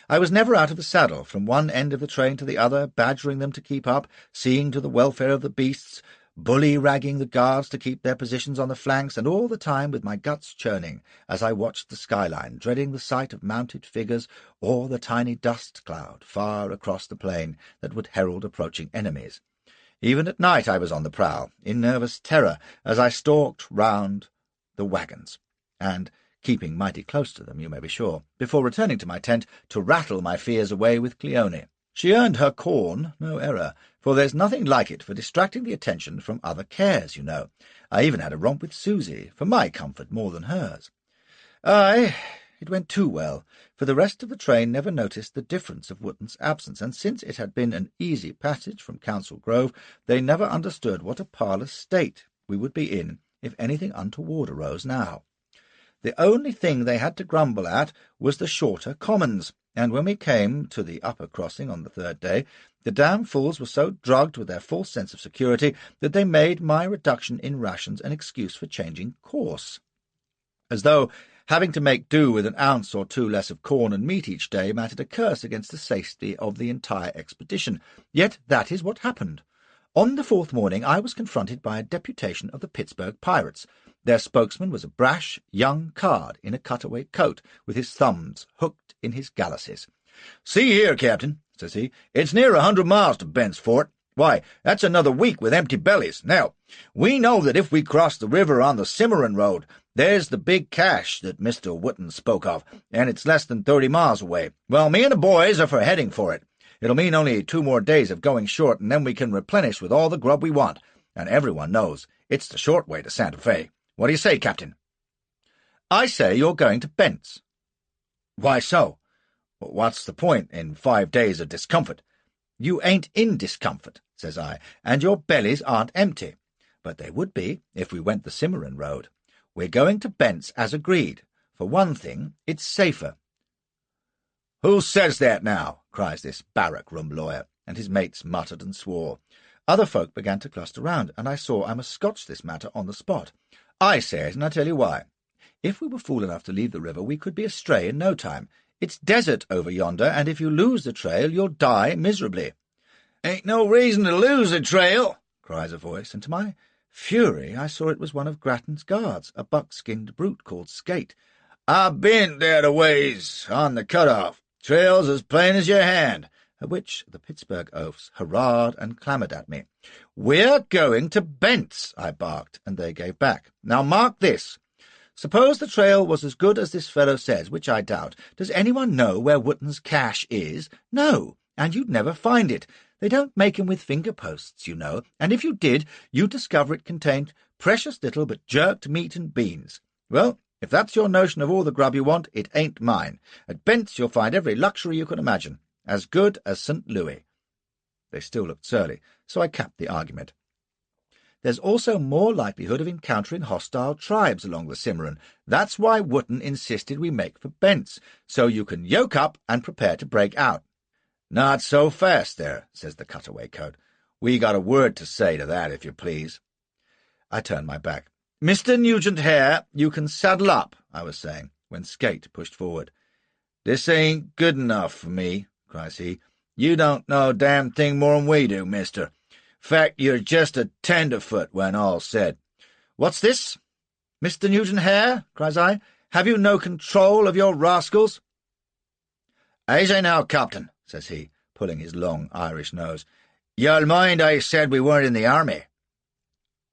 [SPEAKER 1] I was never out of the saddle, from one end of the train to the other, badgering them to keep up, seeing to the welfare of the beasts, bully-ragging the guards to keep their positions on the flanks, and all the time with my guts churning as I watched the skyline, dreading the sight of mounted figures or the tiny dust cloud far across the plain that would herald approaching enemies. Even at night I was on the prowl, in nervous terror, as I stalked round the wagons, and keeping mighty close to them, you may be sure, before returning to my tent to rattle my fears away with Cleone. She earned her corn, no error, for there's nothing like it for distracting the attention from other cares, you know. I even had a romp with Susie, for my comfort more than hers. It went too well, for the rest of the train never noticed the difference of Wootton's absence, and since it had been an easy passage from Council Grove, they never understood what a parlous state we would be in if anything untoward arose now. The only thing they had to grumble at was the shorter commons, and when we came to the upper crossing on the 3rd day, the damn fools were so drugged with their false sense of security that they made my reduction in rations an excuse for changing course, as though having to make do with an ounce or 2 less of corn and meat each day mattered a curse against the safety of the entire expedition. Yet that is what happened. On the 4th morning I was confronted by a deputation of the Pittsburgh Pirates. Their spokesman was a brash young card in a cutaway coat, with his thumbs hooked in his galluses. "See here, Captain," says he, "it's near 100 miles to Bent's Fort. Why, that's another week with empty bellies. Now, we know that if we cross the river on the Cimarron Road, there's the big cache that Mr. Wootton spoke of, and it's less than 30 miles away. Well, me and the boys are for heading for it. It'll mean only 2 more days of going short, and then we can replenish with all the grub we want, and everyone knows it's the short way to Santa Fe. What do you say, Captain?" "I say you're going to Bent's." "Why so? What's the point in 5 days of discomfort?" "You ain't in discomfort," says I, "and your bellies aren't empty. But they would be if we went the Cimarron Road. We're going to Bent's as agreed. For one thing, it's safer." "Who says that now?" cries this barrack-room lawyer, and his mates muttered and swore. Other folk began to cluster round, and I saw I must scotch this matter on the spot. "I say it, and I'll tell you why. If we were fool enough to leave the river, we could be astray in no time. It's desert over yonder, and if you lose the trail, you'll die miserably." "Ain't no reason to lose the trail," cries a voice, and to my fury I saw it was one of Grattan's guards, a buck-skinned brute called Skate. "I've been there a ways, on the cut-off. Trails as plain as your hand," at which the Pittsburgh oafs hurrahed and clamoured at me. "We're going to Bent's," I barked, and they gave back. "Now mark this. Suppose the trail was as good as this fellow says, which I doubt. Does anyone know where Wootton's cache is? No, and you'd never find it. They don't make 'em with finger-posts, you know, and if you did, you'd discover it contained precious little but jerked meat and beans. Well, if that's your notion of all the grub you want, it ain't mine. At Bent's you'll find every luxury you can imagine, as good as St. Louis." They still looked surly, so I capped the argument. "There's also more likelihood of encountering hostile tribes along the Cimarron. That's why Wootton insisted we make for Bent's, so you can yoke up and prepare to break out." "Not so fast there," says the cutaway coat. "We got a word to say to that, if you please." I turned my back. "Mr. Nugent Hare, you can saddle up," I was saying, when Skate pushed forward. "This ain't good enough for me," cries he. "You don't know a damn thing more'n we do, mister. Fact, you're just a tenderfoot when all's said." "What's this? Mr. Nugent Hare," cries I, "have you no control of your rascals?" "Aisy now, Captain," says he, pulling his long Irish nose. "You'll mind I said we weren't in the army."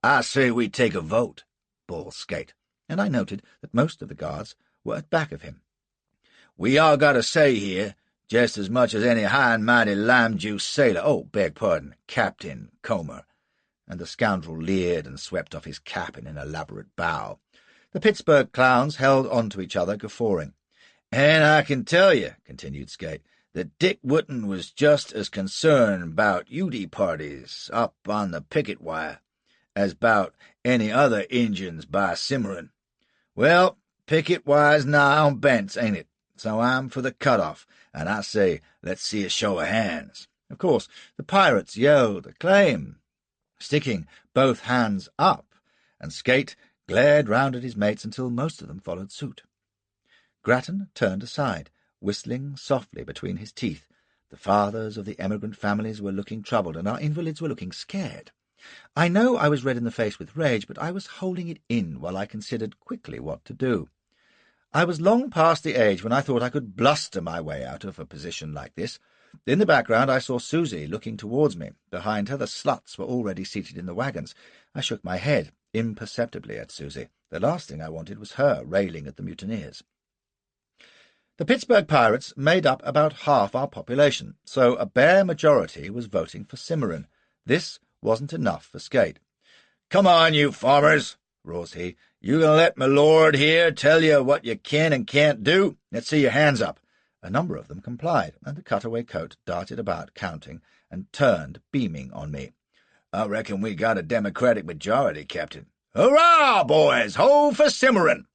[SPEAKER 1] "I say we take a vote," bawled Skate, and I noted that most of the guards were at back of him. "We all got a say here, just as much as any high-and-mighty lime-juice sailor— beg pardon, Captain Comer," and the scoundrel leered and swept off his cap in an elaborate bow. The Pittsburgh clowns held on to each other, guffawing. "And I can tell you," continued Skate, "that Dick Wootton was just as concerned about Ute parties up on the picket wire as about any other Injuns by Cimarron. Well, picket wire's nigh on Bent's, ain't it? So I'm for the cut-off, and I say let's see a show of hands." Of course, the pirates yelled acclaim, sticking both hands up, and Skate glared round at his mates until most of them followed suit. Grattan turned aside, whistling softly between his teeth. The fathers of the emigrant families were looking troubled, and our invalids were looking scared. I know I was red in the face with rage, but I was holding it in while I considered quickly what to do. I was long past the age when I thought I could bluster my way out of a position like this. In the background I saw Susie looking towards me. Behind her the sluts were already seated in the wagons. I shook my head imperceptibly at Susie. The last thing I wanted was her railing at the mutineers. The Pittsburgh pirates made up about half our population, so a bare majority was voting for Cimarron. This wasn't enough for Skate. "Come on, you farmers," roars he. "You gonna let my lord here tell you what you can and can't do? Let's see your hands up." A number of them complied, and the cutaway coat darted about, counting, and turned, beaming on me. "I reckon we got a Democratic majority, Captain." "Hurrah, boys! Ho for Cimarron!"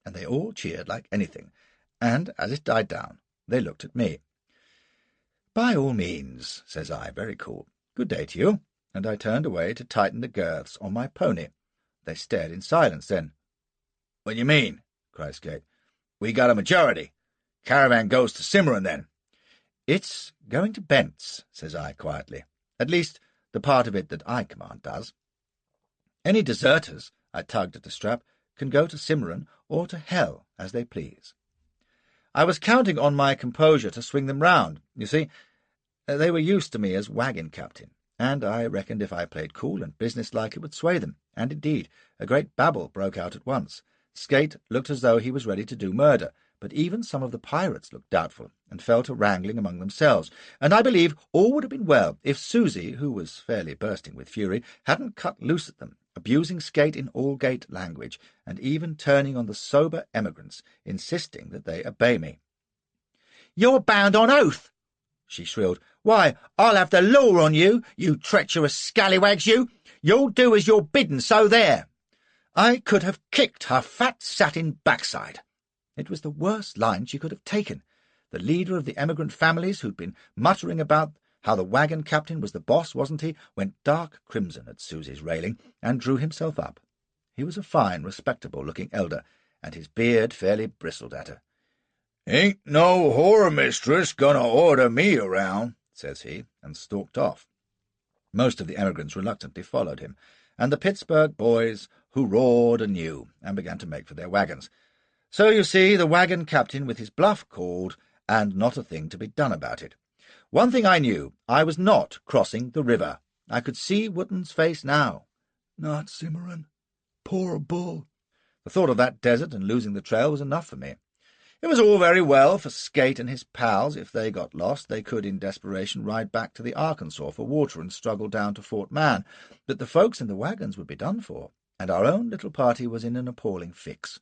[SPEAKER 1] And they all cheered like anything, and as it died down, they looked at me. "By all means," says I, very cool. "Good day to you," and I turned away to tighten the girths on my pony. They stared in silence. Then, "What do you mean?" cries Skate. "We got a majority. Caravan goes to Cimarron, then." "It's going to Bent's," says I quietly. "At least, the part of it that I command does. Any deserters," I tugged at the strap, "can go to Cimarron or to hell as they please." I was counting on my composure to swing them round. You see, they were used to me as wagon captain, and I reckoned if I played cool and businesslike it would sway them. And indeed, a great babble broke out at once. Skate looked as though he was ready to do murder, but even some of the pirates looked doubtful, and fell to wrangling among themselves, and I believe all would have been well if Susie, who was fairly bursting with fury, hadn't cut loose at them, abusing Skate in Allgate language, and even turning on the sober emigrants, insisting that they obey me. "You're bound on oath," she shrilled. "Why, I'll have the law on you, you treacherous scallywags, you! You'll do as you're bidden, so there!" I could have kicked her fat satin backside. It was the worst line she could have taken. The leader of the emigrant families, who'd been muttering about how the wagon captain was the boss, wasn't he, went dark crimson at Susie's railing, and drew himself up. He was a fine, respectable-looking elder, and his beard fairly bristled at her. "Ain't no whore mistress gonna order me around," says he, and stalked off. Most of the emigrants reluctantly followed him, and the Pittsburgh boys hurrahed anew, and began to make for their wagons. So you see, the wagon captain with his bluff called, and not a thing to be done about it. One thing I knew, I was not crossing the river. I could see Wootton's face now.
[SPEAKER 2] Not Cimarron. Poor bull.
[SPEAKER 1] The thought of that desert and losing the trail was enough for me. It was all very well for Skate and his pals. If they got lost, they could, in desperation, ride back to the Arkansas for water and struggle down to Fort Man. But the folks in the wagons would be done for, and our own little party was in an appalling fix.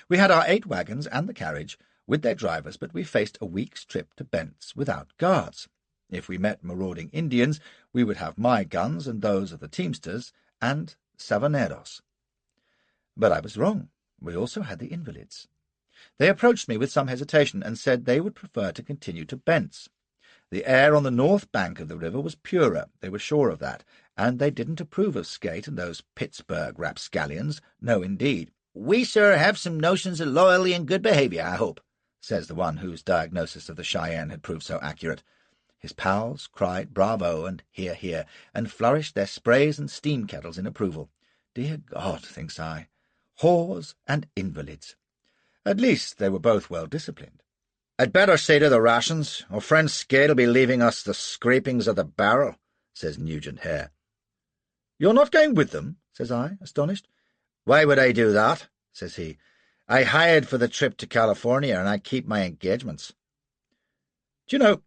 [SPEAKER 1] We had our 8 wagons and the carriage, with their drivers, but we faced a week's trip to Bent's without guards. If we met marauding Indians, we would have my guns and those of the teamsters and Savaneros. But I was wrong. We also had the invalids. They approached me with some hesitation and said they would prefer to continue to Bent's. The air on the north bank of the river was purer, they were sure of that, and they didn't approve of Skate and those Pittsburgh rapscallions. No, indeed. "We, sir, have some notions of loyalty and good behaviour, I hope," says the one whose diagnosis of the Cheyenne had proved so accurate. His pals cried bravo and hear, hear, and flourished their sprays and steam kettles in approval. Dear God, thinks I, whores and invalids. At least they were both well disciplined. "I'd better say to the rations, or friend Skate'll be leaving us the scrapings of the barrel," says Nugent Hare. "You're not going with them?" says I, astonished. "Why would I do that?" says he. "I hired for the trip to California, and I keep my engagements." Do you know,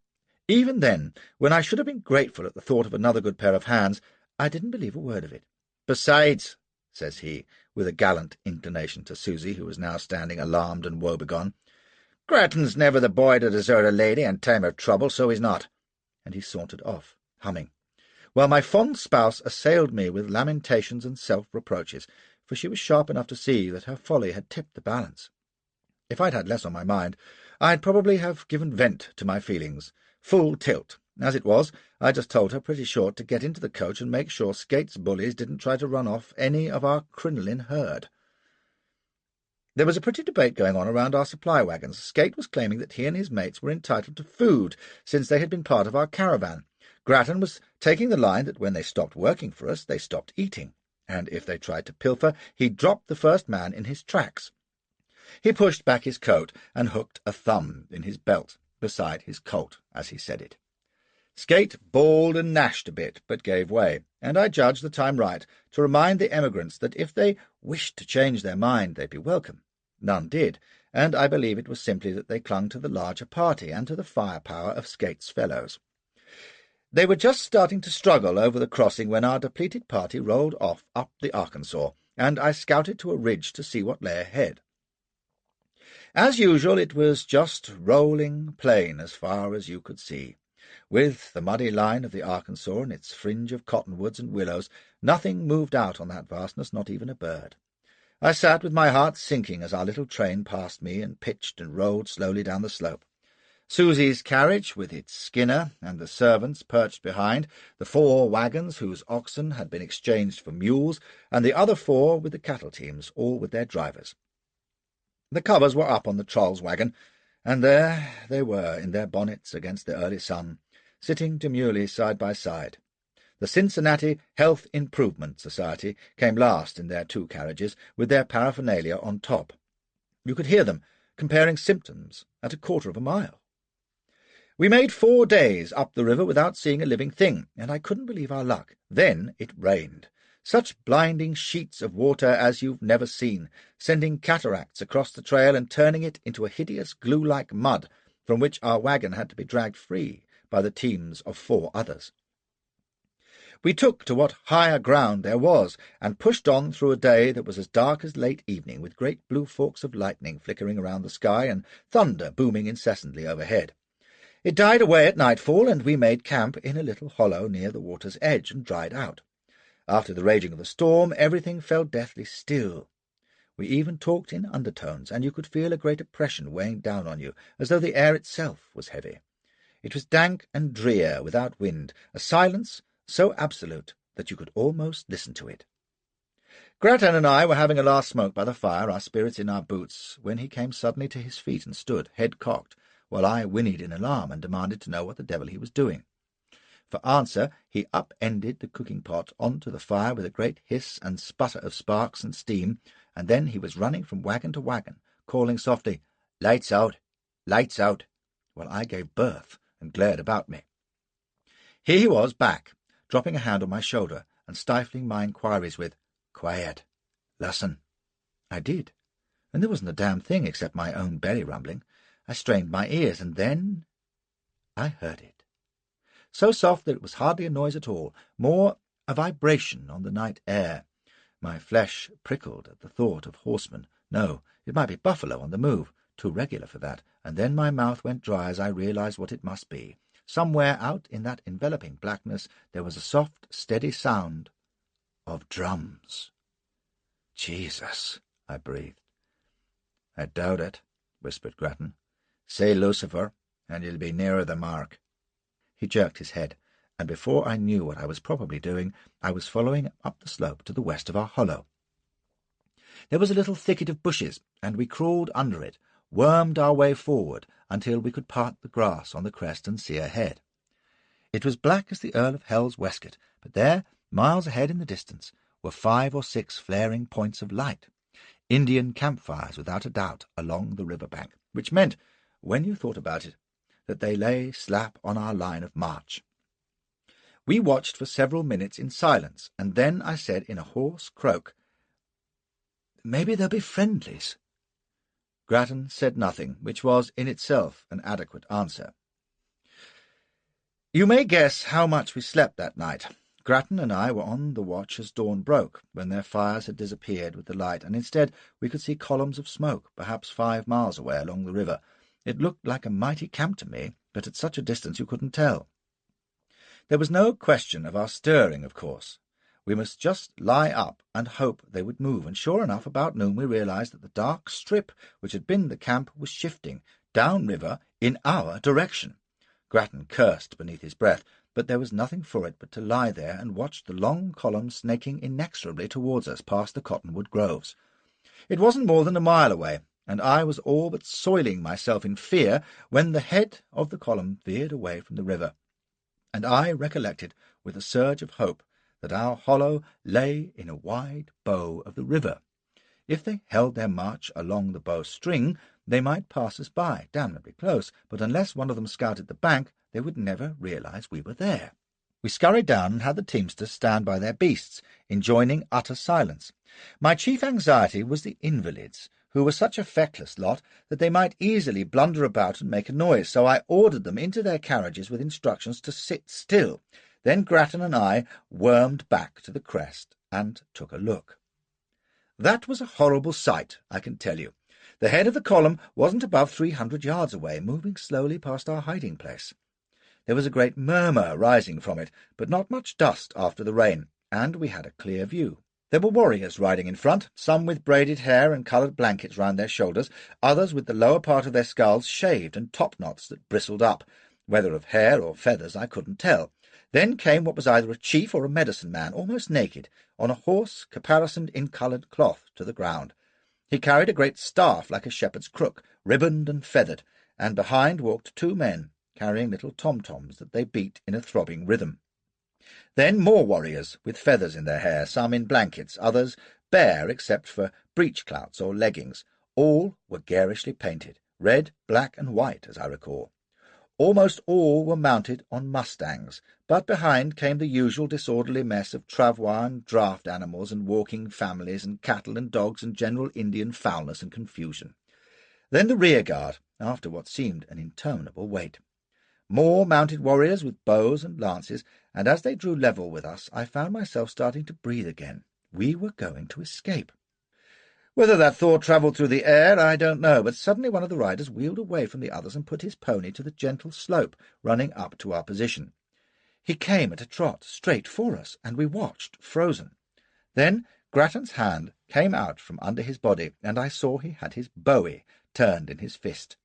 [SPEAKER 1] even then, when I should have been grateful at the thought of another good pair of hands, I didn't believe a word of it. "Besides," says he, with a gallant inclination to Susie, who was now standing alarmed and woebegone, "Grattan's never the boy to desert a lady in time of trouble, so he's not." And he sauntered off, humming, while my fond spouse assailed me with lamentations and self-reproaches, for she was sharp enough to see that her folly had tipped the balance. If I'd had less on my mind, I'd probably have given vent to my feelings, full tilt. As it was, I just told her pretty short to get into the coach and make sure Skate's bullies didn't try to run off any of our crinoline herd. There was a pretty debate going on around our supply wagons. Skate was claiming that he and his mates were entitled to food, since they had been part of our caravan. Grattan was taking the line that when they stopped working for us, they stopped eating, and if they tried to pilfer, he dropped the first man in his tracks. He pushed back his coat and hooked a thumb in his belt beside his colt as he said it. Skate bawled and gnashed a bit, but gave way, and I judged the time right to remind the emigrants that if they wished to change their mind, they'd be welcome. None did, and I believe it was simply that they clung to the larger party and to the firepower of Skate's fellows. They were just starting to struggle over the crossing when our depleted party rolled off up the Arkansas, and I scouted to a ridge to see what lay ahead. As usual, it was just rolling plain as far as you could see. With the muddy line of the Arkansas and its fringe of cottonwoods and willows, nothing moved out on that vastness, not even a bird. I sat with my heart sinking as our little train passed me and pitched and rolled slowly down the slope. Susie's carriage, with its skinner and the servants perched behind, the 4 wagons whose oxen had been exchanged for mules, and the other 4 with the cattle teams, all with their drivers. The covers were up on the Charles wagon, and there they were in their bonnets against the early sun, sitting demurely side by side. The Cincinnati Health Improvement Society came last in their 2 carriages, with their paraphernalia on top. You could hear them comparing symptoms at a quarter of a mile. We made 4 days up the river without seeing a living thing, and I couldn't believe our luck. Then it rained. Such blinding sheets of water as you've never seen, sending cataracts across the trail and turning it into a hideous glue-like mud, from which our wagon had to be dragged free by the teams of 4 others. We took to what higher ground there was, and pushed on through a day that was as dark as late evening, with great blue forks of lightning flickering around the sky and thunder booming incessantly overhead. It died away at nightfall, and we made camp in a little hollow near the water's edge and dried out. After the raging of the storm, everything fell deathly still. We even talked in undertones, and you could feel a great oppression weighing down on you, as though the air itself was heavy. It was dank and drear, without wind, a silence so absolute that you could almost listen to it. Grattan and I were having a last smoke by the fire, our spirits in our boots, when he came suddenly to his feet and stood, head cocked, while I whinnied in alarm and demanded to know what the devil he was doing. For answer, he up-ended the cooking pot onto the fire with a great hiss and sputter of sparks and steam, and then he was running from wagon to wagon, calling softly, "Lights out! Lights out!" while I gave birth and glared about me. Here he was back, dropping a hand on my shoulder and stifling my inquiries with, "Quiet. Listen." I did, and there wasn't a damn thing except my own belly rumbling. I strained my ears, and then I heard it. So soft that it was hardly a noise at all, more a vibration on the night air. My flesh prickled at the thought of horsemen. No, it might be buffalo on the move, too regular for that, and then my mouth went dry as I realized what it must be. Somewhere out in that enveloping blackness there was a soft, steady sound of drums. "Jesus," I breathed. "I doubt it," whispered Grattan. "Say Lucifer, and you'll be nearer the mark." He jerked his head, and before I knew what I was probably doing, I was following up the slope to the west of our hollow. There was a little thicket of bushes, and we crawled under it, wormed our way forward until we could part the grass on the crest and see ahead. It was black as the Earl of Hell's waistcoat, but there, miles ahead in the distance, were 5 or 6 flaring points of light. Indian campfires, without a doubt, along the river bank, which meant, when you thought about it, that they lay slap on our line of march. We watched for several minutes in silence, and then I said in a hoarse croak, "Maybe they'll be friendlies." Grattan said nothing, which was in itself an adequate answer. You may guess how much we slept that night. Grattan and I were on the watch as dawn broke, when their fires had disappeared with the light, and instead we could see columns of smoke, perhaps 5 miles away along the river. It looked like a mighty camp to me, but at such a distance you couldn't tell. There was no question of our stirring, of course. We must just lie up and hope they would move, and sure enough, about noon we realized that the dark strip which had been the camp was shifting downriver in our direction. Grattan cursed beneath his breath, but there was nothing for it but to lie there and watch the long column snaking inexorably towards us past the cottonwood groves. It wasn't more than a mile away, and I was all but soiling myself in fear when the head of the column veered away from the river, and I recollected with a surge of hope that our hollow lay in a wide bow of the river. If they held their march along the bow-string, they might pass us by, damnably close, but unless one of them scouted the bank, they would never realize we were there. We scurried down and had the teamsters stand by their beasts, enjoining utter silence. My chief anxiety was the invalids, who were such a feckless lot that they might easily blunder about and make a noise, so I ordered them into their carriages with instructions to sit still. Then Grattan and I wormed back to the crest and took a look. That was a horrible sight, I can tell you. The head of the column wasn't above 300 yards away, moving slowly past our hiding place. There was a great murmur rising from it, but not much dust after the rain, and we had a clear view. There were warriors riding in front, some with braided hair and coloured blankets round their shoulders, others with the lower part of their skulls shaved and top-knots that bristled up. Whether of hair or feathers I couldn't tell. Then came what was either a chief or a medicine-man, almost naked, on a horse caparisoned in coloured cloth to the ground. He carried a great staff like a shepherd's crook, ribboned and feathered, and behind walked 2 men, carrying little tom-toms that they beat in a throbbing rhythm. Then more warriors, with feathers in their hair, some in blankets, others bare except for breech-clouts or leggings. All were garishly painted, red, black, and white, as I recall. Almost all were mounted on mustangs, but behind came the usual disorderly mess of travois and draught animals and walking families and cattle and dogs and general Indian foulness and confusion. Then the rear guard, after what seemed an interminable wait. More mounted warriors with bows and lances, and as they drew level with us, I found myself starting to breathe again. We were going to escape. Whether that thought travelled through the air, I don't know, but suddenly one of the riders wheeled away from the others and put his pony to the gentle slope running up to our position. He came at a trot straight for us, and we watched, frozen. Then Grattan's hand came out from under his body, and I saw he had his bowie turned in his fist.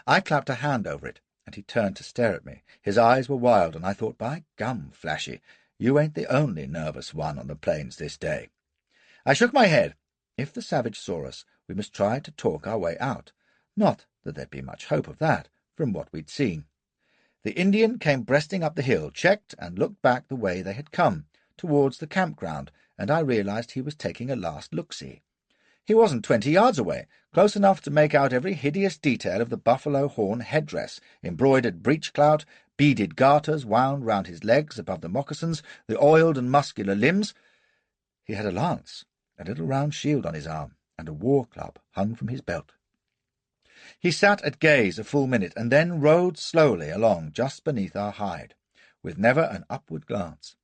[SPEAKER 1] I clapped a hand over it, and he turned to stare at me. His eyes were wild, and I thought, by gum, Flashy, you ain't the only nervous one on the plains this day. I shook my head. If the savage saw us, we must try to talk our way out. Not that there'd be much hope of that, from what we'd seen. The Indian came breasting up the hill, checked, and looked back the way they had come, towards the campground, and I realized he was taking a last look-see. He wasn't 20 yards away, close enough to make out every hideous detail of the buffalo horn headdress, embroidered breechclout, beaded garters wound round his legs above the moccasins, the oiled and muscular limbs. He had a lance, a little round shield on his arm, and a war-club hung from his belt. He sat at gaze a full minute, and then rode slowly along just beneath our hide, with never an upward glance.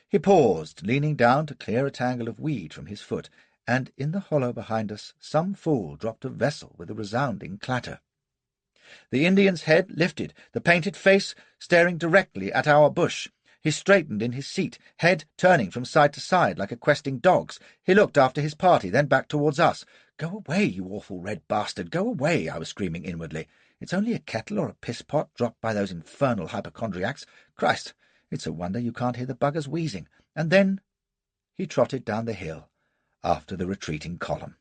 [SPEAKER 1] He paused, leaning down to clear a tangle of weed from his foot, and in the hollow behind us some fool dropped a vessel with a resounding clatter. The Indian's head lifted, the painted face staring directly at our bush. He straightened in his seat, head turning from side to side like a questing dog's. He looked after his party, then back towards us. "Go away, you awful red bastard, go away," I was screaming inwardly. "It's only a kettle or a piss-pot dropped by those infernal hypochondriacs. Christ, it's a wonder you can't hear the buggers wheezing." And then he trotted down the hill after the retreating column.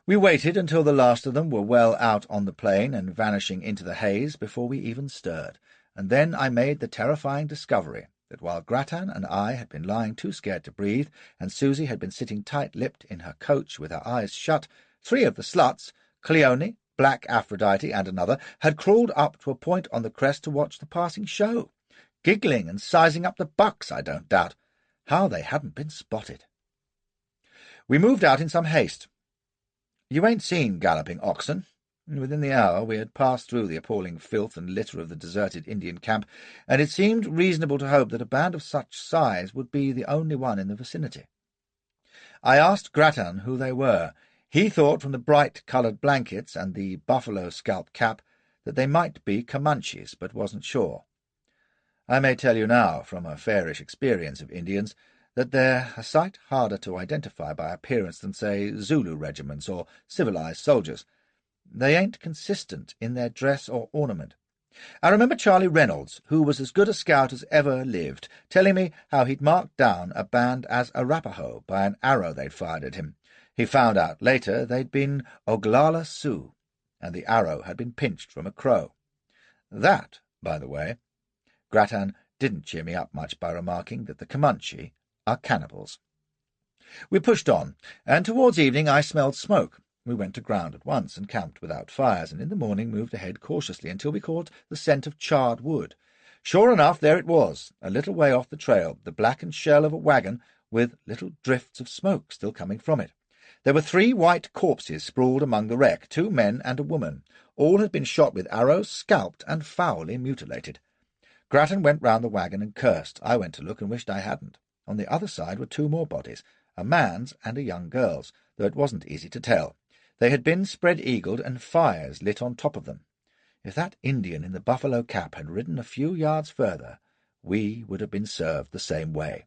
[SPEAKER 1] We waited until the last of them were well out on the plain and vanishing into the haze before we even stirred, and then I made the terrifying discovery that while Grattan and I had been lying too scared to breathe, and Susie had been sitting tight-lipped in her coach with her eyes shut, 3 of the sluts, Cleone, Black Aphrodite, and another, had crawled up to a point on the crest to watch the passing show, giggling and sizing up the bucks, I don't doubt. How they hadn't been spotted. We moved out in some haste. You ain't seen galloping oxen. Within the hour we had passed through the appalling filth and litter of the deserted Indian camp, and it seemed reasonable to hope that a band of such size would be the only one in the vicinity. I asked Grattan who they were. He thought from the bright-coloured blankets and the buffalo scalp cap that they might be Comanches, but wasn't sure. I may tell you now, from a fairish experience of Indians, that they're a sight harder to identify by appearance than, say, Zulu regiments or civilized soldiers. They ain't consistent in their dress or ornament. I remember Charlie Reynolds, who was as good a scout as ever lived, telling me how he'd marked down a band as Arapaho by an arrow they'd fired at him. He found out later they'd been Oglala Sioux, and the arrow had been pinched from a crow. That, by the way, Grattan didn't cheer me up much by remarking that the Comanche are cannibals. We pushed on, and towards evening I smelled smoke. We went to ground at once and camped without fires, and in the morning moved ahead cautiously until we caught the scent of charred wood. Sure enough, there it was, a little way off the trail, the blackened shell of a wagon with little drifts of smoke still coming from it. There were 3 white corpses sprawled among the wreck, 2 men and a woman. All had been shot with arrows, scalped, and foully mutilated. Grattan went round the wagon and cursed. I went to look and wished I hadn't. On the other side were 2 more bodies, a man's and a young girl's, though it wasn't easy to tell. They had been spread-eagled and fires lit on top of them. If that Indian in the buffalo cap had ridden a few yards further, we would have been served the same way.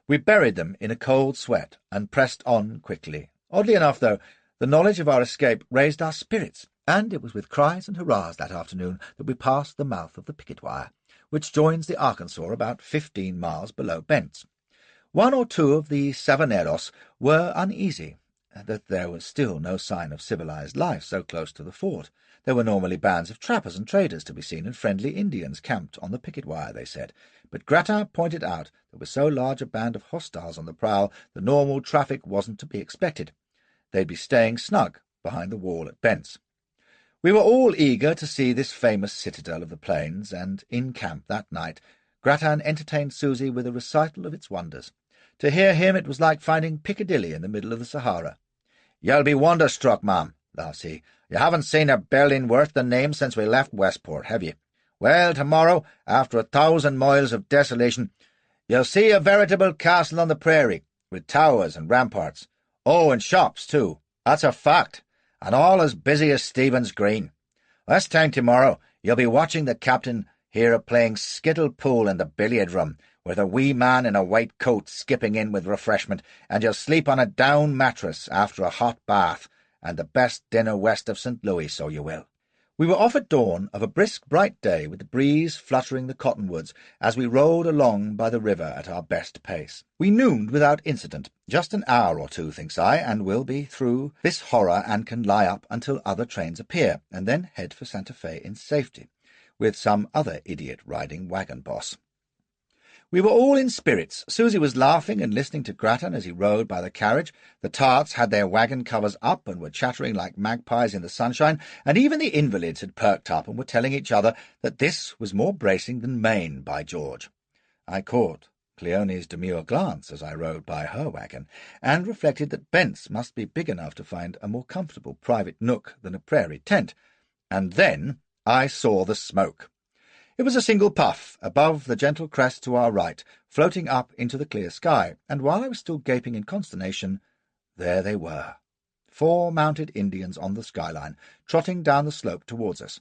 [SPEAKER 1] We buried them in a cold sweat and pressed on quickly. Oddly enough, though, the knowledge of our escape raised our spirits, and it was with cries and hurrahs that afternoon that we passed the mouth of the picket wire, which joins the Arkansas about 15 miles below Bent's. 1 or 2 of the Savaneros were uneasy that there was still no sign of civilized life so close to the fort. There were normally bands of trappers and traders to be seen, and friendly Indians camped on the picket wire, they said. But Grattan pointed out that with so large a band of hostiles on the prowl, the normal traffic wasn't to be expected. They'd be staying snug behind the wall at Bent's. We were all eager to see this famous citadel of the plains, and in camp that night Grattan entertained Susie with a recital of its wonders. To hear him it was like finding Piccadilly in the middle of the Sahara. "You'll be wonderstruck, ma'am," laughs he. "You haven't seen a building worth the name since we left Westport, have you? Well, tomorrow, after 1,000 miles of desolation, you'll see a veritable castle on the prairie, with towers and ramparts. Oh, and shops, too. That's a fact, and all as busy as Stephen's Green. This time tomorrow you'll be watching the captain here playing skittle pool in the billiard-room, with a wee man in a white coat skipping in with refreshment, and you'll sleep on a down mattress after a hot bath, and the best dinner west of St. Louis, so you will." We were off at dawn of a brisk, bright day, with the breeze fluttering the cottonwoods as we rolled along by the river at our best pace. We nooned without incident, just an hour or 2, thinks I, and we'll be through this horror and can lie up until other trains appear, and then head for Santa Fe in safety, with some other idiot riding wagon boss. We were all in spirits. Susie was laughing and listening to Grattan as he rode by the carriage. The tarts had their wagon covers up and were chattering like magpies in the sunshine, and even the invalids had perked up and were telling each other that this was more bracing than Maine, by George. I caught Cleone's demure glance as I rode by her wagon, and reflected that Bent's must be big enough to find a more comfortable private nook than a prairie tent. And then I saw the smoke. It was a single puff, above the gentle crest to our right, floating up into the clear sky, and while I was still gaping in consternation, there they were, 4 mounted Indians on the skyline, trotting down the slope towards us.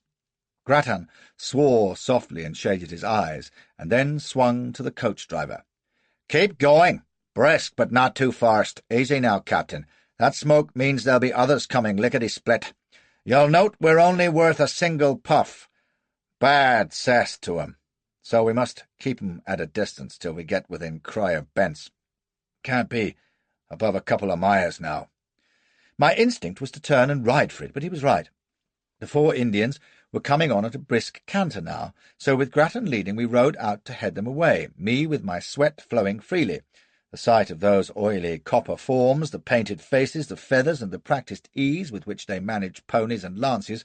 [SPEAKER 1] Grattan swore softly and shaded his eyes, and then swung to the coach-driver. "Keep going. Brisk, but not too fast. Easy now, Captain. That smoke means there'll be others coming lickety-split. You'll note we're only worth a single puff. Bad cess to 'em, so we must keep 'em at a distance till we get within cry of Bent's. Can't be above a couple of miles now." My instinct was to turn and ride for it, but he was right. The 4 Indians were coming on at a brisk canter now, so with Grattan leading we rode out to head them away, me with my sweat flowing freely. The sight of those oily copper forms, the painted faces, the feathers, and the practised ease with which they managed ponies and lances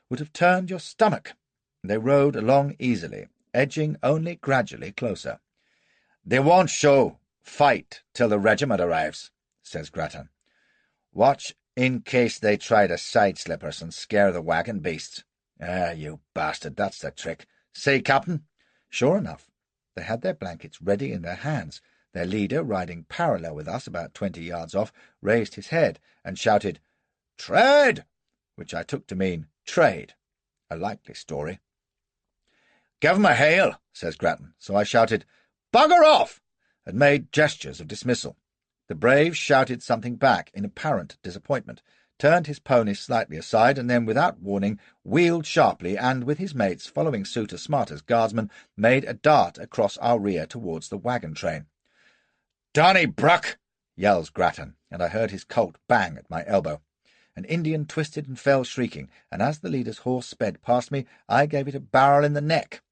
[SPEAKER 1] would have turned your stomach. They rode along easily, edging only gradually closer. "They won't show fight till the regiment arrives," says Grattan. "Watch in case they try to side-slip us and scare the wagon beasts. Ah, you bastard, that's the trick. See, Captain?" Sure enough, they had their blankets ready in their hands. Their leader, riding parallel with us about 20 yards off, raised his head and shouted, "Trade!" which I took to mean trade. A likely story. "Give 'em a hail," says Grattan, so I shouted, "Bugger off!" and made gestures of dismissal. The brave shouted something back in apparent disappointment, turned his pony slightly aside, and then, without warning, wheeled sharply, and, with his mates following suit as smart as guardsmen, made a dart across our rear towards the wagon train. "Donnybrook!" yells Grattan, and I heard his colt bang at my elbow. An Indian twisted and fell shrieking, and as the leader's horse sped past me, I gave it a barrel in the neck.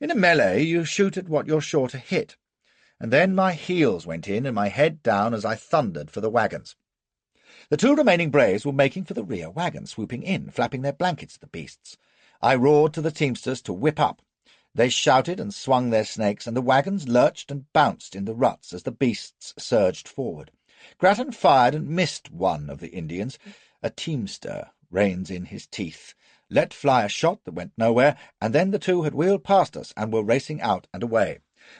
[SPEAKER 1] In a melee, you shoot at what you're sure to hit. And then my heels went in and my head down as I thundered for the wagons. The 2 remaining braves were making for the rear wagon, swooping in, flapping their blankets at the beasts. I roared to the teamsters to whip up. They shouted and swung their snakes, and the wagons lurched and bounced in the ruts as the beasts surged forward. Grattan fired and missed one of the Indians. A teamster, reins in his teeth, let fly a shot that went nowhere, and then the 2 had wheeled past us and were racing out and away.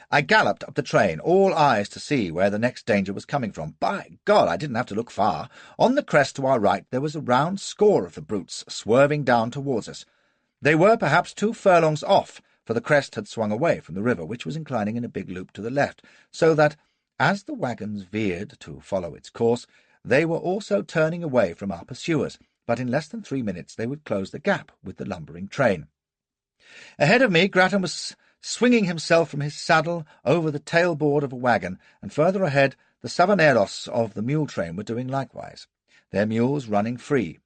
[SPEAKER 1] I galloped up the train, all eyes to see where the next danger was coming from. By God, I didn't have to look far. On the crest to our right there was a round score of the brutes swerving down towards us. They were perhaps 2 furlongs off, for the crest had swung away from the river, which was inclining in a big loop to the left, so that, as the wagons veered to follow its course, they were also turning away from our pursuers, but in less than 3 minutes they would close the gap with the lumbering train. Ahead of me, Grattan was swinging himself from his saddle over the tailboard of a wagon, and further ahead the Sabaneros of the mule train were doing likewise, their mules running free.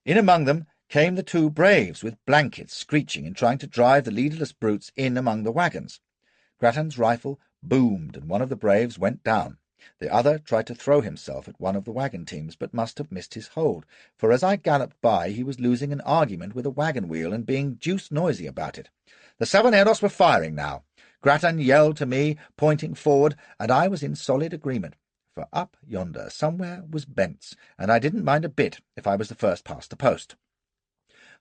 [SPEAKER 1] In among them came the 2 braves with blankets, screeching and trying to drive the leaderless brutes in among the wagons. Grattan's rifle boomed, and one of the braves went down. The other tried to throw himself at one of the wagon teams, but must have missed his hold, for as I galloped by he was losing an argument with a wagon wheel and being deuced noisy about it. The Sabaneros were firing now. Grattan yelled to me, pointing forward, and I was in solid agreement, for up yonder somewhere was Bent's, and I didn't mind a bit if I was the first past the post.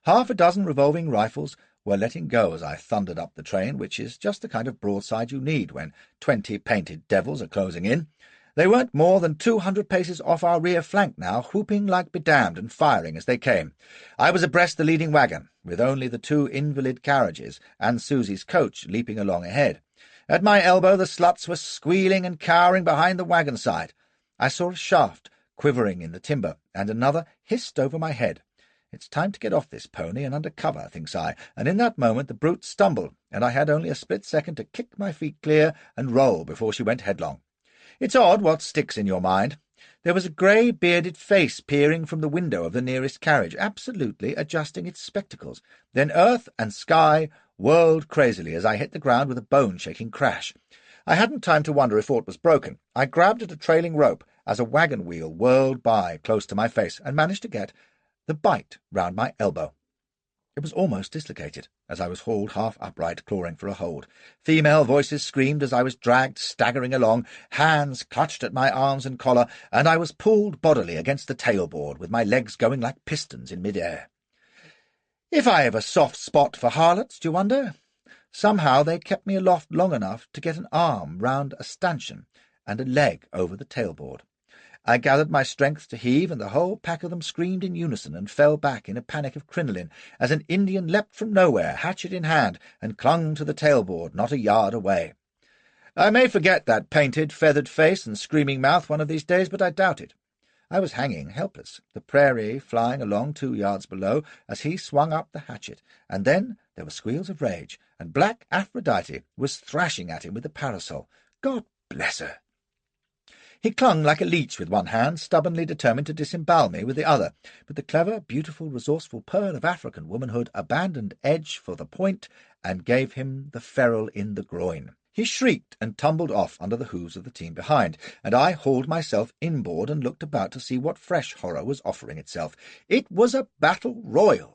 [SPEAKER 1] 6 revolving rifles were letting go as I thundered up the train, which is just the kind of broadside you need when 20 painted devils are closing in. They weren't more than 200 paces off our rear flank now, whooping like bedamned and firing as they came. I was abreast the leading wagon, with only the 2 invalid carriages and Susie's coach leaping along ahead. At my elbow the sluts were squealing and cowering behind the wagon side. I saw a shaft quivering in the timber, and another hissed over my head. It's time to get off this pony and under cover, thinks I, and in that moment the brute stumbled, and I had only a split second to kick my feet clear and roll before she went headlong. It's odd what sticks in your mind. There was a grey, bearded face peering from the window of the nearest carriage, absolutely adjusting its spectacles. Then earth and sky whirled crazily as I hit the ground with a bone-shaking crash. I hadn't time to wonder if aught was broken. I grabbed at a trailing rope as a wagon wheel whirled by close to my face and managed to get the bite round my elbow. It was almost dislocated as I was hauled half upright, clawing for a hold. Female voices screamed as I was dragged staggering along, hands clutched at my arms and collar, and I was pulled bodily against the tailboard, with my legs going like pistons in mid-air. If I have a soft spot for harlots, do you wonder? Somehow they kept me aloft long enough to get an arm round a stanchion and a leg over the tailboard. I gathered my strength to heave, and the whole pack of them screamed in unison and fell back in a panic of crinoline as an Indian leapt from nowhere, hatchet in hand, and clung to the tailboard not a yard away. I may forget that painted, feathered face and screaming mouth one of these days, but I doubt it. I was hanging helpless, the prairie flying along 2 yards below as he swung up the hatchet, and then there were squeals of rage, and black Aphrodite was thrashing at him with the parasol. God bless her! He clung like a leech with one hand, stubbornly determined to disembowel me with the other, but the clever, beautiful, resourceful pearl of African womanhood abandoned edge for the point and gave him the ferrule in the groin. He shrieked and tumbled off under the hooves of the team behind, and I hauled myself inboard and looked about to see what fresh horror was offering itself. It was a battle royal.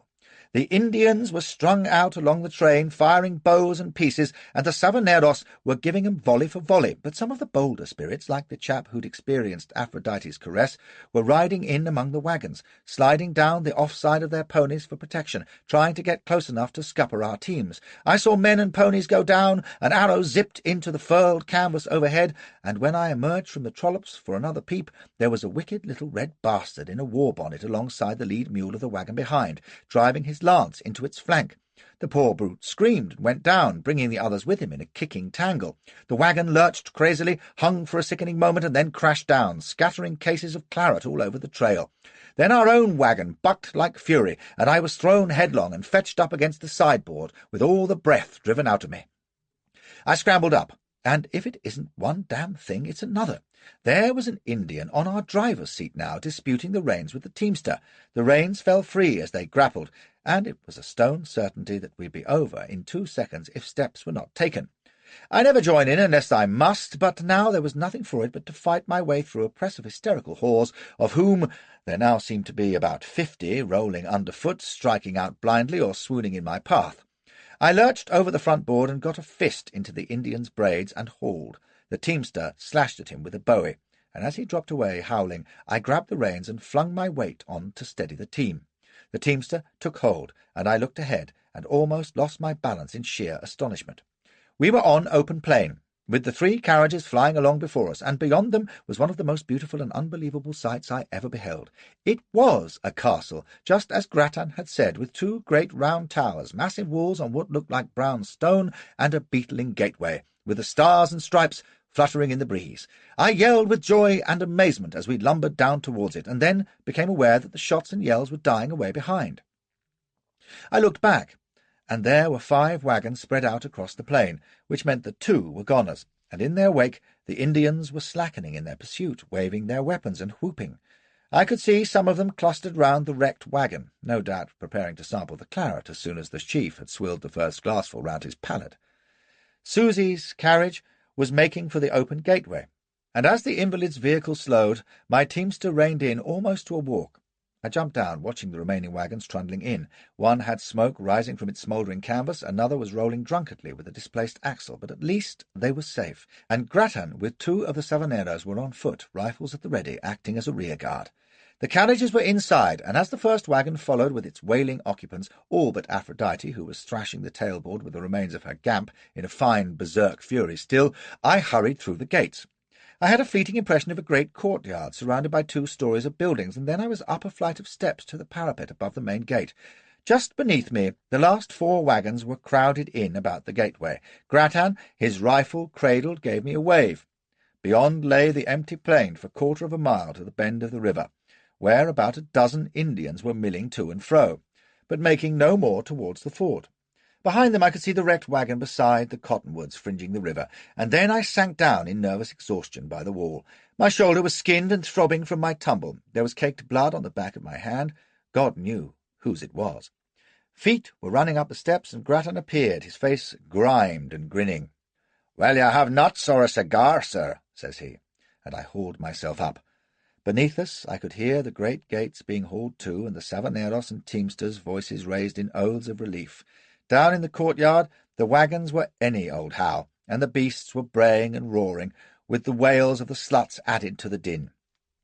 [SPEAKER 1] The Indians were strung out along the train, firing bows and pieces, and the Savanneros were giving 'em volley for volley. But some of the bolder spirits, like the chap who'd experienced Aphrodite's caress, were riding in among the wagons, sliding down the off-side of their ponies for protection, trying to get close enough to scupper our teams. I saw men and ponies go down, an arrow zipped into the furled canvas overhead, and when I emerged from the trollops for another peep, there was a wicked little red bastard in a war bonnet alongside the lead mule of the wagon behind, driving his lance into its flank. The poor brute screamed and went down, bringing the others with him in a kicking tangle. The wagon lurched crazily, hung for a sickening moment, and then crashed down, scattering cases of claret all over the trail. Then our own wagon bucked like fury, and I was thrown headlong and fetched up against the sideboard, with all the breath driven out of me. I scrambled up, and if it isn't one damn thing, it's another. There was an Indian on our driver's seat now, disputing the reins with the teamster. The reins fell free as they grappled, and it was a stone certainty that we'd be over in 2 seconds if steps were not taken. I never join in unless I must, but now there was nothing for it but to fight my way through a press of hysterical whores, of whom there now seemed to be about 50, rolling underfoot, striking out blindly, or swooning in my path. I lurched over the front board and got a fist into the Indian's braids and hauled. The teamster slashed at him with a bowie, and as he dropped away, howling, I grabbed the reins and flung my weight on to steady the team. The teamster took hold, and I looked ahead and almost lost my balance in sheer astonishment. We were on open plain, with the 3 carriages flying along before us, and beyond them was one of the most beautiful and unbelievable sights I ever beheld. It was a castle, just as Grattan had said, with 2 great round towers, massive walls on what looked like brown stone, and a beetling gateway, with the stars and stripes fluttering in the breeze. I yelled with joy and amazement as we lumbered down towards it, and then became aware that the shots and yells were dying away behind. I looked back, and there were 5 wagons spread out across the plain, which meant that 2 were goners, and in their wake the Indians were slackening in their pursuit, waving their weapons and whooping. I could see some of them clustered round the wrecked wagon, no doubt preparing to sample the claret as soon as the chief had swilled the first glassful round his palate. Susie's carriage was making for the open gateway, and as the invalid's vehicle slowed, my teamster reined in almost to a walk. I jumped down, watching the remaining wagons trundling in. One had smoke rising from its smouldering canvas, another was rolling drunkenly with a displaced axle, but at least they were safe, and Grattan with 2 of the Savanneros were on foot, rifles at the ready, acting as a rear-guard. The carriages were inside, and as the first wagon followed with its wailing occupants, all but Aphrodite, who was thrashing the tailboard with the remains of her gamp in a fine berserk fury still, I hurried through the gates. I had a fleeting impression of a great courtyard surrounded by 2 stories of buildings, and then I was up a flight of steps to the parapet above the main gate. Just beneath me, the last 4 wagons were crowded in about the gateway. Grattan, his rifle cradled, gave me a wave. Beyond lay the empty plain for 1/4 of a mile to the bend of the river, where about a dozen Indians were milling to and fro, but making no more towards the fort. Behind them I could see the wrecked wagon beside the cottonwoods fringing the river, and then I sank down in nervous exhaustion by the wall. My shoulder was skinned and throbbing from my tumble. There was caked blood on the back of my hand. God knew whose it was. Feet were running up the steps, and Grattan appeared, his face grimed and grinning. "Well, you have nuts or a cigar, sir," says he, and I hauled myself up. Beneath us I could hear the great gates being hauled to, and the Saverneros and teamsters' voices raised in oaths of relief. Down in the courtyard the wagons were any old how, and the beasts were braying and roaring, with the wails of the sluts added to the din.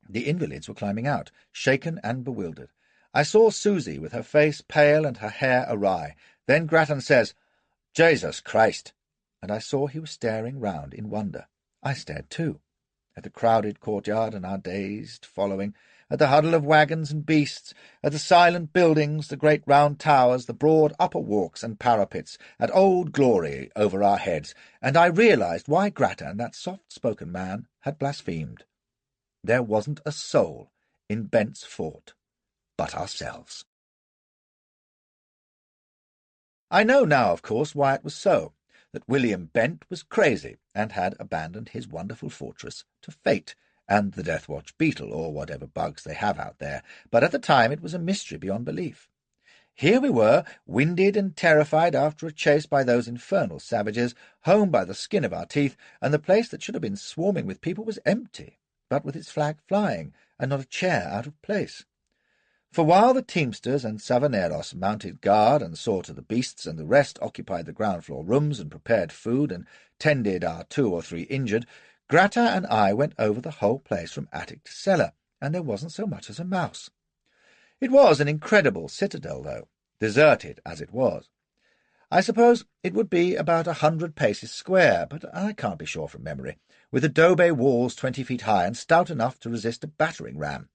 [SPEAKER 1] The invalids were climbing out, shaken and bewildered. I saw Susie with her face pale and her hair awry. Then Grattan says, "Jesus Christ!" and I saw he was staring round in wonder. I stared too, at the crowded courtyard and our dazed following, at the huddle of wagons and beasts, at the silent buildings, the great round towers, the broad upper walks and parapets, at Old Glory over our heads, and I realized why Grattan, that soft-spoken man, had blasphemed. There wasn't a soul in Bent's fort but ourselves. I know now, of course, why it was so, that William Bent was crazy and had abandoned his wonderful fortress to fate and the Deathwatch beetle, or whatever bugs they have out there, but at the time it was a mystery beyond belief. Here we were, winded and terrified after a chase by those infernal savages, home by the skin of our teeth, and the place that should have been swarming with people was empty, but with its flag flying, and not a chair out of place. For while the teamsters and Saverneros mounted guard and saw to the beasts, and the rest occupied the ground-floor rooms and prepared food and tended our 2 or 3 injured, Gratta and I went over the whole place from attic to cellar, and there wasn't so much as a mouse. It was an incredible citadel, though, deserted as it was. I suppose it would be about 100 paces square, but I can't be sure from memory, with adobe walls 20 feet high and stout enough to resist a battering ram.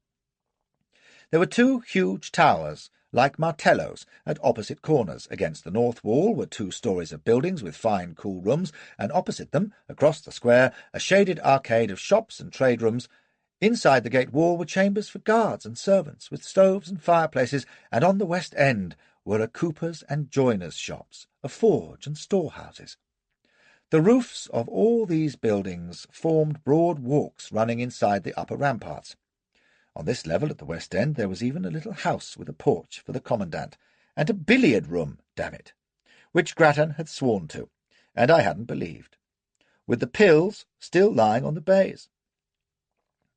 [SPEAKER 1] There were 2 huge towers, like martellos, at opposite corners. Against the north wall were 2 stories of buildings with fine, cool rooms, and opposite them, across the square, a shaded arcade of shops and trade rooms. Inside the gate wall were chambers for guards and servants, with stoves and fireplaces, and on the west end were a cooper's and joiner's shops, a forge and storehouses. The roofs of all these buildings formed broad walks running inside the upper ramparts. On this level at the west end there was even a little house with a porch for the commandant, and a billiard-room, damn it, which Grattan had sworn to, and I hadn't believed, with the pills still lying on the bays.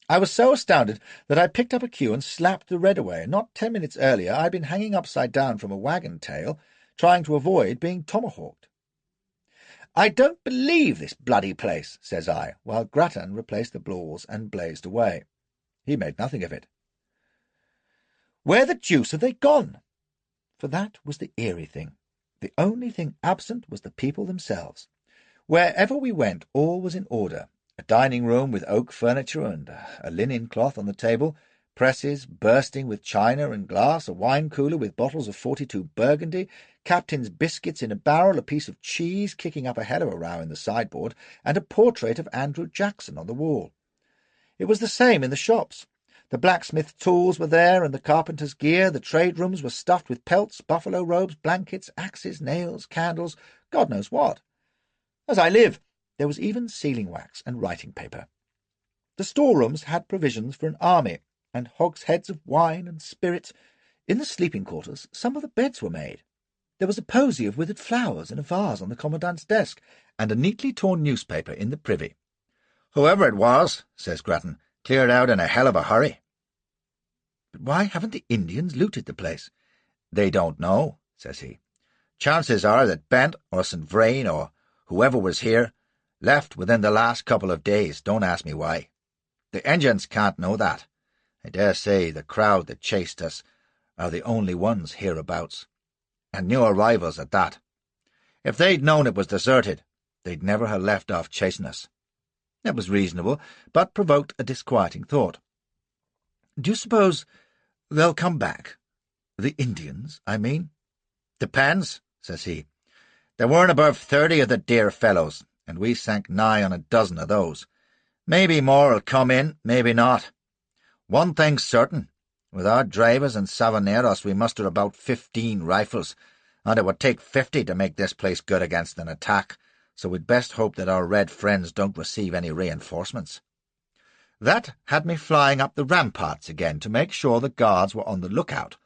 [SPEAKER 1] I was so astounded that I picked up a cue and slapped the red away, and not 10 minutes earlier I'd been hanging upside down from a wagon tail, trying to avoid being tomahawked. "I don't believe this bloody place," says I, while Grattan replaced the balls and blazed away. He made nothing of it. "Where the deuce have they gone?" For that was the eerie thing. The only thing absent was the people themselves. Wherever we went, all was in order. A dining-room with oak furniture and a linen cloth on the table, presses bursting with china and glass, a wine-cooler with bottles of 42 Burgundy, captain's biscuits in a barrel, a piece of cheese kicking up a hell of a row in the sideboard, and a portrait of Andrew Jackson on the wall. It was the same in the shops. The blacksmith tools were there, and the carpenter's gear. The trade rooms were stuffed with pelts, buffalo robes, blankets, axes, nails, candles, God knows what. As I live, there was even sealing-wax and writing paper. The storerooms had provisions for an army, and hogsheads of wine and spirits. In the sleeping quarters some of the beds were made. There was a posy of withered flowers in a vase on the commandant's desk, and a neatly torn newspaper in the privy. "Whoever it was," says Grattan, "cleared out in a hell of a hurry." "But why haven't the Indians looted the place?" "They don't know," says he. "Chances are that Bent or St. Vrain or whoever was here left within the last couple of days. Don't ask me why. The engines can't know that. I dare say the crowd that chased us are the only ones hereabouts, and new arrivals at that. If they'd known it was deserted, they'd never have left off chasing us." That was reasonable, but provoked a disquieting thought. "Do you suppose they'll come back? The Indians, I mean?" "Depends," says he. "There weren't above 30 of the dear fellows, and we sank nigh on a dozen of those. Maybe more'll come in, maybe not. One thing's certain, with our drivers and Saverneros we muster about 15 rifles, and it would take 50 to make this place good against an attack, so we'd best hope that our red friends don't receive any reinforcements." That had me flying up the ramparts again to make sure the guards were on the lookout.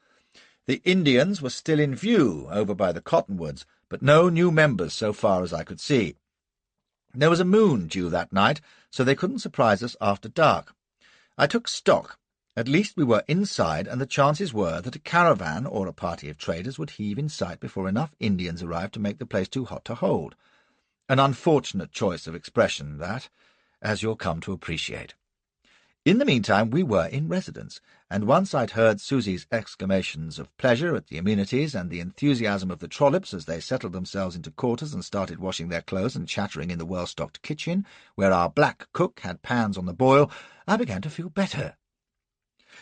[SPEAKER 1] The Indians were still in view over by the cottonwoods, but no new members so far as I could see. There was a moon due that night, so they couldn't surprise us after dark. I took stock. At least we were inside, and the chances were that a caravan or a party of traders would heave in sight before enough Indians arrived to make the place too hot to hold. An unfortunate choice of expression, that, as you'll come to appreciate. In the meantime, we were in residence, and once I'd heard Susie's exclamations of pleasure at the amenities and the enthusiasm of the trollops as they settled themselves into quarters and started washing their clothes and chattering in the well-stocked kitchen, where our black cook had pans on the boil, I began to feel better.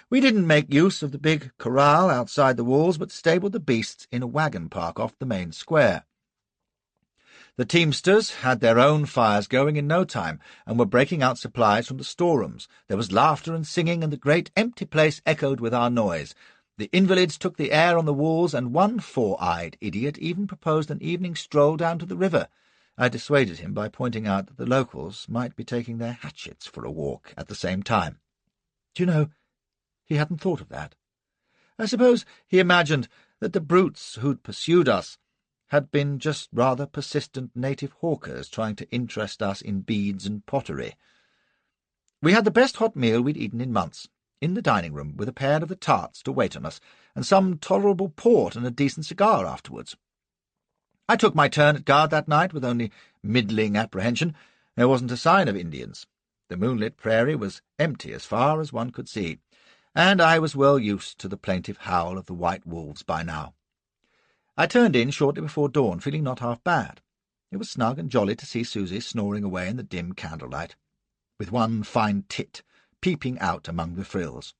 [SPEAKER 1] We didn't make use of the big corral outside the walls, but stabled the beasts in a wagon park off the main square. The teamsters had their own fires going in no time, and were breaking out supplies from the storerooms. There was laughter and singing, and the great empty place echoed with our noise. The invalids took the air on the walls, and one four-eyed idiot even proposed an evening stroll down to the river. I dissuaded him by pointing out that the locals might be taking their hatchets for a walk at the same time. Do you know, he hadn't thought of that. I suppose he imagined that the brutes who'd pursued us had been just rather persistent native hawkers trying to interest us in beads and pottery. We had the best hot meal we'd eaten in months, in the dining-room, with a pair of the tarts to wait on us, and some tolerable port and a decent cigar afterwards. I took my turn at guard that night with only middling apprehension. There wasn't a sign of Indians. The moonlit prairie was empty as far as one could see, and I was well used to the plaintive howl of the white wolves by now. I turned in shortly before dawn, feeling not half bad. It was snug and jolly to see Susie snoring away in the dim candlelight, with one fine tit peeping out among the frills.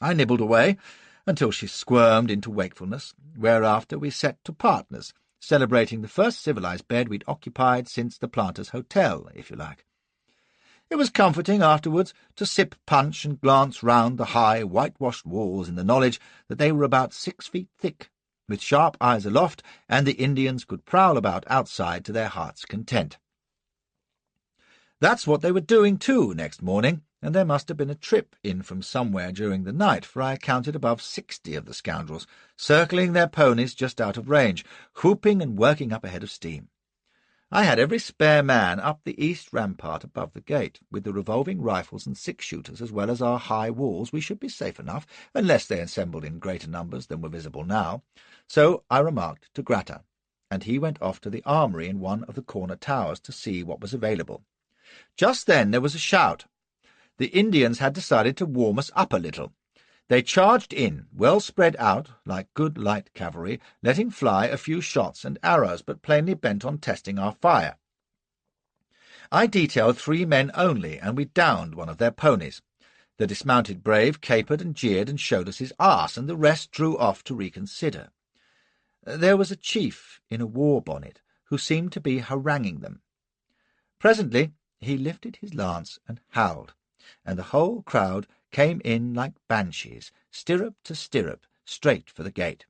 [SPEAKER 1] I nibbled away until she squirmed into wakefulness, whereafter we set to partners, celebrating the first civilized bed we'd occupied since the Planters' Hotel, if you like. It was comforting afterwards to sip punch and glance round the high, whitewashed walls in the knowledge that they were about 6 feet thick, with sharp eyes aloft, and the Indians could prowl about outside to their heart's content. That's what they were doing, too, next morning, and there must have been a trip in from somewhere during the night, for I counted above 60 of the scoundrels, circling their ponies just out of range, whooping and working up a head of steam. I had every spare man up the east rampart above the gate. With the revolving rifles and six-shooters, as well as our high walls, we should be safe enough, unless they assembled in greater numbers than were visible now. So I remarked to Gratin, and he went off to the armoury in one of the corner towers to see what was available. Just then there was a shout. The Indians had decided to warm us up a little. They charged in, well spread out, like good light cavalry, letting fly a few shots and arrows, but plainly bent on testing our fire. I detailed 3 men only, and we downed one of their ponies. The dismounted brave capered and jeered and showed us his arse, and the rest drew off to reconsider. There was a chief in a war bonnet who seemed to be haranguing them. Presently he lifted his lance and howled, and the whole crowd came in like banshees, stirrup to stirrup, straight for the gate.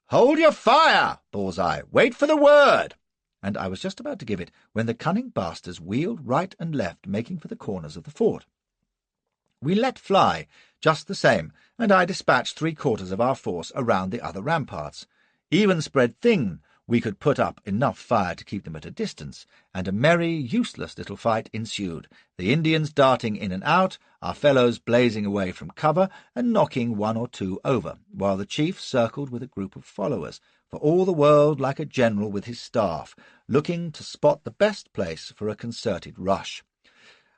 [SPEAKER 1] "Hold your fire!" bawls I. "Wait for the word!" And I was just about to give it when the cunning bastards wheeled right and left, making for the corners of the fort. We let fly just the same, and I dispatched 3/4 of our force around the other ramparts. Even spread thin, we could put up enough fire to keep them at a distance, and a merry, useless little fight ensued, the Indians darting in and out, our fellows blazing away from cover and knocking 1 or 2 over, while the chief circled with a group of followers, for all the world like a general with his staff, looking to spot the best place for a concerted rush.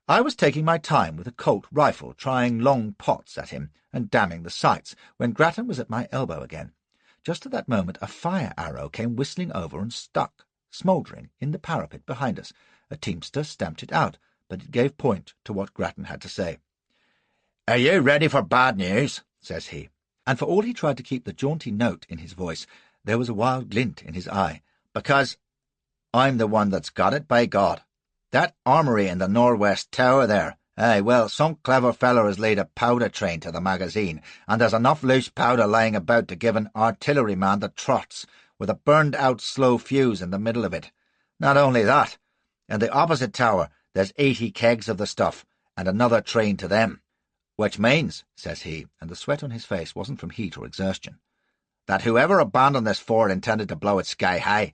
[SPEAKER 1] I was taking my time with a Colt rifle, trying long pots at him and damning the sights, when Gratin was at my elbow again. Just at that moment a fire arrow came whistling over and stuck, smouldering, in the parapet behind us. A teamster stamped it out, but it gave point to what Gratin had to say. "Are you ready for bad news?" says he, and for all he tried to keep the jaunty note in his voice, there was a wild glint in his eye. "Because I'm the one that's got it, by God. That armoury in the northwest tower there, well, some clever feller has laid a powder train to the magazine, and there's enough loose powder lying about to give an artilleryman the trots, with a burned-out slow fuse in the middle of it. Not only that, in the opposite tower there's 80 kegs of the stuff, and another train to them. Which means," says he, and the sweat on his face wasn't from heat or exhaustion, "that whoever abandoned this fort intended to blow it sky-high,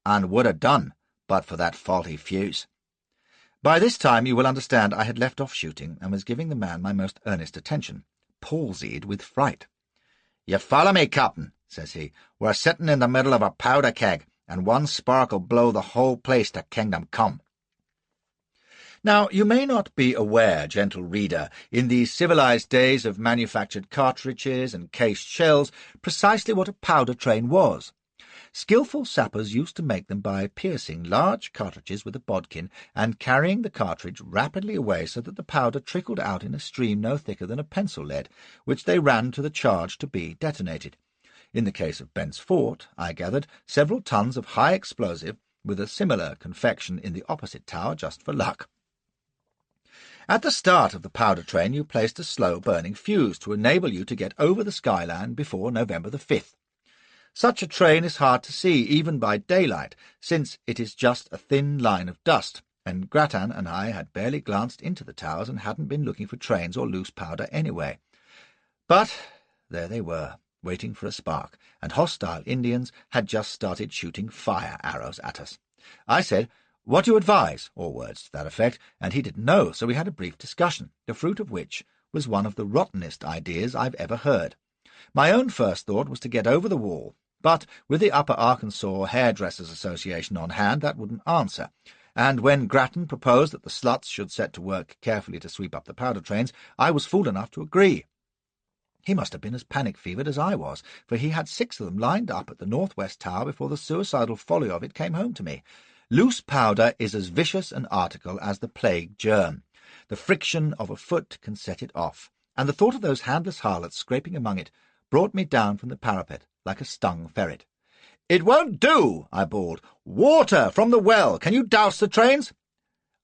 [SPEAKER 1] and would have done, but for that faulty fuse. By this time you will understand I had left off shooting and was giving the man my most earnest attention, palsied with fright. "You follow me, Captain," says he. "We're sitting in the middle of a powder keg, and one spark'll blow the whole place to kingdom come." Now, you may not be aware, gentle reader, in these civilized days of manufactured cartridges and cased shells, precisely what a powder train was. Skilful sappers used to make them by piercing large cartridges with a bodkin and carrying the cartridge rapidly away so that the powder trickled out in a stream no thicker than a pencil lead, which they ran to the charge to be detonated. In the case of Bent's Fort, I gathered several tons of high explosive, with a similar confection in the opposite tower just for luck. At the start of the powder train you placed a slow-burning fuse to enable you to get over the skyline before November the 5th. Such a train is hard to see even by daylight, since it is just a thin line of dust, and Grattan and I had barely glanced into the towers and hadn't been looking for trains or loose powder anyway. But there they were, waiting for a spark, and hostile Indians had just started shooting fire arrows at us. I said, "What do you advise?" or words to that effect, and he didn't know, so we had a brief discussion, the fruit of which was one of the rottenest ideas I've ever heard. My own first thought was to get over the wall, but with the Upper Arkansas Hairdressers Association on hand, that wouldn't answer, and when Grattan proposed that the sluts should set to work carefully to sweep up the powder trains, I was fool enough to agree. He must have been as panic-fevered as I was, for he had 6 of them lined up at the northwest tower before the suicidal folly of it came home to me. Loose powder is as vicious an article as the plague germ. The friction of a foot can set it off, and the thought of those handless harlots scraping among it brought me down from the parapet like a stung ferret. "It won't do," I bawled. "Water from the well. Can you douse the trains?"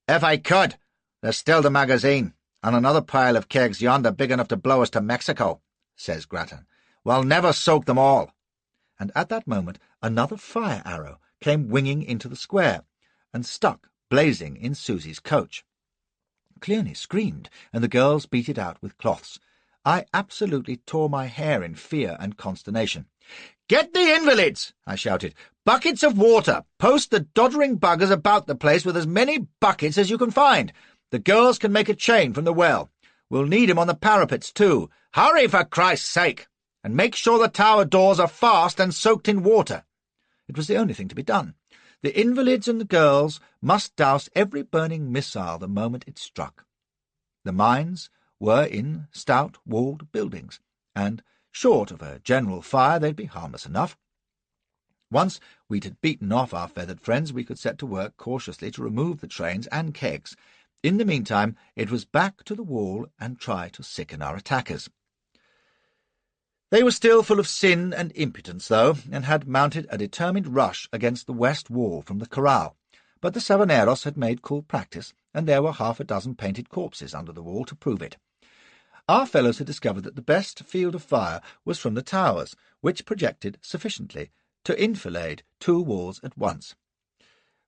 [SPEAKER 1] "If I could. There's still the magazine, and another pile of kegs yonder big enough to blow us to Mexico," says Grattan. "We'll never soak them all." And at that moment another fire arrow came winging into the square, and stuck blazing in Susie's coach. Cleone screamed, and the girls beat it out with cloths. I absolutely tore my hair in fear and consternation. "Get the invalids!" I shouted. "Buckets of water! Post the doddering buggers about the place with as many buckets as you can find. The girls can make a chain from the well. We'll need 'em on the parapets, too. Hurry, for Christ's sake! And make sure the tower doors are fast and soaked in water." It was the only thing to be done. The invalids and the girls must douse every burning missile the moment it struck. The mines were in stout walled buildings, and short of a general fire they'd be harmless enough. Once we had beaten off our feathered friends, we could set to work cautiously to remove the trains and kegs. In the meantime it was back to the wall and try to sicken our attackers. They were still full of sin and impudence, though, and had mounted a determined rush against the west wall from the corral. But the Sabaneros had made cool practice, and there were 6 painted corpses under the wall to prove it. Our fellows had discovered that the best field of fire was from the towers, which projected sufficiently to enfilade 2 walls at once.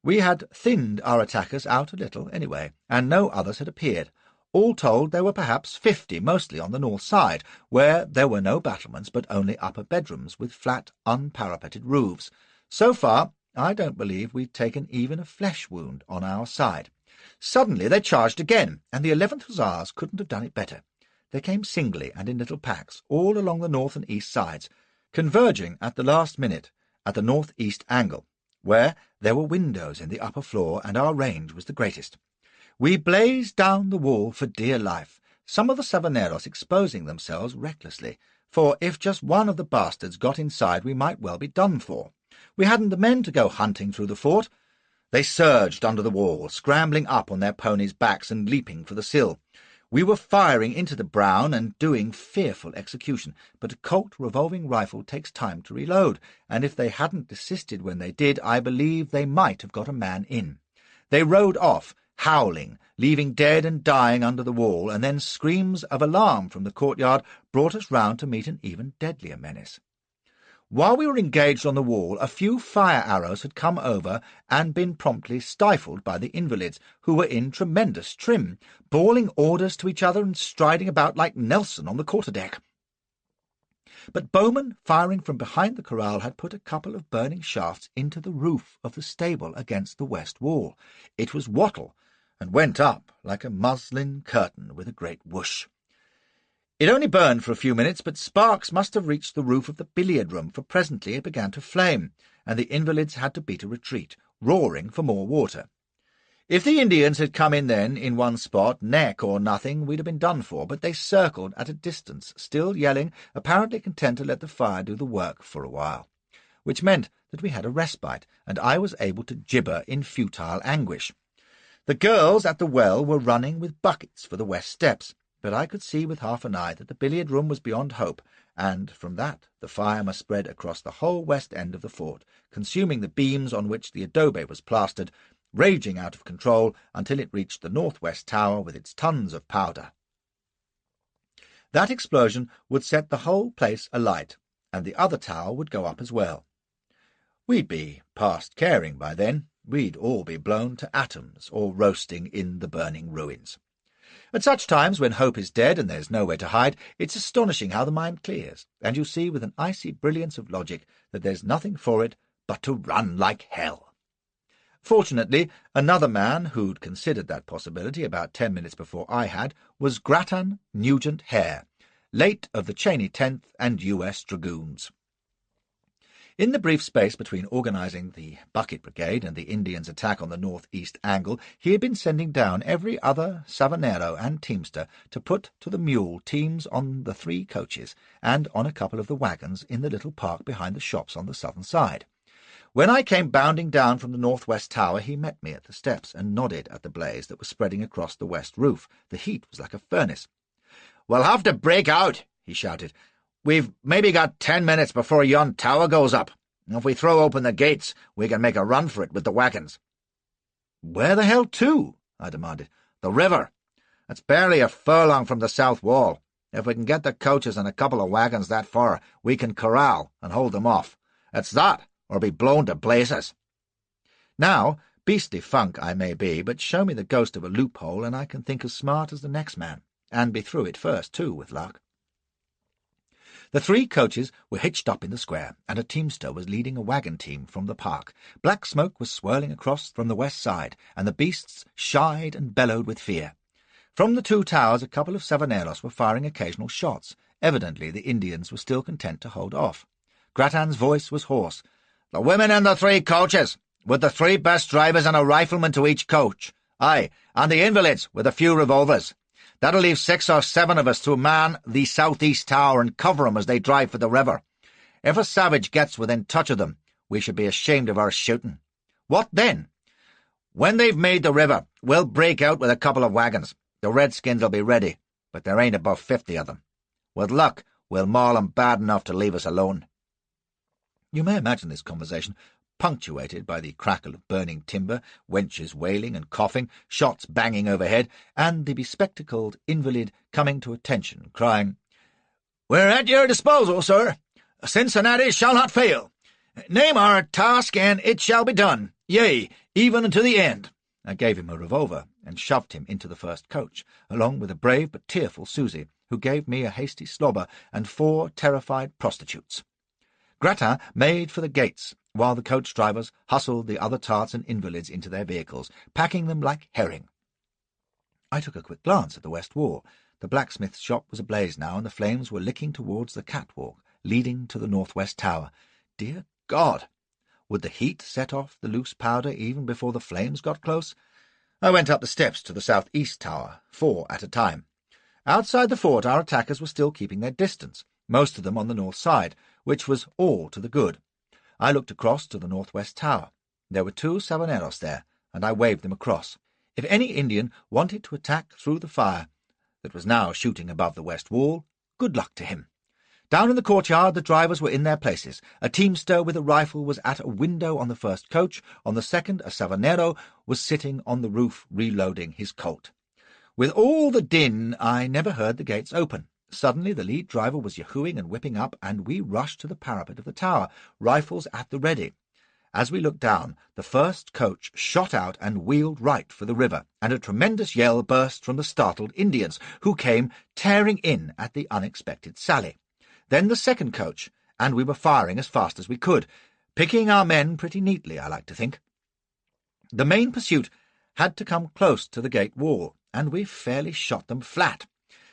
[SPEAKER 1] We had thinned our attackers out a little, anyway, and no others had appeared. All told, there were perhaps 50, mostly on the north side, where there were no battlements but only upper bedrooms with flat, unparapeted roofs. So far, I don't believe we'd taken even a flesh wound on our side. Suddenly they charged again, and the 11th Hussars couldn't have done it better. They came singly and in little packs, all along the north and east sides, converging at the last minute at the north-east angle, where there were windows in the upper floor, and our range was the greatest. We blazed down the wall for dear life, some of the Sabaneros exposing themselves recklessly, for if just one of the bastards got inside we might well be done for. We hadn't the men to go hunting through the fort. They surged under the wall, scrambling up on their ponies' backs and leaping for the sill. We were firing into the brown and doing fearful execution, but a Colt revolving rifle takes time to reload, and if they hadn't desisted when they did, I believe they might have got a man in. They rode off, howling, leaving dead and dying under the wall, and then screams of alarm from the courtyard brought us round to meet an even deadlier menace. While we were engaged on the wall, a few fire arrows had come over and been promptly stifled by the invalids, who were in tremendous trim, bawling orders to each other and striding about like Nelson on the quarter-deck. But bowmen firing from behind the corral had put a couple of burning shafts into the roof of the stable against the west wall. It was wattle, and went up like a muslin curtain with a great whoosh. It only burned for a few minutes, but sparks must have reached the roof of the billiard-room, for presently it began to flame, and the invalids had to beat a retreat, roaring for more water. If the Indians had come in then, in one spot, neck or nothing, we'd have been done for, but they circled at a distance, still yelling, apparently content to let the fire do the work for a while, which meant that we had a respite, and I was able to gibber in futile anguish. The girls at the well were running with buckets for the west steps, but I could see with half an eye that the billiard-room was beyond hope, and from that the fire must spread across the whole west end of the fort, consuming the beams on which the adobe was plastered, raging out of control until it reached the northwest tower with its tons of powder. That explosion would set the whole place alight, and the other tower would go up as well. We'd be past caring by then. We'd all be blown to atoms or roasting in the burning ruins. At such times, when hope is dead and there's nowhere to hide, it's astonishing how the mind clears, and you see with an icy brilliance of logic that there's nothing for it but to run like hell. Fortunately, another man who'd considered that possibility about 10 minutes before I had was Grattan Nugent Hare, late of the Cheney 10th and U.S. Dragoons. In the brief space between organising the Bucket Brigade and the Indians' attack on the north-east angle, he had been sending down every other Savanero and teamster to put to the mule teams on the 3 coaches and on a couple of the wagons in the little park behind the shops on the southern side. When I came bounding down from the northwest tower, he met me at the steps and nodded at the blaze that was spreading across the west roof. The heat was like a furnace. "We'll have to break out," he shouted. "We've maybe got 10 minutes before yon tower goes up. If we throw open the gates, we can make a run for it with the wagons." "Where the hell to?" I demanded. "The river. It's barely a furlong from the south wall. If we can get the coaches and a couple of wagons that far, we can corral and hold them off. It's that, or be blown to blazes." Now, beastly funk I may be, but show me the ghost of a loophole, and I can think as smart as the next man, and be through it first, too, with luck. The 3 coaches were hitched up in the square, and a teamster was leading a wagon team from the park. Black smoke was swirling across from the west side, and the beasts shied and bellowed with fear. From the 2 towers a couple of Savaneros were firing occasional shots. Evidently the Indians were still content to hold off. Grattan's voice was hoarse. "The women in the 3 coaches, with the 3 best drivers and a rifleman to each coach. Aye, and the invalids with a few revolvers. That'll leave 6 or 7 of us to man the southeast tower and cover 'em as they drive for the river. If a savage gets within touch of them, we should be ashamed of our shooting. What then? When they've made the river, we'll break out with a couple of wagons. The Redskins will be ready, but there ain't above 50 of them. With luck, we'll maul 'em bad enough to leave us alone." You may imagine this conversation, punctuated by the crackle of burning timber, wenches wailing and coughing, shots banging overhead, and the bespectacled invalid coming to attention, crying, "We're at your disposal, sir. Cincinnati shall not fail. Name our task, and it shall be done. Yea, even unto the end." I gave him a revolver and shoved him into the first coach, along with a brave but tearful Susie, who gave me a hasty slobber and 4 terrified prostitutes. Grattan made for the gates, while the coach drivers hustled the other tarts and invalids into their vehicles, packing them like herring. I took a quick glance at the west wall. The blacksmith's shop was ablaze now, and the flames were licking towards the catwalk leading to the northwest tower. Dear God! Would the heat set off the loose powder even before the flames got close? I went up the steps to the southeast tower, 4 at a time. Outside the fort our attackers were still keeping their distance, most of them on the north side, which was all to the good. I looked across to the northwest tower. There were 2 Savaneros there, and I waved them across. If any Indian wanted to attack through the fire that was now shooting above the west wall, good luck to him. Down in the courtyard the drivers were in their places. A teamster with a rifle was at a window on the first coach. On the second, a Savanero was sitting on the roof reloading his Colt. With all the din, I never heard the gates open. Suddenly the lead driver was yahooing and whipping up, and we rushed to the parapet of the tower, rifles at the ready. As we looked down, the first coach shot out and wheeled right for the river, and a tremendous yell burst from the startled Indians, who came tearing in at the unexpected sally. then the second coach, and we were firing as fast as we could, picking our men pretty neatly, I like to think. The main pursuit had to come close to the gate wall, and we fairly shot them flat.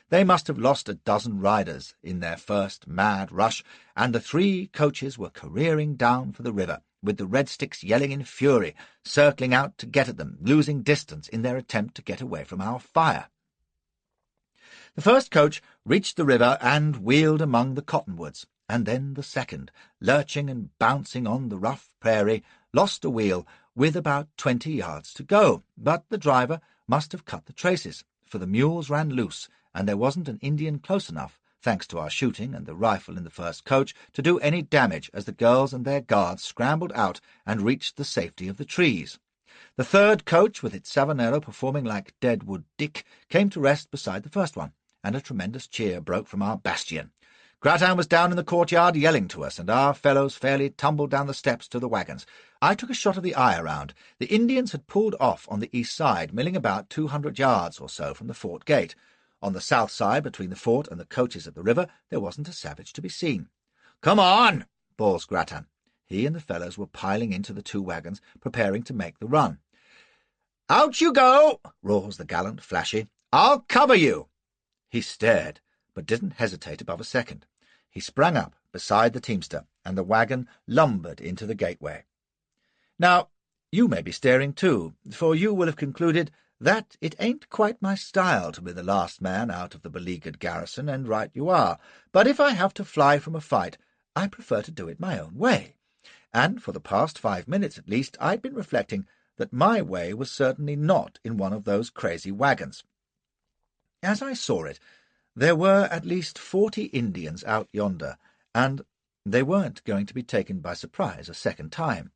[SPEAKER 1] They must have lost a dozen riders in their first mad rush, and the 3 coaches were careering down for the river, with the Red Sticks yelling in fury, circling out to get at them, losing distance in their attempt to get away from our fire. The first coach reached the river and wheeled among the cottonwoods, and then the second, lurching and bouncing on the rough prairie, lost a wheel with about 20 yards to go, but the driver must have cut the traces, for the mules ran loose, and there wasn't an Indian close enough, thanks to our shooting and the rifle in the first coach, to do any damage as the girls and their guards scrambled out and reached the safety of the trees. The third coach, with its Savanero performing like Deadwood Dick, came to rest beside the first one, and a tremendous cheer broke from our bastion. Grattan was down in the courtyard yelling to us, and our fellows fairly tumbled down the steps to the wagons. I took a shot of the eye around. The Indians had pulled off on the east side, milling about 200 yards or so from the fort gate. On the south side, between the fort and the coaches at the river, there wasn't a savage to be seen. "Come on!" bawls Grattan. He and the fellows were piling into the 2 wagons, preparing to make the run. "Out you go!" roars the gallant Flashy. "I'll cover you!" He stared, but didn't hesitate above a second. He sprang up beside the teamster, and the wagon lumbered into the gateway. Now, you may be staring too, for you will have concluded that it ain't quite my style to be the last man out of the beleaguered garrison, and right you are. But if I have to fly from a fight, I prefer to do it my own way. And for the past 5 minutes at least, I'd been reflecting that my way was certainly not in one of those crazy wagons. As I saw it, there were at least 40 Indians out yonder, and they weren't going to be taken by surprise a second time.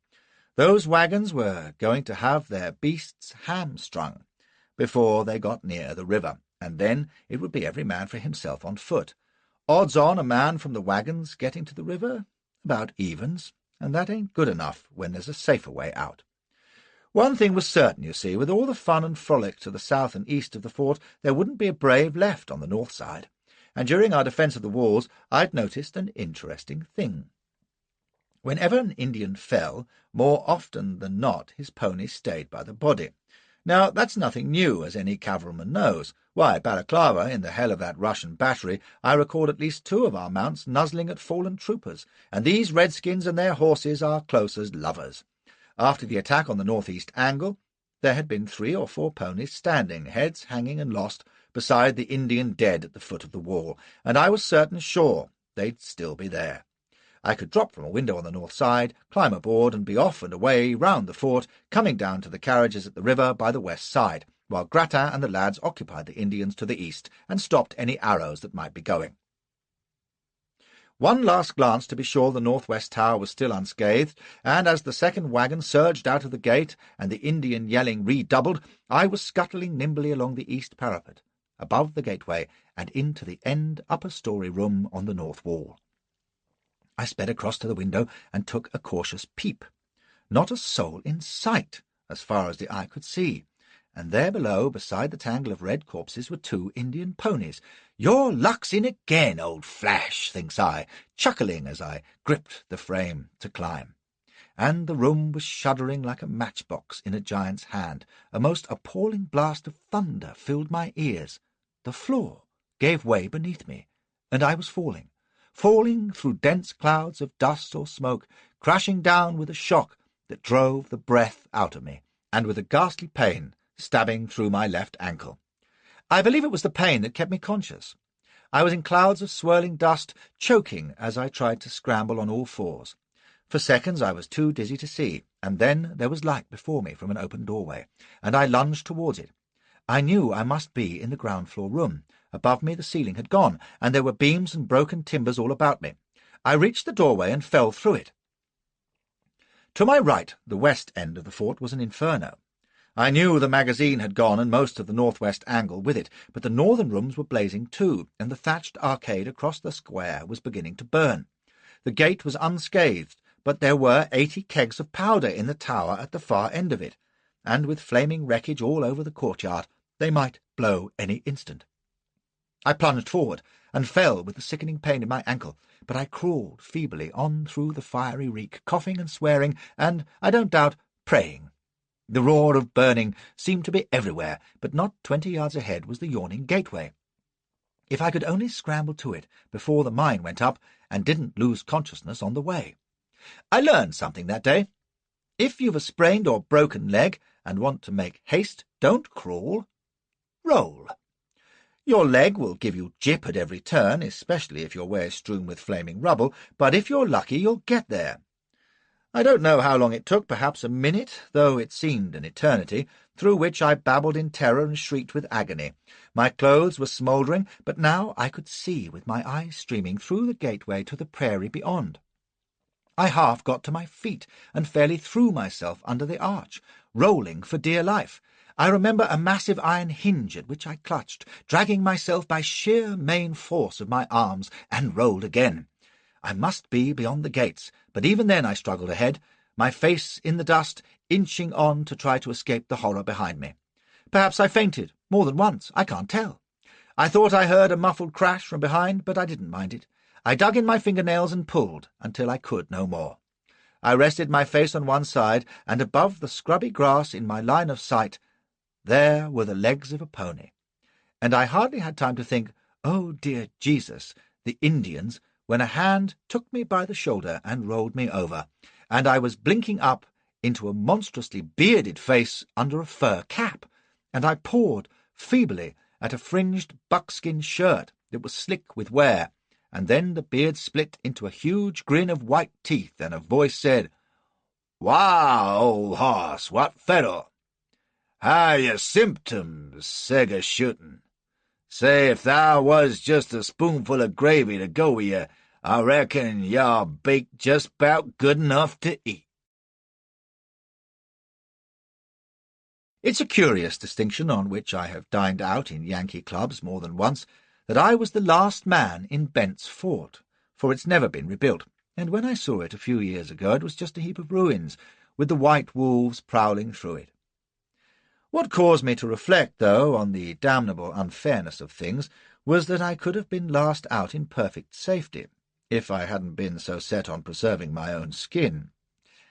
[SPEAKER 1] Those wagons were going to have their beasts hamstrung before they got near the river, and then it would be every man for himself on foot. Odds on a man from the wagons getting to the river? About evens, and that ain't good enough when there's a safer way out. One thing was certain, you see, with all the fun and frolic to the south and east of the fort, there wouldn't be a brave left on the north side, and during our defence of the walls I'd noticed an interesting thing. Whenever an Indian fell, more often than not his pony stayed by the body. Now, that's nothing new, as any cavalryman knows. Why, at Balaclava, in the hell of that Russian battery, I record at least 2 of our mounts nuzzling at fallen troopers, and these Redskins and their horses are close as lovers. After the attack on the northeast angle, there had been 3 or 4 ponies standing, heads hanging and lost, beside the Indian dead at the foot of the wall, and I was sure they'd still be there. I could drop from a window on the north side, climb aboard, and be off and away round the fort, coming down to the carriages at the river by the west side, while Grattan and the lads occupied the Indians to the east, and stopped any arrows that might be going. One last glance to be sure the northwest tower was still unscathed, and as the second wagon surged out of the gate and the Indian yelling redoubled, I was scuttling nimbly along the east parapet, above the gateway, and into the end upper-story room on the north wall. I sped across to the window and took a cautious peep. Not a soul in sight, as far as the eye could see, and there below, beside the tangle of red corpses, were 2 Indian ponies. "Your luck's in again, old Flash," thinks I, chuckling as I gripped the frame to climb. And the room was shuddering like a matchbox in a giant's hand. A most appalling blast of thunder filled my ears. The floor gave way beneath me, and I was falling through dense clouds of dust or smoke, crashing down with a shock that drove the breath out of me, and with a ghastly pain stabbing through my left ankle. I believe it was the pain that kept me conscious. I was in clouds of swirling dust, choking as I tried to scramble on all fours. For seconds I was too dizzy to see, and then there was light before me from an open doorway, and I lunged towards it. I knew I must be in the ground-floor room. Above me the ceiling had gone, and there were beams and broken timbers all about me. I reached the doorway and fell through it. To my right, the west end of the fort was an inferno. I knew the magazine had gone and most of the northwest angle with it, but the northern rooms were blazing too, and the thatched arcade across the square was beginning to burn. The gate was unscathed, but there were 80 kegs of powder in the tower at the far end of it, and with flaming wreckage all over the courtyard, they might blow any instant. I plunged forward. and fell with the sickening pain in my ankle, but I crawled feebly on through the fiery reek, coughing and swearing, and, I don't doubt, praying. The roar of burning seemed to be everywhere, but not 20 yards ahead was the yawning gateway. If I could only scramble to it before the mine went up and didn't lose consciousness on the way. I learned something that day. If you've a sprained or broken leg and want to make haste, don't crawl. Roll. Your leg will give you jip at every turn, especially if your way is strewn with flaming rubble, but if you're lucky you'll get there. I don't know how long it took, perhaps a minute, though it seemed an eternity, through which I babbled in terror and shrieked with agony. My clothes were smouldering, but now I could see with my eyes streaming through the gateway to the prairie beyond. I half got to my feet and fairly threw myself under the arch, rolling for dear life. I remember a massive iron hinge at which I clutched, dragging myself by sheer main force of my arms, and rolled again. I must be beyond the gates, but even then I struggled ahead, my face in the dust, inching on to try to escape the horror behind me. Perhaps I fainted, more than once, I can't tell. I thought I heard a muffled crash from behind, but I didn't mind it. I dug in my fingernails and pulled until I could no more. I rested my face on one side, and above the scrubby grass in my line of sight, there were the legs of a pony. And I hardly had time to think, oh dear Jesus, the Indians, when a hand took me by the shoulder and rolled me over, and I was blinking up into a monstrously bearded face under a fur cap, and I pawed feebly at a fringed buckskin shirt that was slick with wear, and then the beard split into a huge grin of white teeth, and a voice said, "Wow, old hoss, what fettle? How your symptoms, sega shootin'? Say, if thou was just a spoonful of gravy to go with you, I reckon you're baked just 'bout good enough to eat." It's a curious distinction on which I have dined out in Yankee clubs more than once, that I was the last man in Bent's fort, for it's never been rebuilt, and when I saw it a few years ago it was just a heap of ruins, with the white wolves prowling through it. What caused me to reflect, though, on the damnable unfairness of things, was that I could have been last out in perfect safety, if I hadn't been so set on preserving my own skin.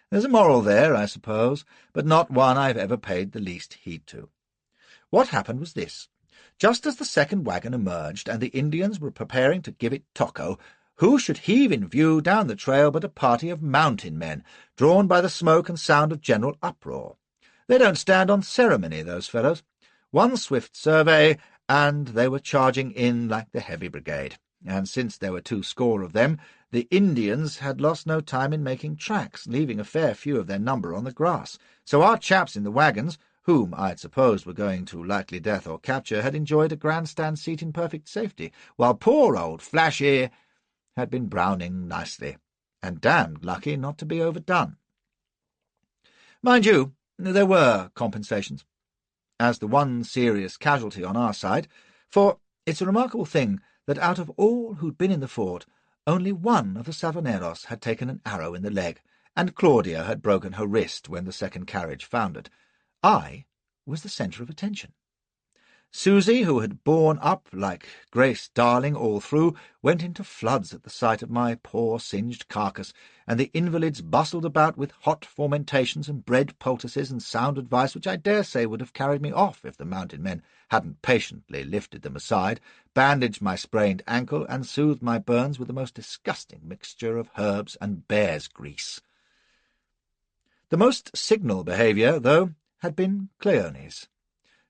[SPEAKER 1] There's a moral there, I suppose, but not one I've ever paid the least heed to. What happened was this. Just as the second wagon emerged and the Indians were preparing to give it tocco, who should heave in view down the trail but a party of mountain men, drawn by the smoke and sound of general uproar. They don't stand on ceremony, those fellows. One swift survey, and they were charging in like the heavy brigade, and since there were 200 of them, the Indians had lost no time in making tracks, leaving a fair few of their number on the grass. So our chaps in the wagons, whom I'd supposed were going to likely death or capture, had enjoyed a grandstand seat in perfect safety, while poor old Flashy had been browning nicely, and damned lucky not to be overdone. Mind you, there were compensations, as the one serious casualty on our side, for it's a remarkable thing that out of all who'd been in the fort, only one of the Saboneros had taken an arrow in the leg, and Claudia had broken her wrist when the second carriage foundered. I was the centre of attention. Susie, who had borne up like Grace Darling all through, went into floods at the sight of my poor singed carcass, and the invalids bustled about with hot fomentations and bread poultices and sound advice which I dare say would have carried me off if the mountain men hadn't patiently lifted them aside, bandaged my sprained ankle, and soothed my burns with the most disgusting mixture of herbs and bear's grease. The most signal behaviour, though, had been Cleone's.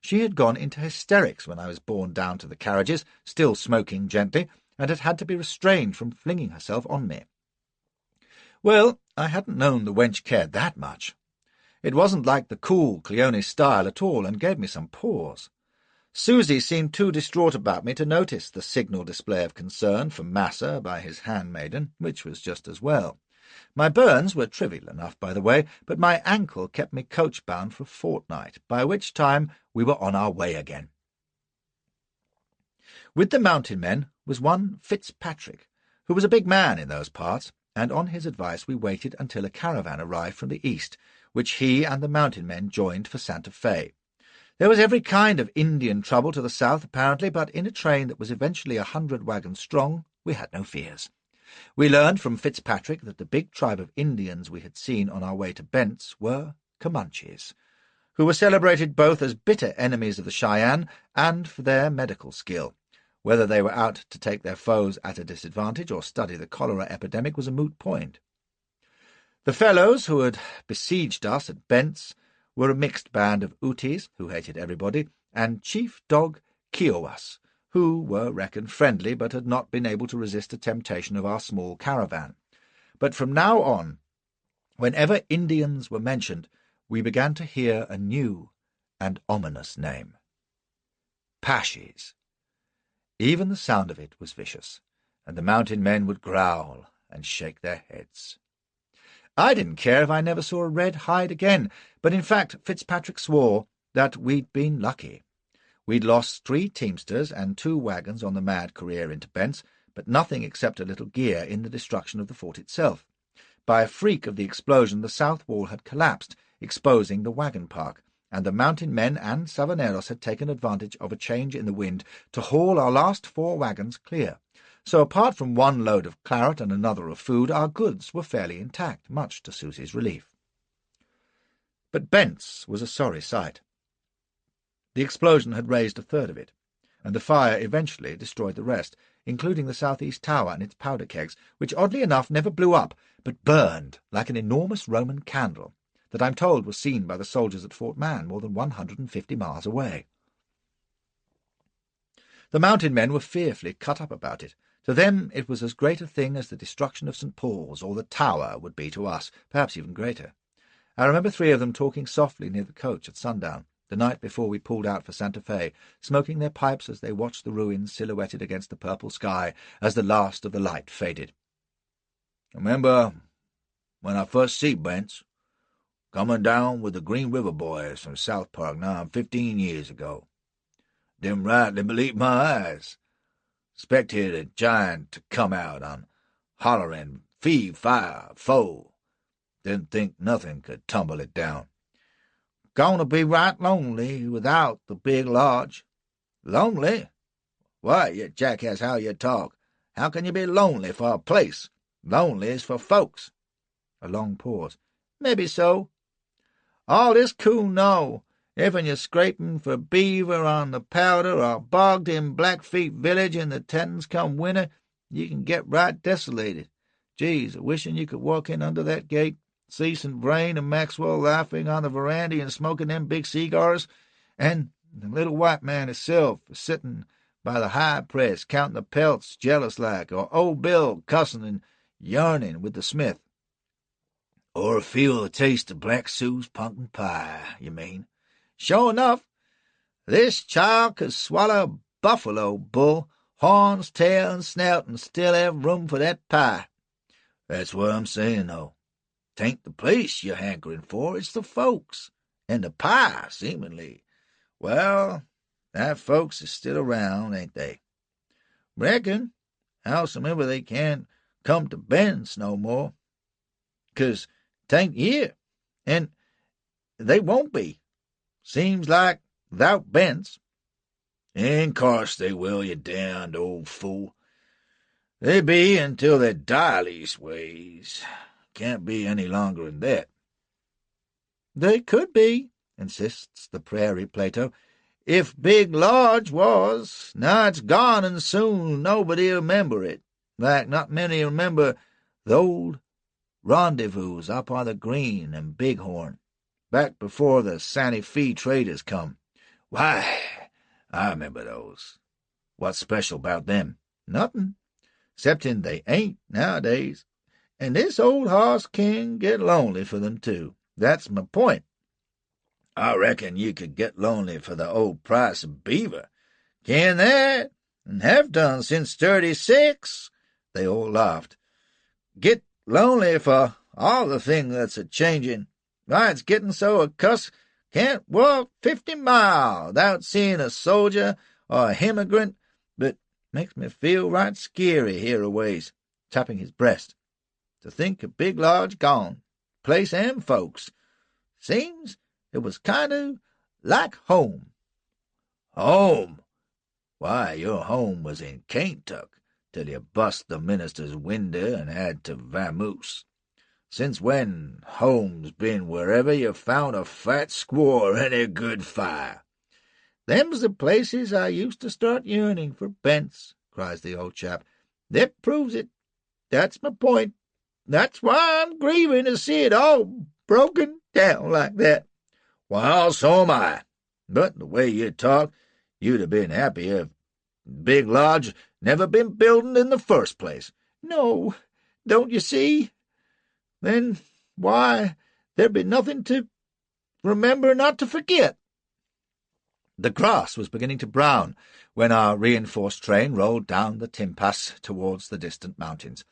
[SPEAKER 1] She had gone into hysterics when I was borne down to the carriages, still smoking gently, and had to be restrained from flinging herself on me. Well, I hadn't known the wench cared that much. It wasn't like the cool Cleone style at all, and gave me some pause. Susie seemed too distraught about me to notice the signal display of concern for Massa by his handmaiden, which was just as well. My burns were trivial enough, by the way, but my ankle kept me coach-bound for a fortnight, by which time we were on our way again. With the mountain men was one Fitzpatrick, who was a big man in those parts, and on his advice we waited until a caravan arrived from the east, which he and the mountain men joined for Santa Fe. There was every kind of Indian trouble to the south, apparently, but in a train that was eventually 100 wagons strong, we had no fears. We learned from Fitzpatrick that the big tribe of Indians we had seen on our way to Bent's were Comanches, who were celebrated both as bitter enemies of the Cheyenne and for their medical skill. Whether they were out to take their foes at a disadvantage or study the cholera epidemic was a moot point. The fellows who had besieged us at Bent's were a mixed band of Utes, who hated everybody, and chief dog Kiowas, who were reckoned friendly but had not been able to resist the temptation of our small caravan. But from now on, whenever Indians were mentioned, we began to hear a new and ominous name. Pashes. Even the sound of it was vicious, and the mountain men would growl and shake their heads. I didn't care if I never saw a red hide again, but in fact Fitzpatrick swore that we'd been lucky. We'd lost 3 teamsters and 2 wagons on the mad career into Bent's, but nothing except a little gear in the destruction of the fort itself. By a freak of the explosion, the south wall had collapsed, exposing the wagon park, and the mountain men and Savanneros had taken advantage of a change in the wind to haul our last 4 wagons clear. So apart from 1 load of claret and another of food, our goods were fairly intact, much to Susie's relief. But Bent's was a sorry sight. The explosion had razed a third of it, and the fire eventually destroyed the rest, including the southeast tower and its powder kegs, which oddly enough never blew up, but burned like an enormous Roman candle that I'm told was seen by the soldiers at Fort Man more than 150 miles away. The mountain men were fearfully cut up about it. To them it was as great a thing as the destruction of St. Paul's or the Tower would be to us, perhaps even greater. I remember 3 of them talking softly near the coach at sundown, the night before we pulled out for Santa Fe, smoking their pipes as they watched the ruins silhouetted against the purple sky as the last of the light faded. "I remember when I first see Bent's, coming down with the Green River boys from South Park now 15 years ago. Didn't rightly believe my eyes. Expected a giant to come out on hollering fee, fire, foe. Didn't think nothing could tumble it down. Gonna be right lonely without the big lodge." "Lonely? Why, you jackass, how you talk. How can you be lonely for a place? Lonely is for folks." A long pause. "Maybe so. All this coon know. Even you're scraping for beaver on the Powder or bogged in Blackfeet village in the Tetons come winter, you can get right desolated. Geez, wishing you could walk in under that gate, see St. Vrain and Maxwell laughing on the veranda and smoking them big cigars, and the little white man himself sitting by the high press counting the pelts jealous-like, or old Bill cussing and yarning with the smith." "Or feel the taste of Black Sue's pumpkin pie, you mean?" "Sure enough. This child could swallow a buffalo bull, horns, tail, and snout, and still have room for that pie." "That's what I'm saying, though. 'Tain't the place you're hankering for, it's the folks. And the pie, seemingly. Well, that folks is still around, ain't they?" "Reckon. Howsomever they can't come to Bent's no more. 'Cause 'tain't here, and they won't be. Seems like 'thout Bent's." "In course they will, you damned old fool. They be until they die leastways. Can't be any longer than that." "They could be," insists the prairie Plato, "if Big Lodge was. Now it's gone, and soon nobody'll remember it. Like not many remember the old rendezvous up on the Green and Bighorn, back before the Santa Fe traders come. Why, I remember those. What's special about them? Nothing, excepting they ain't nowadays. And this old hoss can get lonely for them, too. That's my point. I reckon you could get lonely for the old price of beaver. Can that? And have done since 36. They all laughed. Get lonely for all the things that's a-changing. Why, it's getting so a cuss can't walk 50 miles without seeing a soldier or a himmigrant, but makes me feel right scary hereaways," tapping his breast. "To think of Big Lodge gone, place and folks. Seems it was kind of like home." "Home? Why, your home was in Kaintuck, till you bust the minister's window and had to vamoose. Since when home's been wherever you found a fat squaw and a good fire." "Them's the places I used to start yearning for bents," cries the old chap. "That proves it. That's my point. That's why I'm grieving to see it all broken down like that." "Well, so am I. But the way you talk, you'd have been happy if Big Lodge never been buildin' in the first place."
[SPEAKER 2] "No, don't you see?
[SPEAKER 1] "Then why, there'd be nothing to remember, not to forget." The grass was beginning to brown when our reinforced train rolled down the Timpass towards the distant mountains.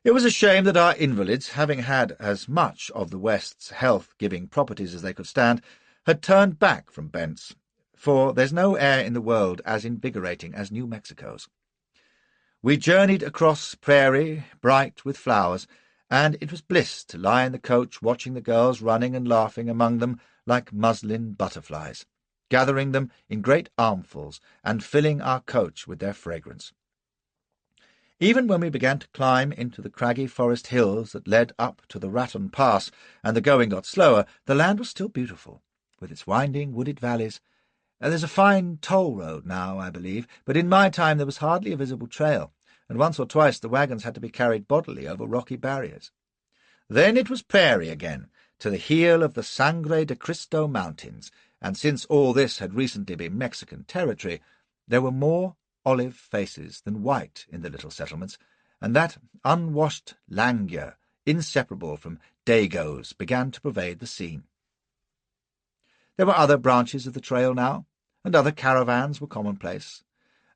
[SPEAKER 1] It was a shame that our invalids, having had as much of the West's health-giving properties as they could stand, had turned back from Bent's, for there's no air in the world as invigorating as New Mexico's. We journeyed across prairie bright with flowers, and it was bliss to lie in the coach watching the girls running and laughing among them like muslin butterflies, gathering them in great armfuls and filling our coach with their fragrance. Even when we began to climb into the craggy forest hills that led up to the Raton Pass and the going got slower, the land was still beautiful, with its winding wooded valleys. There's a fine toll road now, I believe, but in my time there was hardly a visible trail, and once or twice the wagons had to be carried bodily over rocky barriers. Then it was prairie again, to the heel of the Sangre de Cristo Mountains, and since all this had recently been Mexican territory, there were more olive faces than white in the little settlements, and that unwashed languor, inseparable from Dagos, began to pervade the scene. There were other branches of the trail now, and other caravans were commonplace.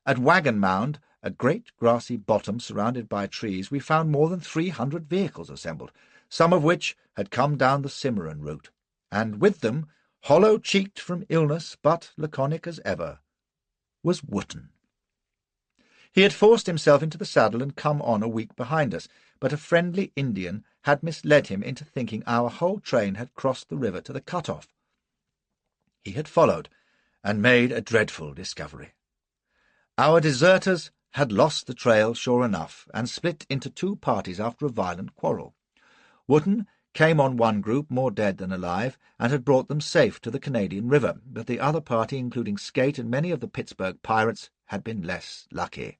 [SPEAKER 1] At Wagon Mound, a great grassy bottom surrounded by trees, we found more than 300 vehicles assembled, some of which had come down the Cimarron route, and with them, hollow-cheeked from illness but laconic as ever, was Wootton. He had forced himself into the saddle and come on a week behind us, but a friendly Indian had misled him into thinking our whole train had crossed the river to the cut-off. He had followed, and made a dreadful discovery. Our deserters had lost the trail, sure enough, and split into two parties after a violent quarrel. Wootton came on one group, more dead than alive, and had brought them safe to the Canadian River, but the other party, including Skate and many of the Pittsburgh pirates, had been less lucky.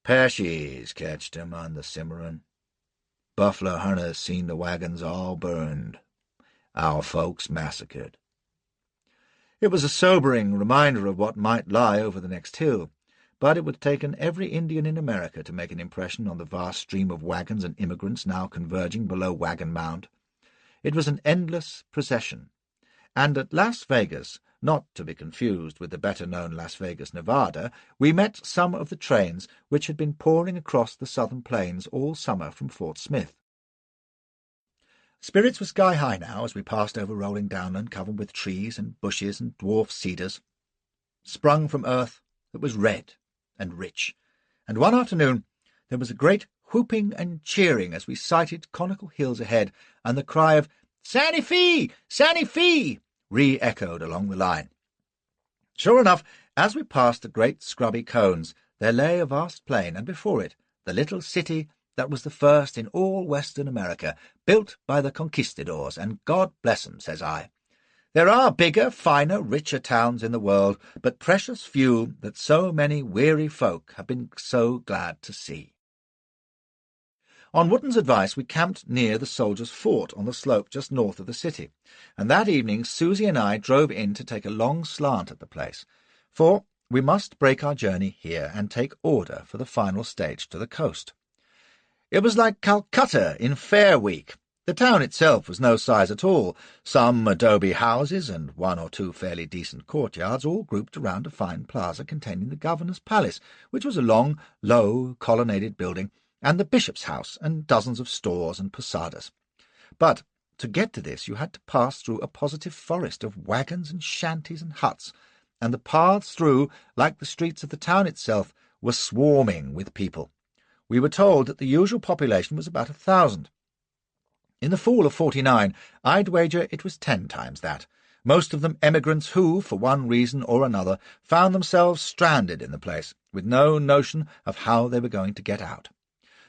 [SPEAKER 1] "Peshies catched 'em on the Cimarron. Buffalo hunters seen the wagons all burned. Our folks massacred." It was a sobering reminder of what might lie over the next hill, but it would have taken every Indian in America to make an impression on the vast stream of wagons and immigrants now converging below Wagon Mound. It was an endless procession, and at Las Vegas, not to be confused with the better-known Las Vegas, Nevada, we met some of the trains which had been pouring across the southern plains all summer from Fort Smith. Spirits were sky-high now as we passed over rolling downland covered with trees and bushes and dwarf cedars, sprung from earth that was red and rich, and one afternoon there was a great whooping and cheering as we sighted conical hills ahead, and the cry of "Santa Fe! Santa Fe!" re-echoed along the line. Sure enough, as we passed the great scrubby cones, there lay a vast plain, and before it the little city that was the first in all Western America, built by the conquistadors, and God bless 'em, says I. There are bigger, finer, richer towns in the world, but precious few that so many weary folk have been so glad to see. On Wootton's advice, we camped near the soldiers' fort on the slope just north of the city, and that evening Susie and I drove in to take a long slant at the place, for we must break our journey here and take order for the final stage to the coast. It was like Calcutta in Fair Week. The town itself was no size at all, some adobe houses and one or two fairly decent courtyards all grouped around a fine plaza containing the governor's palace, which was a long, low, colonnaded building, and the bishop's house, and dozens of stores and posadas. But to get to this you had to pass through a positive forest of wagons and shanties and huts, and the paths through, like the streets of the town itself, were swarming with people. We were told that the usual population was about 1,000. In the fall of '49, I'd wager it was 10 times that, most of them emigrants who, for one reason or another, found themselves stranded in the place, with no notion of how they were going to get out.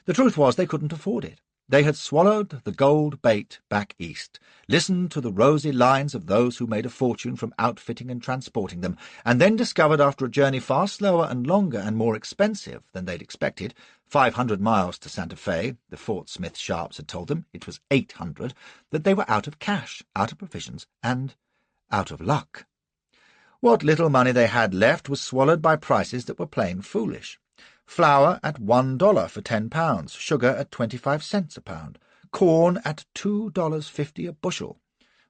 [SPEAKER 1] The truth was they couldn't afford it. They had swallowed the gold bait back east, listened to the rosy lines of those who made a fortune from outfitting and transporting them, and then discovered after a journey far slower and longer and more expensive than they'd expected, 500 miles to Santa Fe, the Fort Smith sharps had told them it was 800, that they were out of cash, out of provisions, and out of luck. What little money they had left was swallowed by prices that were plain foolish. Flour at $1 for 10 pounds, sugar at 25 cents a pound, corn at $2.50 a bushel,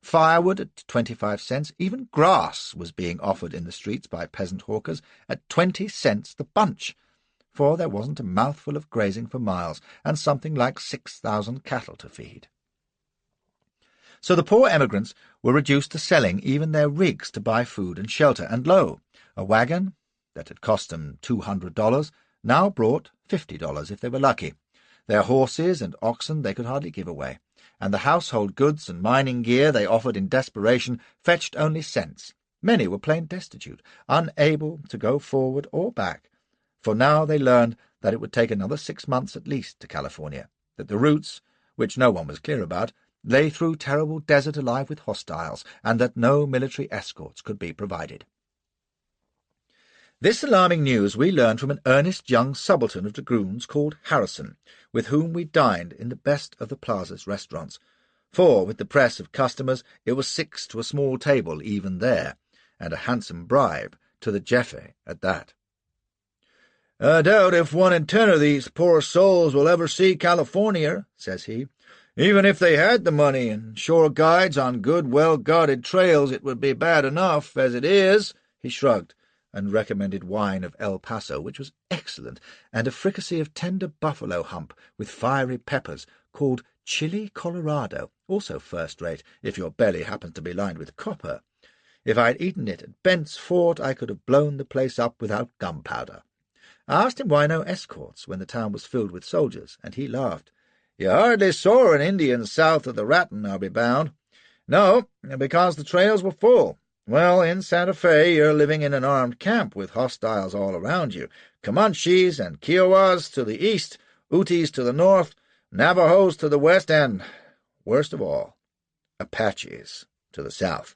[SPEAKER 1] firewood at 25 cents, even grass was being offered in the streets by peasant hawkers at 20 cents the bunch, for there wasn't a mouthful of grazing for miles, and something like 6,000 cattle to feed. So the poor emigrants were reduced to selling even their rigs to buy food and shelter, and lo, a wagon that had cost them $200 now brought $50 if they were lucky. Their horses and oxen they could hardly give away, and the household goods and mining gear they offered in desperation fetched only cents. Many were plain destitute, unable to go forward or back, for now they learned that it would take another 6 months at least to California, that the routes, which no one was clear about, lay through terrible desert alive with hostiles, and that no military escorts could be provided. This alarming news we learned from an earnest young subaltern of dragoons called Harrison, with whom we dined in the best of the plaza's restaurants, for with the press of customers it was 6 to a small table even there, and a handsome bribe to the jefe at that. "I doubt if 1 in 10 of these poor souls will ever see California," says he. "Even if they had the money and sure guides on good, well-guarded trails, it would be bad enough. As it is," he shrugged, and recommended wine of El Paso, which was excellent, and a fricassee of tender buffalo hump with fiery peppers, called Chili Colorado, also first-rate, if your belly happens to be lined with copper. If I had eaten it at Bent's Fort, I could have blown the place up without gunpowder. I asked him why no escorts when the town was filled with soldiers, and he laughed. "You hardly saw an Indian south of the Raton, I'll be bound." "No, because the trails were full. Well, in Santa Fe you're living in an armed camp with hostiles all around you, Comanches and Kiowas to the east, Utes to the north, Navajos to the west, and, worst of all, Apaches to the south.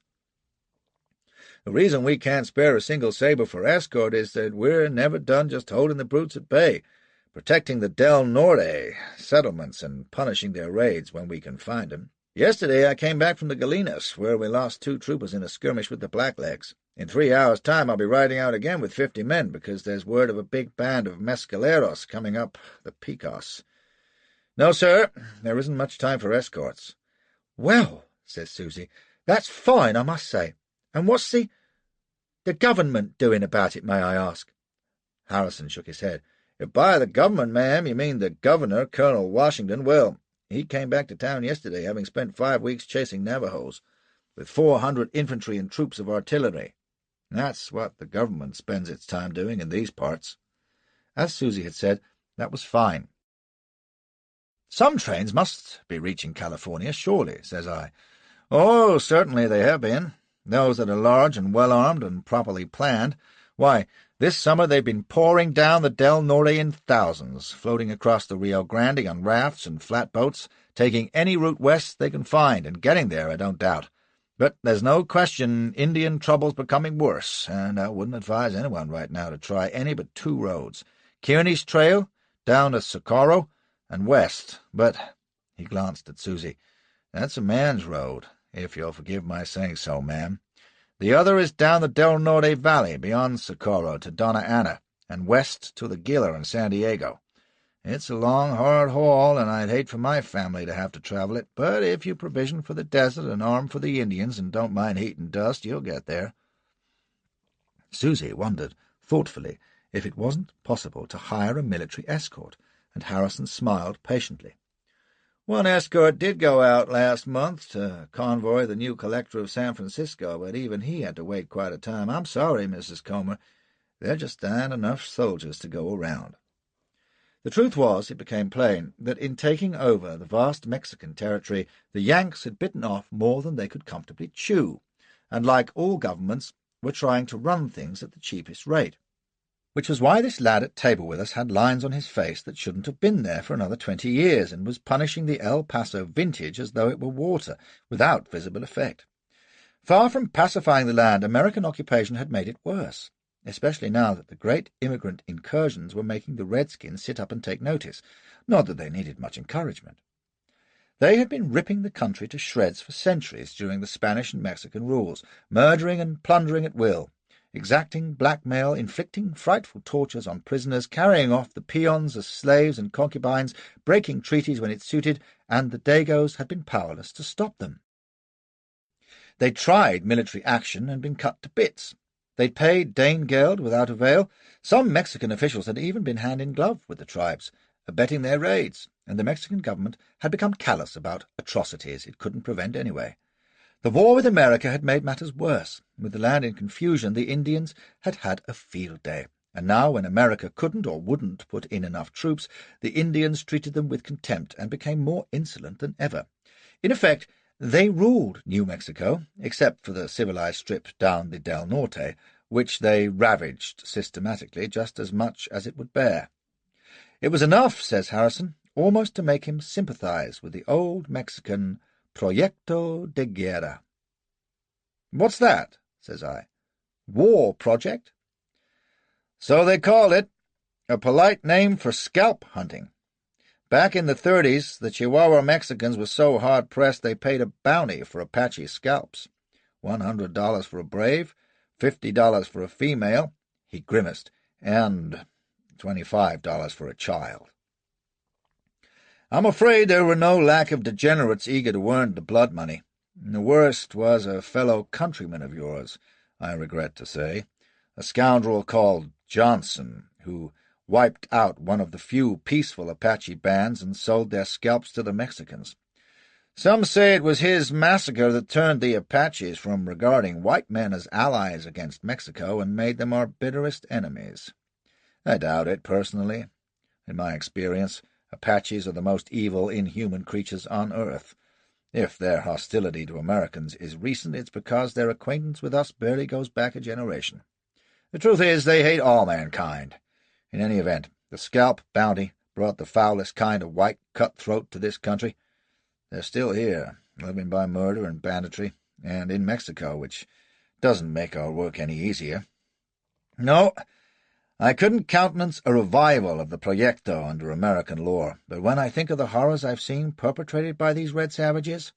[SPEAKER 1] The reason we can't spare a single saber for escort is that we're never done just holding the brutes at bay, protecting the Del Norte settlements and punishing their raids when we can find them. Yesterday I came back from the Galinas, where we lost 2 troopers in a skirmish with the Blacklegs. In 3 hours' time I'll be riding out again with 50 men, because there's word of a big band of mescaleros coming up the Pecos. No, sir, there isn't much time for escorts." "Well," says Susie, "that's fine, I must say. And what's the government doing about it, may I ask?" Harrison shook his head. "If by the government, ma'am, you mean the governor, Colonel Washington, well, he came back to town yesterday, having spent 5 weeks chasing Navajos, with 400 infantry and troops of artillery. That's what the government spends its time doing in these parts." As Susie had said, that was fine. "Some trains must be reaching California, surely," says I. "Oh, certainly they have been. Those that are large and well-armed and properly planned. Why, this summer they've been pouring down the Del Norte in thousands, floating across the Rio Grande on rafts and flatboats, taking any route west they can find, and getting there, I don't doubt. But there's no question Indian trouble's becoming worse, and I wouldn't advise anyone right now to try any but 2 roads. Kearney's Trail, down to Socorro, and west. But," he glanced at Susie, "that's a man's road, if you'll forgive my saying so, ma'am. The other is down the Del Norte Valley, beyond Socorro to Donna Ana, and west to the Gila and San Diego. It's a long, hard haul, and I'd hate for my family to have to travel it, but if you provision for the desert and arm for the Indians and don't mind heat and dust, you'll get there." Susie wondered, thoughtfully, if it wasn't possible to hire a military escort, and Harrison smiled patiently. "One escort did go out last month to convoy the new collector of San Francisco, but even he had to wait quite a time. I'm sorry, Mrs. Comer. There just aren't enough soldiers to go around." The truth was, it became plain, that in taking over the vast Mexican territory, the Yanks had bitten off more than they could comfortably chew, and, like all governments, were trying to run things at the cheapest rate. Which was why this lad at table with us had lines on his face that shouldn't have been there for another 20 years, and was punishing the El Paso vintage as though it were water, without visible effect. Far from pacifying the land, American occupation had made it worse, especially now that the great immigrant incursions were making the Redskins sit up and take notice, not that they needed much encouragement. They had been ripping the country to shreds for centuries during the Spanish and Mexican rules, murdering and plundering at will, exacting blackmail, inflicting frightful tortures on prisoners, carrying off the peons as slaves and concubines, breaking treaties when it suited, and the Dagos had been powerless to stop them. They'd tried military action and been cut to bits. They'd paid Dane Geld without avail. Some Mexican officials had even been hand in glove with the tribes, abetting their raids, and the Mexican government had become callous about atrocities it couldn't prevent anyway. The war with America had made matters worse. With the land in confusion, the Indians had had a field day, and now when America couldn't or wouldn't put in enough troops, the Indians treated them with contempt and became more insolent than ever. In effect, they ruled New Mexico, except for the civilized strip down the Del Norte, which they ravaged systematically just as much as it would bear. It was enough, says Harrison, almost to make him sympathize with the old Mexican Proyecto de Guerra. "What's that?" says I. "War project?" "So they called it. A polite name for scalp hunting. Back in the 30s, the Chihuahua Mexicans were so hard-pressed they paid a bounty for Apache scalps. $100 for a brave, $50 for a female," he grimaced, "and $25 for a child." I'm afraid there were no lack of degenerates eager to earn the blood money. The worst was a fellow countryman of yours, I regret to say, a scoundrel called Johnson, who wiped out one of the few peaceful Apache bands and sold their scalps to the Mexicans. Some say it was his massacre that turned the Apaches from regarding white men as allies against Mexico and made them our bitterest enemies. I doubt it, personally. In my experience, Apaches are the most evil, inhuman creatures on earth. If their hostility to Americans is recent, it's because their acquaintance with us barely goes back a generation. The truth is, they hate all mankind. In any event, the scalp bounty brought the foulest kind of white cutthroat to this country. They're still here, living by murder and banditry, and in Mexico, which doesn't make our work any easier. No, I couldn't countenance a revival of the Proyecto under American law, but when I think of the horrors I've seen perpetrated by these red savages—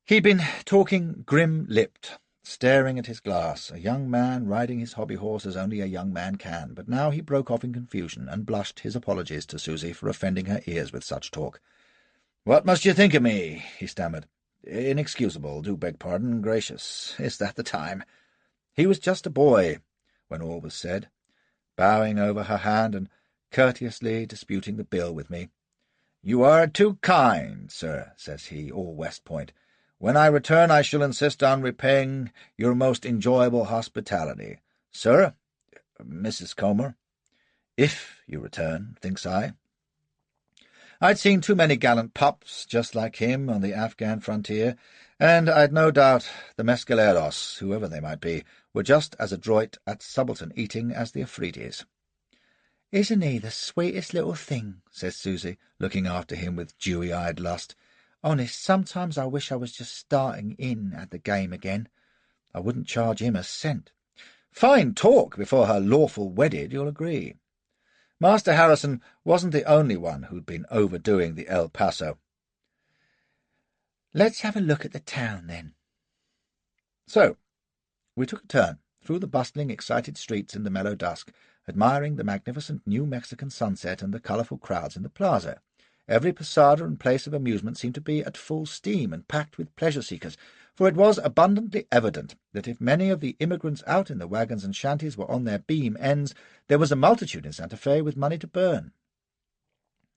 [SPEAKER 1] He'd been talking grim-lipped, staring at his glass, a young man riding his hobby horse as only a young man can, but now he broke off in confusion and blushed his apologies to Susie for offending her ears with such talk. "What must you think of me?" he stammered. "Inexcusable, do beg pardon, gracious. Is that the time?" He was just a boy, when all was said, bowing over her hand and courteously disputing the bill with me. "You are too kind, sir," says he, all West Point. "When I return I shall insist on repaying your most enjoyable hospitality. Sir, Mrs. Comer. If you return, thinks I. I'd seen too many gallant pups just like him on the Afghan frontier, and I'd no doubt the mescaleros, whoever they might be, were just as adroit at subaltern eating as the Afridis.
[SPEAKER 2] "Isn't he the sweetest little thing?" says Susie, looking after him with dewy-eyed lust. "Honest, sometimes I wish I was just starting in at the game again. I wouldn't charge him a cent." Fine talk before her lawful wedded, you'll agree. Master Harrison wasn't the only one who'd been overdoing the El Paso. "Let's have a look at the town, then."
[SPEAKER 1] So we took a turn through the bustling, excited streets in the mellow dusk, admiring the magnificent New Mexican sunset and the colourful crowds in the plaza. Every posada and place of amusement seemed to be at full steam and packed with pleasure-seekers, for it was abundantly evident that if many of the immigrants out in the wagons and shanties were on their beam ends, there was a multitude in Santa Fe with money to burn.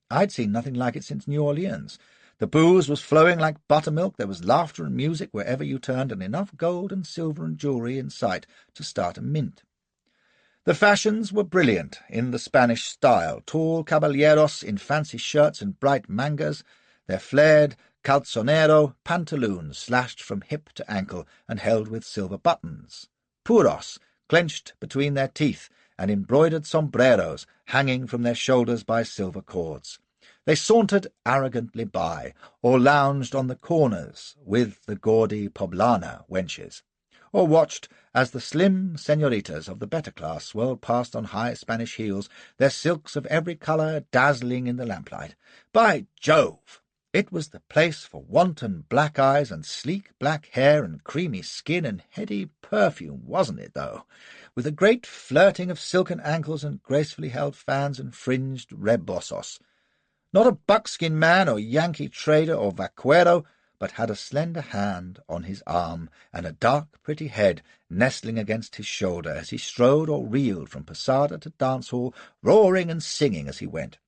[SPEAKER 1] I'd seen nothing like it since New Orleans. The booze was flowing like buttermilk, there was laughter and music wherever you turned, and enough gold and silver and jewelry in sight to start a mint. The fashions were brilliant, in the Spanish style, tall caballeros in fancy shirts and bright mangas, their flared, calzonero pantaloons slashed from hip to ankle and held with silver buttons, puros clenched between their teeth, and embroidered sombreros hanging from their shoulders by silver cords. They sauntered arrogantly by, or lounged on the corners with the gaudy poblana wenches, or watched as the slim senoritas of the better class swirled past on high Spanish heels, their silks of every colour dazzling in the lamplight. By Jove! It was the place for wanton black eyes and sleek black hair and creamy skin and heady perfume, wasn't it, though? With a great flirting of silken ankles and gracefully held fans and fringed rebosos. Not a buckskin man or Yankee trader or vaquero, but had a slender hand on his arm and a dark, pretty head nestling against his shoulder as he strode or reeled from posada to dance-hall, roaring and singing as he went.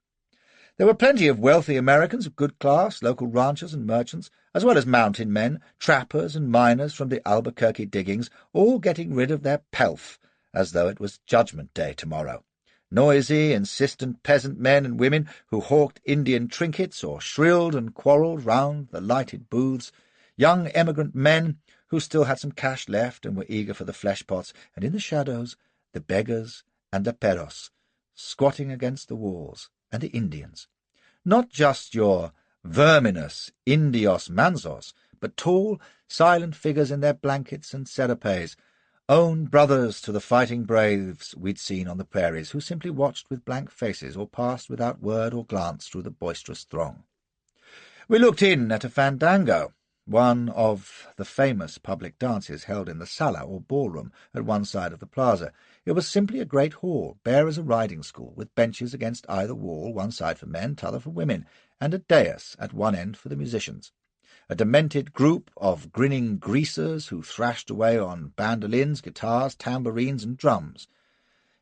[SPEAKER 1] There were plenty of wealthy Americans of good class, local ranchers and merchants, as well as mountain men, trappers and miners from the Albuquerque diggings, all getting rid of their pelf, as though it was Judgment Day tomorrow. Noisy, insistent peasant men and women who hawked Indian trinkets or shrilled and quarrelled round the lighted booths, young emigrant men who still had some cash left and were eager for the flesh-pots, and in the shadows the beggars and leperos, squatting against the walls, and the Indians. Not just your verminous indios manzos, but tall, silent figures in their blankets and serapes, own brothers to the fighting braves we'd seen on the prairies, who simply watched with blank faces or passed without word or glance through the boisterous throng. We looked in at a fandango, one of the famous public dances held in the sala or ballroom at one side of the plaza. It was simply a great hall, bare as a riding school, with benches against either wall, one side for men, t'other for women, and a dais at one end for the musicians. A demented group of grinning greasers who thrashed away on bandolins, guitars, tambourines, and drums.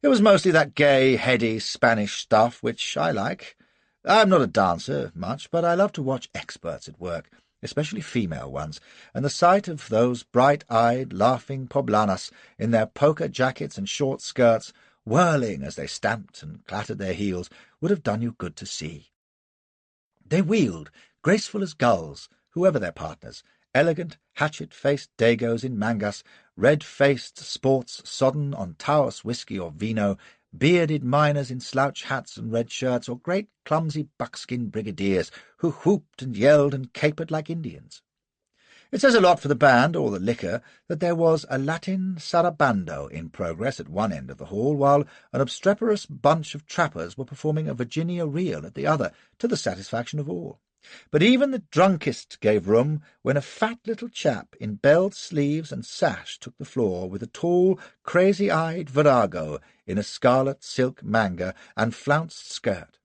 [SPEAKER 1] It was mostly that gay, heady Spanish stuff which I like. I'm not a dancer much, but I love to watch experts at work, especially female ones, and the sight of those bright-eyed, laughing poblanas in their polka jackets and short skirts, whirling as they stamped and clattered their heels, would have done you good to see. They wheeled, graceful as gulls, whoever their partners, elegant, hatchet-faced dagos in mangas, red-faced sports sodden on Taos whiskey or vino, bearded miners in slouch hats and red shirts, or great clumsy buckskin brigadiers who whooped and yelled and capered like Indians. It says a lot for the band or the liquor that there was a Latin sarabando in progress at one end of the hall, while an obstreperous bunch of trappers were performing a Virginia reel at the other, to the satisfaction of all. But even the drunkest gave room when a fat little chap in belled sleeves and sash took the floor with a tall, crazy-eyed virago in a scarlet silk manga and flounced skirt.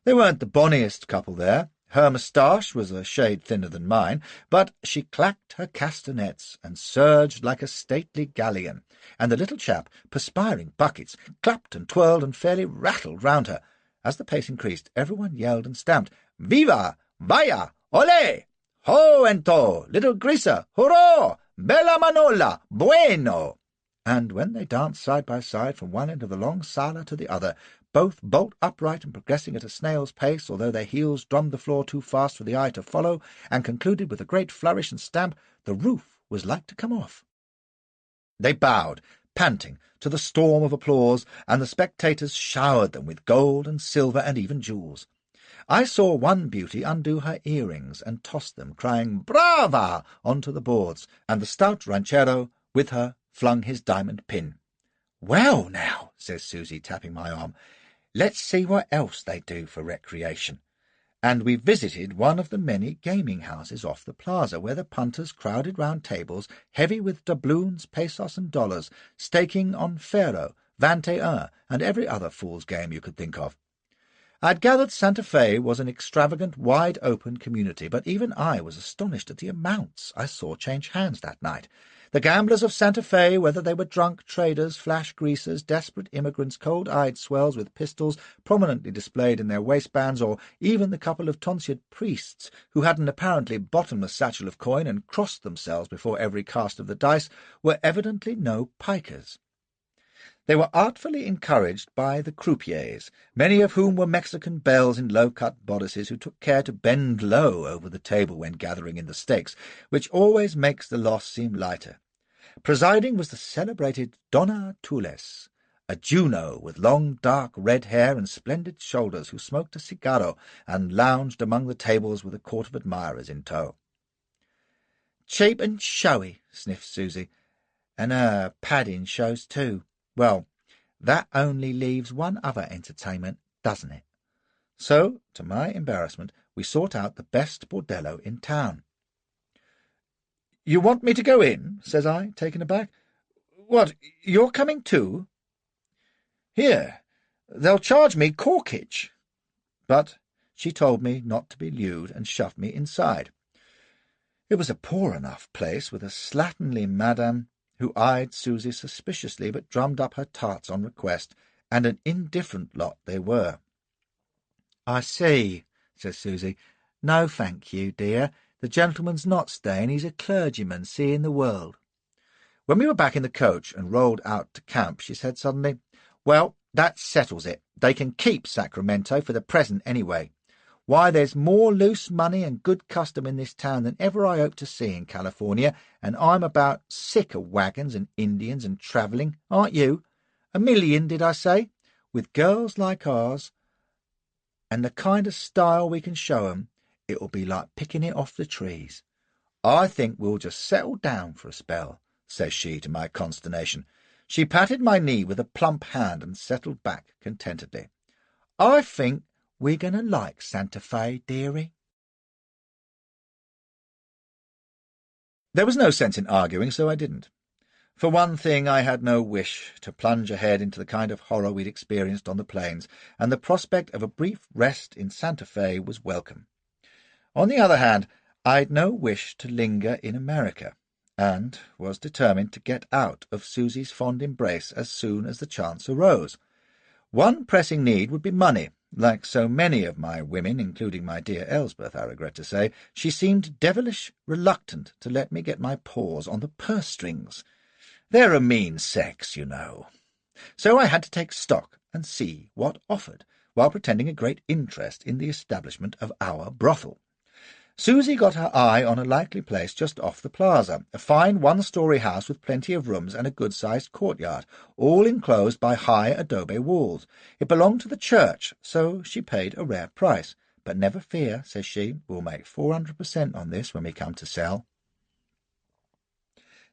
[SPEAKER 1] They weren't the bonniest couple there. Her moustache was a shade thinner than mine, but she clacked her castanets and surged like a stately galleon, and the little chap, perspiring buckets, clapped and twirled and fairly rattled round her. As the pace increased, everyone yelled and stamped, "Viva! Vaya! Ole! Ho ento! Little Grisa! Hurrah! Bella Manola! Bueno!" And when they danced side by side from one end of the long sala to the other, both bolt upright and progressing at a snail's pace, although their heels drummed the floor too fast for the eye to follow, and concluded with a great flourish and stamp, the roof was like to come off. They bowed, panting, to the storm of applause, and the spectators showered them with gold and silver and even jewels. I saw one beauty undo her earrings and toss them, crying "Brava!" onto the boards, and the stout ranchero with her flung his diamond pin. "Well, now," says Susie, tapping my arm, "let's see what else they do for recreation." And we visited one of the many gaming houses off the plaza, where the punters crowded round tables heavy with doubloons, pesos, and dollars, staking on faro, 21, and every other fool's game you could think of. I'd gathered Santa Fe was an extravagant, wide-open community, but even I was astonished at the amounts I saw change hands that night. The gamblers of Santa Fe, whether they were drunk traders, flash greasers, desperate immigrants, cold-eyed swells with pistols prominently displayed in their waistbands, or even the couple of tonsured priests who had an apparently bottomless satchel of coin and crossed themselves before every cast of the dice, were evidently no pikers. They were artfully encouraged by the croupiers, many of whom were Mexican belles in low-cut bodices who took care to bend low over the table when gathering in the stakes, which always makes the loss seem lighter. Presiding was the celebrated Donna Tules, a Juno with long dark red hair and splendid shoulders, who smoked a cigarro and lounged among the tables with a court of admirers in tow.
[SPEAKER 2] "Cheap and showy," sniffed Susie, "and her padding shows too. Well, that only leaves one other entertainment, doesn't it?"
[SPEAKER 1] So, to my embarrassment, we sought out the best bordello in town. "You want me to go in?" says I, taken aback. "What, you're coming too?" "Here, they'll charge me corkage." But she told me not to be lewd and shoved me inside. It was a poor enough place, with a slatternly madame who eyed Susie suspiciously but drummed up her tarts on request, and an indifferent lot they were.
[SPEAKER 2] "I see," says Susie. "No, thank you, dear. The gentleman's not staying. He's a clergyman seeing the world."
[SPEAKER 1] When we were back in the coach and rolled out to camp, she said suddenly, "Well, that settles it. They can keep Sacramento for the present anyway. Why, there's more loose money and good custom in this town than ever I hoped to see in California, and I'm about sick of wagons and Indians and travelling, aren't you? 1,000,000, did I say? With girls like ours, and the kind of style we can show 'em, it'll be like picking it off the trees. I think we'll just settle down for a spell," says she, to my consternation. She patted my knee with a plump hand and settled back contentedly. "I think we're going to like Santa Fe, dearie." There was no sense in arguing, so I didn't. For one thing, I had no wish to plunge ahead into the kind of horror we'd experienced on the plains, and the prospect of a brief rest in Santa Fe was welcome. On the other hand, I'd no wish to linger in America, and was determined to get out of Susie's fond embrace as soon as the chance arose. One pressing need would be money. Like so many of my women, including my dear Elsbeth, I regret to say, she seemed devilish reluctant to let me get my paws on the purse strings. They're a mean sex, you know. So I had to take stock and see what offered, while pretending a great interest in the establishment of our brothel. Susie got her eye on a likely place just off the plaza, a fine one-story house with plenty of rooms and a good-sized courtyard, all enclosed by high adobe walls. It belonged to the church, so she paid a rare price. "But never fear," says she, "we'll make 400% on this when we come to sell."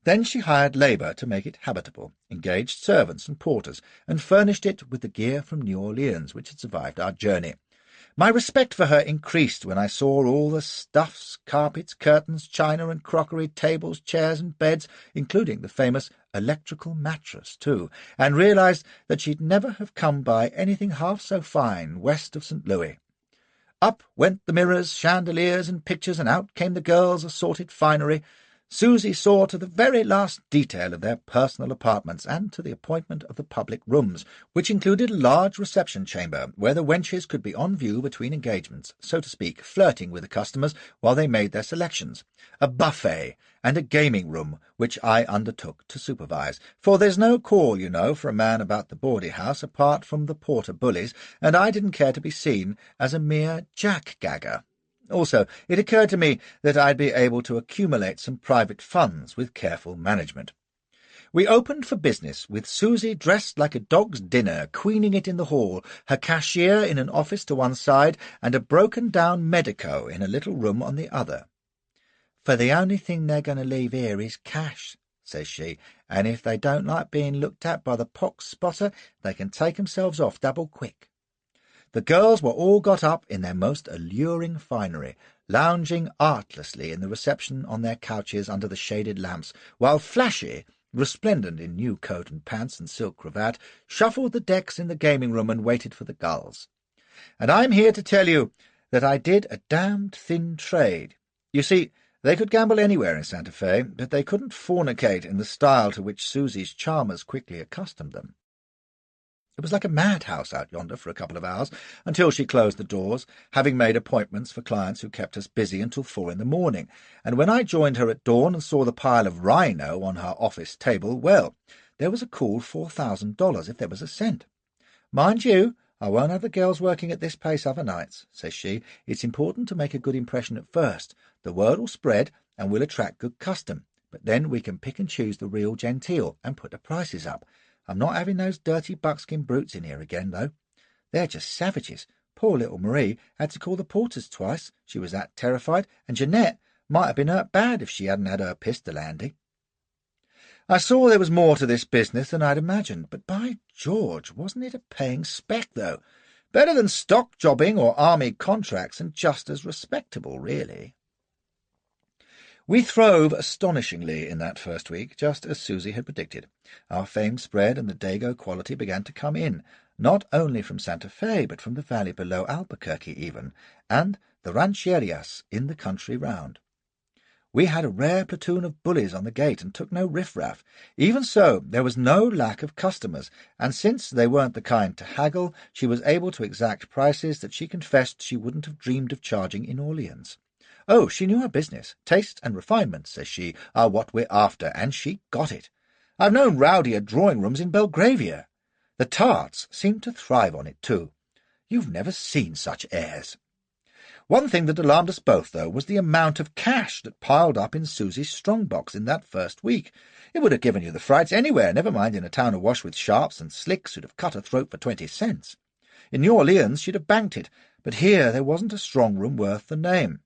[SPEAKER 1] Then she hired labour to make it habitable, engaged servants and porters, and furnished it with the gear from New Orleans, which had survived our journey. My respect for her increased when I saw all the stuffs, carpets, curtains, china and crockery, tables, chairs and beds, including the famous electrical mattress, too, and realized that she'd never have come by anything half so fine west of St. Louis. Up went the mirrors, chandeliers and pictures, and out came the girls' assorted finery. Susie saw to the very last detail of their personal apartments, and to the appointment of the public rooms, which included a large reception chamber, where the wenches could be on view between engagements, so to speak, flirting with the customers while they made their selections, a buffet, and a gaming room, which I undertook to supervise, for there's no call, you know, for a man about the bawdy house apart from the porter bullies, and I didn't care to be seen as a mere jack-gagger. Also, it occurred to me that I'd be able to accumulate some private funds with careful management. We opened for business, with Susie dressed like a dog's dinner, queening it in the hall, her cashier in an office to one side, and a broken-down medico in a little room on the other. "For the only thing they're going to leave here is cash," says she, "and if they don't like being looked at by the pox-spotter, they can take themselves off double-quick." The girls were all got up in their most alluring finery, lounging artlessly in the reception on their couches under the shaded lamps, while Flashy, resplendent in new coat and pants and silk cravat, shuffled the decks in the gaming-room and waited for the gulls. And I'm here to tell you that I did a damned thin trade. You see, they could gamble anywhere in Santa Fe, but they couldn't fornicate in the style to which Susie's charmers quickly accustomed them. It was like a madhouse out yonder for a couple of hours, until she closed the doors, having made appointments for clients who kept us busy until 4 in the morning, and when I joined her at dawn and saw the pile of rhino on her office table, well, there was a cool $4,000 if there was a cent. Mind you, I won't have the girls working at this pace other nights, says she. It's important to make a good impression at first. The word will spread and we'll attract good custom. But then we can pick and choose the real genteel and put the prices up. I'm not having those dirty buckskin brutes in here again, though. They're just savages. Poor little Marie had to call the porters twice. She was that terrified, and Jeanette might have been hurt bad if she hadn't had her pistol handy. I saw there was more to this business than I'd imagined, but by George, wasn't it a paying spec, though? Better than stock jobbing or army contracts, and just as respectable, really. We throve astonishingly in that first week, just as Susie had predicted. Our fame spread, and the Dago quality began to come in, not only from Santa Fe, but from the valley below Albuquerque even, and the rancherias in the country round. We had a rare platoon of bullies on the gate and took no riffraff. Even so, there was no lack of customers, and since they weren't the kind to haggle, she was able to exact prices that she confessed she wouldn't have dreamed of charging in Orleans. Oh, she knew her business. Taste and refinement, says she, are what we're after, and she got it. I've known rowdier drawing-rooms in Belgravia. The tarts seemed to thrive on it, too. You've never seen such airs. One thing that alarmed us both, though, was the amount of cash that piled up in Susie's strong-box in that first week. It would have given you the frights anywhere, never mind in a town awash with sharps and slicks who'd have cut her throat for 20 cents. In New Orleans she'd have banked it, but here there wasn't a strong-room worth the name.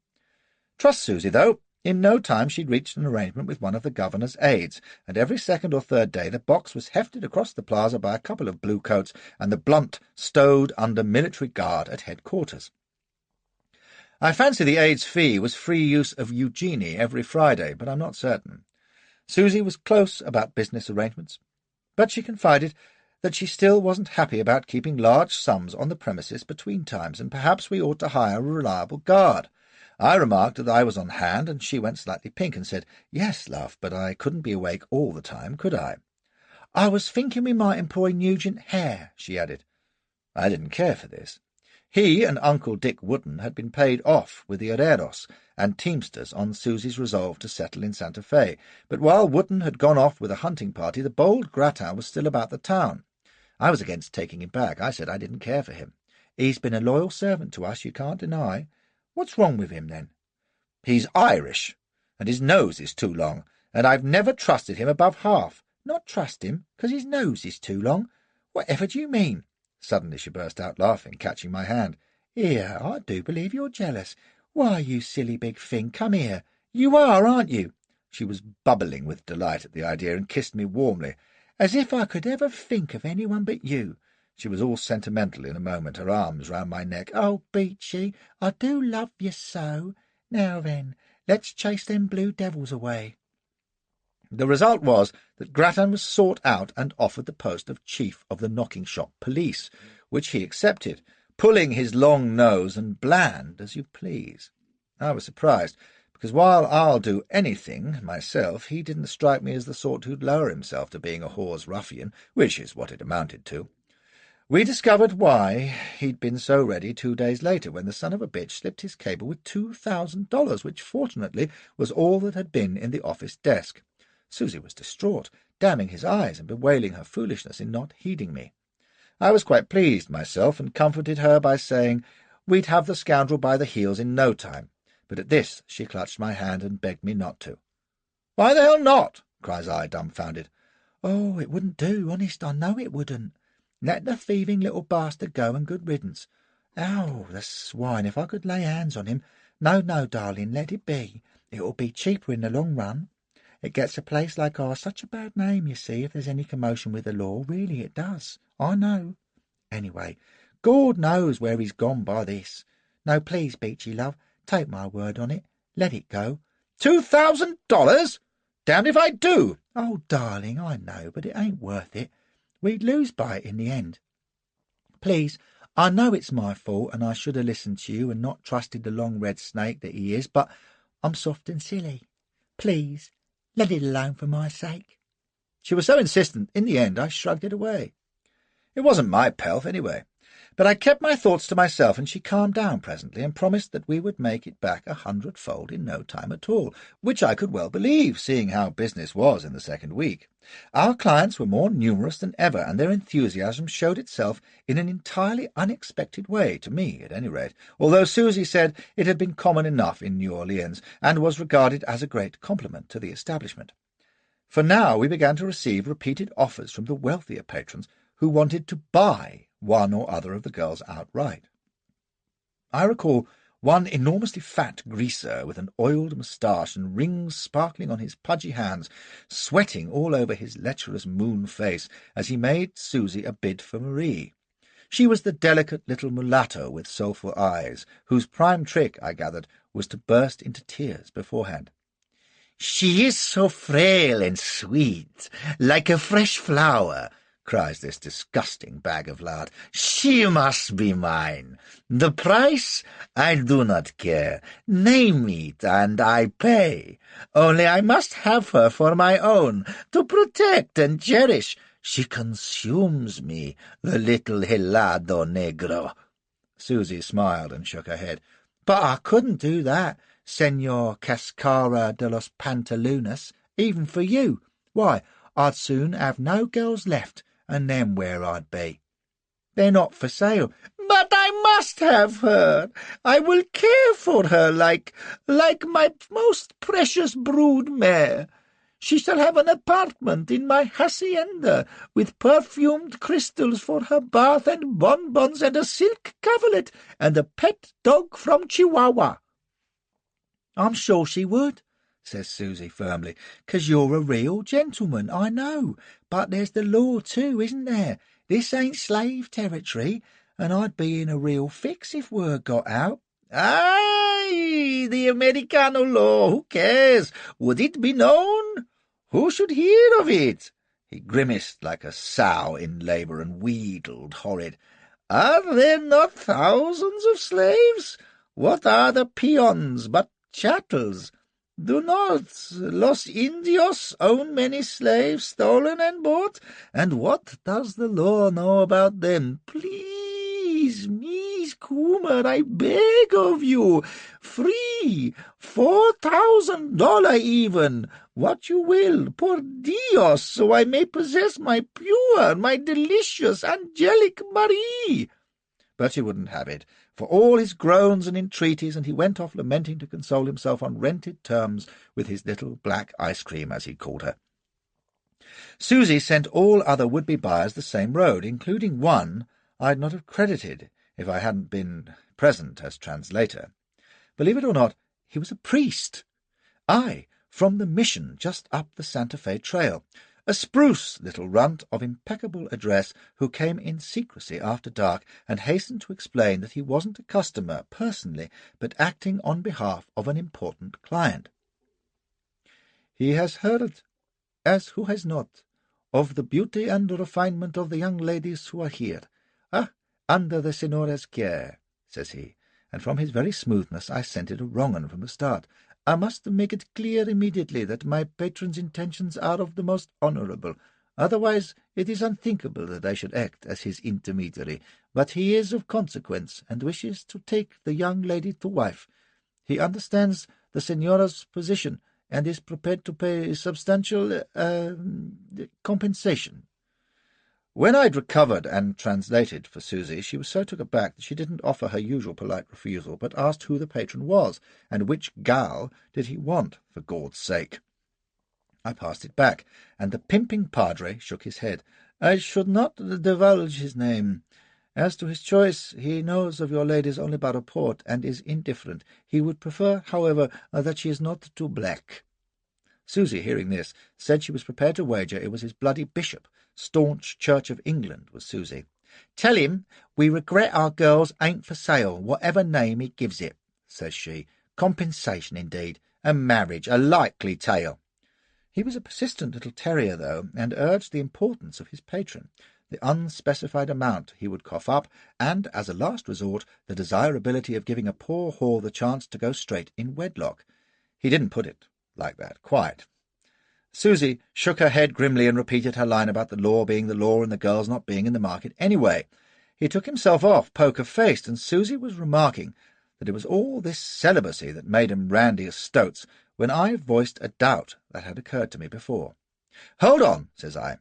[SPEAKER 1] Trust Susie, though. In no time she'd reached an arrangement with one of the governor's aides, and every second or third day the box was hefted across the plaza by a couple of bluecoats, and the blunt stowed under military guard at headquarters. I fancy the aide's fee was free use of Eugenie every Friday, but I'm not certain. Susie was close about business arrangements, but she confided that she still wasn't happy about keeping large sums on the premises between times, and perhaps we ought to hire a reliable guard. I remarked that I was on hand, and she went slightly pink and said, "Yes, love, but I couldn't be awake all the time, could I?" "I was thinking we might employ Nugent Hare," she added. I didn't care for this. He and Uncle Dick Wooden had been paid off with the herreros and teamsters on Susie's resolve to settle in Santa Fe, but while Wooden had gone off with a hunting party, the bold Gratin was still about the town. I was against taking him back. I said I didn't care for him. He's been a loyal servant to us, you can't deny. What's wrong with him, then? He's Irish, and his nose is too long, and I've never trusted him above half. Not trust him, 'cause his nose is too long? Whatever do you mean? Suddenly she burst out laughing, catching my hand. Here, I do believe you're jealous. Why, you silly big thing, come here. You are, aren't you? She was bubbling with delight at the idea and kissed me warmly. As if I could ever think of anyone but you. She was all sentimental in a moment, her arms round my neck. Oh, Beachy, I do love you so. Now then, let's chase them blue devils away. The result was that Gratin was sought out and offered the post of chief of the knocking-shop police, which he accepted, pulling his long nose and bland as you please. I was surprised, because while I'll do anything myself, he didn't strike me as the sort who'd lower himself to being a whore's ruffian, which is what it amounted to. We discovered why he'd been so ready 2 days later, when the son of a bitch slipped his cable with $2,000, which fortunately was all that had been in the office desk. Susie was distraught, damning his eyes and bewailing her foolishness in not heeding me. I was quite pleased myself, and comforted her by saying we'd have the scoundrel by the heels in no time, but at this she clutched my hand and begged me not to. "Why the hell not?" cries I, dumbfounded. "Oh, it wouldn't do, honest, I know it wouldn't. Let the thieving little bastard go, and good riddance. Oh, the swine, if I could lay hands on him. No, no, darling, let it be. It'll be cheaper in the long run. It gets a place like ours such a bad name, you see, if there's any commotion with the law. Really it does. I know. Anyway, God knows where he's gone by this. No, please, Beachy, love, take my word on it. Let it go." $2,000? Damned if I do. "Oh, darling, I know, but it ain't worth it. We'd lose by it in the end. Please, I know it's my fault, and I should have listened to you and not trusted the long red snake that he is, but I'm soft and silly. Please, let it alone for my sake." She was so insistent, in the end I shrugged it away. It wasn't my pelf, anyway. But I kept my thoughts to myself, and she calmed down presently and promised that we would make it back 100-fold in no time at all, which I could well believe, seeing how business was in the second week. Our clients were more numerous than ever, and their enthusiasm showed itself in an entirely unexpected way, to me at any rate, although Susie said it had been common enough in New Orleans, and was regarded as a great compliment to the establishment. For now we began to receive repeated offers from the wealthier patrons who wanted to buy one or other of the girls outright. I recall one enormously fat greaser with an oiled moustache and rings sparkling on his pudgy hands, sweating all over his lecherous moon face as he made Susie a bid for Marie. She was the delicate little mulatto with soulful eyes, whose prime trick, I gathered, was to burst into tears beforehand. "She is so frail and sweet, like a fresh flower," cries this disgusting bag of lard. "She must be mine. The price? I do not care. Name it, and I pay. Only I must have her for my own, to protect and cherish. She consumes me, the little helado negro." Susie smiled and shook her head. "But I couldn't do that, Senor Cascara de los Pantalones, even for you. Why, I'd soon have no girls left, and then where I'd be. They're not for sale." "But I must have her. I will care for her like my most precious brood mare. She shall have an apartment in my hacienda, with perfumed crystals for her bath and bonbons and a silk coverlet and a pet dog from Chihuahua." "I'm sure she would," says Susie firmly, "'cause you're a real gentleman, I know. But there's the law too, isn't there? This ain't slave territory, and I'd be in a real fix if word got out." "Aye, the Americano law, who cares? Would it be known? Who should hear of it?" He grimaced like a sow in labour and wheedled horrid. "Are there not thousands of slaves? What are the peons but chattels? Do not Los Indios own many slaves stolen and bought? And what does the law know about them? Please, Miss Coomer, I beg of you. Free, $4,000 even. What you will, por Dios, so I may possess my pure, my delicious, angelic Marie." But she wouldn't have it, for all his groans and entreaties, and he went off lamenting to console himself on rented terms with his little black ice-cream, as he called her. Susie sent all other would-be buyers the same road, including one I'd not have credited if I hadn't been present as translator. Believe it or not, he was a priest. Aye, from the mission just up the Santa Fe Trail, a spruce little runt of impeccable address who came in secrecy after dark and hastened to explain that he wasn't a customer personally, but acting on behalf of an important client. "He has heard, as who has not, of the beauty and refinement of the young ladies who are here, under the Senora's care," says he, and from his very smoothness I scented a wrong un from the start. "I must make it clear immediately that my patron's intentions are of the most honourable. Otherwise it is unthinkable that I should act as his intermediary. But he is of consequence, and wishes to take the young lady to wife. He understands the Senora's position, and is prepared to pay substantial compensation." When I'd recovered and translated for Susie, she was so took aback that she didn't offer her usual polite refusal, but asked who the patron was, and which gal did he want, for Gord's sake. I passed it back, and the pimping padre shook his head. "I should not divulge his name. As to his choice, he knows of your ladies only by report, and is indifferent. He would prefer, however, that she is not too black." Susie, hearing this, said she was prepared to wager it was his bloody bishop. Staunch Church of England was Susie. "Tell him we regret our girls ain't for sale, whatever name he gives it," says she. "Compensation, indeed, and marriage, a likely tale." He was a persistent little terrier, though, and urged the importance of his patron, the unspecified amount he would cough up, and, as a last resort, the desirability of giving a poor whore the chance to go straight in wedlock. He didn't put it like that, quite. Susie shook her head grimly and repeated her line about the law being the law and the girls not being in the market anyway. He took himself off poker-faced, and Susie was remarking that it was all this celibacy that made him randy as stoats, when I voiced a doubt that had occurred to me before. "Hold on," says I.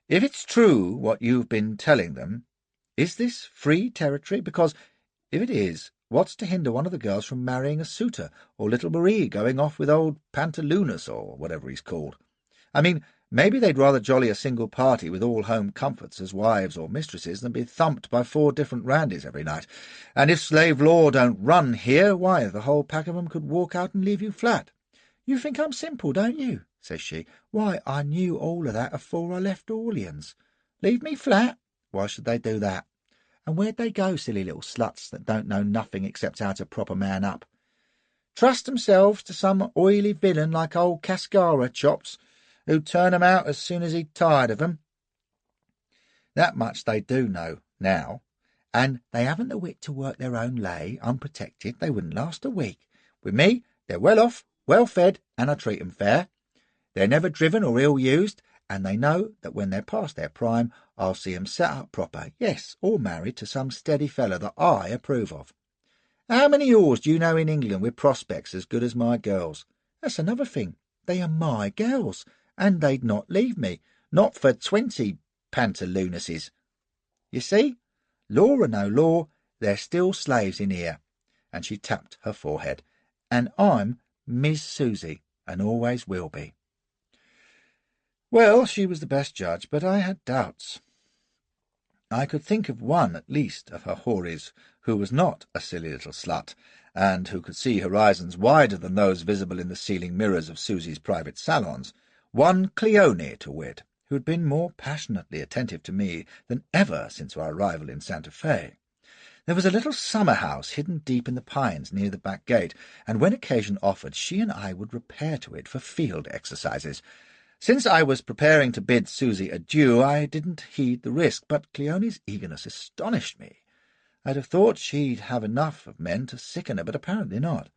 [SPEAKER 1] "If it's true what you've been telling them, is this free territory? Because if it is, what's to hinder one of the girls from marrying a suitor, or little Marie going off with old Pantaloonus, or whatever he's called? I mean, maybe they'd rather jolly a single party with all home comforts as wives or mistresses than be thumped by 4 different Randys every night. And if slave law don't run here, why, the whole pack of 'em could walk out and leave you flat."
[SPEAKER 2] "You think I'm simple, don't you?" says she. "Why, I knew all of that afore I left Orleans. Leave me flat? Why should they do that? And where'd they go, silly little sluts that don't know nothing except how to prop a man up? Trust themselves to some oily villain like old Cascara chops, who'd turn 'em out as soon as he'd tired of 'em. That much they do know now, and they haven't the wit to work their own lay, unprotected. They wouldn't last a week. With me, they're well off, well fed, and I treat 'em fair. They're never driven or ill-used, and they know that when they're past their prime, I'll see 'em set up proper, yes, or married to some steady fellow that I approve of. How many whores do you know in England with prospects as good as my girls? That's another thing. They are my girls, and they'd not leave me, not for 20 Pantaloonuses. You see, law or no law, they're still slaves in here," and she tapped her forehead, "and I'm Miss Susie, and always will be." Well, she was the best judge, but I had doubts. I could think of one, at least, of her houris who was not a silly little slut, and who could see horizons wider than those visible in the ceiling mirrors of Susie's private salons. One Cleone, to wit, who had been more passionately attentive to me than ever since our arrival in Santa Fe. There was a little summer-house hidden deep in the pines near the back gate, and when occasion offered, she and I would repair to it for field exercises. Since I was preparing to bid Susie adieu, I didn't heed the risk, but Cleone's eagerness astonished me. I'd have thought she'd have enough of men to sicken her, but apparently not.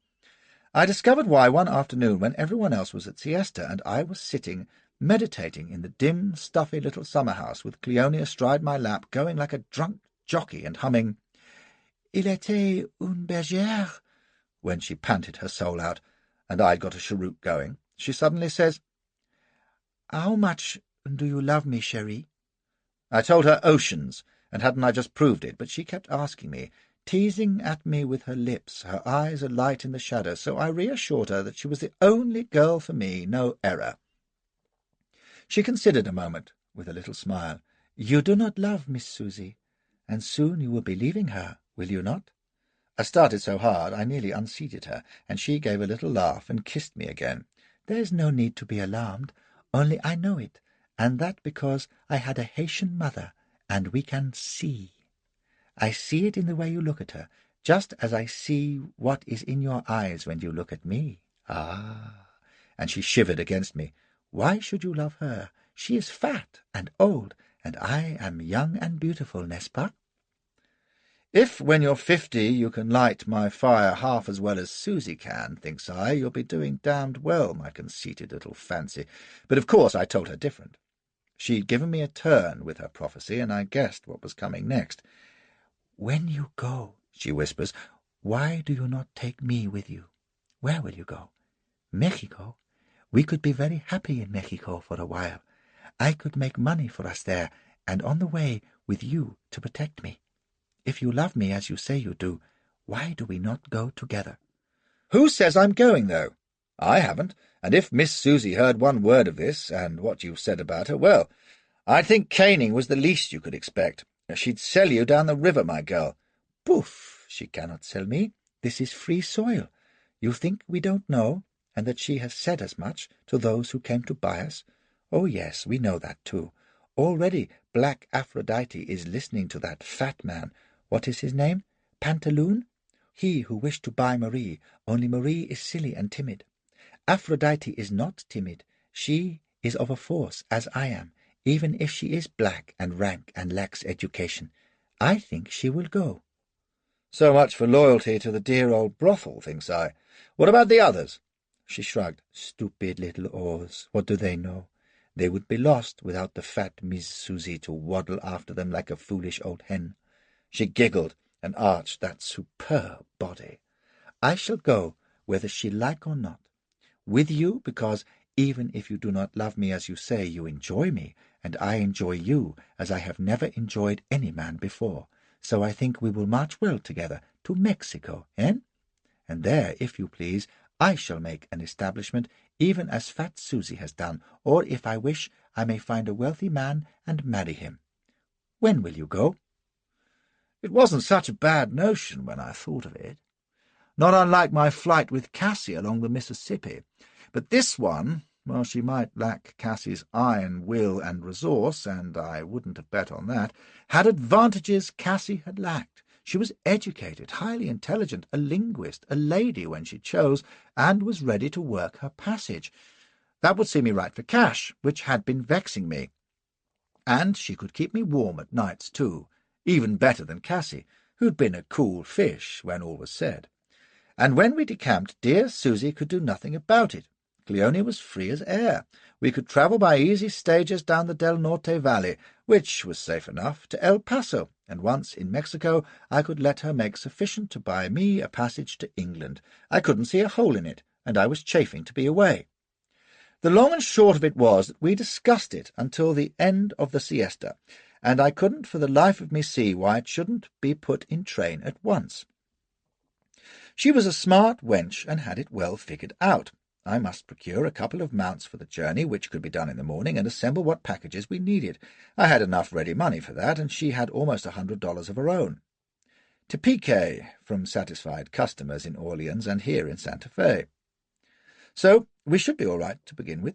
[SPEAKER 2] I discovered why one afternoon when everyone else was at siesta, and I was sitting meditating in the dim, stuffy little summer-house, with Cleone astride my lap, going like a drunk jockey and humming "Il était une bergère," when she panted her soul out, and I'd got a cheroot going. She suddenly says, "How much do you love me, chérie?" I told her oceans, and hadn't I just proved it? But she kept asking me, teasing at me with her lips, her eyes alight in the shadow, so I reassured her that she was the only girl for me, no error. She considered a moment, with a little smile. "You do not love Miss Susie, and soon you will be leaving her, will you not?" I started so hard I nearly unseated her, and she gave a little laugh and kissed me again. "There's no need to be alarmed, only I know it, and that because I had a Haitian mother, and we can see. I see it in the way you look at her, just as I see what is in your eyes when you look at me. Ah!" And she shivered against me. "Why should you love her? She is fat and old, and I am young and beautiful, n'est-ce pas?" If, when you're 50, you can light my fire half as well as Susie can, thinks I, you'll be doing damned well, my conceited little fancy. But of course I told her different. She'd given me a turn with her prophecy, and I guessed what was coming next. "When you go," she whispers, "why do you not take me with you? Where will you go? Mexico? We could be very happy in Mexico for a while. I could make money for us there, and on the way with you to protect me. If you love me as you say you do, why do we not go together?" Who says I'm going, though? I haven't, and if Miss Susie heard one word of this, and what you've said about her, well, I think caning was the least you could expect. She'd sell you down the river, my girl. "Poof! She cannot sell me. This is free soil. You think we don't know, and that she has said as much to those who came to buy us? Oh, yes, we know that, too. Already Black Aphrodite is listening to that fat man. What is his name? Pantaloon? He who wished to buy Marie, only Marie is silly and timid. Aphrodite is not timid. She is of a force, as I am, even if she is black and rank and lacks education. I think she will go." So much for loyalty to the dear old brothel, thinks I. What about the others? She shrugged. "Stupid little whores. What do they know? They would be lost without the fat Miss Susie to waddle after them like a foolish old hen.
[SPEAKER 1] She giggled and arched that superb body.
[SPEAKER 2] "I shall go, whether she like or not. With you, because even if you do not love me as you say, you enjoy me, and I enjoy you as I have never enjoyed any man before. So I think we will march well together to Mexico, eh? And there, if you please, I shall make an establishment, even as fat Susie has done, or if I wish, I may find a wealthy man and marry him. When will you go?"
[SPEAKER 1] It wasn't such a bad notion when I thought of it. Not unlike my flight with Cassie along the Mississippi. But this one, while she might lack Cassie's iron will and resource, and I wouldn't have bet on that, had advantages Cassie had lacked. She was educated, highly intelligent, a linguist, a lady when she chose, and was ready to work her passage. That would see me right for cash, which had been vexing me. And she could keep me warm at nights, too, even better than Cassie, who'd been a cool fish when all was said. And when we decamped, dear Susie could do nothing about it. Cleone was free as air. We could travel by easy stages down the Del Norte Valley, which was safe enough, to El Paso, and once in Mexico I could let her make sufficient to buy me a passage to England. I couldn't see a hole in it, and I was chafing to be away. The long and short of it was that we discussed it until the end of the siesta, and I couldn't for the life of me see why it shouldn't be put in train at once. She was a smart wench and had it well figured out. I must procure a couple of mounts for the journey, which could be done in the morning, and assemble what packages we needed. I had enough ready money for that, and she had almost $100 of her own, to piquer from satisfied customers in Orleans and here in Santa Fe. So we should be all right to begin with.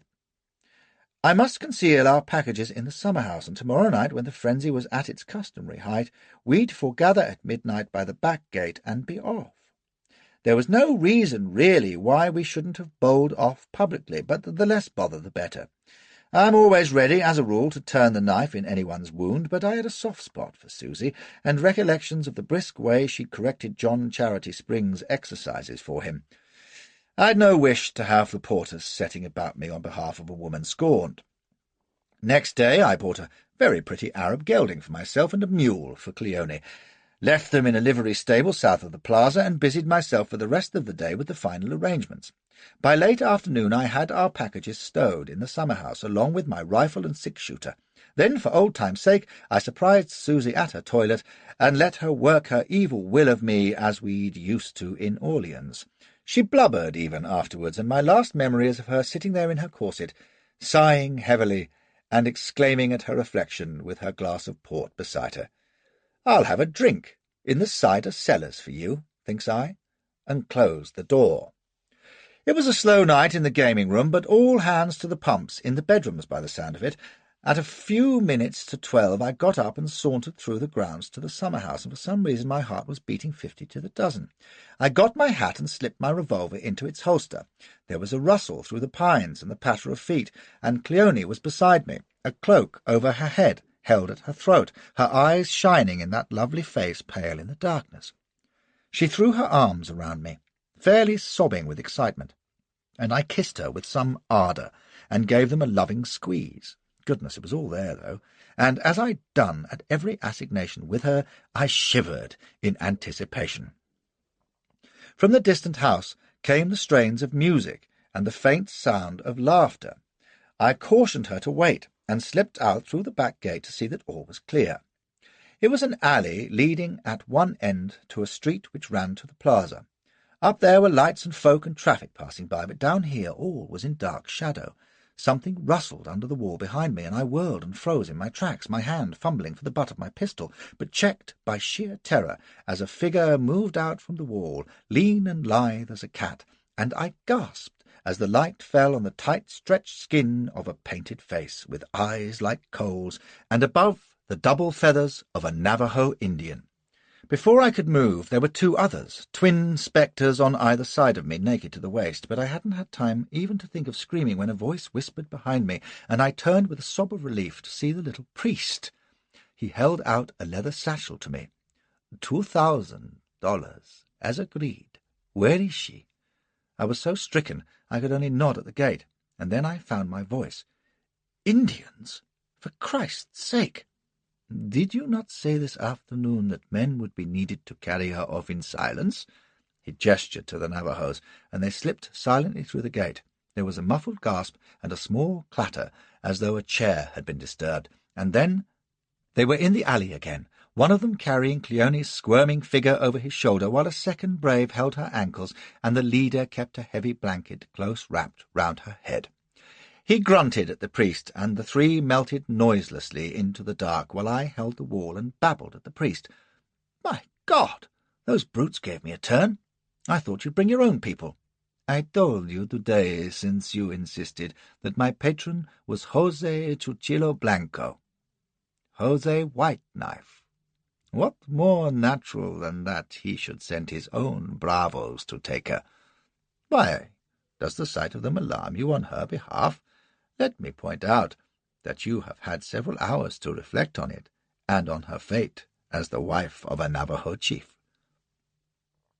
[SPEAKER 1] I must conceal our packages in the summer-house, and tomorrow night, when the frenzy was at its customary height, we'd foregather at midnight by the back gate and be off. There was no reason, really, why we shouldn't have bowled off publicly, but the less bother the better. I'm always ready, as a rule, to turn the knife in anyone's wound, but I had a soft spot for Susie, and recollections of the brisk way she'd corrected John Charity Spring's exercises for him. I'd no wish to have the porters setting about me on behalf of a woman scorned. Next day I bought a very pretty Arab gelding for myself and a mule for Cleone, left them in a livery stable south of the plaza, and busied myself for the rest of the day with the final arrangements. By late afternoon I had our packages stowed in the summer-house, along with my rifle and six-shooter. Then, for old time's sake, I surprised Susie at her toilet, and let her work her evil will of me as we'd used to in Orleans. She blubbered even afterwards, and my last memory is of her sitting there in her corset, sighing heavily, and exclaiming at her reflection with her glass of port beside her. "I'll have a drink in the cider cellars for you," thinks I, and closed the door. It was a slow night in the gaming-room, but all hands to the pumps in the bedrooms by the sound of it. At a few minutes to 12 I got up and sauntered through the grounds to the summer-house, and for some reason my heart was beating 50 to the dozen. I got my hat and slipped my revolver into its holster. There was a rustle through the pines and the patter of feet, and Cleone was beside me, a cloak over her head, held at her throat, her eyes shining in that lovely face pale in the darkness. She threw her arms around me, fairly sobbing with excitement, and I kissed her with some ardour, and gave them a loving squeeze. Goodness, it was all there, though, and as I'd done at every assignation with her, I shivered in anticipation. From the distant house came the strains of music and the faint sound of laughter. I cautioned her to wait, and slipped out through the back gate to see that all was clear. It was an alley leading at one end to a street which ran to the plaza. Up there were lights and folk and traffic passing by, but down here all was in dark shadow. Something rustled under the wall behind me, and I whirled and froze in my tracks, my hand fumbling for the butt of my pistol, but checked by sheer terror as a figure moved out from the wall, lean and lithe as a cat, and I gasped as the light fell on the tight-stretched skin of a painted face, with eyes like coals, and above the double feathers of a Navajo Indian. Before I could move, there were two others, twin spectres on either side of me, naked to the waist, but I hadn't had time even to think of screaming when a voice whispered behind me, and I turned with a sob of relief to see the little priest. He held out a leather satchel to me. $2,000, as agreed. Where is she? I was so stricken I could only nod at the gate, and then I found my voice. Indians? For Christ's sake! Did you not say this afternoon that men would be needed to carry her off in silence?" He gestured to the Navajos, and they slipped silently through the gate. There was a muffled gasp and a small clatter, as though a chair had been disturbed, and then they were in the alley again, one of them carrying Cleone's squirming figure over his shoulder, while a second brave held her ankles, and the leader kept a heavy blanket close wrapped round her head. He grunted at the priest, and the three melted noiselessly into the dark, while I held the wall and babbled at the priest. "My God! Those brutes gave me a turn. I thought you'd bring your own people." "I told you today, since you insisted, that my patron was Jose Chuchillo Blanco." "Jose Whiteknife. What more natural than that he should send his own bravos to take her? Why, does the sight of them alarm you on her behalf? Let me point out that you have had several hours to reflect on it, and on her fate as the wife of a Navajo chief."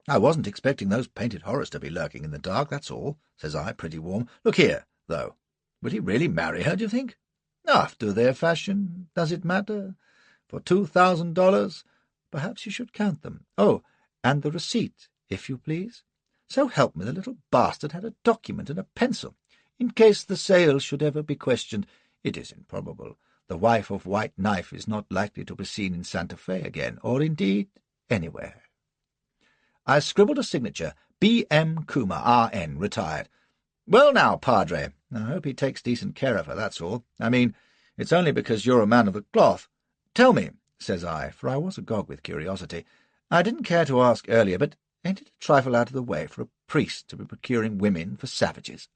[SPEAKER 1] "I wasn't expecting those painted horrors to be lurking in the dark, that's all," says I, pretty warm. "Look here, though. Will he really marry her, do you think?" "After their fashion, does it matter? For $2,000, perhaps you should count them. Oh, and the receipt, if you please. So help me, the little bastard had a document and a pencil. In case the sale should ever be questioned, it is improbable. The wife of Whiteknife is not likely to be seen in Santa Fe again, or indeed anywhere." I scribbled a signature, B.M. Coomer, R.N., retired. "Well now, Padre, I hope he takes decent care of her, that's all. I mean, it's only because you're a man of the cloth. Tell me," says I, for I was agog with curiosity, "I didn't care to ask earlier, but ain't it a trifle out of the way for a priest to be procuring women for savages?"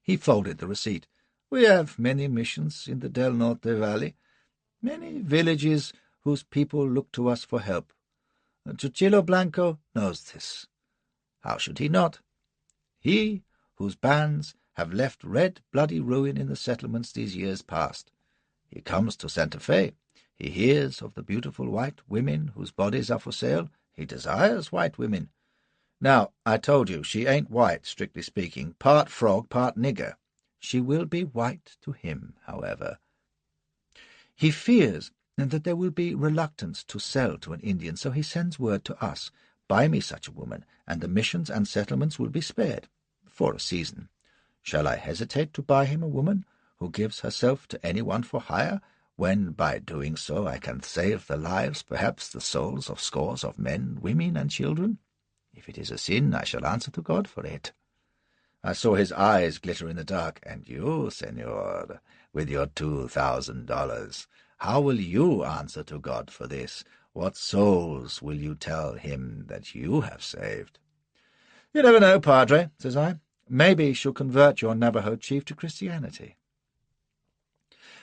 [SPEAKER 1] He folded the receipt. "We have many missions in the Del Norte Valley, many villages whose people look to us for help. Chuchillo Blanco knows this. How should he not? He, whose bands have left red bloody ruin in the settlements these years past. He comes to Santa Fe. He hears of the beautiful white women whose bodies are for sale. He desires white women. Now, I told you, she ain't white, strictly speaking, part frog, part nigger. She will be white to him, however. He fears that there will be reluctance to sell to an Indian, so he sends word to us, 'Buy me such a woman, and the missions and settlements will be spared, for a season.' Shall I hesitate to buy him a woman who gives herself to anyone for hire, when by doing so I can save the lives, perhaps the souls of scores of men, women, and children? If it is a sin, I shall answer to God for it." I saw his eyes glitter in the dark. "And you, senor, with your $2,000, how will you answer to God for this? What souls will you tell him that you have saved?" "You never know, Padre," says I. "Maybe she'll convert your Navajo chief to Christianity."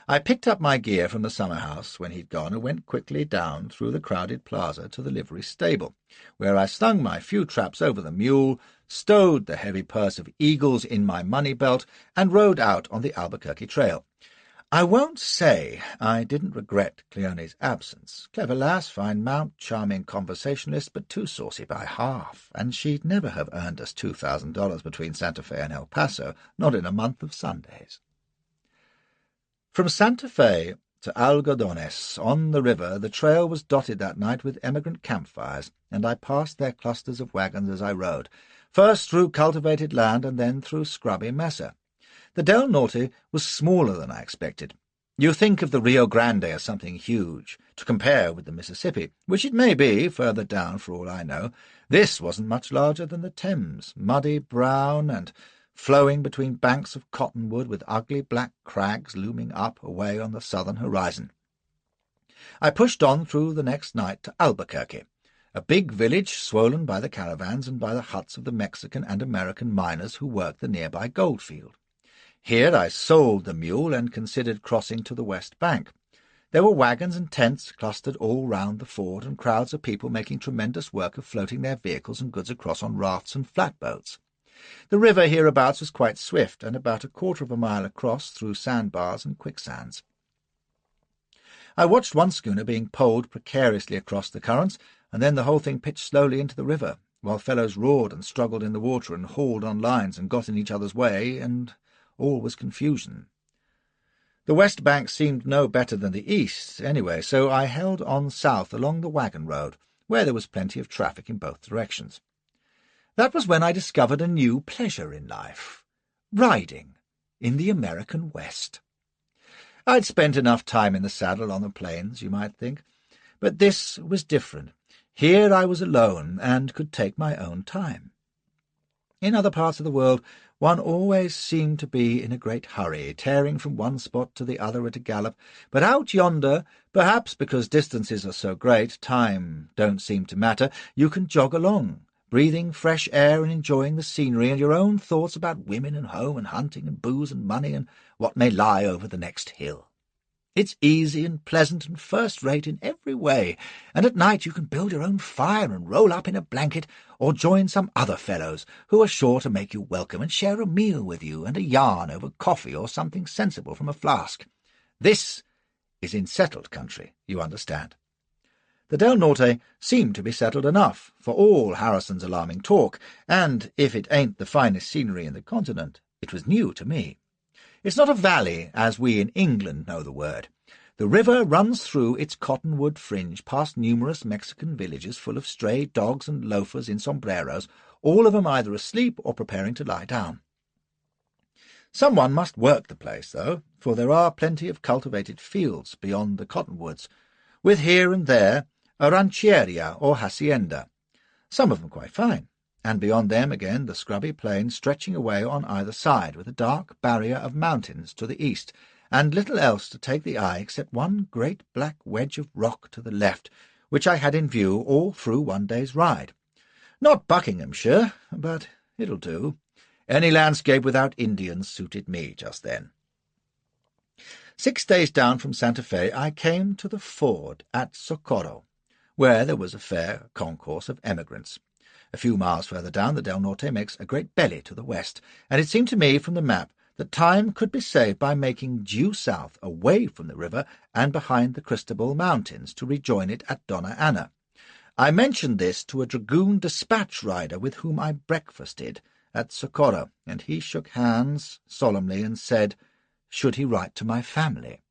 [SPEAKER 1] I picked up my gear from the summer-house when he'd gone and went quickly down through the crowded plaza to the livery stable, where I slung my few traps over the mule, stowed the heavy purse of eagles in my money belt, and rode out on the Albuquerque trail. I won't say I didn't regret Cleone's absence. Clever lass, fine mount, charming conversationalist, but too saucy by half, and she'd never have earned us $2,000 between Santa Fe and El Paso, not in a month of Sundays. From Santa Fe to Algodones, on the river, the trail was dotted that night with emigrant campfires, and I passed their clusters of wagons as I rode, first through cultivated land and then through scrubby mesa. The Del Norte was smaller than I expected. You think of the Rio Grande as something huge, to compare with the Mississippi, which it may be further down for all I know. This wasn't much larger than the Thames, muddy brown and flowing between banks of cottonwood with ugly black crags looming up away on the southern horizon. I pushed on through the next night to Albuquerque, a big village swollen by the caravans and by the huts of the Mexican and American miners who worked the nearby goldfield. Here I sold the mule and considered crossing to the west bank. There were wagons and tents clustered all round the ford, and crowds of people making tremendous work of floating their vehicles and goods across on rafts and flatboats. The river hereabouts was quite swift, and about a quarter of a mile across through sandbars and quicksands. I watched one schooner being poled precariously across the currents, and then the whole thing pitched slowly into the river, while fellows roared and struggled in the water and hauled on lines and got in each other's way, and all was confusion. The west bank seemed no better than the east, anyway, so I held on south along the wagon road, where there was plenty of traffic in both directions. That was when I discovered a new pleasure in life: riding in the American West. I'd spent enough time in the saddle on the plains, you might think, but this was different. Here I was alone and could take my own time. In other parts of the world, one always seemed to be in a great hurry, tearing from one spot to the other at a gallop, but out yonder, perhaps because distances are so great, time don't seem to matter, you can jog along, breathing fresh air and enjoying the scenery and your own thoughts about women and home and hunting and booze and money and what may lie over the next hill. It's easy and pleasant and first-rate in every way, and at night you can build your own fire and roll up in a blanket, or join some other fellows who are sure to make you welcome and share a meal with you and a yarn over coffee or something sensible from a flask. This is in settled country, you understand. The Del Norte seemed to be settled enough, for all Harrison's alarming talk, and if it ain't the finest scenery in the continent, it was new to me. It's not a valley, as we in England know the word. The river runs through its cottonwood fringe past numerous Mexican villages full of stray dogs and loafers in sombreros, all of them either asleep or preparing to lie down. Someone must work the place, though, for there are plenty of cultivated fields beyond the cottonwoods, with here and there a rancheria or hacienda, some of them quite fine, and beyond them again the scrubby plain stretching away on either side, with a dark barrier of mountains to the east, and little else to take the eye except one great black wedge of rock to the left, which I had in view all through one day's ride. Not Buckinghamshire, but it'll do. Any landscape without Indians suited me just then. 6 days down from Santa Fe I came to the ford at Socorro, where there was a fair concourse of emigrants. A few miles further down, the Del Norte makes a great belly to the west, and it seemed to me from the map that time could be saved by making due south, away from the river and behind the Cristobal Mountains, to rejoin it at Donna Ana. I mentioned this to a dragoon dispatch rider with whom I breakfasted at Socorro, and he shook hands solemnly and said, should he write to my family?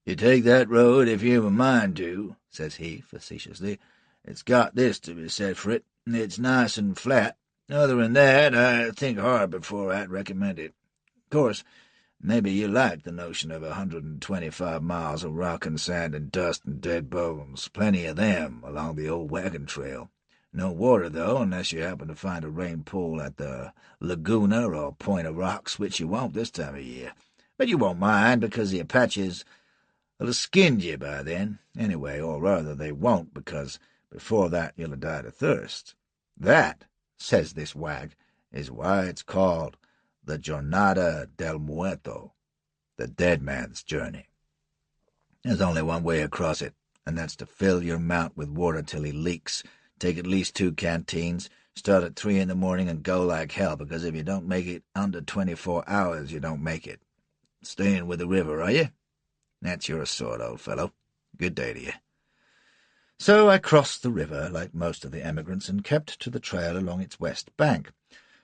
[SPEAKER 4] "You take that road if you've a mind to," says he, facetiously. "It's got this to be said for it. It's nice and flat. Other than that, I'd think hard before I'd recommend it. Of course, maybe you like the notion of 125 miles of rock and sand and dust and dead bones, plenty of them, along the old wagon trail. No water, though, unless you happen to find a rain pool at the Laguna or Point of Rocks, which you won't this time of year. But you won't mind, because the Apaches will have skinned you by then, anyway, or rather they won't, because before that you'll have died of thirst. That, says this wag, is why it's called the Jornada del Muerto, the dead man's journey. There's only one way across it, and that's to fill your mount with water till he leaks. Take at least 2 canteens, start at 3 in the morning and go like hell, because if you don't make it under 24 hours, you don't make it. Staying with the river, are you? That's your sort, old fellow. Good day to you. So I crossed the river, like most of the emigrants, and kept to the trail along its west bank.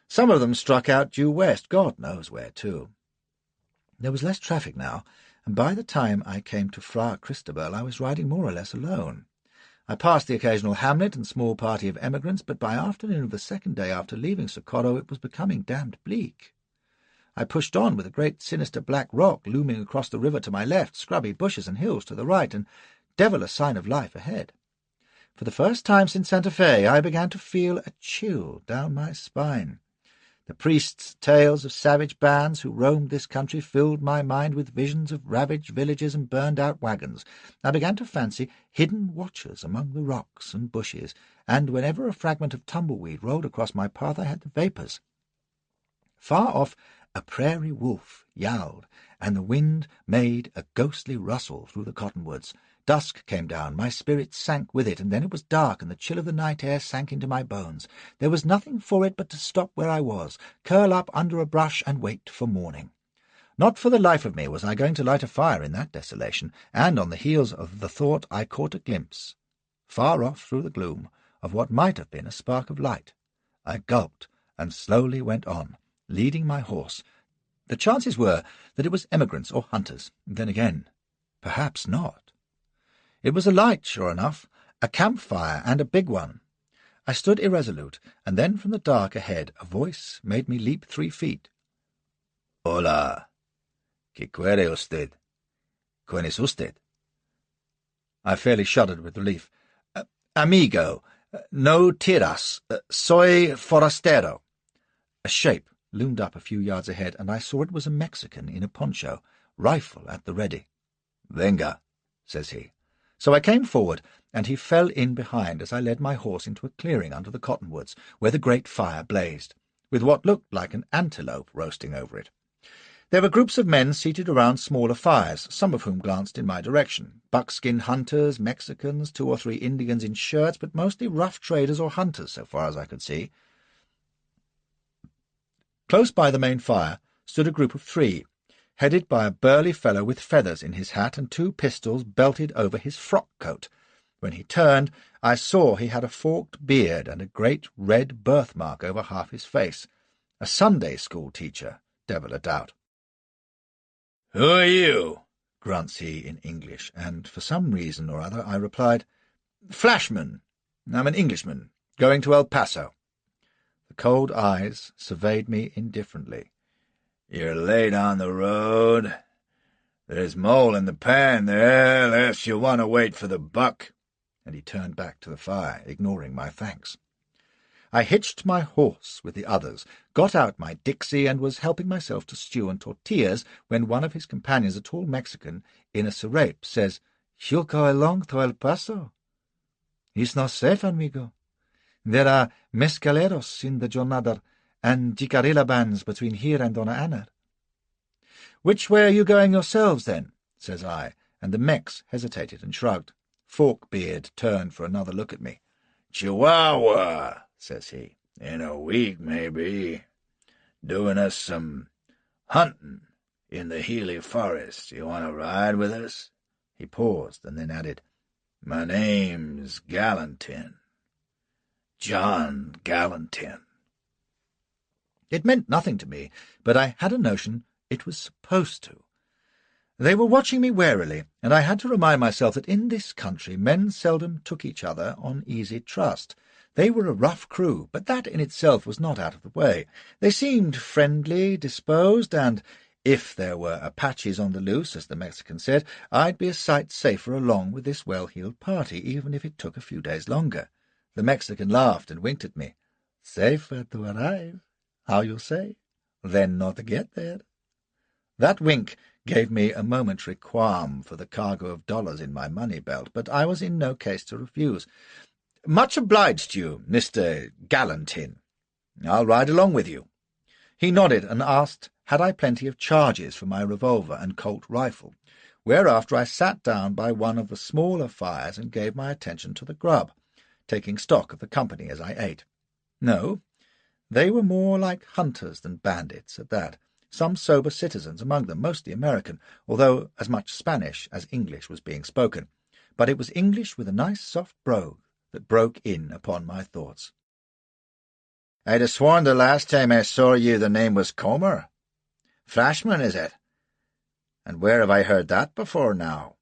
[SPEAKER 4] Some of them struck out due west, God knows where, too. There was less traffic now, and by the time I came to Fra Cristobal I was riding more or less alone. I passed the occasional hamlet and small party of emigrants, but by afternoon of the second day after leaving Socorro it was becoming damned bleak. I pushed on with a great sinister black rock looming across the river to my left, scrubby bushes and hills to the right, and devil a sign of life ahead. For the first time since Santa Fe I began to feel a chill down my spine. The priests' tales of savage bands who roamed this country filled my mind with visions of ravaged villages and burned-out wagons. I began to fancy hidden watchers among the rocks and bushes, and whenever a fragment of tumbleweed rolled across my path I had the vapours. Far off a prairie wolf yowled, and the wind made a ghostly rustle through the cottonwoods. Dusk came down, my spirits sank with it, and then it was dark, and the chill of the night air sank into my bones. There was nothing for it but to stop where I was, curl up under a brush, and wait for morning. Not for the life of me was I going to light a fire in that desolation, and on the heels of the thought I caught a glimpse, far off through the gloom, of what might have been a spark of light. I gulped, and slowly went on, leading my horse,
[SPEAKER 1] The chances were that it was emigrants or hunters. Then again, perhaps not. It was a light, sure enough, a campfire, and a big one. I stood irresolute, and then from the dark ahead a voice made me leap 3 feet. "Hola. ¿Qué quiere usted? ¿Quién es usted?" I fairly shuddered with relief. "Amigo, no tiras. Soy forastero." A shape loomed up a few yards ahead, and I saw it was a Mexican in a poncho, rifle at the ready. "Venga," says he. So I came forward, and he fell in behind as I led my horse into a clearing under the cottonwoods, where the great fire blazed, with what looked like an antelope roasting over it. There were groups of men seated around smaller fires, some of whom glanced in my direction. Buckskin hunters, Mexicans, 2 or 3 Indians in shirts, but mostly rough traders or hunters, so far as I could see. Close by the main fire stood a group of 3, headed by a burly fellow with feathers in his hat and 2 pistols belted over his frock-coat. When he turned, I saw he had a forked beard and a great red birthmark over half his face. A Sunday school teacher, devil a doubt.
[SPEAKER 4] "Who are you?"
[SPEAKER 1] grunts he in English, and for some reason or other I replied, "Flashman. I'm an Englishman, going to El Paso." The cold eyes surveyed me indifferently.
[SPEAKER 4] "You're late on the road. There's mole in the pan there, unless you want to wait for the buck."
[SPEAKER 1] And he turned back to the fire, ignoring my thanks. I hitched my horse with the others, got out my Dixie, and was helping myself to stew and tortillas when one of his companions, a tall Mexican in a serape, says, "You'll go along to El Paso? It's not safe, amigo. There are mescaleros in the Jornada and jicarilla bands between here and Dona Ana." "Which way are you going yourselves, then?" says I, and the Mex hesitated and shrugged. Forkbeard turned for another look at me.
[SPEAKER 4] "Chihuahua," says he. "In a week, maybe. Doing us some hunting in the Healy Forest. You want to ride with us?"
[SPEAKER 1] He paused and then added,
[SPEAKER 4] "My name's Gallatin. John Gallatin."
[SPEAKER 1] It meant nothing to me, but I had a notion it was supposed to. They were watching me warily, and I had to remind myself that in this country men seldom took each other on easy trust. They were a rough crew, but that in itself was not out of the way. They seemed friendly disposed, and if there were Apaches on the loose, as the Mexican said, I'd be a sight safer along with this well-heeled party, even if it took a few days longer. The Mexican laughed and winked at me. "Safer to arrive, how you say, than not to get there." That wink gave me a momentary qualm for the cargo of dollars in my money belt, but I was in no case to refuse. "Much obliged to you, Mr. Gallatin. I'll ride along with you." He nodded and asked had I plenty of charges for my revolver and Colt rifle, whereafter I sat down by one of the smaller fires and gave my attention to the grub, taking stock of the company as I ate. No, they were more like hunters than bandits at that. Some sober citizens among them, mostly American, although as much Spanish as English was being spoken. But it was English with a nice soft brogue that broke in upon my thoughts.
[SPEAKER 4] "I'd have sworn the last time I saw you the name was Comer. Flashman, is it? And where have I heard that before now?"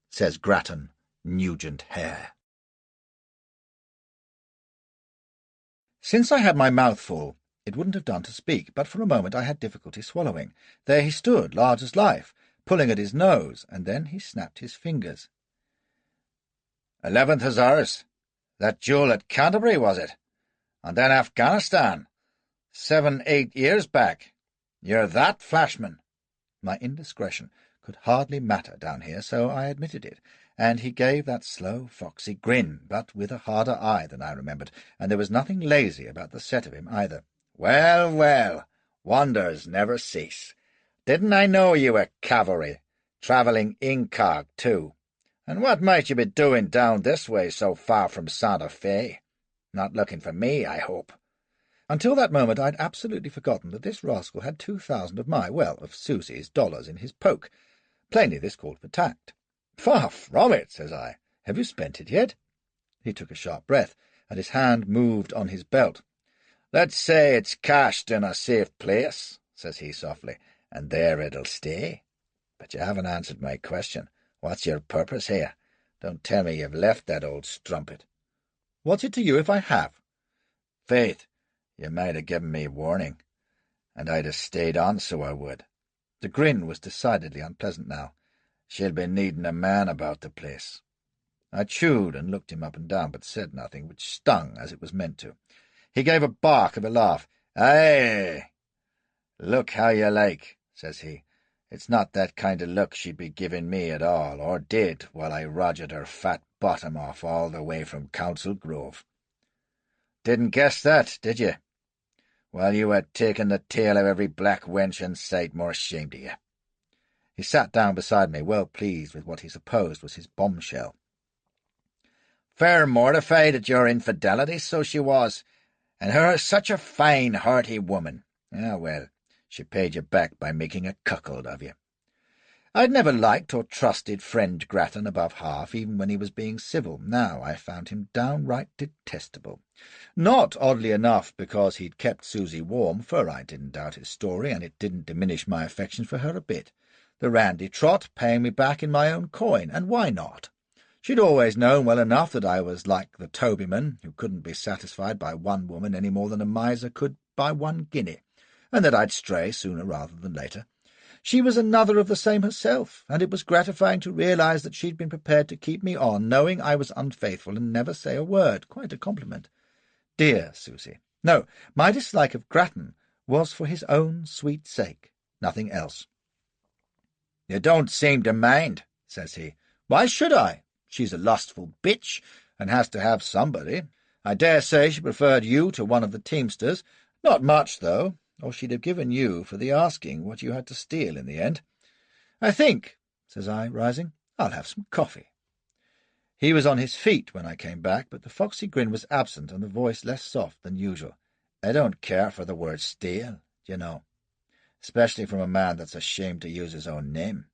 [SPEAKER 1] says Grattan Nugent Hare. Since I had my mouth full, it wouldn't have done to speak, but for a moment I had difficulty swallowing. There he stood, large as life, pulling at his nose, and then he snapped his fingers.
[SPEAKER 4] 11th Hussars? That duel at Canterbury, was it? And then Afghanistan? 7-8 years back? You're that Flashman?"
[SPEAKER 1] My indiscretion could hardly matter down here, so I admitted it, and he gave that slow, foxy grin, but with a harder eye than I remembered, and there was nothing lazy about the set of him either.
[SPEAKER 4] "Well, well, wonders never cease. Didn't I know you were cavalry, travelling incog, too? And what might you be doing down this way so far from Santa Fe? Not looking for me, I hope."
[SPEAKER 1] Until that moment I'd absolutely forgotten that this rascal had 2,000 of of Susie's dollars in his poke. Plainly this called for tact. "Far from it," says I. "Have you spent it yet?" He took a sharp breath, and his hand moved on his belt.
[SPEAKER 4] "Let's say it's cached in a safe place," says he softly, and there it'll stay. But you haven't answered my question. What's your purpose here? Don't tell me you've left that old strumpet.
[SPEAKER 1] What's it to you if I have?
[SPEAKER 4] Faith, you might have given me warning, and I'd have stayed on, so I would.
[SPEAKER 1] The grin was decidedly unpleasant now.
[SPEAKER 4] She'll be needing a man about the place.
[SPEAKER 1] I chewed and looked him up and down, but said nothing, which stung as it was meant to. He gave a bark of a laugh.
[SPEAKER 4] "Aye, look how you like," says he. "It's not that kind of look she'd be giving me at all, or did, while I rogered her fat bottom off all the way from Council Grove. Didn't guess that, did you? Well, you had taken the tail of every black wench in sight, more shame to you."
[SPEAKER 1] He sat down beside me, well pleased with what he supposed was his bombshell.
[SPEAKER 4] "Fair mortified at your infidelity, so she was, and her such a fine, hearty woman. Ah, well, she paid you back by making a cuckold of you."
[SPEAKER 1] I'd never liked or trusted friend Grattan above half, even when he was being civil. Now I found him downright detestable. Not, oddly enough, because he'd kept Susie warm, for I didn't doubt his story, and it didn't diminish my affection for her a bit. The randy trot paying me back in my own coin, and why not? She'd always known well enough that I was like the Tobyman, who couldn't be satisfied by one woman any more than a miser could by 1 guinea, and that I'd stray sooner rather than later. She was another of the same herself, and it was gratifying to realize that she'd been prepared to keep me on, knowing I was unfaithful, and never say a word. Quite a compliment. Dear Susie. No, my dislike of Grattan was for his own sweet sake, nothing else.
[SPEAKER 4] "You don't seem to mind," says he.
[SPEAKER 1] "Why should I? She's a lustful bitch, and has to have somebody. I dare say she preferred you to one of the teamsters. Not much, though, or she'd have given you for the asking what you had to steal in the end. I think," says I, rising, "I'll have some coffee." He was on his feet when I came back, but the foxy grin was absent and the voice less soft than usual.
[SPEAKER 4] "I don't care for the word steal, you know, especially from a man that's ashamed to use his own name."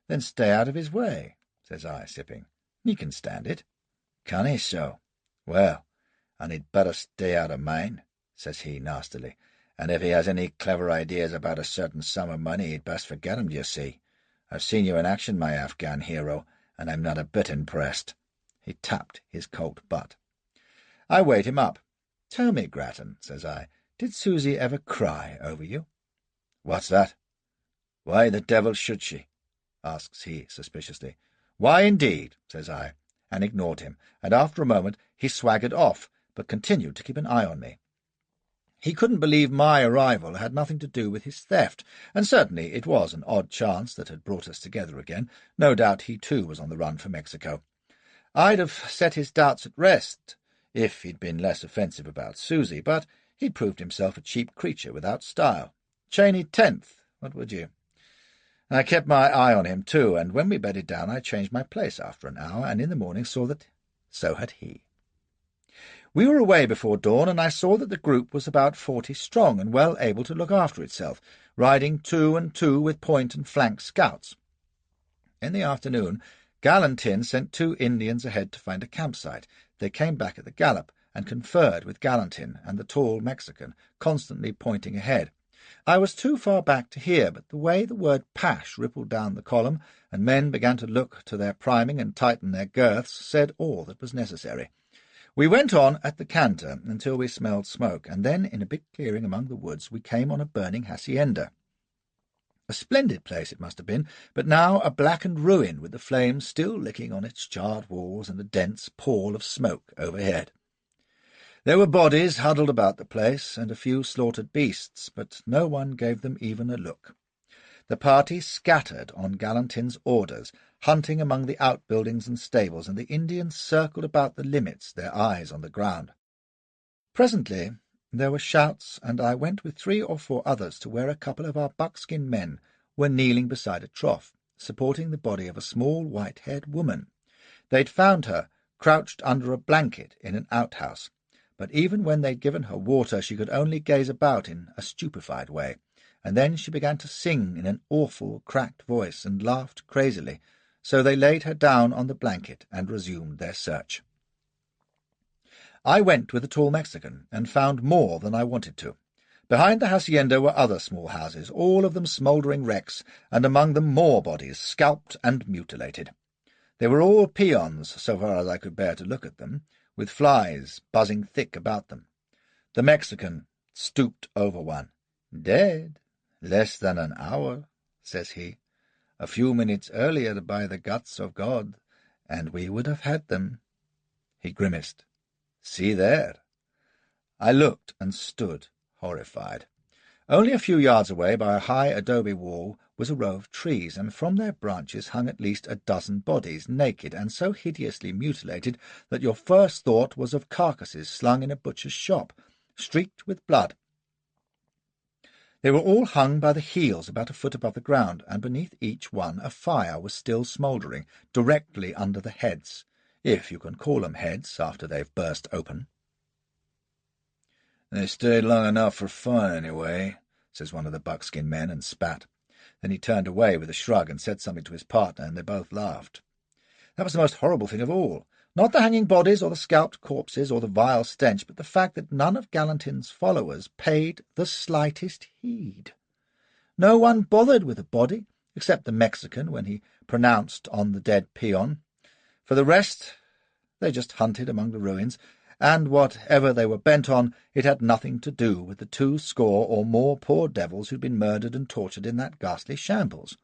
[SPEAKER 1] "Then stay out of his way," says I, sipping. "He can stand it."
[SPEAKER 4] "Can he so? Well, and he'd better stay out of mine," says he nastily. "And if he has any clever ideas about a certain sum of money, he'd best forget 'em, do you see? I've seen you in action, my Afghan hero, and I'm not a bit impressed."
[SPEAKER 1] He tapped his colt butt. I weighed him up. "Tell me, Grattan," says I, "did Susie ever cry over you?"
[SPEAKER 4] "What's that? Why the devil should she?" asks he suspiciously.
[SPEAKER 1] "Why, indeed," says I, and ignored him, and after a moment he swaggered off, but continued to keep an eye on me. He couldn't believe my arrival had nothing to do with his theft, and certainly it was an odd chance that had brought us together again. No doubt he too was on the run for Mexico. I'd have set his doubts at rest if he'd been less offensive about Susie, but he'd proved himself a cheap creature without style. Cheney 10th, what would you? I kept my eye on him too, and when we bedded down I changed my place after an hour, and in the morning saw that so had he. We were away before dawn, and I saw that the group was about 40 strong and well able to look after itself, riding 2 and 2 with point and flank scouts. In the afternoon, Galantin sent 2 Indians ahead to find a campsite. They came back at the gallop and conferred with Galantin and the tall Mexican, constantly pointing ahead. I was too far back to hear, but the way the word "pash" rippled down the column, and men began to look to their priming and tighten their girths, said all that was necessary. We went on at the canter until we smelled smoke, and then, in a big clearing among the woods, we came on a burning hacienda. A splendid place it must have been, but now a blackened ruin, with the flames still licking on its charred walls and a dense pall of smoke overhead. There were bodies huddled about the place, and a few slaughtered beasts, but no one gave them even a look. The party scattered on Galantin's orders, hunting among the outbuildings and stables, and the Indians circled about the limits, their eyes on the ground. Presently there were shouts, and I went with 3 or 4 others to where a couple of our buckskin men were kneeling beside a trough, supporting the body of a small white-haired woman. They'd found her crouched under a blanket in an outhouse, but even when they'd given her water she could only gaze about in a stupefied way, and then she began to sing in an awful cracked voice and laughed crazily, so they laid her down on the blanket and resumed their search. I went with the tall Mexican and found more than I wanted to, Behind the hacienda were other small houses, all of them smouldering wrecks, and among them more bodies, scalped and mutilated. They were all peons, so far as I could bear to look at them, with flies buzzing thick about them. The Mexican stooped over one. "Dead? Less than an hour," says he. "A few minutes earlier, by the guts of God, and we would have had them." He grimaced. "See there." I looked and stood, horrified. Only a few yards away, by a high adobe wall, was a row of trees, and from their branches hung at least a dozen bodies, naked and so hideously mutilated that your first thought was of carcasses slung in a butcher's shop, streaked with blood. They were all hung by the heels about a foot above the ground, and beneath each one a fire was still smouldering, directly under the heads, if you can call them heads after they've burst open. "They stayed long enough for fun, anyway," says one of the buckskin men, and spat. Then he turned away with a shrug and said something to his partner, and they both laughed. That was the most horrible thing of all. Not the hanging bodies or the scalped corpses or the vile stench, but the fact that none of Gallatin's followers paid the slightest heed. No one bothered with a body, except the Mexican when he pronounced on the dead peon. For the rest, they just hunted among the ruins, and whatever they were bent on, it had nothing to do with the 200 or more poor devils who'd been murdered and tortured in that ghastly shambles.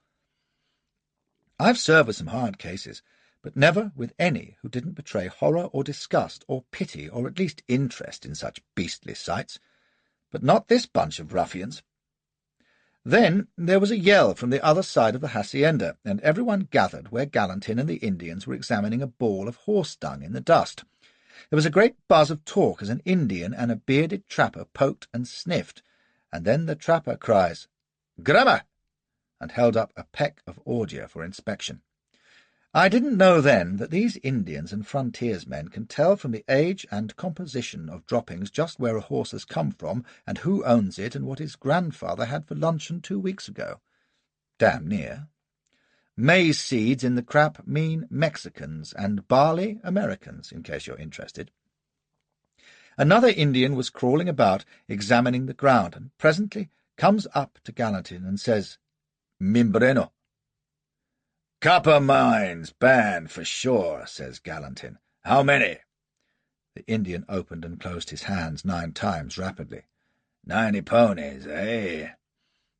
[SPEAKER 1] I've served with some hard cases, but never with any who didn't betray horror or disgust or pity or at least interest in such beastly sights. But not this bunch of ruffians. Then there was a yell from the other side of the hacienda, and everyone gathered where Gallatin and the Indians were examining a ball of horse-dung in the dust. There was a great buzz of talk as an Indian and a bearded trapper poked and sniffed, and then the trapper cries, "Grabber!" and held up a peck of ordure for inspection. I didn't know then that these Indians and frontiersmen can tell from the age and composition of droppings just where a horse has come from and who owns it and what his grandfather had for luncheon 2 weeks ago. Damn near. Maize seeds in the crap mean Mexicans, and barley Americans, in case you're interested. Another Indian was crawling about, examining the ground, and presently comes up to Gallatin and says, "Mimbreno." "Copper mines banned for sure," says Gallatin. "How many?" The Indian opened and closed his hands 9 times rapidly. 90 ponies, eh?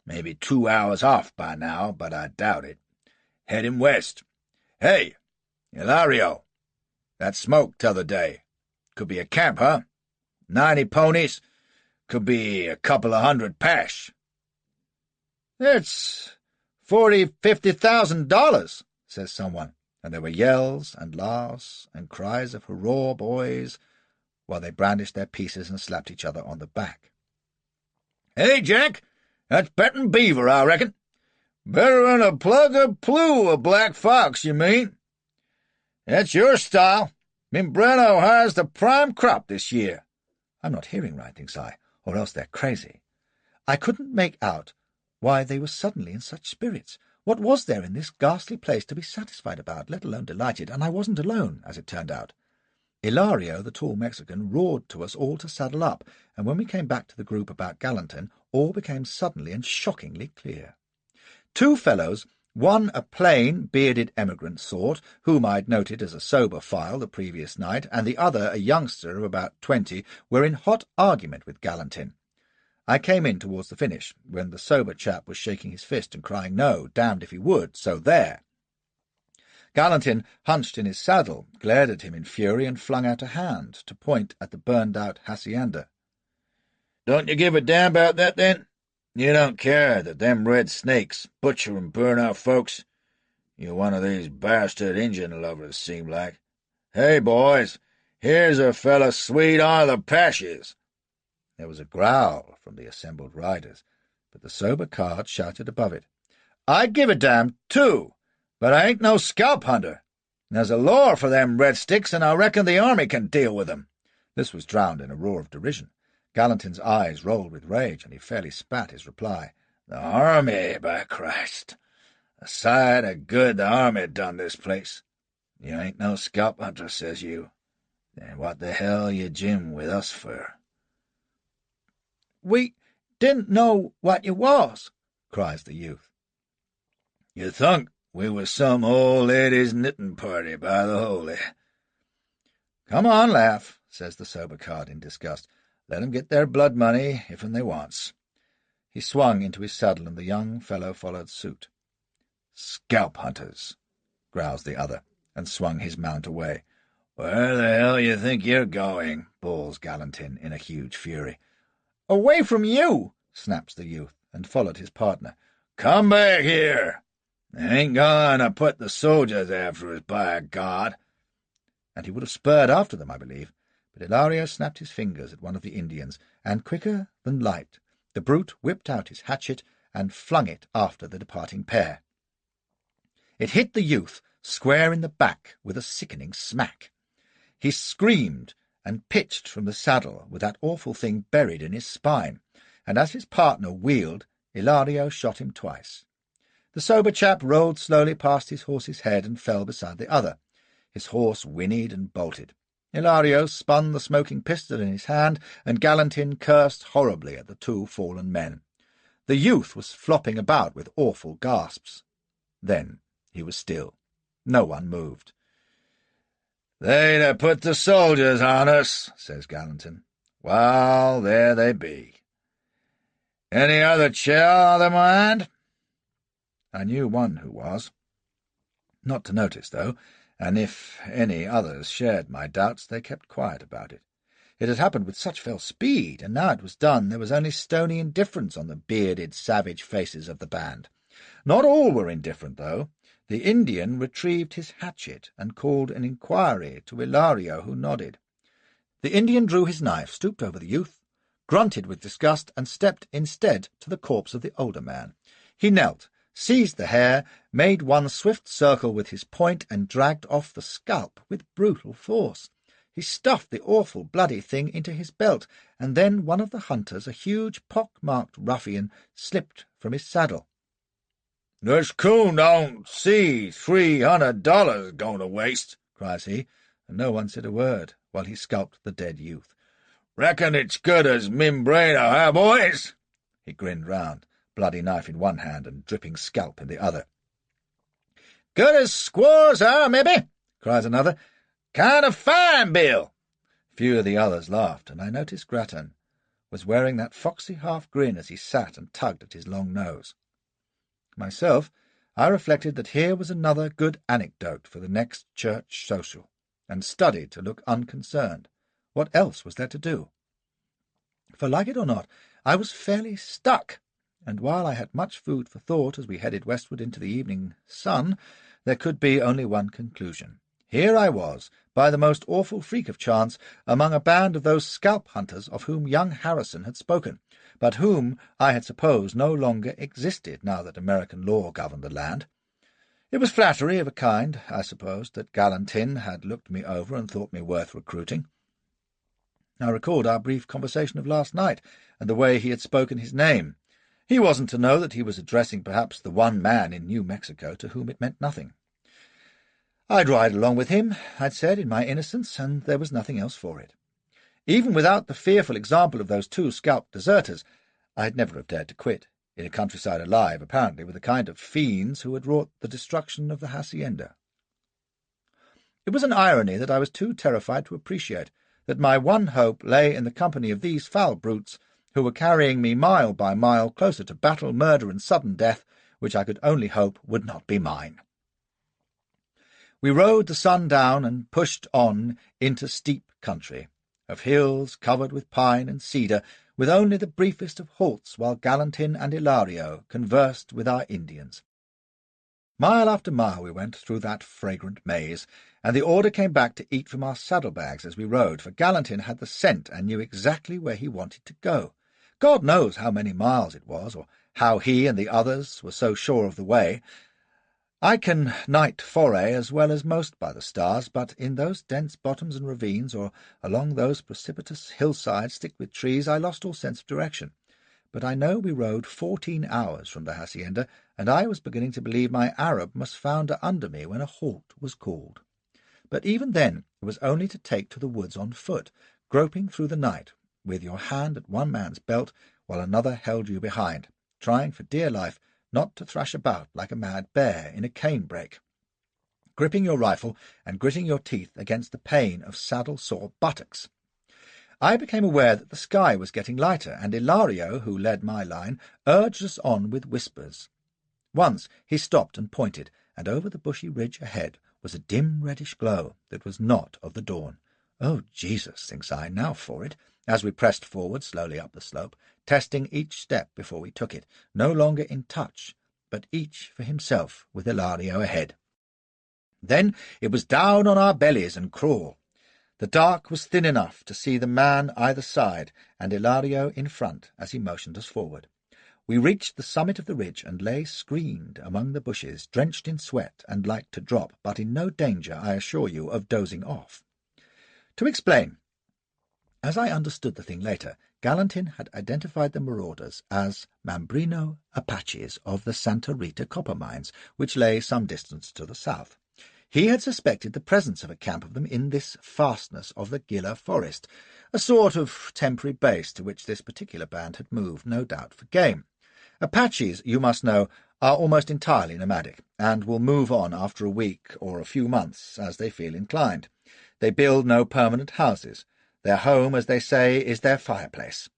[SPEAKER 1] Maybe 2 hours off by now, but I doubt it. Heading west. Hey, Hilario, that smoke t'other day. Could be a camp, huh? 90 ponies. Could be a couple of hundred pash. "It's $40,000-$50,000, says someone, and there were yells and laughs and cries of "Hurrah, boys," while they brandished their pieces and slapped each other on the back. "Hey, Jack, that's betting beaver, I reckon. Better than a plug of plew of black fox, you mean? That's your style. Mimbreno has the prime crop this year." I'm not hearing right, thinks I, or else they're crazy. I couldn't make out why they were suddenly in such spirits. What was there in this ghastly place to be satisfied about, let alone delighted? And I wasn't alone, as it turned out. Hilario, the tall Mexican, roared to us all to saddle up, and when we came back to the group about Gallatin, all became suddenly and shockingly clear. 2 fellows, one a plain, bearded emigrant sort, whom I'd noted as a sober file the previous night, and the other a youngster of about 20, were in hot argument with Gallatin. I came in towards the finish, when the sober chap was shaking his fist and crying, "No, damned if he would, so there." Gallatin, hunched in his saddle, glared at him in fury and flung out a hand to point at the burned-out hacienda. "Don't you give a damn about that, then? You don't care that them red snakes butcher and burn our folks? You're one of these bastard Injun lovers, seem like. Hey, boys, here's a fella sweet on the pashes." There was a growl from the assembled riders, but the sober card shouted above it, "I'd give a damn, too, but I ain't no scalp hunter. There's a law for them red sticks, and I reckon the army can deal with them." This was drowned in a roar of derision. Gallatin's eyes rolled with rage, and he fairly spat his reply. "The army, by Christ! A sight of good the army done this place. You ain't no scalp hunter, says you. Then what the hell you jim with us for?" "We
[SPEAKER 2] didn't know what you was," cries the youth.
[SPEAKER 4] "You thunk we was some old ladies' knitting party, by the holy."
[SPEAKER 1] "Come on, laugh," says the sober card in disgust. "Let 'em get their blood money if and they wants." He swung into his saddle, and the young fellow followed suit. "Scalp hunters," growls the other, and swung his mount away.
[SPEAKER 4] "Where the hell you think you're going?" bawls Galantin in a huge fury.
[SPEAKER 2] "Away from you,"
[SPEAKER 1] snaps the youth, and followed his partner.
[SPEAKER 4] "Come back here! They ain't gonna put the soldiers after us, by God!"
[SPEAKER 1] And he would have spurred after them, I believe, but Hilario snapped his fingers at one of the Indians, and quicker than light the brute whipped out his hatchet and flung it after the departing pair. It hit the youth square in the back with a sickening smack. He screamed and pitched from the saddle with that awful thing buried in his spine, and as his partner wheeled, Hilario shot him twice. The sober chap rolled slowly past his horse's head and fell beside the other. His horse whinnied and bolted. Hilario spun the smoking pistol in his hand, and Galantin cursed horribly at the two fallen men. The youth was flopping about with awful gasps. Then he was still. No one moved.
[SPEAKER 4] "They'd have put the soldiers on us," says Galantin. "Well, there they be. Any other chill of the mind?"
[SPEAKER 1] I knew one who was. Not to notice, though, and if any others shared my doubts, they kept quiet about it. It had happened with such fell speed, and now it was done, there was only stony indifference on the bearded, savage faces of the band. Not all were indifferent, though. The Indian retrieved his hatchet and called an inquiry to Hilario, who nodded. The Indian drew his knife, stooped over the youth, grunted with disgust, and stepped instead to the corpse of the older man. He knelt, seized the hair, made one swift circle with his point, and dragged off the scalp with brutal force. He stuffed the awful bloody thing into his belt, and then one of the hunters, a huge pock-marked ruffian, slipped from his saddle.
[SPEAKER 4] "This coon don't see $300 going to waste,"
[SPEAKER 1] cries he, and no one said a word while he scalped the dead youth.
[SPEAKER 4] "Reckon it's good as membrana, huh, boys?"
[SPEAKER 1] He grinned round, bloody knife in one hand and dripping scalp in the other.
[SPEAKER 2] "Good as squaws, maybe," cries another.
[SPEAKER 4] "Kind of fine, Bill."
[SPEAKER 1] Few of the others laughed, and I noticed Grattan was wearing that foxy half-grin as he sat and tugged at his long nose. Myself, I reflected that here was another good anecdote for the next church social, and studied to look unconcerned. What else was there to do? For, like it or not, I was fairly stuck, and while I had much food for thought as we headed westward into the evening sun, there could be only one conclusion. Here I was, by the most awful freak of chance, among a band of those scalp hunters of whom young Harrison had spoken, but whom I had supposed no longer existed now that American law governed the land. It was flattery of a kind, I supposed, that Galantin had looked me over and thought me worth recruiting. I recalled our brief conversation of last night, and the way he had spoken his name. He wasn't to know that he was addressing perhaps the one man in New Mexico to whom it meant nothing. I'd ride along with him, I'd said, in my innocence, and there was nothing else for it. Even without the fearful example of those two scalped deserters, I'd never have dared to quit, in a countryside alive, apparently, with the kind of fiends who had wrought the destruction of the hacienda. It was an irony that I was too terrified to appreciate that my one hope lay in the company of these foul brutes who were carrying me mile by mile closer to battle, murder, and sudden death, which I could only hope would not be mine. We rode the sun down and pushed on into steep country, of hills covered with pine and cedar, with only the briefest of halts while Galantin and Hilario conversed with our Indians. Mile after mile we went through that fragrant maze, and the order came back to eat from our saddlebags as we rode, for Galantin had the scent and knew exactly where he wanted to go. God knows how many miles it was, or how he and the others were so sure of the way. I can night foray as well as most by the stars, but in those dense bottoms and ravines, or along those precipitous hillsides thick with trees, I lost all sense of direction. But I know we rode 14 hours from the hacienda, and I was beginning to believe my Arab must founder under me when a halt was called. But even then it was only to take to the woods on foot, groping through the night, with your hand at one man's belt while another held you behind, trying for dear life not to thrash about like a mad bear in a cane-brake, gripping your rifle and gritting your teeth against the pain of saddle-sore buttocks. I became aware that the sky was getting lighter, and Ilario, who led my line, urged us on with whispers. Once he stopped and pointed, and over the bushy ridge ahead was a dim reddish glow that was not of the dawn. Oh, Jesus, thinks I, now for it, as we pressed forward slowly up the slope, testing each step before we took it, no longer in touch, but each for himself with Ilario ahead. Then it was down on our bellies and crawl. The dark was thin enough to see the man either side, and Ilario in front as he motioned us forward. We reached the summit of the ridge and lay screened among the bushes, drenched in sweat and like to drop, but in no danger, I assure you, of dozing off. To explain, as I understood the thing later, Galantin had identified the marauders as Mambrino Apaches of the Santa Rita copper mines, which lay some distance to the south. He had suspected the presence of a camp of them in this fastness of the Gila forest, a sort of temporary base to which this particular band had moved, no doubt for game. Apaches, you must know, are almost entirely nomadic, and will move on after a week or a few months as they feel inclined. They build no permanent houses. Their home, as they say, is their fireplace.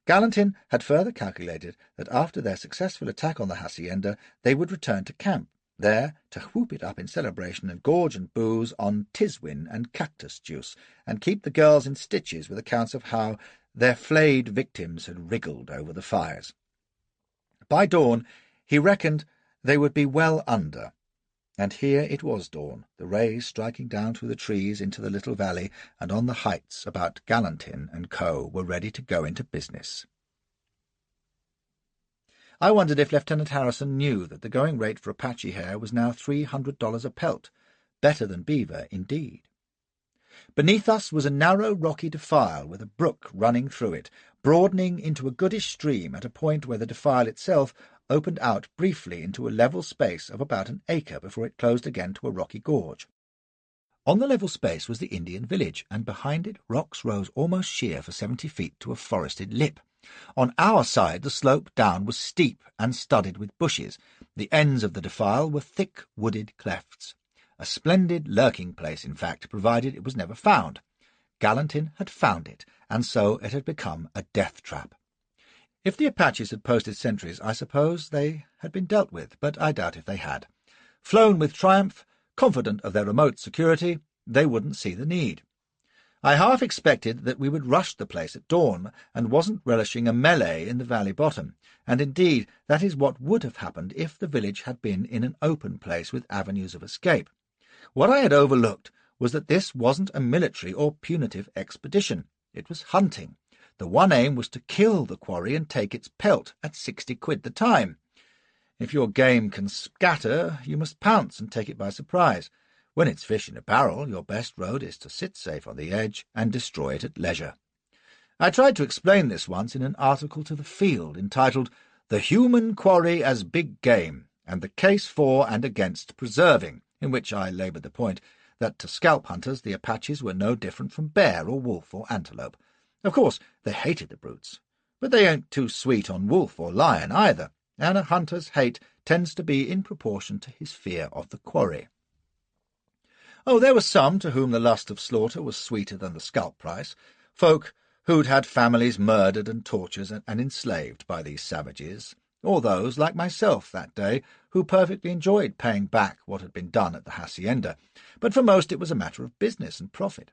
[SPEAKER 1] Galantin had further calculated that after their successful attack on the hacienda, they would return to camp, there to whoop it up in celebration and gorge and booze on tiswin and cactus juice, and keep the girls in stitches with accounts of how their flayed victims had wriggled over the fires. By dawn, he reckoned they would be well under, and here it was dawn, the rays striking down through the trees into the little valley, and on the heights about Galantin and Co. were ready to go into business. I wondered if Lieutenant Harrison knew that the going rate for Apache hair was now $300 a pelt, better than beaver indeed. Beneath us was a narrow rocky defile with a brook running through it, broadening into a goodish stream at a point where the defile itself opened out briefly into a level space of about an acre before it closed again to a rocky gorge. On the level space was the Indian village, and behind it rocks rose almost sheer for 70 feet to a forested lip. On our side the slope down was steep and studded with bushes. The ends of the defile were thick wooded clefts. A splendid lurking place, in fact, provided it was never found. Galantin had found it, and so it had become a death trap. If the Apaches had posted sentries, I suppose they had been dealt with, but I doubt if they had. Flown with triumph, confident of their remote security, they wouldn't see the need. I half expected that we would rush the place at dawn, and wasn't relishing a melee in the valley bottom, and indeed that is what would have happened if the village had been in an open place with avenues of escape. What I had overlooked was that this wasn't a military or punitive expedition. It was hunting. The one aim was to kill the quarry and take its pelt at 60 quid the time. If your game can scatter, you must pounce and take it by surprise. When it's fish in a barrel, your best road is to sit safe on the edge and destroy it at leisure. I tried to explain this once in an article to The Field entitled "The Human Quarry as Big Game, and the Case for and Against Preserving," in which I laboured the point that to scalp hunters the Apaches were no different from bear or wolf or antelope. Of course, they hated the brutes, but they ain't too sweet on wolf or lion either, and a hunter's hate tends to be in proportion to his fear of the quarry. Oh, there were some to whom the lust of slaughter was sweeter than the scalp price, folk who'd had families murdered and tortured and enslaved by these savages, or those, like myself that day, who perfectly enjoyed paying back what had been done at the hacienda, but for most it was a matter of business and profit.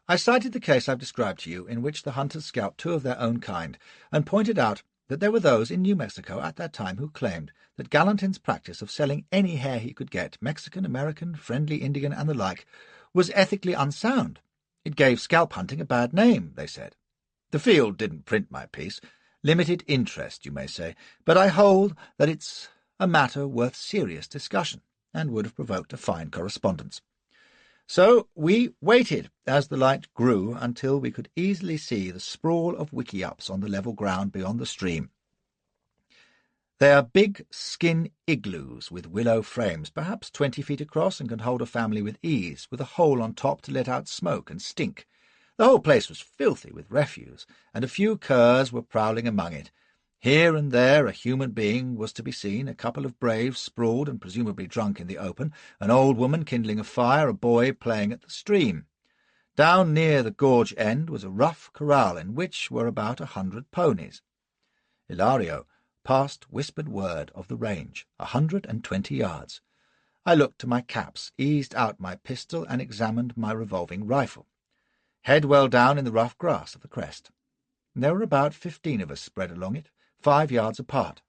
[SPEAKER 1] I cited the case I've described to you, in which the hunters scalped 2 of their own kind, and pointed out that there were those in New Mexico at that time who claimed that Galantin's practice of selling any hair he could get, Mexican, American, friendly Indian, and the like, was ethically unsound. It gave scalp hunting a bad name, they said. The Field didn't print my piece. Limited interest, you may say, but I hold that it's a matter worth serious discussion, and would have provoked a fine correspondence. So we waited as the light grew until we could easily see the sprawl of wickiups on the level ground beyond the stream. They are big skin igloos with willow frames, perhaps 20 feet across, and can hold a family with ease, with a hole on top to let out smoke and stink. The whole place was filthy with refuse, and a few curs were prowling among it. Here and there a human being was to be seen, a couple of braves sprawled and presumably drunk in the open, an old woman kindling a fire, a boy playing at the stream. Down near the gorge end was a rough corral in which were about 100 ponies. Hilario passed whispered word of the range, 120 yards. I looked to my caps, eased out my pistol, and examined my revolving rifle. Head well down in the rough grass of the crest. There were about 15 of us spread along it, 5 yards apart.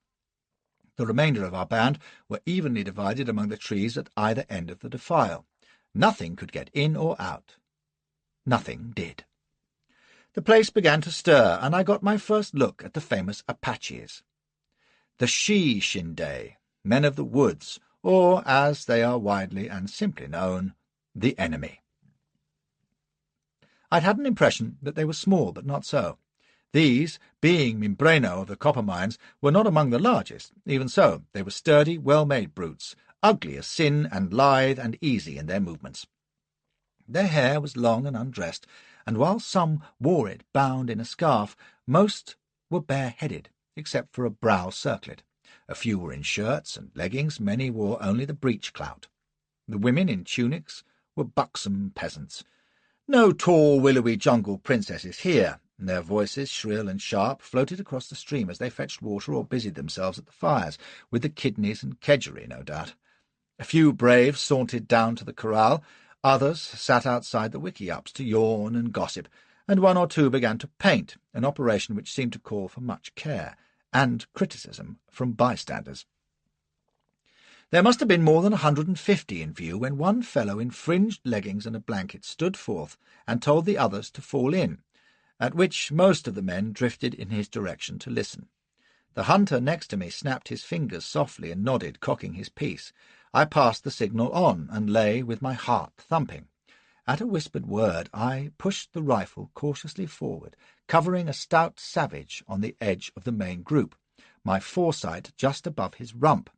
[SPEAKER 1] The remainder of our band were evenly divided among the trees at either end of the defile. Nothing could get in or out. Nothing did. The place began to stir, and I got my first look at the famous Apaches. The Shinde, men of the woods, or, as they are widely and simply known, the enemy. I'd had an impression that they were small, but not so. These, being Mimbreno of the copper mines, were not among the largest. Even so, they were sturdy, well-made brutes, ugly as sin and lithe and easy in their movements. Their hair was long and undressed, and while some wore it bound in a scarf, most were bare-headed, except for a brow circlet. A few were in shirts and leggings, many wore only the breech-clout. The women in tunics were buxom peasants. No tall, willowy jungle princesses here. Their voices, shrill and sharp, floated across the stream as they fetched water or busied themselves at the fires, with the kidneys and kedgeree, no doubt. A few braves sauntered down to the corral, others sat outside the wickiups to yawn and gossip, and one or two began to paint, an operation which seemed to call for much care and criticism from bystanders. There must have been more than 150 in view when one fellow in fringed leggings and a blanket stood forth and told the others to fall in, at which most of the men drifted in his direction to listen. The hunter next to me snapped his fingers softly and nodded, cocking his piece. I passed the signal on, and lay with my heart thumping. At a whispered word, I pushed the rifle cautiously forward, covering a stout savage on the edge of the main group, my foresight just above his rump.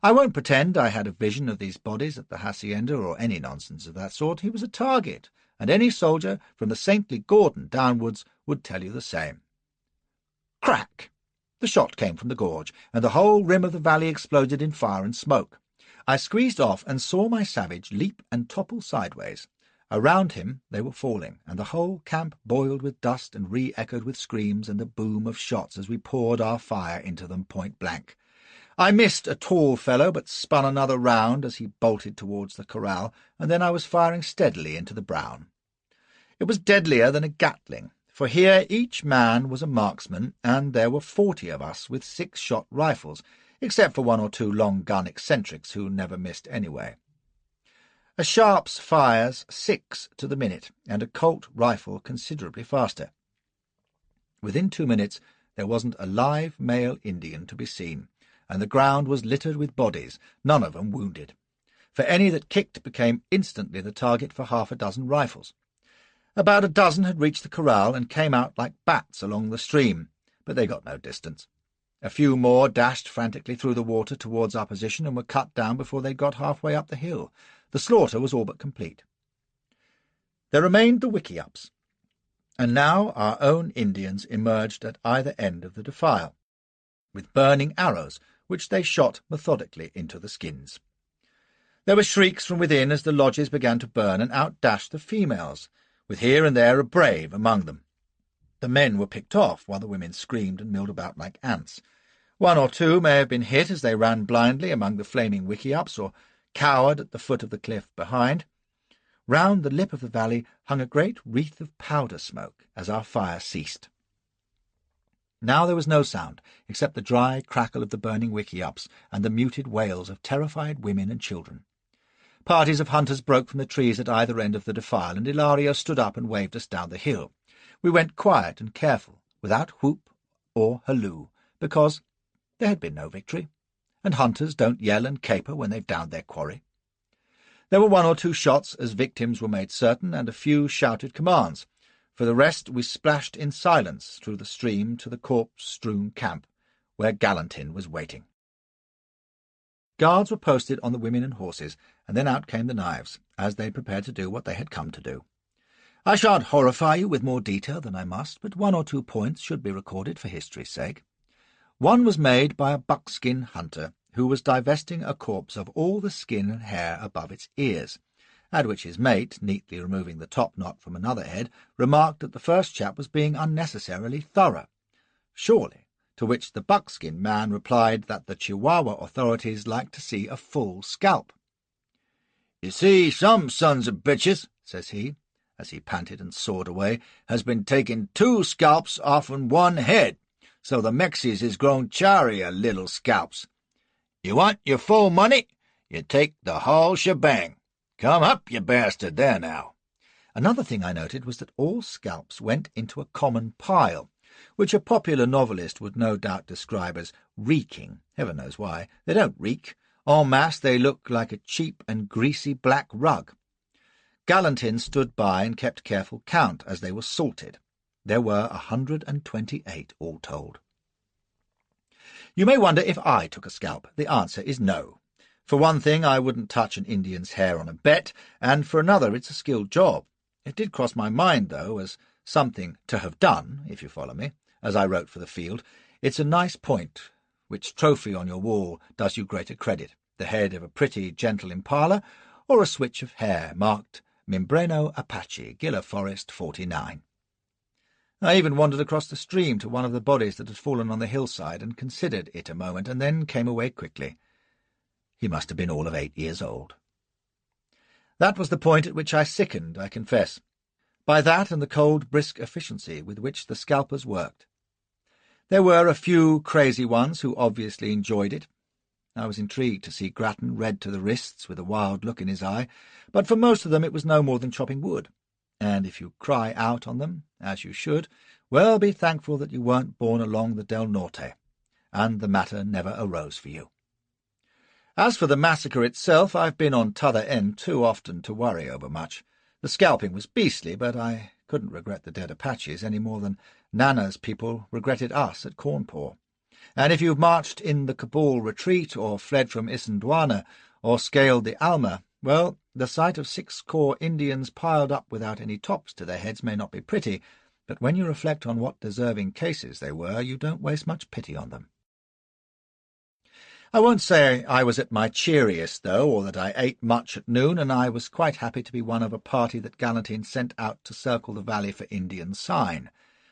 [SPEAKER 1] I won't pretend I had a vision of these bodies at the hacienda or any nonsense of that sort. He was a target, and any soldier from the saintly Gordon downwards would tell you the same. Crack! The shot came from the gorge, and the whole rim of the valley exploded in fire and smoke. I squeezed off and saw my savage leap and topple sideways. Around him they were falling, and the whole camp boiled with dust and re-echoed with screams and the boom of shots as we poured our fire into them point blank. I missed a tall fellow, but spun another round as he bolted towards the corral, and then I was firing steadily into the brown. It was deadlier than a Gatling, for here each man was a marksman, and there were 40 of us with 6-shot rifles, except for 1 or 2 long-gun eccentrics who never missed anyway. A Sharps fires 6 to the minute, and a Colt rifle considerably faster. Within 2 minutes there wasn't a live male Indian to be seen, and the ground was littered with bodies, none of them wounded. For any that kicked became instantly the target for 6 rifles. About a dozen had reached the corral and came out like bats along the stream, but they got no distance. A few more dashed frantically through the water towards our position and were cut down before they got halfway up the hill. The slaughter was all but complete. There remained the wickiups, and now our own Indians emerged at either end of the defile, with burning arrows, which they shot methodically into the skins. There were shrieks from within as the lodges began to burn, and out dashed the females, with here and there a brave among them. The men were picked off, while the women screamed and milled about like ants. 1 or 2 may have been hit as they ran blindly among the flaming wickiups, or cowered at the foot of the cliff behind. Round the lip of the valley hung a great wreath of powder smoke as our fire ceased. Now there was no sound, except the dry crackle of the burning wickiups and the muted wails of terrified women and children. Parties of hunters broke from the trees at either end of the defile, and Hilario stood up and waved us down the hill. We went quiet and careful, without whoop or halloo, because there had been no victory, and hunters don't yell and caper when they've downed their quarry. There were 1 or 2 shots as victims were made certain, and a few shouted commands. For the rest, we splashed in silence through the stream to the corpse-strewn camp, where Galantin was waiting. Guards were posted on the women and horses, and then out came the knives, as they prepared to do what they had come to do. I shan't horrify you with more detail than I must, but 1 or 2 points should be recorded for history's sake. One was made by a buckskin hunter who was divesting a corpse of all the skin and hair above its ears, at which his mate, neatly removing the top knot from another head, remarked that the first chap was being unnecessarily thorough. Surely, to which the buckskin man replied that the Chihuahua authorities liked to see a full scalp.
[SPEAKER 4] "You see, some sons of bitches," says he, as he panted and sawed away, "has been taking 2 scalps off'n 1 head, so the Mexies is grown chary of little scalps. You want your full money, you take the whole shebang. Come up, you bastard, there now."
[SPEAKER 1] Another thing I noted was that all scalps went into a common pile, which a popular novelist would no doubt describe as reeking. Heaven knows why. They don't reek. En masse they look like a cheap and greasy black rug. Galantin stood by and kept careful count as they were sorted. There were 128 all told. You may wonder if I took a scalp. The answer is no. For one thing, I wouldn't touch an Indian's hair on a bet, and for another, it's a skilled job. It did cross my mind, though, as something to have done, if you follow me, as I wrote for the Field. It's a nice point, which trophy on your wall does you greater credit, the head of a pretty, gentle impala, or a switch of hair marked Membreno Apache, Gila Forest 49. I even wandered across the stream to one of the bodies that had fallen on the hillside and considered it a moment, and then came away quickly. He must have been all of 8 years old. That was the point at which I sickened, I confess, by that and the cold, brisk efficiency with which the scalpers worked. There were a few crazy ones who obviously enjoyed it. I was intrigued to see Grattan red to the wrists with a wild look in his eye, but for most of them it was no more than chopping wood. And if you cry out on them, as you should, well, be thankful that you weren't born along the Del Norte, and the matter never arose for you. As for the massacre itself, I've been on t'other end too often to worry over much. The scalping was beastly, but I couldn't regret the dead Apaches any more than Nana's people regretted us at Cawnpore. And if you've marched in the Cabul retreat, or fled from Isandlwana, or scaled the Alma, well, the sight of 6 Corps Indians piled up without any tops to their heads may not be pretty, but when you reflect on what deserving cases they were, you don't waste much pity on them. I won't say I was at my cheeriest, though, or that I ate much at noon, and I was quite happy to be one of a party that Galantin sent out to circle the valley for Indian sign.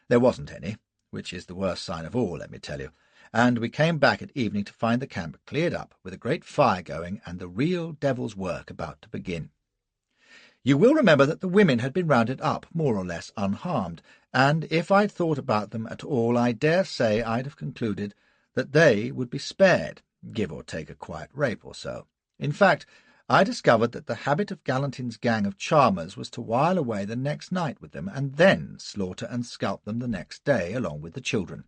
[SPEAKER 1] There wasn't any, which is the worst sign of all, let me tell you, and we came back at evening to find the camp cleared up, with a great fire going and the real devil's work about to begin. You will remember that the women had been rounded up, more or less unharmed, and if I'd thought about them at all, I dare say I'd have concluded that they would be spared, give or take a quiet rape or so. In fact, I discovered that the habit of Galantin's gang of charmers was to while away the next night with them, and then slaughter and scalp them the next day, along with the children.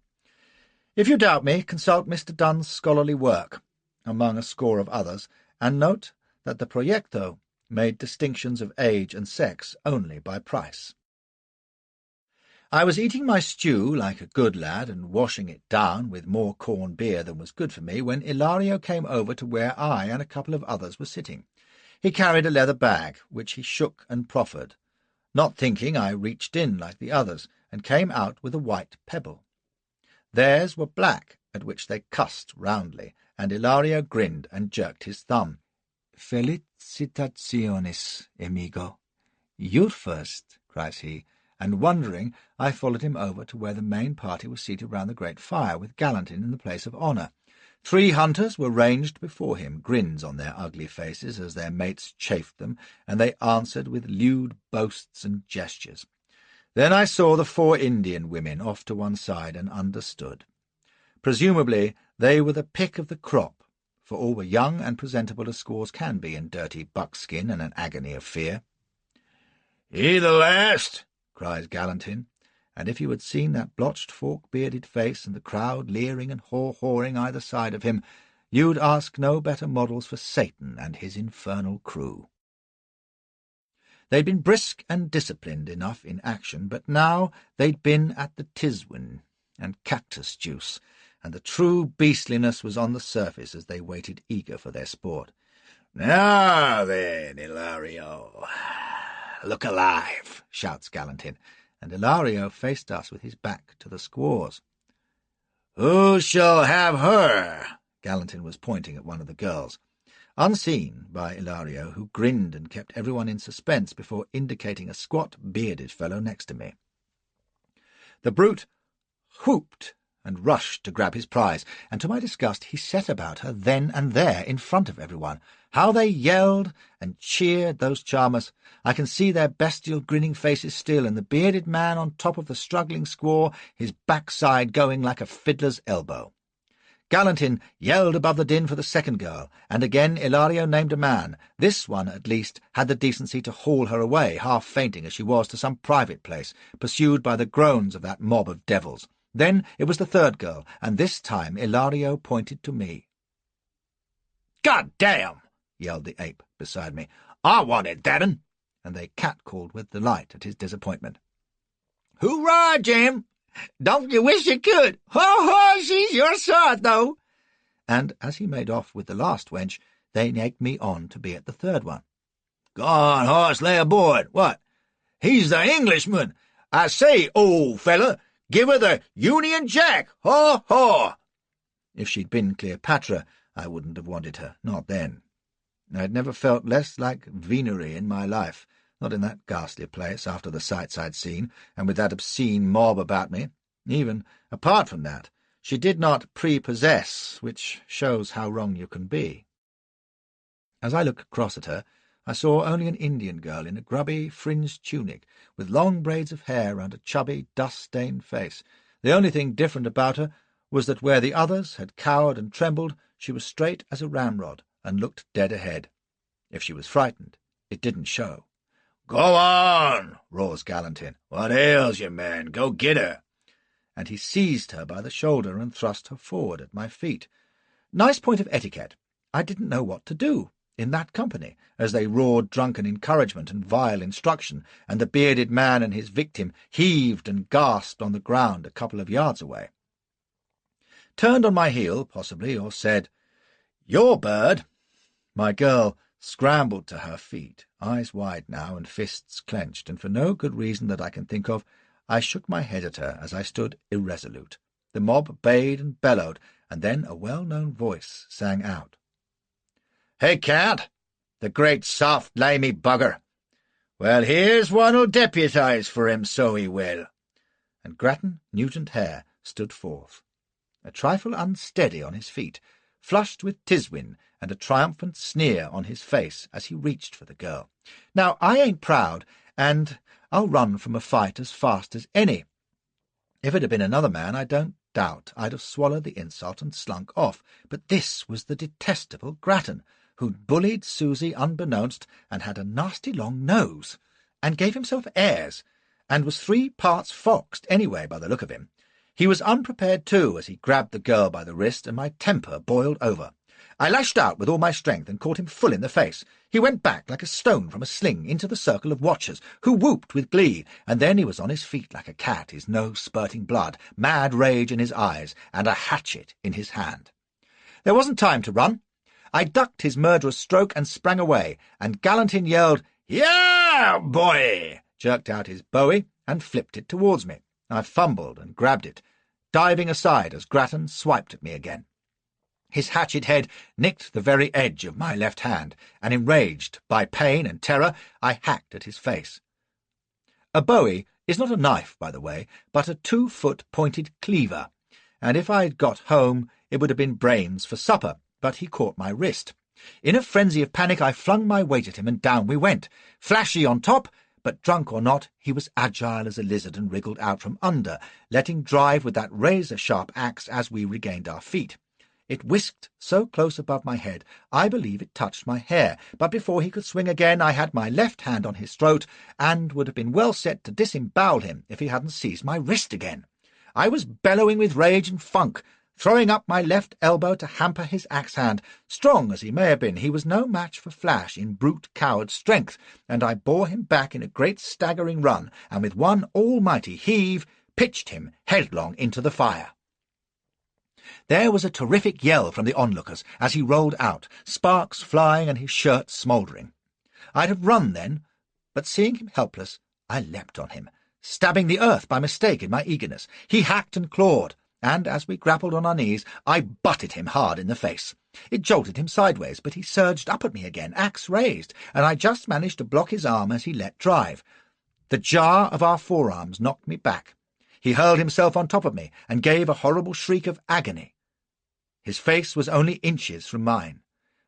[SPEAKER 1] If you doubt me, consult Mr. Dunn's scholarly work, among a score of others, and note that the Proyecto made distinctions of age and sex only by price. I was eating my stew like a good lad and washing it down with more corn beer than was good for me when Ilario came over to where I and a couple of others were sitting. He carried a leather bag, which he shook and proffered. Not thinking, I reached in like the others and came out with a white pebble. Theirs were black, at which they cussed roundly, and Ilario grinned and jerked his thumb. "Felicitaciones, amigo. You're first," cries he, and wondering, I followed him over to where the main party was seated round the great fire, with Galantin in the place of honour. 3 hunters were ranged before him, grins on their ugly faces as their mates chaffed them, and they answered with lewd boasts and gestures. Then I saw the 4 Indian women off to one side and understood. Presumably they were the pick of the crop, for all were young and presentable as squaws can be in dirty buckskin and an agony of fear.
[SPEAKER 4] "He the last?"
[SPEAKER 1] cries Galantin, and if you had seen that blotched fork-bearded face and the crowd leering and haw-hawing either side of him, you'd ask no better models for Satan and his infernal crew. They'd been brisk and disciplined enough in action, but now they'd been at the tiswin and cactus juice, and the true beastliness was on the surface as they waited eager for their sport.
[SPEAKER 4] "Now then, Ilario, look alive, shouts Galantin, and Ilario faced us with his back to the squaws. Who shall have her? Galantin was pointing at one of the girls, unseen by Ilario, who grinned and kept everyone in suspense before indicating a squat, bearded fellow next to me. The brute whooped and rushed to grab his prize, and to my disgust he set about her then and there in front of everyone. How they yelled and cheered, those charmers! I can see their bestial grinning faces still, and the bearded man on top of the struggling squaw, his backside going like a fiddler's elbow. Galantin yelled above the din for the second girl, and again Ilario named a man. This one, at least, had the decency to haul her away, half fainting as she was, to some private place, pursued by the groans of that mob of devils. Then it was the third girl, and this time Ilario pointed to me. "God damn!" yelled the ape beside me. "I wanted that 'un!" And they catcalled with delight at his disappointment. "Hoorah, Jim! Don't you wish you could? Ho, ho, she's your sort, though!" And as he made off with the last wench, they egged me on to be at the third one. "Go on, horse, lay aboard. What? He's the Englishman. I say, old fella, give her the Union Jack. Ho, ho!" If she'd been Cleopatra, I wouldn't have wanted her, not then. I'd never felt less like venery in my life, not in that ghastly place after the sights I'd seen, and with that obscene mob about me. Even apart from that, she did not prepossess, which shows how wrong you can be. As I looked across at her, I saw only an Indian girl in a grubby, fringed tunic, with long braids of hair round a chubby, dust-stained face. The only thing different about her was that where the others had cowered and trembled, she was straight as a ramrod, and looked dead ahead. If she was frightened, it didn't show. "Go on!" roars Galantin. "What ails you, man? Go get her!" And he seized her by the shoulder and thrust her forward at my feet. Nice point of etiquette. I didn't know what to do in that company, as they roared drunken encouragement and vile instruction, and the bearded man and his victim heaved and gasped on the ground a couple of yards away. Turned on my heel, possibly, or said, "Your bird." My girl scrambled to her feet, eyes wide now and fists clenched, and for no good reason that I can think of, I shook my head at her as I stood irresolute. The mob bayed and bellowed, and then a well-known voice sang out. "Hey, cat! The great soft limey bugger! Well, here's one'll deputise for him, so he will." And Grattan Nugent-Hare stood forth, a trifle unsteady on his feet, flushed with tiswin, and a triumphant sneer on his face as he reached for the girl. Now, I ain't proud, and I'll run from a fight as fast as any. If it had been another man, I don't doubt I'd have swallowed the insult and slunk off, but this was the detestable Grattan, who'd bullied Susie unbeknownst, and had a nasty long nose, and gave himself airs, and was 3 parts foxed anyway by the look of him. He was unprepared too, as he grabbed the girl by the wrist, and my temper boiled over. I lashed out with all my strength and caught him full in the face. He went back like a stone from a sling into the circle of watchers, who whooped with glee, and then he was on his feet like a cat, his nose spurting blood, mad rage in his eyes, and a hatchet in his hand. There wasn't time to run. I ducked his murderous stroke and sprang away, and Galantin yelled, "Yeah, boy!" jerked out his bowie, and flipped it towards me. I fumbled and grabbed it, diving aside as Grattan swiped at me again. His hatchet head nicked the very edge of my left hand, and enraged by pain and terror, I hacked at his face. A bowie is not a knife, by the way, but a 2-foot pointed cleaver, and if I'd got home it would have been brains for supper, but he caught my wrist. In a frenzy of panic I flung my weight at him, and down we went, Flashy on top, but drunk or not, he was agile as a lizard and wriggled out from under, letting drive with that razor-sharp axe as we regained our feet. It whisked so close above my head, I believe it touched my hair, but before he could swing again I had my left hand on his throat, and would have been well set to disembowel him if he hadn't seized my wrist again. I was bellowing with rage and funk, throwing up my left elbow to hamper his axe-hand. Strong as he may have been, he was no match for Flash in brute coward strength, and I bore him back in a great staggering run, and with one almighty heave pitched him headlong into the fire. There was a terrific yell from the onlookers as he rolled out, sparks flying and his shirt smouldering. I'd have run then,
[SPEAKER 1] but seeing him helpless, I leapt on him, stabbing the earth by mistake in my eagerness. He hacked and clawed, and as we grappled on our knees, I butted him hard in the face. It jolted him sideways, but he surged up at me again, axe raised, and I just managed to block his arm as he let drive. The jar of our forearms knocked me back. He hurled himself on top of me and gave a horrible shriek of agony. His face was only inches from mine,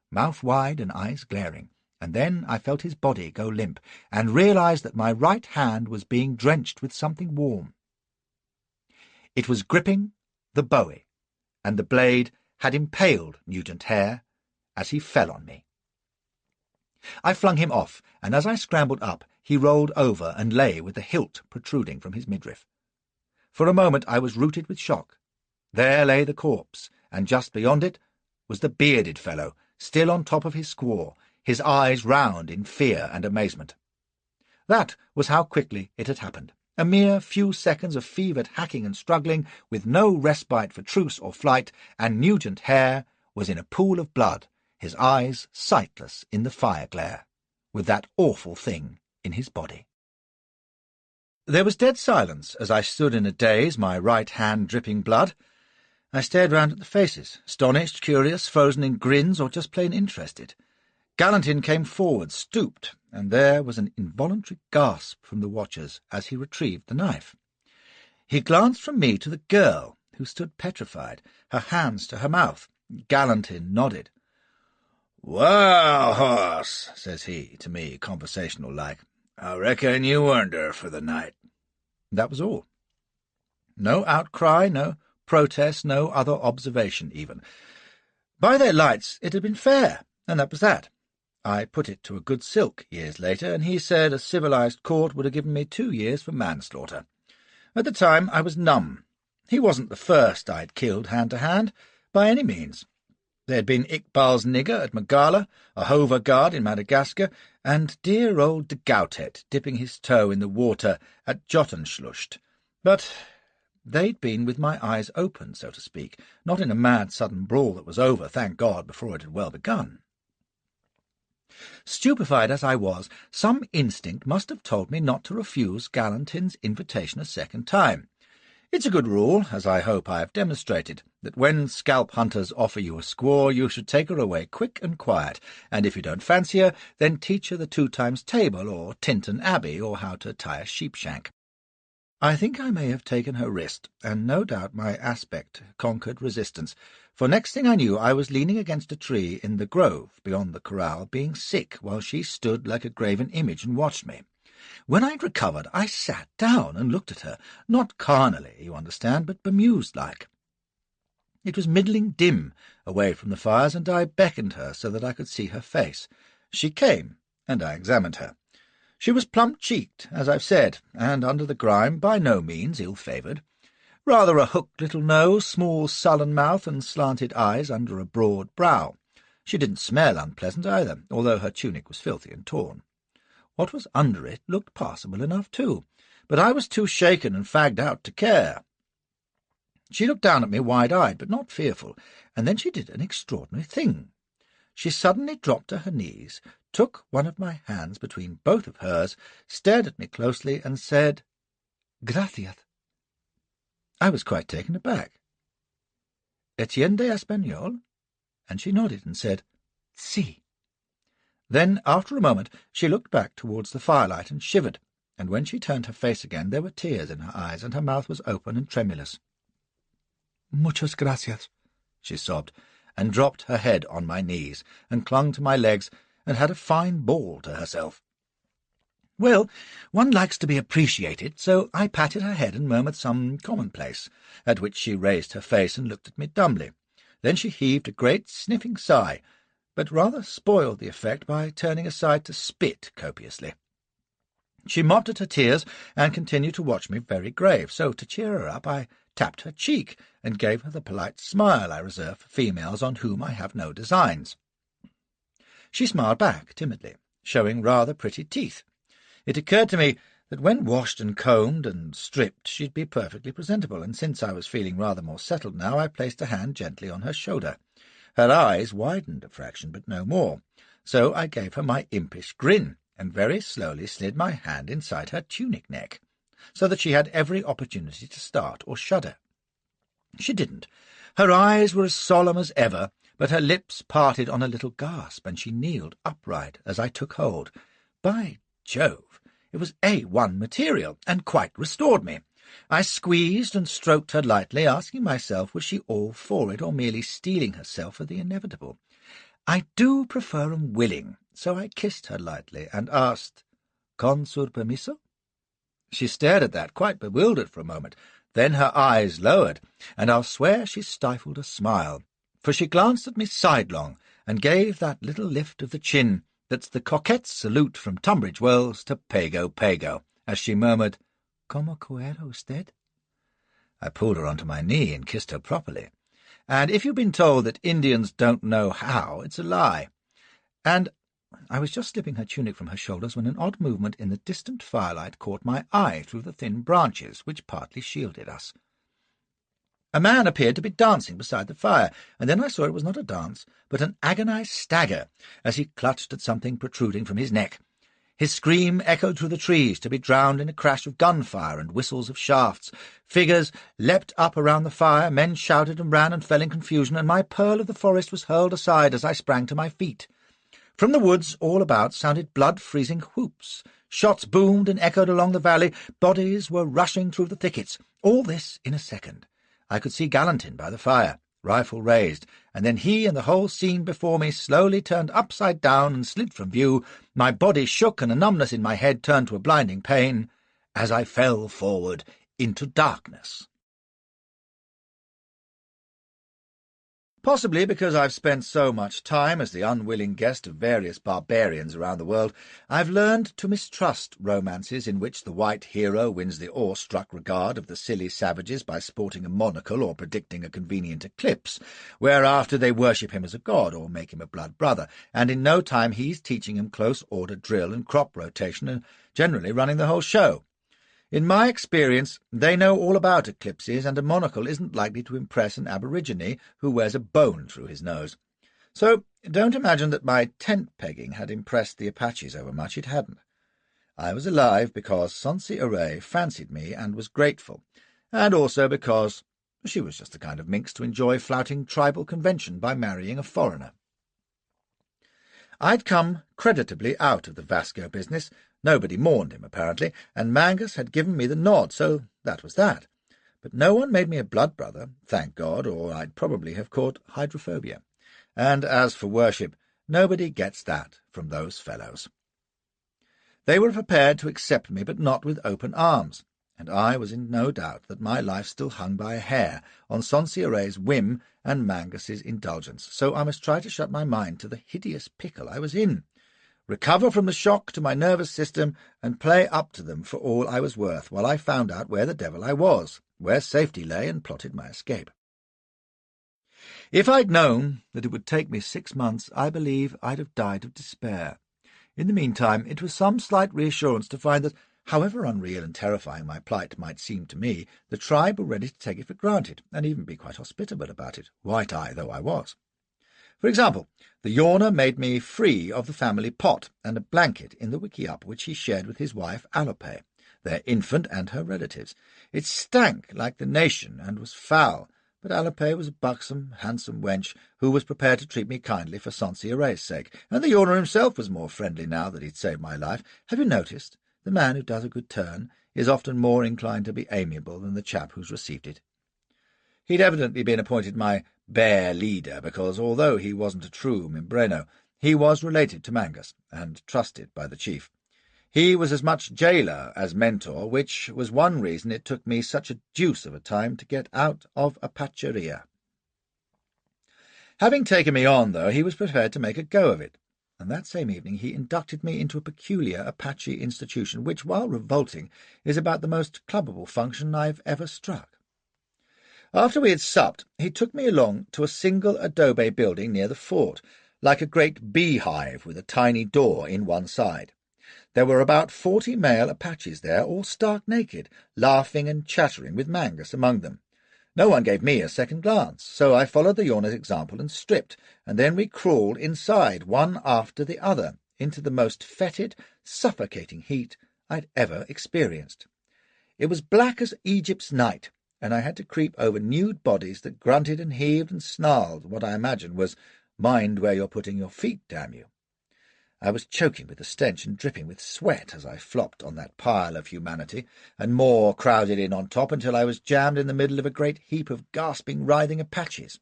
[SPEAKER 1] mouth wide and eyes glaring, and then I felt his body go limp and realized that my right hand was being drenched with something warm. It was gripping the bowie, and the blade had impaled Nugent Hare as he fell on me. I flung him off, and as I scrambled up, he rolled over and lay with the hilt protruding from his midriff. For a moment I was rooted with shock. There lay the corpse, and just beyond it was the bearded fellow, still on top of his squaw, his eyes round in fear and amazement. That was how quickly it had happened. A mere few seconds of fevered hacking and struggling, with no respite for truce or flight, and Nugent Hare was in a pool of blood, his eyes sightless in the fire glare, with that awful thing in his body. There was dead silence as I stood in a daze, my right hand dripping blood. I stared round at the faces, astonished, curious, frozen in grins, or just plain interested. Galantin came forward, stooped, and there was an involuntary gasp from the watchers as he retrieved the knife. He glanced from me to the girl, who stood petrified, her hands to her mouth. Galantin nodded. "Well, hoss," says he to me, conversational-like, "I reckon you earned her for the night." That was all. No outcry, no protest, no other observation even. By their lights it had been fair, and that was that. I put it to a good silk years later, and he said a civilized court would have given me 2 years for manslaughter. At the time I was numb. He wasn't the first I'd killed hand-to-hand, by any means. There had been Iqbal's nigger at Magala, a Hova guard in Madagascar, and dear old de Gautet dipping his toe in the water at Jottenschluscht. But they'd been with my eyes open, so to speak, not in a mad sudden brawl that was over, thank God, before it had well begun. Stupefied as I was, some instinct must have told me not to refuse Galantin's invitation a second time. It's a good rule, as I hope I have demonstrated, that when scalp hunters offer you a squaw, you should take her away quick and quiet, and if you don't fancy her, then teach her the 2 times table, or Tinton Abbey, or how to tie a sheepshank. I think I may have taken her wrist, and no doubt my aspect conquered resistance, for next thing I knew I was leaning against a tree in the grove beyond the corral, being sick, while she stood like a graven image and watched me. When I'd recovered, I sat down and looked at her, not carnally, you understand, but bemused-like. It was middling dim away from the fires, and I beckoned her so that I could see her face. She came, and I examined her. She was plump-cheeked, as I've said, and under the grime by no means ill-favoured. Rather a hooked little nose, small sullen mouth, and slanted eyes under a broad brow. She didn't smell unpleasant either, although her tunic was filthy and torn. What was under it looked passable enough too, but I was too shaken and fagged out to care. She looked down at me wide-eyed, but not fearful, and then she did an extraordinary thing. She suddenly dropped to her knees, took one of my hands between both of hers, stared at me closely, and said, "Gracias." I was quite taken aback. "Etiende Español?" And she nodded and said, "Si." Then, after a moment, she looked back towards the firelight and shivered, and when she turned her face again there were tears in her eyes, and her mouth was open and tremulous. "Muchas gracias," she sobbed, and dropped her head on my knees, and clung to my legs, and had a fine bawl to herself. Well, one likes to be appreciated, so I patted her head and murmured some commonplace, at which she raised her face and looked at me dumbly. Then she heaved a great sniffing sigh, but rather spoiled the effect by turning aside to spit copiously. She mopped at her tears and continued to watch me very grave, so to cheer her up I tapped her cheek and gave her the polite smile I reserve for females on whom I have no designs. She smiled back timidly, showing rather pretty teeth. It occurred to me that when washed and combed and stripped she'd be perfectly presentable, and since I was feeling rather more settled now, I placed a hand gently on her shoulder. Her eyes widened a fraction, but no more, so I gave her my impish grin, and very slowly slid my hand inside her tunic neck, so that she had every opportunity to start or shudder. She didn't. Her eyes were as solemn as ever, but her lips parted on a little gasp, and she kneeled upright as I took hold. By Jove! It was A1 material, and quite restored me. I squeezed and stroked her lightly, asking myself was she all for it or merely steeling herself for the inevitable. I do prefer 'em willing, so I kissed her lightly and asked, "Con sur permiso?" She stared at that, quite bewildered for a moment. Then her eyes lowered, and I'll swear she stifled a smile, for she glanced at me sidelong and gave that little lift of the chin that's the coquette's salute from Tunbridge Wells to Pago Pago, as she murmured, "Como quiero usted?" I pulled her onto my knee and kissed her properly. And if you've been told that Indians don't know how, it's a lie. And I was just slipping her tunic from her shoulders when an odd movement in the distant firelight caught my eye through the thin branches which partly shielded us. A man appeared to be dancing beside the fire, and then I saw it was not a dance, but an agonized stagger, as he clutched at something protruding from his neck. His scream echoed through the trees, to be drowned in a crash of gunfire and whistles of shafts. Figures leapt up around the fire, men shouted and ran and fell in confusion, and my pearl of the forest was hurled aside as I sprang to my feet. From the woods all about sounded blood-freezing whoops. Shots boomed and echoed along the valley. Bodies were rushing through the thickets. All this in a second. I could see Galantin by the fire, rifle raised, and then he and the whole scene before me slowly turned upside down and slid from view. My body shook, and a numbness in my head turned to a blinding pain as I fell forward into darkness. Possibly because I've spent so much time as the unwilling guest of various barbarians around the world, I've learned to mistrust romances in which the white hero wins the awe-struck regard of the silly savages by sporting a monocle or predicting a convenient eclipse, whereafter they worship him as a god or make him a blood brother, and in no time he's teaching them close-order drill and crop rotation and generally running the whole show. In my experience, they know all about eclipses, and a monocle isn't likely to impress an aborigine who wears a bone through his nose. So don't imagine that my tent-pegging had impressed the Apaches overmuch. It hadn't. I was alive because Sonsi Array fancied me and was grateful, and also because she was just the kind of minx to enjoy flouting tribal convention by marrying a foreigner. I'd come creditably out of the Vasco business. Nobody mourned him, apparently, and Mangus had given me the nod, so that was that. But no one made me a blood brother, thank God, or I'd probably have caught hydrophobia. And as for worship, nobody gets that from those fellows. They were prepared to accept me, but not with open arms, and I was in no doubt that my life still hung by a hair on Sonsi Array's whim and Mangus's indulgence, so I must try to shut my mind to the hideous pickle I was in, recover from the shock to my nervous system, and play up to them for all I was worth, while I found out where the devil I was, where safety lay, and plotted my escape. If I'd known that it would take me 6 months, I believe I'd have died of despair. In the meantime, it was some slight reassurance to find that, however unreal and terrifying my plight might seem to me, the tribe were ready to take it for granted, and even be quite hospitable about it, white-eye though I was. For example, the Yawner made me free of the family pot and a blanket in the wickiup which he shared with his wife Alope, their infant and her relatives. It stank like the nation and was foul, but Alope was a buxom, handsome wench who was prepared to treat me kindly for Sonsi Array's sake, and the Yawner himself was more friendly now that he'd saved my life. Have you noticed? The man who does a good turn is often more inclined to be amiable than the chap who's received it. He'd evidently been appointed my bear leader, because although he wasn't a true Mimbreno, he was related to Mangus, and trusted by the chief. He was as much jailer as mentor, which was one reason it took me such a deuce of a time to get out of Apacheria. Having taken me on, though, he was prepared to make a go of it, and that same evening he inducted me into a peculiar Apache institution, which, while revolting, is about the most clubbable function I've ever struck. After we had supped, he took me along to a single adobe building near the fort, like a great beehive with a tiny door in one side. There were about 40 male Apaches there, all stark naked, laughing and chattering, with Mangus among them. No one gave me a second glance, so I followed the Yawner's example and stripped, and then we crawled inside, one after the other, into the most fetid, suffocating heat I'd ever experienced. It was black as Egypt's night, and I had to creep over nude bodies that grunted and heaved and snarled what I imagined was, "Mind where you're putting your feet, damn you." I was choking with the stench and dripping with sweat as I flopped on that pile of humanity, and more crowded in on top until I was jammed in the middle of a great heap of gasping, writhing Apaches.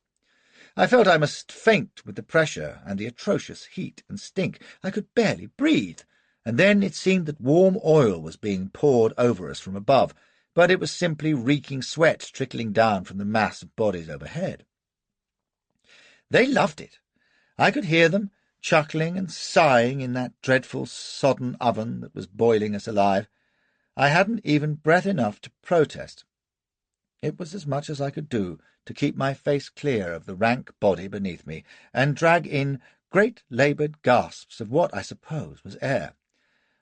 [SPEAKER 1] I felt I must faint with the pressure and the atrocious heat and stink. I could barely breathe, and then it seemed that warm oil was being poured over us from above, but it was simply reeking sweat trickling down from the mass of bodies overhead. They loved it. I could hear them chuckling and sighing in that dreadful sodden oven that was boiling us alive. I hadn't even breath enough to protest. It was as much as I could do to keep my face clear of the rank body beneath me and drag in great laboured gasps of what I suppose was air.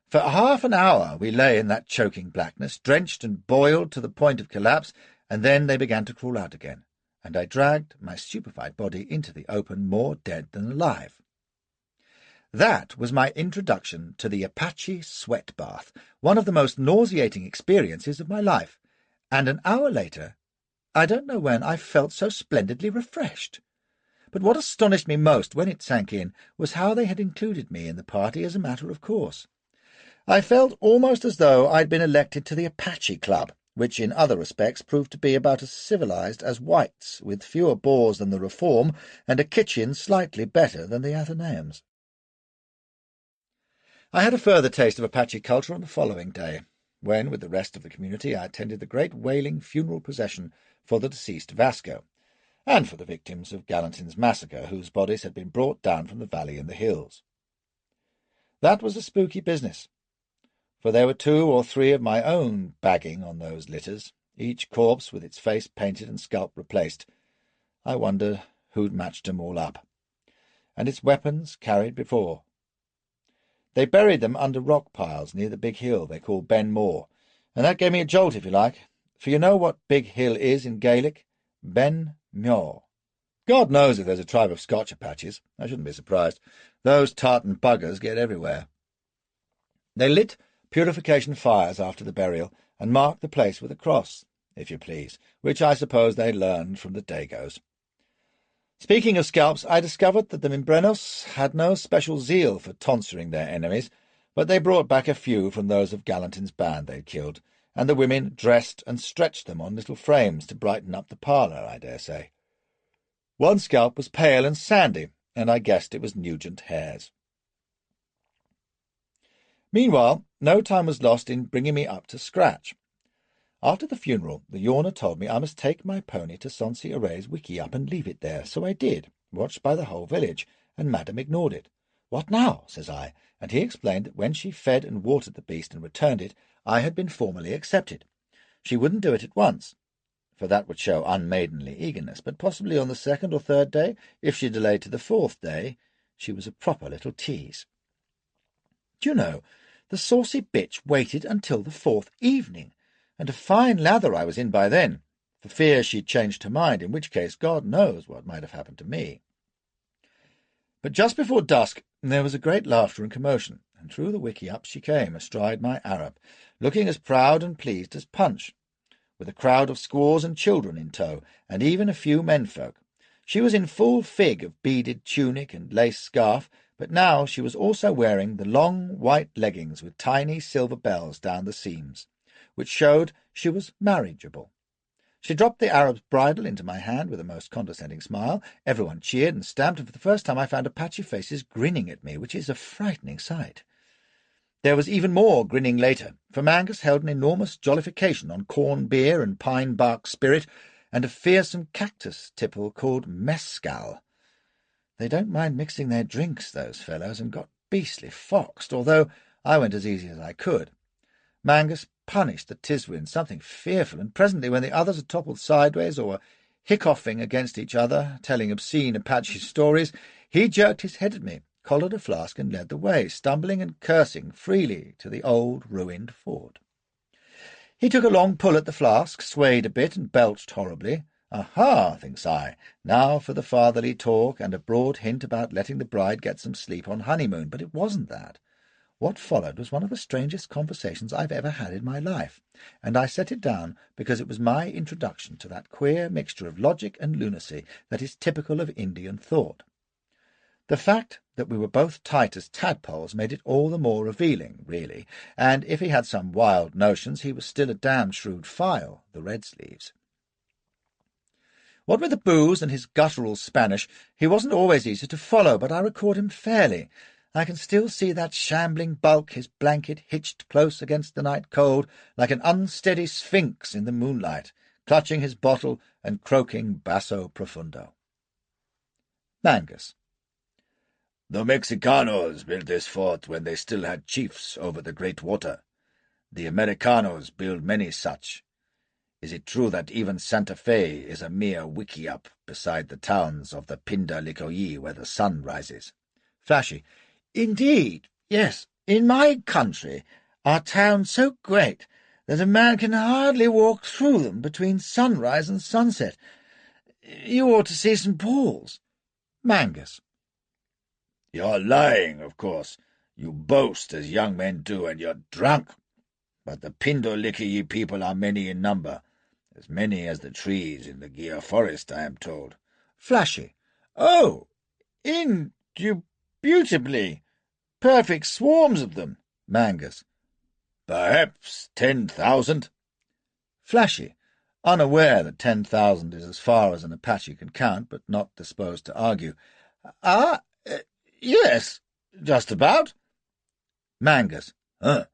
[SPEAKER 1] For half an hour we lay in that choking blackness, drenched and boiled to the point of collapse, and then they began to crawl out again, and I dragged my stupefied body into the open more dead than alive. That was my introduction to the Apache sweat bath, one of the most nauseating experiences of my life, and an hour later, I don't know when, I felt so splendidly refreshed. But what astonished me most when it sank in was how they had included me in the party as a matter of course. I felt almost as though I'd been elected to the Apache Club, which in other respects proved to be about as civilized as White's, with fewer bores than the Reform, and a kitchen slightly better than the Athenaeum's. I had a further taste of Apache culture on the following day, when, with the rest of the community, I attended the great wailing funeral procession for the deceased Vasco, and for the victims of Gallatin's massacre, whose bodies had been brought down from the valley and the hills. That was a spooky business, for there were 2 or 3 of my own bagging on those litters, each corpse with its face painted and scalp replaced. I wonder who'd matched 'em all up, and its weapons carried before. They buried them under rock piles near the big hill they call Ben More, and that gave me a jolt, if you like, for you know what Big Hill is in Gaelic? Ben Muir. God knows if there's a tribe of Scotch Apaches. I shouldn't be surprised. Those tartan buggers get everywhere. They lit purification fires after the burial and marked the place with a cross, if you please, which I suppose they learned from the Dagos. Speaking of scalps, I discovered that the Mimbrenos had no special zeal for tonsuring their enemies, but they brought back a few from those of Gallatin's band they'd killed, and the women dressed and stretched them on little frames to brighten up the parlour, I dare say. One scalp was pale and sandy, and I guessed it was Nugent Hare's. Meanwhile, no time was lost in bringing me up to scratch. After the funeral, the Yawner told me I must take my pony to Sonsi Array's wickiup and leave it there, so I did, watched by the whole village, and Madam ignored it. "What now?" says I, and he explained that when she fed and watered the beast and returned it, I had been formally accepted. She wouldn't do it at once, for that would show unmaidenly eagerness, but possibly on the 2nd or 3rd day. If she delayed to the 4th day, she was a proper little tease. Do you know, the saucy bitch waited until the 4th evening, and a fine lather I was in by then, for fear she'd changed her mind, in which case God knows what might have happened to me. But just before dusk there was a great laughter and commotion, and through the wickiup she came, astride my Arab, looking as proud and pleased as Punch, with a crowd of squaws and children in tow, and even a few menfolk. She was in full fig of beaded tunic and lace scarf, but now she was also wearing the long white leggings with tiny silver bells down the seams, which showed she was marriageable. She dropped the Arab's bridle into my hand with a most condescending smile. Everyone cheered and stamped, and for the first time I found Apache faces grinning at me, which is a frightening sight. There was even more grinning later, for Mangus held an enormous jollification on corn beer and pine bark spirit, and a fearsome cactus tipple called mescal. They don't mind mixing their drinks, those fellows, and got beastly foxed, although I went as easy as I could. Mangus punished the Tiswins something fearful, and presently, when the others had toppled sideways or were hiccoughing against each other, telling obscene Apache stories, he jerked his head at me, collared a flask, and led the way, stumbling and cursing freely to the old ruined fort. He took a long pull at the flask, swayed a bit, and belched horribly, Aha, thinks I, now for the fatherly talk and a broad hint about letting the bride get some sleep on honeymoon, but it wasn't that. What followed was one of the strangest conversations I've ever had in my life, and I set it down because it was my introduction to that queer mixture of logic and lunacy that is typical of Indian thought. The fact that we were both tight as tadpoles made it all the more revealing, really, and if he had some wild notions, he was still a damn shrewd file, the Redsleeves. What with the booze and his guttural Spanish, he wasn't always easy to follow, but I record him fairly. I can still see that shambling bulk, his blanket hitched close against the night cold, like an unsteady sphinx in the moonlight, clutching his bottle and croaking basso profundo. Mangus.
[SPEAKER 4] The Mexicanos built this fort when they still had chiefs over the great water. The Americanos build many such. Is it true that even Santa Fe is a mere wiki-up beside the towns of the Pindalicoyi where the sun rises?
[SPEAKER 1] Flashy.
[SPEAKER 2] Indeed, yes. In my country are towns so great that a man can hardly walk through them between sunrise and sunset. You ought to see St. Paul's.
[SPEAKER 1] Mangus.
[SPEAKER 4] You're lying, of course. You boast as young men do, and you're drunk. But the Pindalicoyi people are many in number, as many as the trees in the Gir forest, I am told.
[SPEAKER 1] Flashy.
[SPEAKER 2] Oh, indubitably. Perfect swarms of them.
[SPEAKER 1] Mangus.
[SPEAKER 4] Perhaps 10,000?
[SPEAKER 1] Flashy, unaware that 10,000 is as far as an Apache can count, but not disposed to argue.
[SPEAKER 2] Yes, just about.
[SPEAKER 1] Mangus.
[SPEAKER 4] Huh.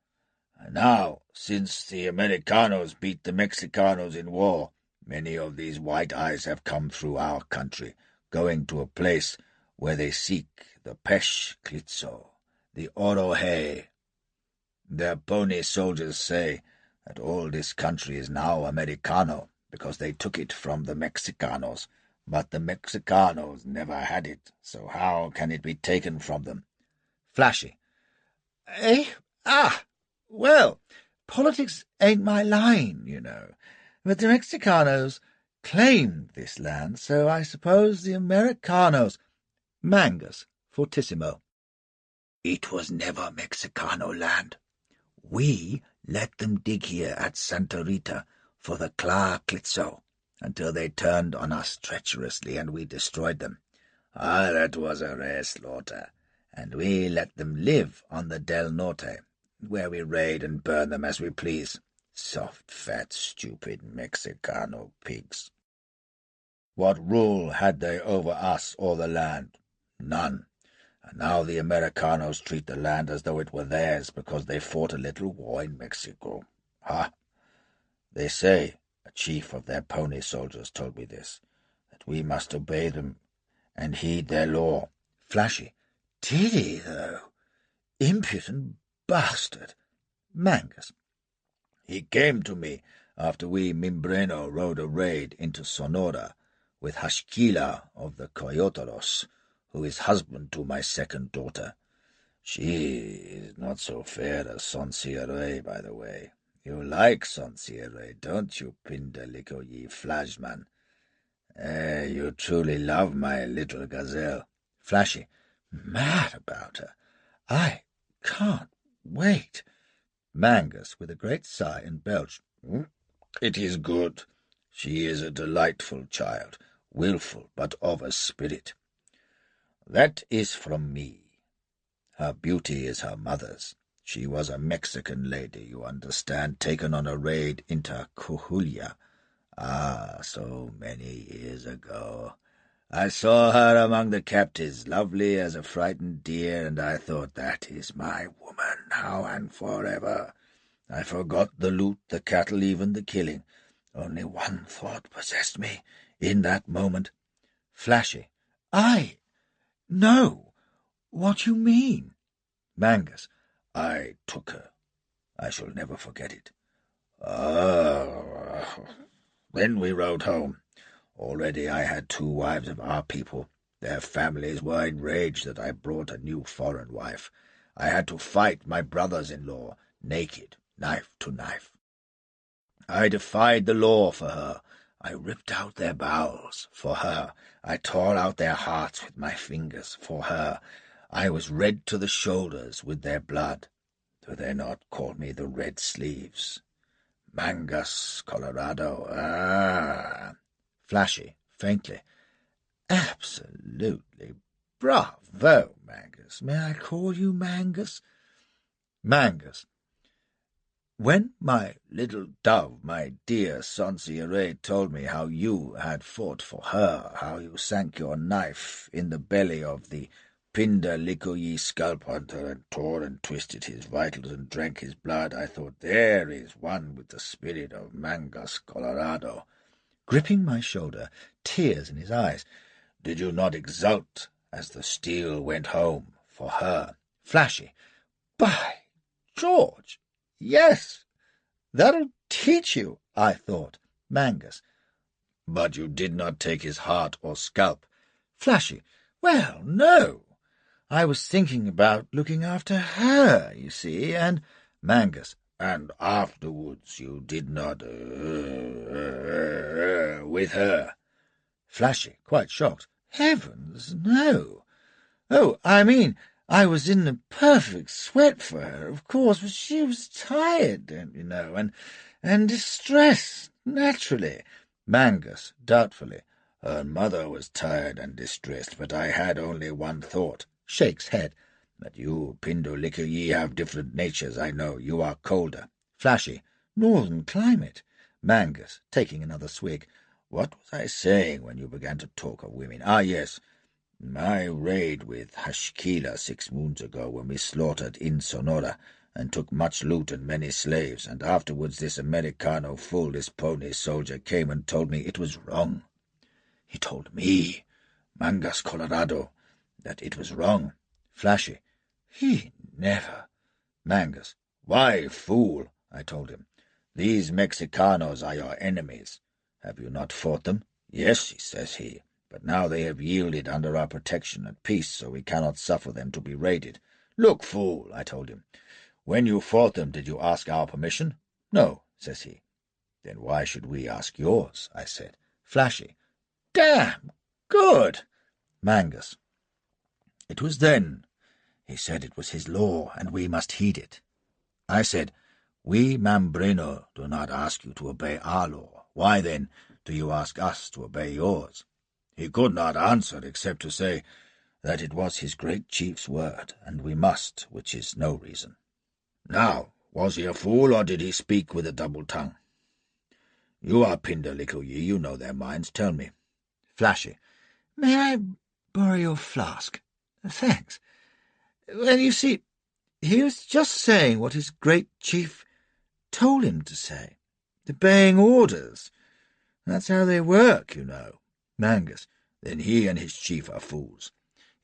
[SPEAKER 4] And now, since the Americanos beat the Mexicanos in war, many of these white eyes have come through our country, going to a place where they seek the Pesh Klitso, the Orohe. Their pony soldiers say that all this country is now Americano, because they took it from the Mexicanos, but the Mexicanos never had it, so how can it be taken from them?
[SPEAKER 1] Flashy.
[SPEAKER 2] Well, politics ain't my line, you know. But the Mexicanos claimed this land, so I suppose the Americanos—
[SPEAKER 1] Mangus, fortissimo.
[SPEAKER 4] It was never Mexicano land. We let them dig here at Santa Rita for the Tla Klitso, until they turned on us treacherously and we destroyed them. That was a rare slaughter, and we let them live on the Del Norte, where we raid and burn them as we please. Soft, fat, stupid Mexicano pigs. What rule had they over us or the land? None. And now the Americanos treat the land as though it were theirs because they fought a little war in Mexico. They say, a chief of their pony soldiers told me this, that we must obey them and heed their law.
[SPEAKER 2] Flashy. Did he, though? Impudent bastard.
[SPEAKER 1] Mangus.
[SPEAKER 4] He came to me after we Mimbreno rode a raid into Sonora with Hashkila of the Coyoteros, who is husband to my second daughter. She is not so fair as Soncierre, by the way. You like Soncierre, don't you, Pindalicoyi Flashman? You truly love my little gazelle.
[SPEAKER 1] Flashy.
[SPEAKER 2] Mad about her. I can't wait.
[SPEAKER 1] Mangus, with a great sigh and belch.
[SPEAKER 4] It is good. She is a delightful child, wilful, but of a spirit. That is from me. Her beauty is her mother's. She was a Mexican lady, you understand, taken on a raid into Coahuila. So many years ago. I saw her among the captives, lovely as a frightened deer, and I thought, that is my woman, now and forever. I forgot the loot, the cattle, even the killing. Only one thought possessed me in that moment.
[SPEAKER 1] Flashy.
[SPEAKER 2] I know what you mean.
[SPEAKER 1] Mangus.
[SPEAKER 4] I took her. I shall never forget it. Then we rode home. Already I had 2 wives of our people. Their families were enraged that I brought a new foreign wife. I had to fight my brothers-in-law, naked, knife to knife. I defied the law for her. I ripped out their bowels for her. I tore out their hearts with my fingers for her. I was red to the shoulders with their blood. Do they not call me the Red Sleeves? Mangus, Colorado. Ah! Flashy, faintly. Absolutely. Bravo, Mangus. May I call you Mangus? Mangus. When my little dove, my dear Sonsiere, told me how you had fought for her, how you sank your knife in the belly of the Pinda-Likoyi scalp hunter and tore and twisted his vitals and drank his blood, I thought, there is one with the spirit of Mangus Colorado. Gripping my shoulder, tears in his eyes. Did you not exult as the steel went home for her? Flashy. By George! Yes, that'll teach you, I thought. Mangus. But you did not take his heart or scalp. Flashy. Well, no. I was thinking about looking after her, you see, and... Mangus. And afterwards you did not... with her. Flashy, quite shocked. Heavens, no. Oh, I mean... I was in a perfect sweat for her, of course, but she was tired, don't you know, and distressed, naturally. Mangus, doubtfully. Her mother was tired and distressed, but I had only one thought. Shakes head. But you, Pindoliki, have different natures, I know. You are colder. Flashy. Northern climate. Mangus, taking another swig. What was I saying when you began to talk of women? Ah, yes. My raid with Hashkila 6 moons ago, when we slaughtered in Sonora and took much loot and many slaves, and afterwards this Americano fool, this pony soldier, came and told me it was wrong. He told me, Mangus Colorado, that it was wrong. Flashy. He never. Mangus. Why, fool, I told him. These Mexicanos are your enemies. Have you not fought them? Yes, says he. But now they have yielded under our protection at peace, so we cannot suffer them to be raided. Look, fool, I told him. When you fought them, did you ask our permission? No, says he. Then why should we ask yours? I said. Flashy. Damn good. Mangus. It was then. He said it was his law, and we must heed it. I said, we Mambrino do not ask you to obey our law. Why, then, do you ask us to obey yours? He could not answer except to say that it was his great chief's word, and we must, which is no reason. Now, was he a fool, or did he speak with a double tongue? You are Pindalikoyi, you know their minds, tell me. Flashy. May I borrow your flask? Thanks. Well, you see, he was just saying what his great chief told him to say, obeying orders. That's how they work, you know. Mangus. Then he and his chief are fools.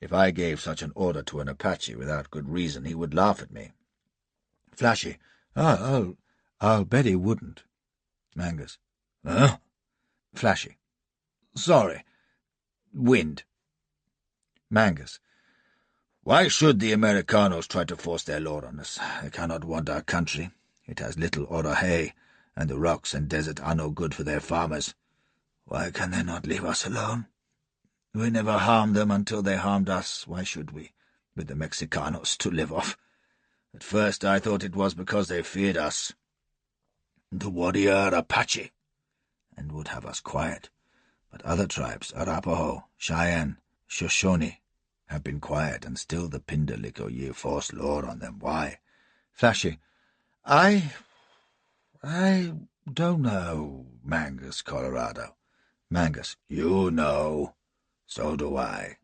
[SPEAKER 4] If I gave such an order to an Apache without good reason, he would laugh at me. Flashy. I'll bet he wouldn't. Mangus. Huh? Flashy. Sorry. Wind. Mangus. Why should the Americanos try to force their law on us? They cannot want our country. It has little or no hay, and the rocks and desert are no good for their farmers. Why can they not leave us alone? We never harmed them until they harmed us. Why should we, with the Mexicanos to live off? At first I thought it was because they feared us, the warrior Apache, and would have us quiet. But other tribes, Arapaho, Cheyenne, Shoshone, have been quiet, and still the Pindalikoyi force law on them. Why? Flashy. I don't know, Mangus Colorado. Mangus. You know. So do I.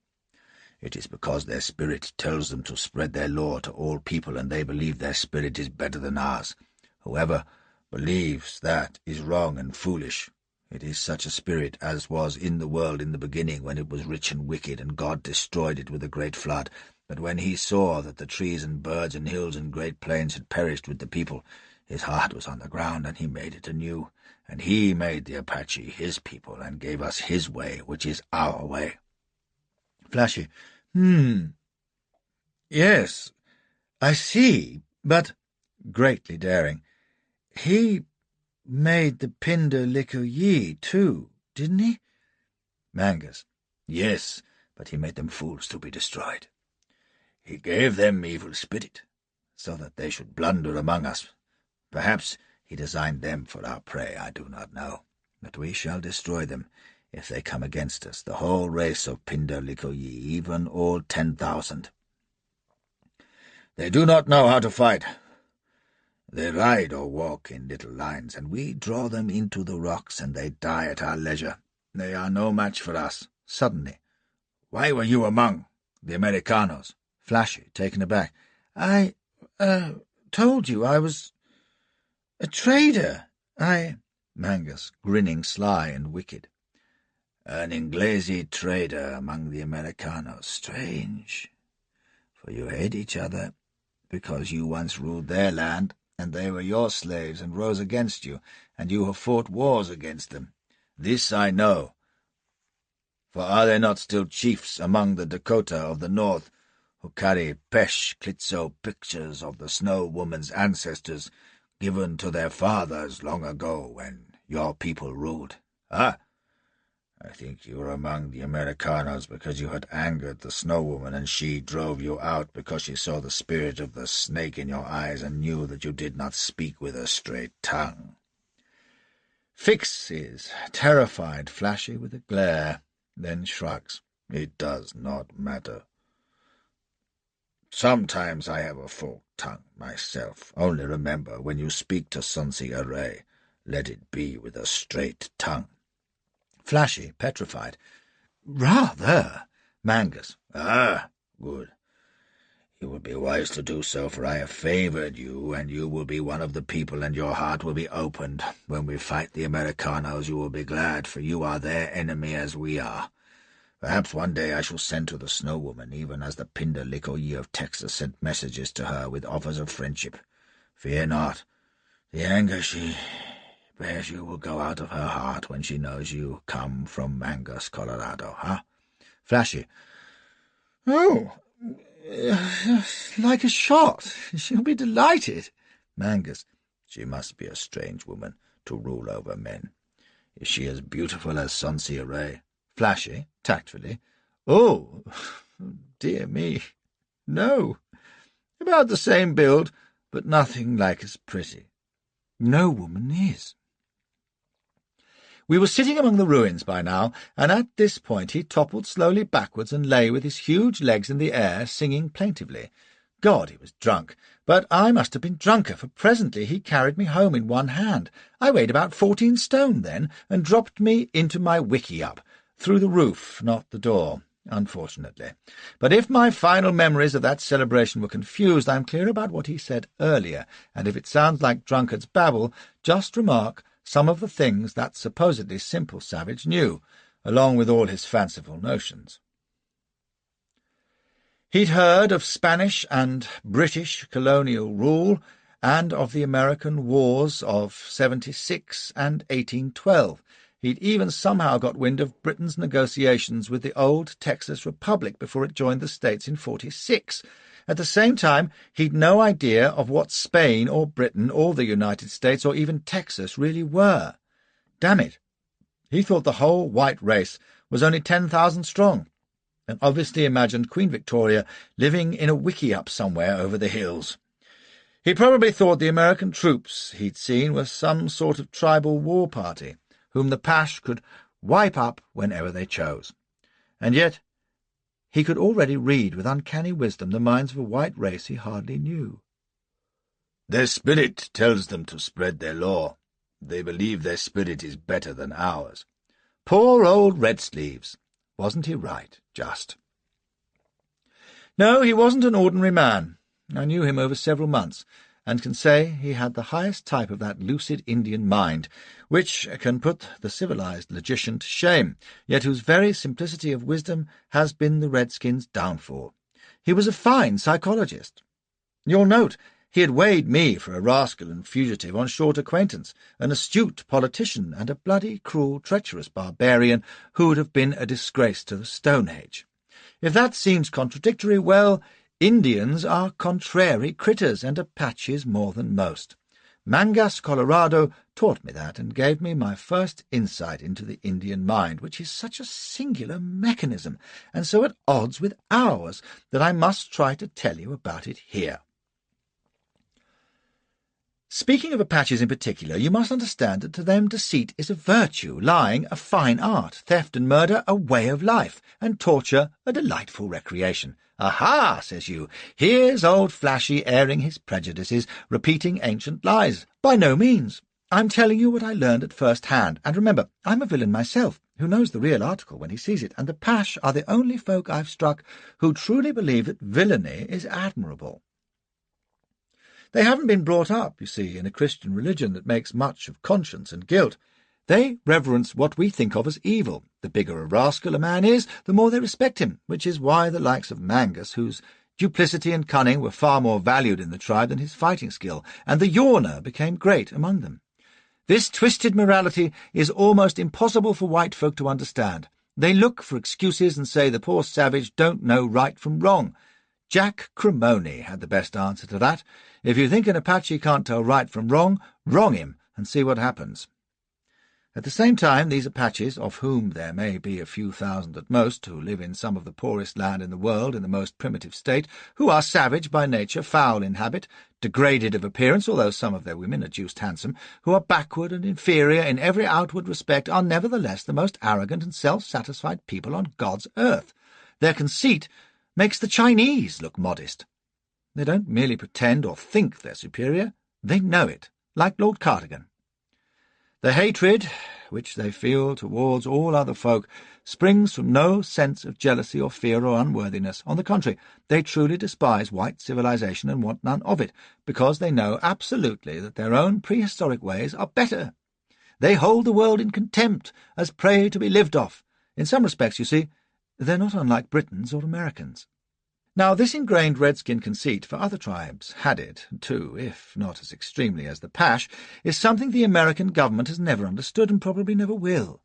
[SPEAKER 4] It is because their spirit tells them to spread their law to all people, and they believe their spirit is better than ours. Whoever believes that is wrong and foolish. It is such a spirit as was in the world in the beginning, when it was rich and wicked, and God destroyed it with a great flood. But when he saw that the trees and birds and hills and great plains had perished with the people, his heart was on the ground, and he made it anew. And he made the Apache his people, and gave us his way, which is our way. Flashy. Yes, I see, but, greatly daring, he made the Pinder Licker Ye, too, didn't he?
[SPEAKER 1] Mangus.
[SPEAKER 4] Yes, but he made them fools to be destroyed. He gave them evil spirit, so that they should blunder among us. Perhaps he designed them for our prey, I do not know. But we shall destroy them if they come against us, the whole race of Pinder Licker Ye, even all 10,000. They do not know how to fight. They ride or walk in little lines, and we draw them into the rocks, and they die at our leisure. They are no match for us.
[SPEAKER 1] Suddenly.
[SPEAKER 4] Why were you among the Americanos?
[SPEAKER 1] Flashy, taken aback.
[SPEAKER 2] I told you I was a trader.
[SPEAKER 1] Mangus, grinning sly and wicked.
[SPEAKER 4] An Inglesi trader among the Americanos. Strange. For you hate each other because you once ruled their land, and they were your slaves and rose against you, and you have fought wars against them. This I know. For are there not still chiefs among the Dakota of the north who carry Pesh Klitso pictures of the Snow Woman's ancestors given to their fathers long ago when your people ruled? Ah, I think you were among the Americanos because you had angered the Snow Woman, and she drove you out because she saw the spirit of the snake in your eyes and knew that you did not speak with a straight tongue.
[SPEAKER 1] Fixes, terrified Flashy with a glare, then shrugs.
[SPEAKER 4] It does not matter. Sometimes I have a forked tongue myself. Only remember, when you speak to Sonsi Array, let it be with a straight tongue.
[SPEAKER 1] Flashy, petrified.
[SPEAKER 2] Rather.
[SPEAKER 1] Mangus.
[SPEAKER 4] Ah, good. You will be wise to do so, for I have favoured you, and you will be one of the people, and your heart will be opened. When we fight the Americanos, you will be glad, for you are their enemy as we are. Perhaps one day I shall send to the Snow Woman, even as the Pinder Licker Ye of Texas sent messages to her with offers of friendship. Fear not. The anger she bears you will go out of her heart when she knows you come from Mangus, Colorado, huh?
[SPEAKER 1] Flashy.
[SPEAKER 2] Oh, like a shot. She'll be delighted.
[SPEAKER 1] Mangus.
[SPEAKER 4] She must be a strange woman to rule over men. Is she as beautiful as Sonsi Array?
[SPEAKER 1] Flashy, tactfully. Oh, dear me. No. About the same build, but nothing like as pretty.
[SPEAKER 2] No woman is.
[SPEAKER 1] We were sitting among the ruins by now, and at this point he toppled slowly backwards and lay with his huge legs in the air, singing plaintively. God, he was drunk, but I must have been drunker, for presently he carried me home in one hand. I weighed about 14 stone then, and dropped me into my wickiup, through the roof, not the door, unfortunately. But if my final memories of that celebration were confused, I am clear about what he said earlier, and if it sounds like drunkard's babble, just remark some of the things that supposedly simple savage knew, along with all his fanciful notions. He'd heard of Spanish and British colonial rule, and of the American wars of 76 and 1812. He'd even somehow got wind of Britain's negotiations with the old Texas Republic before it joined the States in 46. At the same time, he'd no idea of what Spain or Britain or the United States or even Texas really were. Damn it! He thought the whole white race was only 10,000 strong, and obviously imagined Queen Victoria living in a wickiup somewhere over the hills. He probably thought the American troops he'd seen were some sort of tribal war party, whom the Pash could wipe up whenever they chose. And yet he could already read with uncanny wisdom the minds of a white race he hardly knew.
[SPEAKER 4] Their spirit tells them to spread their law. They believe their spirit is better than ours.
[SPEAKER 1] Poor old Red Sleeves. Wasn't he right, just? No, he wasn't an ordinary man. I knew him over several months, and can say he had the highest type of that lucid Indian mind, which can put the civilized logician to shame, yet whose very simplicity of wisdom has been the Redskins' downfall. He was a fine psychologist. You'll note he had weighed me for a rascal and fugitive on short acquaintance, an astute politician and a bloody, cruel, treacherous barbarian who would have been a disgrace to the Stone Age. If that seems contradictory, well, Indians are contrary critters, and Apaches more than most. Mangas, Colorado, taught me that and gave me my first insight into the Indian mind, which is such a singular mechanism, and so at odds with ours, that I must try to tell you about it here. Speaking of Apaches in particular, you must understand that to them deceit is a virtue, lying a fine art, theft and murder a way of life, and torture a delightful recreation. Aha, says you, here's old Flashy airing his prejudices, repeating ancient lies. By no means. I'm telling you what I learned at first hand, and remember, I'm a villain myself, who knows the real article when he sees it, and the Pash are the only folk I've struck who truly believe that villainy is admirable. They haven't been brought up, you see, in a Christian religion that makes much of conscience and guilt. They reverence what we think of as evil. The bigger a rascal a man is, the more they respect him, which is why the likes of Mangus, whose duplicity and cunning were far more valued in the tribe than his fighting skill, and the Yawner became great among them. This twisted morality is almost impossible for white folk to understand. They look for excuses and say the poor savage don't know right from wrong. Jack Cremoni had the best answer to that. If you think an Apache can't tell right from wrong, wrong him and see what happens. At the same time, these Apaches, of whom there may be a few thousand at most, who live in some of the poorest land in the world in the most primitive state, who are savage by nature, foul in habit, degraded of appearance, although some of their women are deuced handsome, who are backward and inferior in every outward respect, are nevertheless the most arrogant and self-satisfied people on God's earth. Their conceit makes the Chinese look modest. They don't merely pretend or think they're superior, they know it, like Lord Cardigan. The hatred which they feel towards all other folk springs from no sense of jealousy or fear or unworthiness. On the contrary, they truly despise white civilization and want none of it, because they know absolutely that their own prehistoric ways are better. They hold the world in contempt, as prey to be lived off. In some respects, you see, they're not unlike Britons or Americans. Now, this ingrained redskin conceit for other tribes had it, too, if not as extremely as the Pash, is something the American government has never understood and probably never will,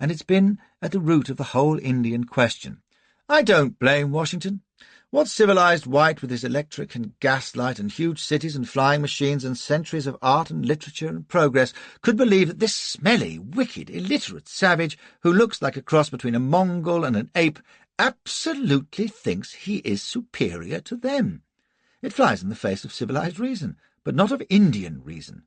[SPEAKER 1] and it's been at the root of the whole Indian question. I don't blame Washington. What civilized white with his electric and gaslight and huge cities and flying machines and centuries of art and literature and progress could believe that this smelly, wicked, illiterate savage, who looks like a cross between a Mongol and an ape, absolutely thinks he is superior to them? It flies in the face of civilized reason, but not of Indian reason.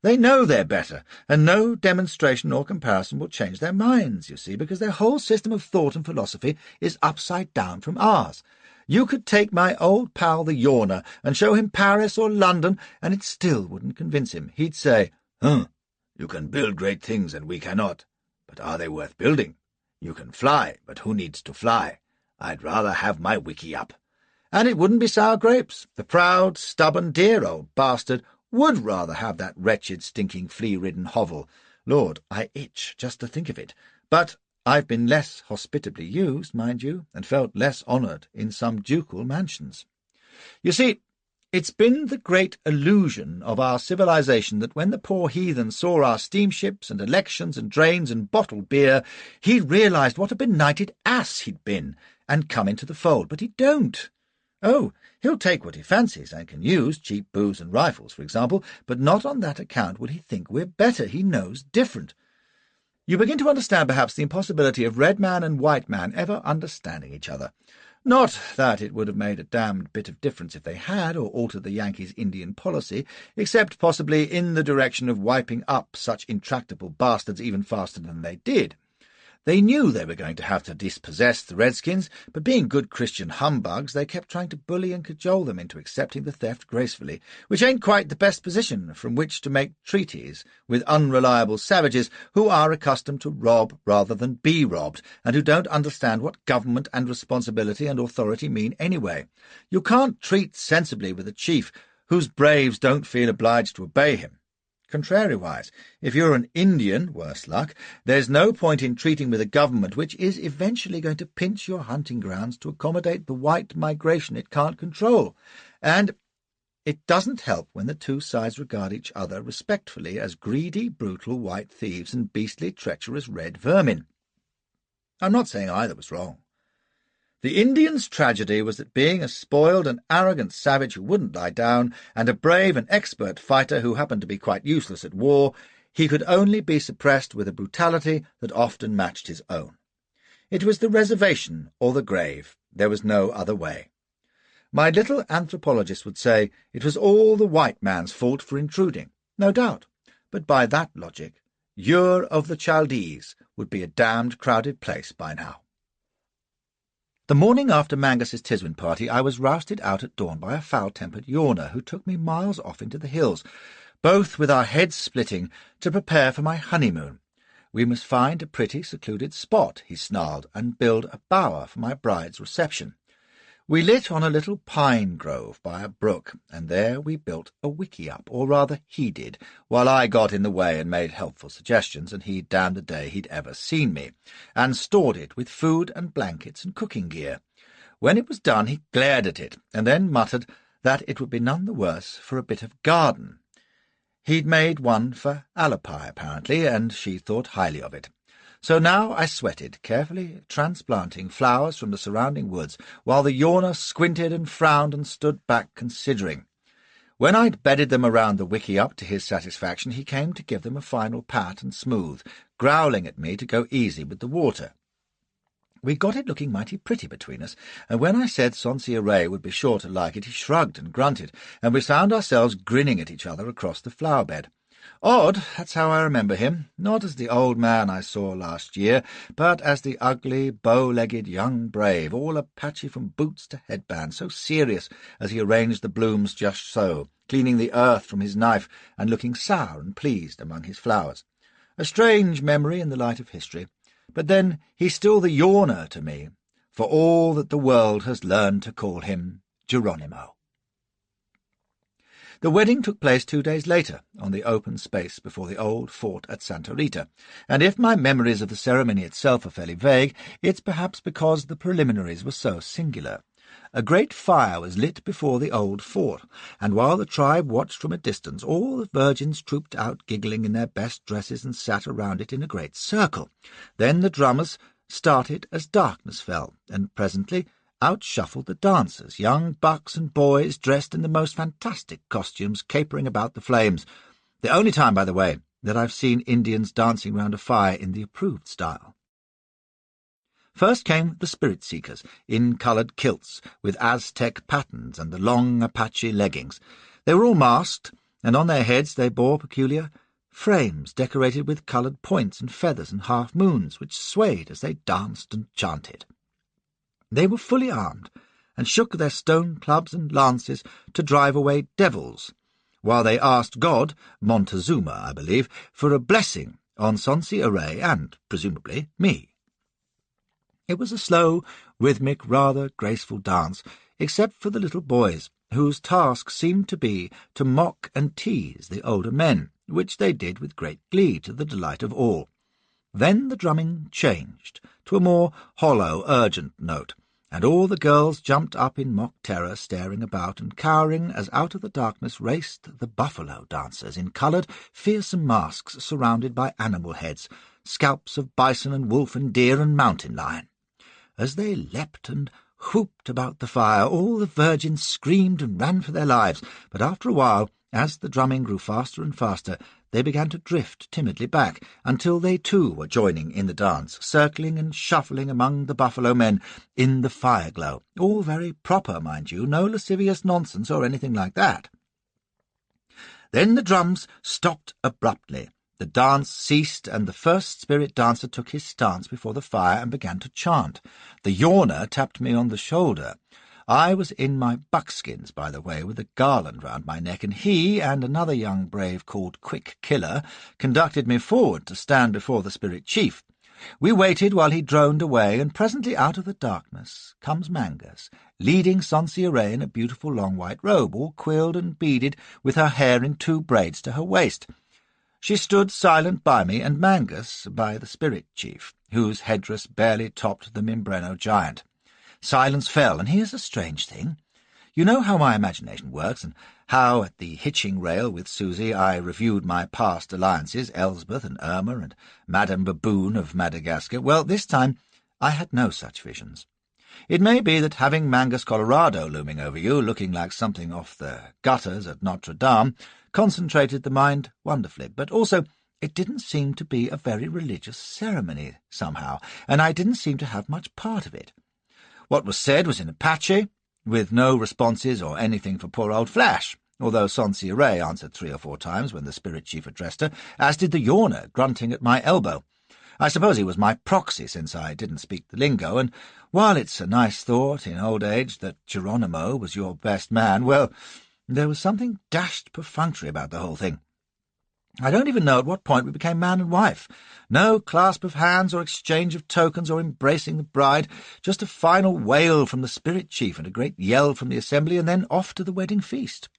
[SPEAKER 1] They know they're better, and no demonstration or comparison will change their minds, you see, because their whole system of thought and philosophy is upside down from ours. You could take my old pal the Yawner and show him Paris or London, and it still wouldn't convince him. He'd say, you can build great things and we cannot, but are they worth building? You can fly, but who needs to fly? I'd rather have my wiki up. And it wouldn't be sour grapes. The proud, stubborn, dear old bastard would rather have that wretched, stinking, flea-ridden hovel. Lord, I itch just to think of it. But I've been less hospitably used, mind you, and felt less honoured in some ducal mansions. You see, it's been the great illusion of our civilization that when the poor heathen saw our steamships and elections and drains and bottled beer, he realized what a benighted ass he'd been and come into the fold. But he don't. Oh, he'll take what he fancies and can use, cheap booze and rifles, for example, but not on that account will he think we're better. He knows different. You begin to understand perhaps the impossibility of red man and white man ever understanding each other. Not that it would have made a damned bit of difference if they had, or altered the Yankees' Indian policy, except possibly in the direction of wiping up such intractable bastards even faster than they did. They knew they were going to have to dispossess the Redskins, but being good Christian humbugs, they kept trying to bully and cajole them into accepting the theft gracefully, which ain't quite the best position from which to make treaties with unreliable savages who are accustomed to rob rather than be robbed, and who don't understand what government and responsibility and authority mean anyway. You can't treat sensibly with a chief whose braves don't feel obliged to obey him. Contrariwise, if you're an Indian, worse luck, there's no point in treating with a government which is eventually going to pinch your hunting grounds to accommodate the white migration it can't control. And it doesn't help when the two sides regard each other respectfully as greedy, brutal white thieves and beastly, treacherous red vermin. I'm not saying either was wrong. The Indian's tragedy was that being a spoiled and arrogant savage who wouldn't lie down, and a brave and expert fighter who happened to be quite useless at war, he could only be suppressed with a brutality that often matched his own. It was the reservation or the grave. There was no other way. My little anthropologist would say it was all the white man's fault for intruding. No doubt. But by that logic, Ur of the Chaldees would be a damned crowded place by now. The morning after Mangus's Tiswin party, I was rousted out at dawn by a foul-tempered yawner who took me miles off into the hills, both with our heads splitting, to prepare for my honeymoon. We must find a pretty, secluded spot, he snarled, and build a bower for my bride's reception. We lit on a little pine grove by a brook, and there we built a wickiup, or rather he did, while I got in the way and made helpful suggestions, and he damned the day he'd ever seen me, and stored it with food and blankets and cooking gear. When it was done he glared at it, and then muttered that it would be none the worse for a bit of garden. He'd made one for Alapai, apparently, and she thought highly of it. So now I sweated, carefully transplanting flowers from the surrounding woods, while the yawner squinted and frowned and stood back considering. When I'd bedded them around the wickiup to his satisfaction, he came to give them a final pat and smooth, growling at me to go easy with the water. We got it looking mighty pretty between us, and when I said Sonsia Ray would be sure to like it, he shrugged and grunted, and we found ourselves grinning at each other across the flower-bed. Odd, that's how I remember him, not as the old man I saw last year, but as the ugly, bow-legged young brave, all Apache from boots to headband, so serious as he arranged the blooms just so, cleaning the earth from his knife and looking sour and pleased among his flowers. A strange memory in the light of history, but then he's still the yawner to me, for all that the world has learned to call him Geronimo. The wedding took place 2 days later, on the open space before the old fort at Santa Rita, and if my memories of the ceremony itself are fairly vague, it's perhaps because the preliminaries were so singular. A great fire was lit before the old fort, and while the tribe watched from a distance, all the virgins trooped out giggling in their best dresses and sat around it in a great circle. Then the drummers started as darkness fell, and presently out shuffled the dancers, young bucks and boys dressed in the most fantastic costumes, capering about the flames. The only time, by the way, that I've seen Indians dancing round a fire in the approved style. First came the spirit-seekers, in coloured kilts, with Aztec patterns and the long Apache leggings. They were all masked, and on their heads they bore peculiar frames decorated with coloured points and feathers and half-moons, which swayed as they danced and chanted. They were fully armed, and shook their stone clubs and lances to drive away devils, while they asked God, Montezuma, I believe, for a blessing on Sonsia Ray and, presumably, me. It was a slow, rhythmic, rather graceful dance, except for the little boys, whose task seemed to be to mock and tease the older men, which they did with great glee to the delight of all. Then the drumming changed to a more hollow, urgent note, and all the girls jumped up in mock terror, staring about and cowering as out of the darkness raced the buffalo dancers in coloured, fearsome masks surrounded by animal heads, scalps of bison and wolf and deer and mountain lion. As they leapt and whooped about the fire, all the virgins screamed and ran for their lives, but after a while, as the drumming grew faster and faster, they began to drift timidly back, until they too were joining in the dance, circling and shuffling among the buffalo men in the fire-glow. All very proper, mind you, no lascivious nonsense or anything like that. Then the drums stopped abruptly. The dance ceased, and the first spirit dancer took his stance before the fire and began to chant. The yawner tapped me on the shoulder. I was in my buckskins, by the way, with a garland round my neck, and he and another young brave called Quick Killer conducted me forward to stand before the spirit chief. We waited while he droned away, and presently out of the darkness comes Mangus, leading Sonsia Ray in a beautiful long white robe, all quilled and beaded, with her hair in 2 braids to her waist. She stood silent by me, and Mangus by the spirit chief, whose headdress barely topped the Mimbreno giant. Silence fell, and here's a strange thing. You know how my imagination works, and how at the hitching rail with Susie I reviewed my past alliances, Elsbeth and Irma and Madame Baboon of Madagascar. Well, this time I had no such visions. It may be that having Mangus Colorado looming over you, looking like something off the gutters at Notre Dame, concentrated the mind wonderfully, but also it didn't seem to be a very religious ceremony somehow, and I didn't seem to have much part of it. What was said was in Apache, with no responses or anything for poor old Flash, although Sonsia Ray answered 3 or 4 times when the spirit chief addressed her, as did the yawner grunting at my elbow. I suppose he was my proxy, since I didn't speak the lingo, and while it's a nice thought in old age that Geronimo was your best man, well, there was something dashed perfunctory about the whole thing. I don't even know at what point we became man and wife. No clasp of hands or exchange of tokens or embracing the bride, just a final wail from the spirit chief and a great yell from the assembly, and then off to the wedding feast.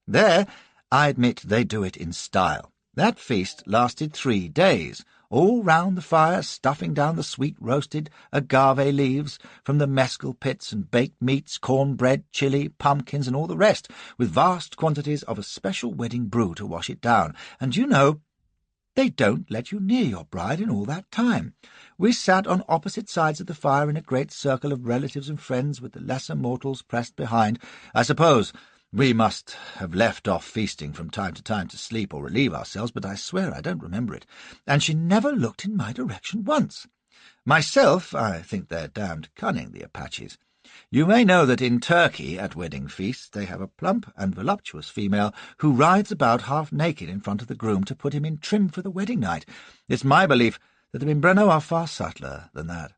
[SPEAKER 1] There, I admit they do it in style. That feast lasted 3 days, all round the fire, stuffing down the sweet roasted agave leaves from the mescal pits and baked meats, cornbread, chili, pumpkins, and all the rest, with vast quantities of a special wedding brew to wash it down. And you know, they don't let you near your bride in all that time. We sat on opposite sides of the fire in a great circle of relatives and friends, with the lesser mortals pressed behind. I suppose we must have left off feasting from time to time to sleep or relieve ourselves, but I swear I don't remember it, and she never looked in my direction once. Myself, I think they're damned cunning, the Apaches. You may know that in Turkey, at wedding feasts, they have a plump and voluptuous female who rides about half naked in front of the groom to put him in trim for the wedding night. It's my belief that the Mimbreno are far subtler than that.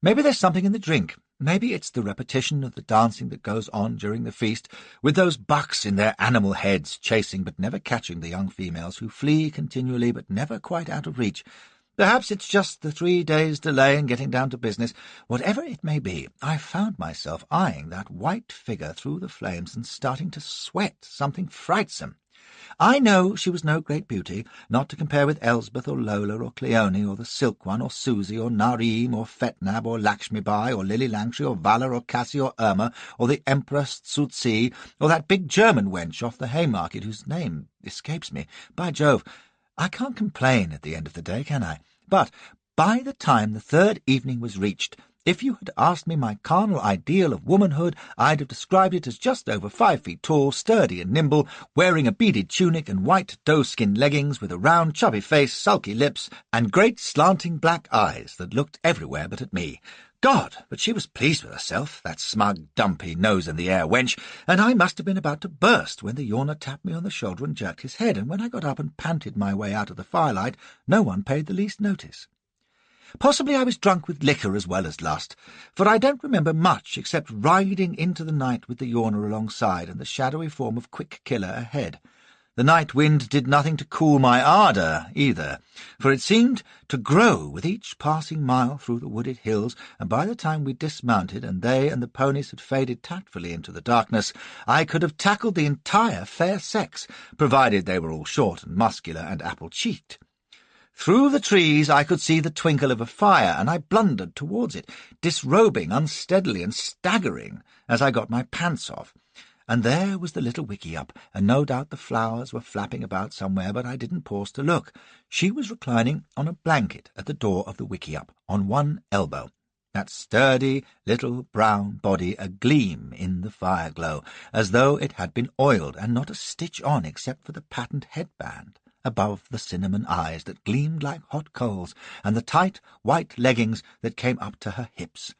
[SPEAKER 1] Maybe there's something in the drink. Maybe it's the repetition of the dancing that goes on during the feast, with those bucks in their animal heads chasing but never catching the young females who flee continually but never quite out of reach. Perhaps it's just the 3 days' delay in getting down to business. Whatever it may be, I found myself eyeing that white figure through the flames and starting to sweat something frightsome. I know she was no great beauty, not to compare with Elsbeth or Lola or Cleone or the Silk One or Susie or Nareem or Fetnab or Lakshmi Bai or Lily Langtry or Vala or Cassie or Irma or the Empress Tsutsi or that big German wench off the Haymarket whose name escapes me. By Jove, I can't complain at the end of the day, can I? But by the time the 3rd evening was reached, if you had asked me my carnal ideal of womanhood, I'd have described it as just over 5 feet tall, sturdy and nimble, wearing a beaded tunic and white doe-skin leggings, with a round, chubby face, sulky lips, and great slanting black eyes that looked everywhere but at me. God, but she was pleased with herself, that smug, dumpy, nose-in-the-air wench, and I must have been about to burst when the yawner tapped me on the shoulder and jerked his head, and when I got up and panted my way out of the firelight, no one paid the least notice. Possibly I was drunk with liquor as well as lust, for I don't remember much except riding into the night with the yawner alongside and the shadowy form of Quick Killer ahead. The night wind did nothing to cool my ardour either, for it seemed to grow with each passing mile through the wooded hills, and by the time we dismounted and they and the ponies had faded tactfully into the darkness, I could have tackled the entire fair sex, provided they were all short and muscular and apple-cheeked. Through the trees I could see the twinkle of a fire, and I blundered towards it, disrobing unsteadily and staggering as I got my pants off. And there was the little Wickiup, and no doubt the flowers were flapping about somewhere, but I didn't pause to look. She was reclining on a blanket at the door of the Wickiup, on one elbow, that sturdy little brown body agleam in the fire-glow, as though it had been oiled, and not a stitch on except for the patent headband above the cinnamon eyes that gleamed like hot coals, and the tight white leggings that came up to her hips.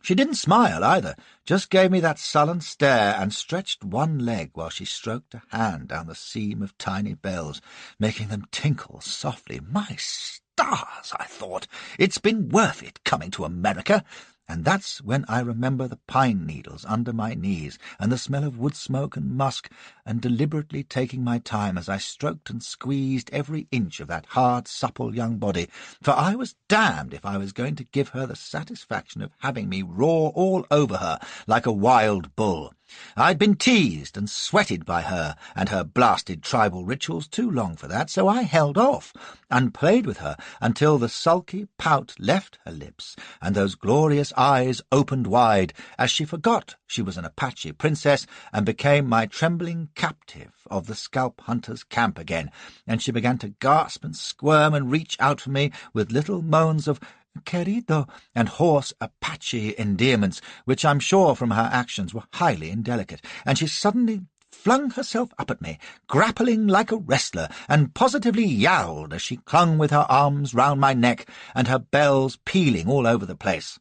[SPEAKER 1] She didn't smile either, just gave me that sullen stare and stretched one leg while she stroked a hand down the seam of tiny bells, making them tinkle softly. My stars, I thought, it's been worth it coming to America. And that's when I remember the pine needles under my knees, and the smell of wood smoke and musk, and deliberately taking my time as I stroked and squeezed every inch of that hard, supple young body, for I was damned if I was going to give her the satisfaction of having me roar all over her like a wild bull. I'd been teased and sweated by her and her blasted tribal rituals too long for that, so I held off and played with her until the sulky pout left her lips and those glorious eyes opened wide as she forgot she was an Apache princess and became my trembling captive of the scalp hunter's camp again, and she began to gasp and squirm and reach out for me with little moans of querido, and hoarse Apache endearments, which I'm sure from her actions were highly indelicate, and she suddenly flung herself up at me, grappling like a wrestler, and positively yowled as she clung with her arms round my neck and her bells pealing all over the place.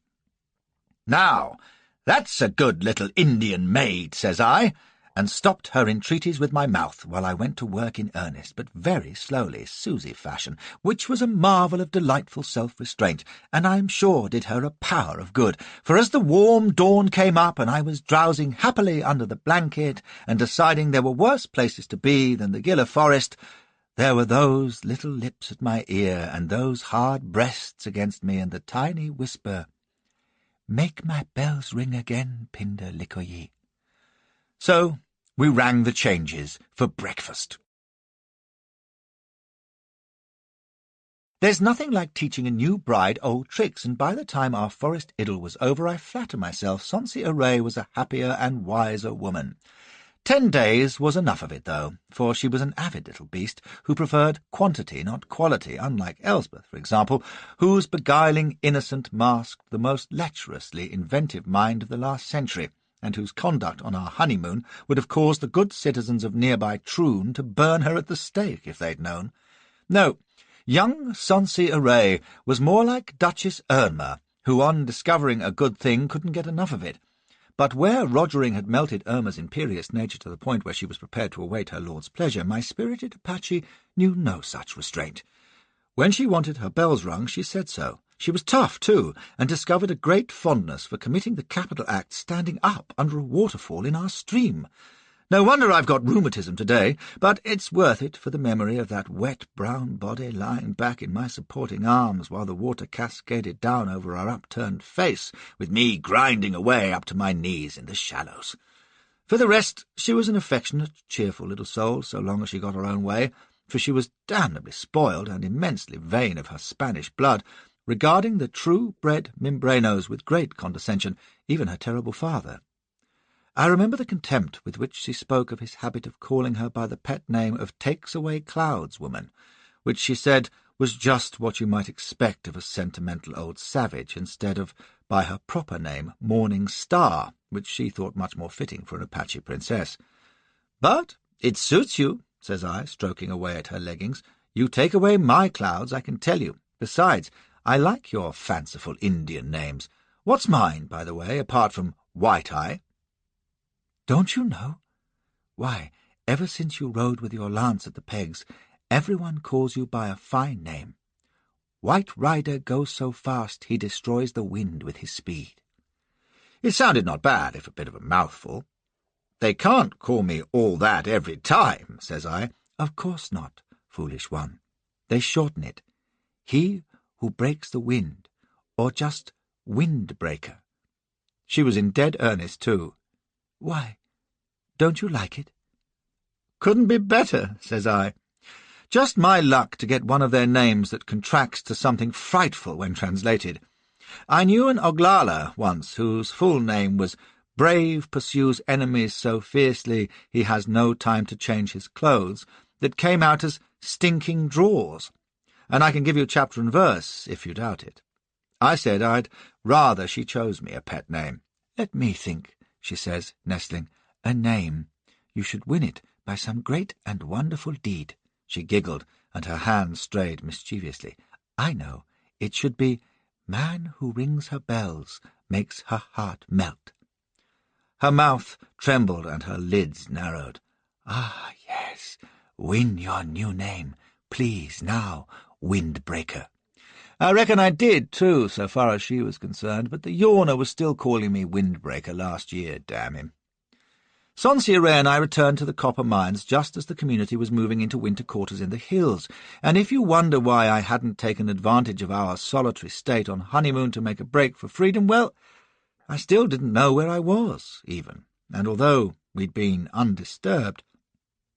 [SPEAKER 1] "Now, that's a good little Indian maid," says I, and stopped her entreaties with my mouth while I went to work in earnest, but very slowly, Susie fashion, which was a marvel of delightful self-restraint, and I am sure did her a power of good, for as the warm dawn came up and I was drowsing happily under the blanket and deciding there were worse places to be than the Gila forest, there were those little lips at my ear and those hard breasts against me and the tiny whisper, "Make my bells ring again, Pinda-Likoyi." So we rang the changes for breakfast. There's nothing like teaching a new bride old tricks, and by the time our forest idyll was over, I flatter myself Sonsi Array was a happier and wiser woman. 10 days was enough of it, though, for she was an avid little beast who preferred quantity, not quality, unlike Elsbeth, for example, whose beguiling innocent masked the most lecherously inventive mind of the last century, and whose conduct on our honeymoon would have caused the good citizens of nearby Troon to burn her at the stake if they'd known. No, young Sonsi Array was more like Duchess Irma, who on discovering a good thing couldn't get enough of it. But where Rogering had melted Irma's imperious nature to the point where she was prepared to await her lord's pleasure, my spirited Apache knew no such restraint. When she wanted her bells rung, she said so. She was tough, too, and discovered a great fondness for committing the capital act standing up under a waterfall in our stream. No wonder I've got rheumatism today, but it's worth it for the memory of that wet brown body lying back in my supporting arms while the water cascaded down over our upturned face, with me grinding away up to my knees in the shallows. For the rest, she was an affectionate, cheerful little soul so long as she got her own way, for she was damnably spoiled and immensely vain of her Spanish blood, regarding the true-bred Mimbrenos with great condescension, even her terrible father. I remember the contempt with which she spoke of his habit of calling her by the pet name of Takes-Away-Clouds woman, which she said was just what you might expect of a sentimental old savage, instead of by her proper name, Morning Star, which she thought much more fitting for an Apache princess. "But it suits you," says I, stroking away at her leggings. "You take away my clouds, I can tell you. Besides, I like your fanciful Indian names. What's mine, by the way, apart from White-Eye?" "Don't you know? Why, ever since you rode with your lance at the pegs, everyone calls you by a fine name. White Rider goes so fast he destroys the wind with his speed." It sounded not bad, if a bit of a mouthful. "They can't call me all that every time," says I. "Of course not, foolish one. They shorten it. He who breaks the wind, or just windbreaker." She was in dead earnest, too. "Why, don't you like it?" "Couldn't be better," says I. "Just my luck to get one of their names that contracts to something frightful when translated. I knew an Oglala once whose full name was Brave Pursues Enemies So Fiercely He Has No Time to Change His Clothes, that came out as Stinking Drawers, and I can give you chapter and verse if you doubt it. I said I'd rather she chose me a pet name. "Let me think," she says, nestling. "A name. You should win it by some great and wonderful deed." She giggled, and her hand strayed mischievously. "I know. It should be Man Who Rings Her Bells Makes Her Heart Melt." Her mouth trembled and her lids narrowed. "Ah, yes. Win your new name. Please, now, Windbreaker." I reckon I did, too, so far as she was concerned, but the yawner was still calling me Windbreaker last year, damn him. Sonsi Array and I returned to the copper mines just as the community was moving into winter quarters in the hills, and if you wonder why I hadn't taken advantage of our solitary state on honeymoon to make a break for freedom, well, I still didn't know where I was, even, and although we'd been undisturbed,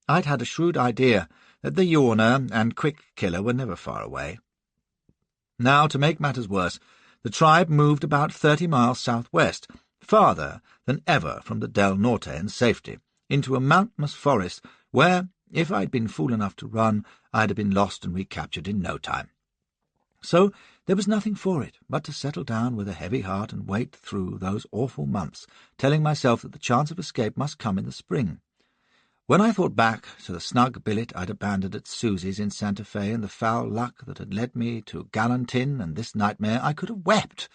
[SPEAKER 1] I'd had a shrewd idea that the yawner and Quick Killer were never far away. Now, to make matters worse, the tribe moved about 30 miles southwest, farther than ever from the Del Norte in safety, into a mountainous forest where, if I'd been fool enough to run, I'd have been lost and recaptured in no time. So there was nothing for it but to settle down with a heavy heart and wait through those awful months, telling myself that the chance of escape must come in the spring. When I thought back to the snug billet I'd abandoned at Susie's in Santa Fe and the foul luck that had led me to Galantin and this nightmare, I could have wept.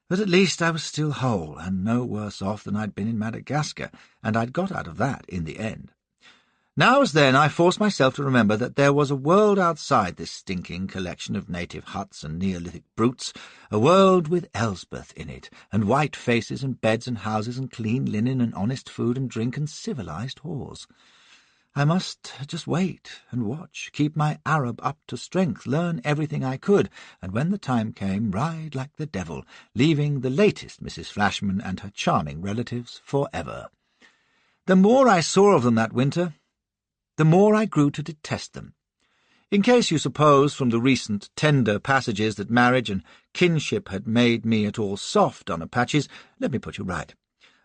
[SPEAKER 1] But at least I was still whole, and no worse off than I'd been in Madagascar, and I'd got out of that in the end. Now as then I forced myself to remember that there was a world outside this stinking collection of native huts and Neolithic brutes, a world with Elsbeth in it, and white faces and beds and houses and clean linen and honest food and drink and civilized whores. I must just wait and watch, keep my Arab up to strength, learn everything I could, and when the time came, ride like the devil, leaving the latest Mrs. Flashman and her charming relatives forever. The more I saw of them that winter, the more I grew to detest them. In case you suppose from the recent tender passages that marriage and kinship had made me at all soft on Apaches, let me put you right.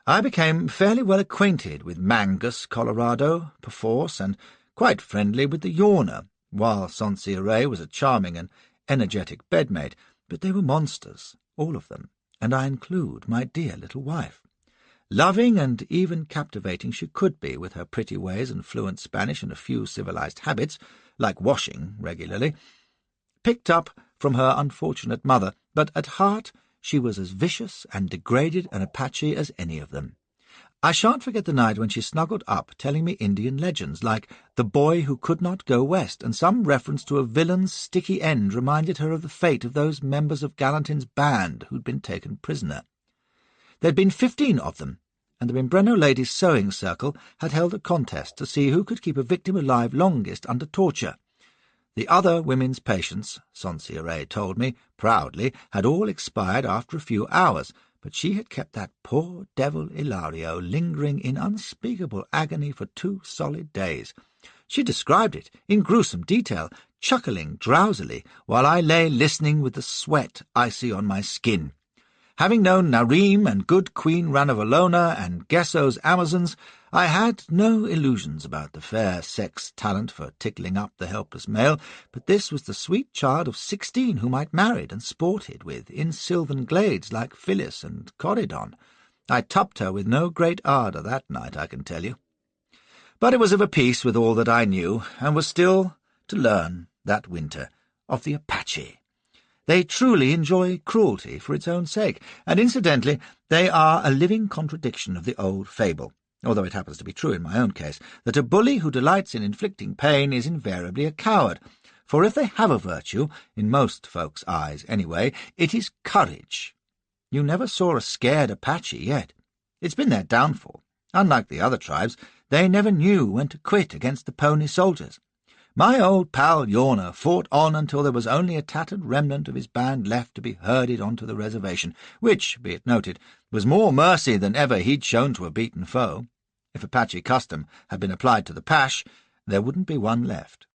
[SPEAKER 1] I became fairly well acquainted with Mangus, Colorado, perforce, and quite friendly with the Yawner, while Sansieray was a charming and energetic bedmate, but they were monsters, all of them, and I include my dear little wife. Loving and even captivating she could be, with her pretty ways and fluent Spanish and a few civilized habits, like washing regularly, picked up from her unfortunate mother, but at heart she was as vicious and degraded an Apache as any of them. I shan't forget the night when she snuggled up telling me Indian legends, like the boy who could not go west, and some reference to a villain's sticky end reminded her of the fate of those members of Galantin's band who'd been taken prisoner. There'd been 15 of them, and the Mimbreno Ladies' Sewing Circle had held a contest to see who could keep a victim alive longest under torture. The other women's patients, Sansieray told me, proudly, had all expired after a few hours, but she had kept that poor devil Ilario lingering in unspeakable agony for 2 solid days. She described it in gruesome detail, chuckling drowsily, while I lay listening with the sweat icy on my skin. Having known Nareem and good Queen Ranavalona and Gesso's Amazons, I had no illusions about the fair sex talent for tickling up the helpless male, but this was the sweet child of 16 whom I'd married and sported with in sylvan glades like Phyllis and Corydon. I topped her with no great ardour that night, I can tell you. But it was of a piece with all that I knew, and was still to learn that winter of the Apache. They truly enjoy cruelty for its own sake, and incidentally they are a living contradiction of the old fable, although it happens to be true in my own case, that a bully who delights in inflicting pain is invariably a coward. For if they have a virtue, in most folks' eyes anyway, it is courage. You never saw a scared Apache yet. It's been their downfall. Unlike the other tribes, they never knew when to quit against the pony soldiers. My old pal Yawner fought on until there was only a tattered remnant of his band left to be herded onto the reservation, which, be it noted, was more mercy than ever he'd shown to a beaten foe. If Apache custom had been applied to the Pash, there wouldn't be one left.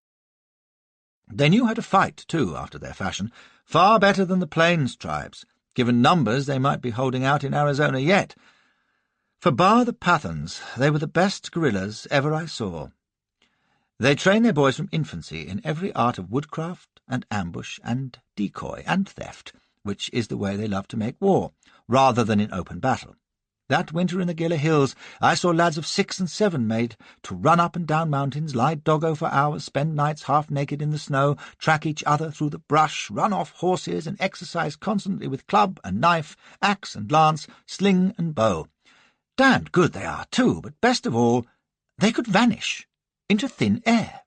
[SPEAKER 1] They knew how to fight, too, after their fashion, far better than the Plains tribes. Given numbers, they might be holding out in Arizona yet. For bar the Pathans, they were the best guerrillas ever I saw. They train their boys from infancy in every art of woodcraft and ambush and decoy and theft, which is the way they love to make war, rather than in open battle. That winter in the Gila Hills, I saw lads of 6 and 7 made to run up and down mountains, lie doggo for hours, spend nights half-naked in the snow, track each other through the brush, run off horses, and exercise constantly with club and knife, axe and lance, sling and bow. Damned good they are, too, but best of all, they could vanish into thin air.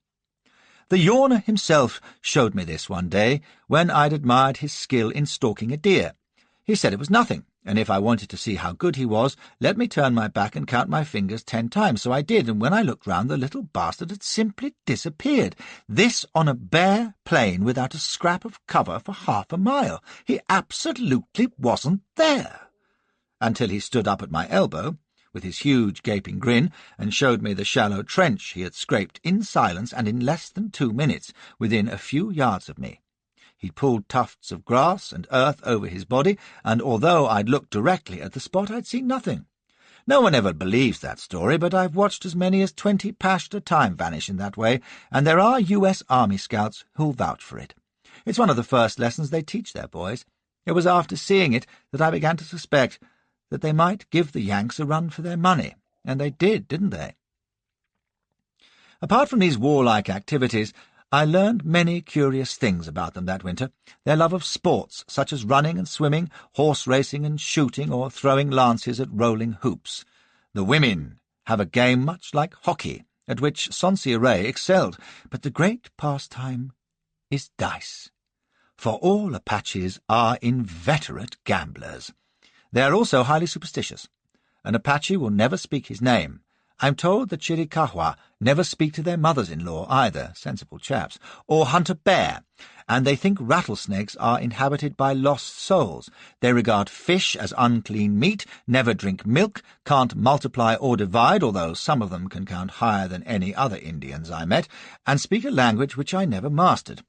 [SPEAKER 1] The Yawner himself showed me this one day, when I'd admired his skill in stalking a deer. He said it was nothing, and if I wanted to see how good he was, let me turn my back and count my fingers 10 times. So I did, and when I looked round, the little bastard had simply disappeared. This on a bare plain without a scrap of cover for half a mile. He absolutely wasn't there. Until he stood up at my elbow, with his huge gaping grin, and showed me the shallow trench he had scraped in silence and in less than 2 minutes, within a few yards of me. He'd pulled tufts of grass and earth over his body, and although I'd looked directly at the spot, I'd seen nothing. No one ever believes that story, but I've watched as many as 20 Pash at a time vanish in that way, and there are U.S. Army scouts who'll vouch for it. It's one of the first lessons they teach their boys. It was after seeing it that I began to suspect that they might give the Yanks a run for their money, and they did, didn't they? Apart from these warlike activities, I learned many curious things about them that winter. Their love of sports, such as running and swimming, horse racing and shooting, or throwing lances at rolling hoops. The women have a game much like hockey, at which Sonsiere excelled, but the great pastime is dice. For all Apaches are inveterate gamblers. They are also highly superstitious. An Apache will never speak his name. I'm told the Chiricahua never speak to their mothers-in-law either, sensible chaps, or hunt a bear, and they think rattlesnakes are inhabited by lost souls. They regard fish as unclean meat, never drink milk, can't multiply or divide, although some of them can count higher than any other Indians I met, and speak a language which I never mastered.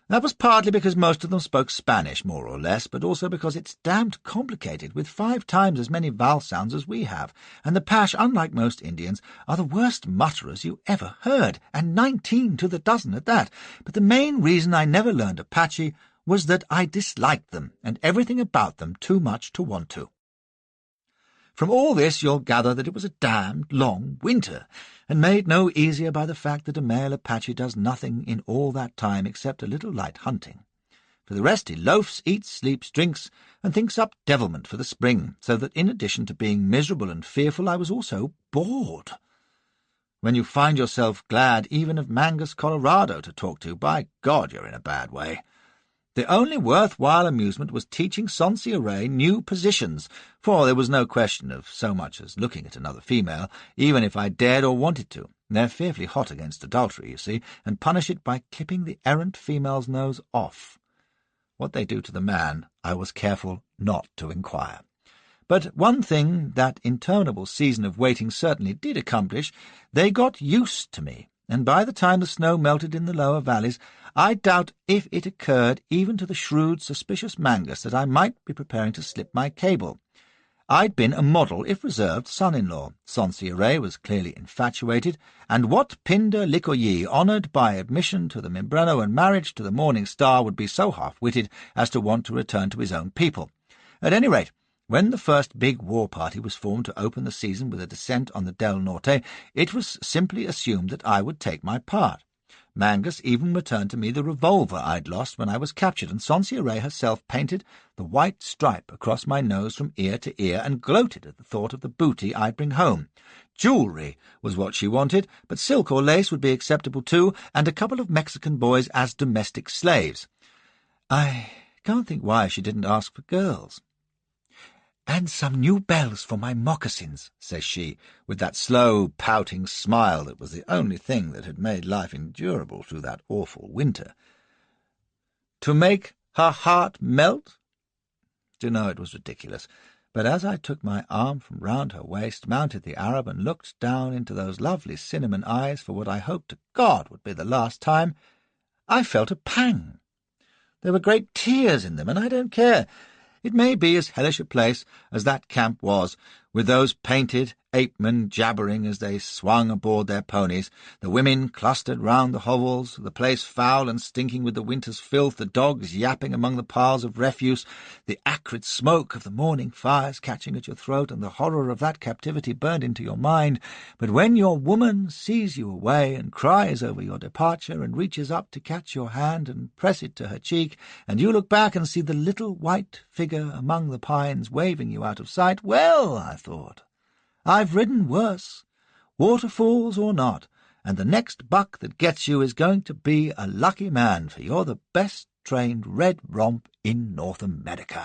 [SPEAKER 1] That was partly because most of them spoke Spanish, more or less, but also because it's damned complicated, with 5 times as many vowel sounds as we have, and the Pash, unlike most Indians, are the worst mutterers you ever heard, and 19 to the dozen at that. But the main reason I never learned Apache was that I disliked them, and everything about them too much to want to. From all this you'll gather that it was a damned long winter, and made no easier by the fact that a male Apache does nothing in all that time except a little light hunting. For the rest he loafs, eats, sleeps, drinks, and thinks up devilment for the spring, so that in addition to being miserable and fearful I was also bored. When you find yourself glad even of Mangus, Colorado, to talk to, by God you're in a bad way. The only worthwhile amusement was teaching Sonsiere new positions, for there was no question of so much as looking at another female, even if I dared or wanted to. They're fearfully hot against adultery, you see, and punish it by clipping the errant female's nose off. What they do to the man, I was careful not to inquire. But one thing that interminable season of waiting certainly did accomplish, they got used to me, and by the time the snow melted in the lower valleys, I doubt if it occurred even to the shrewd, suspicious Mangus that I might be preparing to slip my cable. I'd been a model, if reserved, son-in-law. Sonsiere was clearly infatuated, and what Pinder Likoyi, honoured by admission to the Mimbreno and marriage to the Morning Star, would be so half-witted as to want to return to his own people? At any rate, when the first big war party was formed to open the season with a descent on the Del Norte, it was simply assumed that I would take my part. Mangus even returned to me the revolver I'd lost when I was captured, and Sonsiere herself painted the white stripe across my nose from ear to ear and gloated at the thought of the booty I'd bring home. Jewellery was what she wanted, but silk or lace would be acceptable too, and a couple of Mexican boys as domestic slaves. I can't think why she didn't ask for girls. "And some new bells for my moccasins," says she, with that slow, pouting smile that was the only thing that had made life endurable through that awful winter. To make her heart melt? Do you know, it was ridiculous, but as I took my arm from round her waist, mounted the Arab, and looked down into those lovely cinnamon eyes for what I hoped to God would be the last time, I felt a pang. There were great tears in them, and I don't care. It may be as hellish a place as that camp was, with those painted ape-men jabbering as they swung aboard their ponies, the women clustered round the hovels, the place foul and stinking with the winter's filth, the dogs yapping among the piles of refuse, the acrid smoke of the morning fires catching at your throat, and the horror of that captivity burned into your mind. But when your woman sees you away and cries over your departure and reaches up to catch your hand and press it to her cheek, and you look back and see the little white figure among the pines waving you out of sight, well, I thought, I've ridden worse, waterfalls or not, and the next buck that gets you is going to be a lucky man, for you're the best-trained red romp in North America.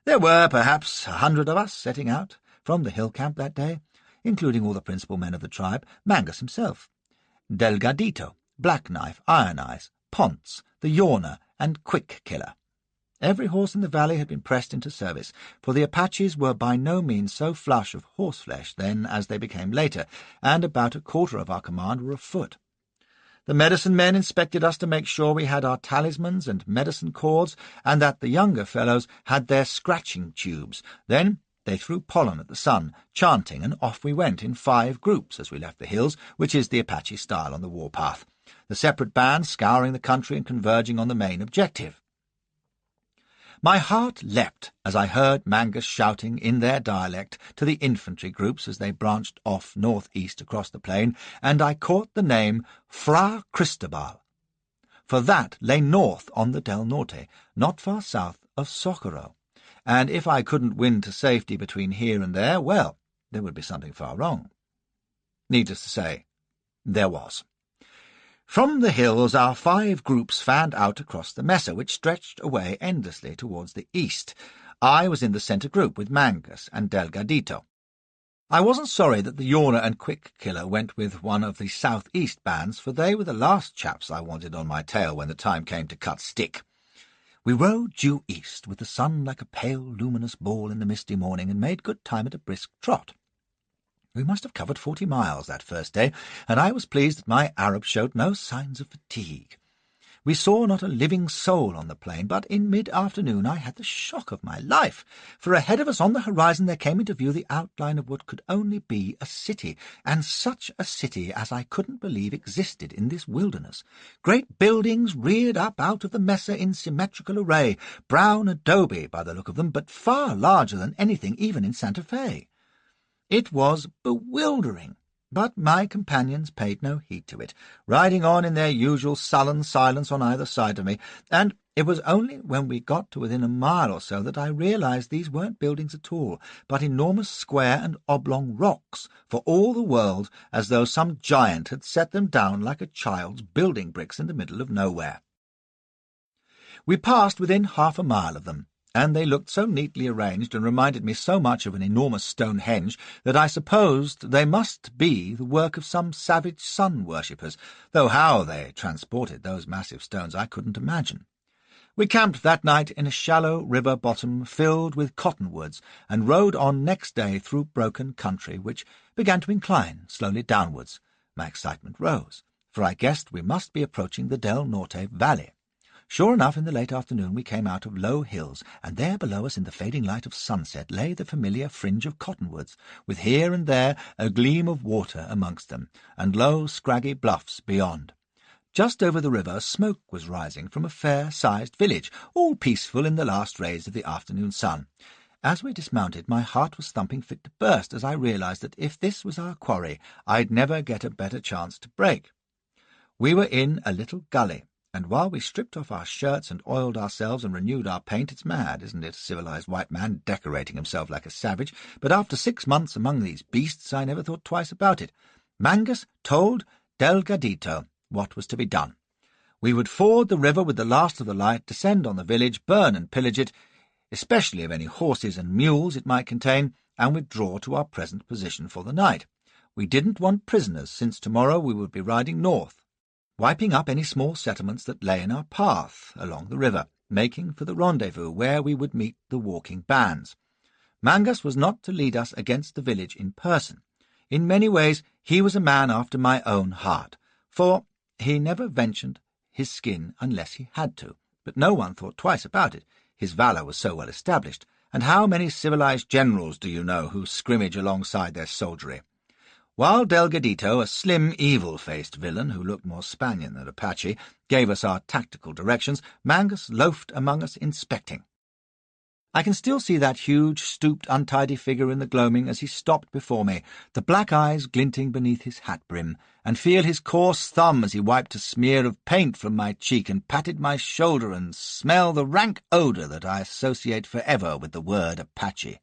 [SPEAKER 1] There were perhaps 100 of us setting out from the hill camp that day, including all the principal men of the tribe, Mangus himself, Delgadito, Black Knife, Iron Eyes, Ponce, the Yawner, and Quick Killer. Every horse in the valley had been pressed into service, for the Apaches were by no means so flush of horseflesh then as they became later, and about a quarter of our command were afoot. The medicine men inspected us to make sure we had our talismans and medicine cords, and that the younger fellows had their scratching tubes. Then they threw pollen at the sun, chanting, and off we went in 5 groups as we left the hills, which is the Apache style on the warpath. the separate bands scouring the country and converging on the main objective. My heart leapt as I heard Mangus shouting in their dialect to the infantry groups as they branched off north-east across the plain, and I caught the name Fra Cristobal, for that lay north on the Del Norte, not far south of Socorro, and if I couldn't win to safety between here and there, well, there would be something far wrong. Needless to say, there was. From the hills our 5 groups fanned out across the mesa, which stretched away endlessly towards the east. I was in the centre group with Mangus and Delgadito. I wasn't sorry that the Yawner and Quick Killer went with one of the south-east bands, for they were the last chaps I wanted on my tail when the time came to cut stick. We rode due east, with the sun like a pale, luminous ball in the misty morning, and made good time at a brisk trot. We must have covered 40 miles that first day, and I was pleased that my Arab showed no signs of fatigue. We saw not a living soul on the plain, but in mid-afternoon I had the shock of my life, for ahead of us on the horizon there came into view the outline of what could only be a city, and such a city as I couldn't believe existed in this wilderness. Great buildings reared up out of the mesa in symmetrical array, brown adobe by the look of them, but far larger than anything even in Santa Fe. It was bewildering, but my companions paid no heed to it, riding on in their usual sullen silence on either side of me, and it was only when we got to within a mile or so that I realized these weren't buildings at all, but enormous square and oblong rocks, for all the world as though some giant had set them down like a child's building bricks in the middle of nowhere. We passed within half a mile of them, and they looked so neatly arranged and reminded me so much of an enormous Stonehenge that I supposed they must be the work of some savage sun-worshippers, though how they transported those massive stones I couldn't imagine. We camped that night in a shallow river bottom filled with cottonwoods, and rode on next day through broken country, which began to incline slowly downwards. My excitement rose, for I guessed we must be approaching the Del Norte Valley. Sure enough, in the late afternoon we came out of low hills, and there below us in the fading light of sunset lay the familiar fringe of cottonwoods, with here and there a gleam of water amongst them, and low, scraggy bluffs beyond. Just over the river smoke was rising from a fair-sized village, all peaceful in the last rays of the afternoon sun. As we dismounted, my heart was thumping fit to burst as I realized that if this was our quarry, I'd never get a better chance to break. We were in a little gully, and while we stripped off our shirts and oiled ourselves and renewed our paint, it's mad, isn't it, a civilized white man decorating himself like a savage, but after 6 months among these beasts I never thought twice about it. Mangus told Delgadito what was to be done. We would ford the river with the last of the light, descend on the village, burn and pillage it, especially of any horses and mules it might contain, and withdraw to our present position for the night. We didn't want prisoners, since tomorrow we would be riding north, wiping up any small settlements that lay in our path along the river, making for the rendezvous where we would meet the walking bands. Mangus was not to lead us against the village in person. In many ways he was a man after my own heart, for he never ventured his skin unless he had to, but no one thought twice about it. His valour was so well established, and how many civilized generals do you know who scrimmage alongside their soldiery? While Delgadito, a slim, evil-faced villain who looked more Spaniard than Apache, gave us our tactical directions, Mangus loafed among us inspecting. I can still see that huge, stooped, untidy figure in the gloaming as he stopped before me, the black eyes glinting beneath his hat brim, and feel his coarse thumb as he wiped a smear of paint from my cheek and patted my shoulder, and smell the rank odour that I associate forever with the word Apache.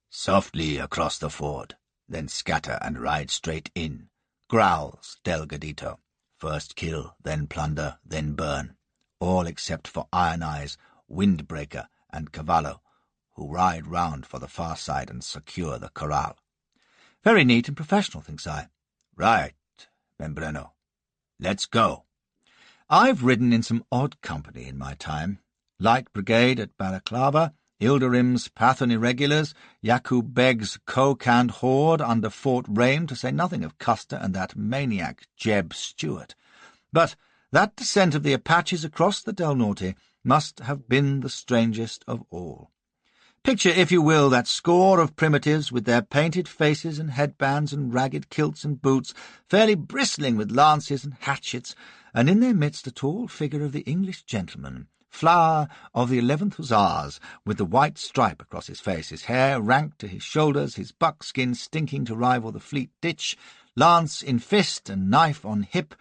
[SPEAKER 1] "Softly across the ford, then scatter and ride straight in," growls Delgadito. "First kill, then plunder, then burn, all except for Iron Eyes, Windbreaker, and Cavallo, who ride round for the far side and secure the corral." Very neat and professional, thinks I. Right, Membreno. Let's go. I've ridden in some odd company in my time. Light Brigade at Balaclava, Ilderim's Pathan Irregulars, Yakub Beg's Kokand Horde under Fort Rame, to say nothing of Custer and that maniac Jeb Stewart. But that descent of the Apaches across the Del Norte must have been the strangest of all. Picture, if you will, that score of primitives with their painted faces and headbands and ragged kilts and boots, fairly bristling with lances and hatchets, and in their midst a tall figure of the English gentleman, flower of the 11th Hussars, with the white stripe across his face, his hair rank to his shoulders, his buckskin stinking to rival the Fleet Ditch, lance in fist and knife on hip.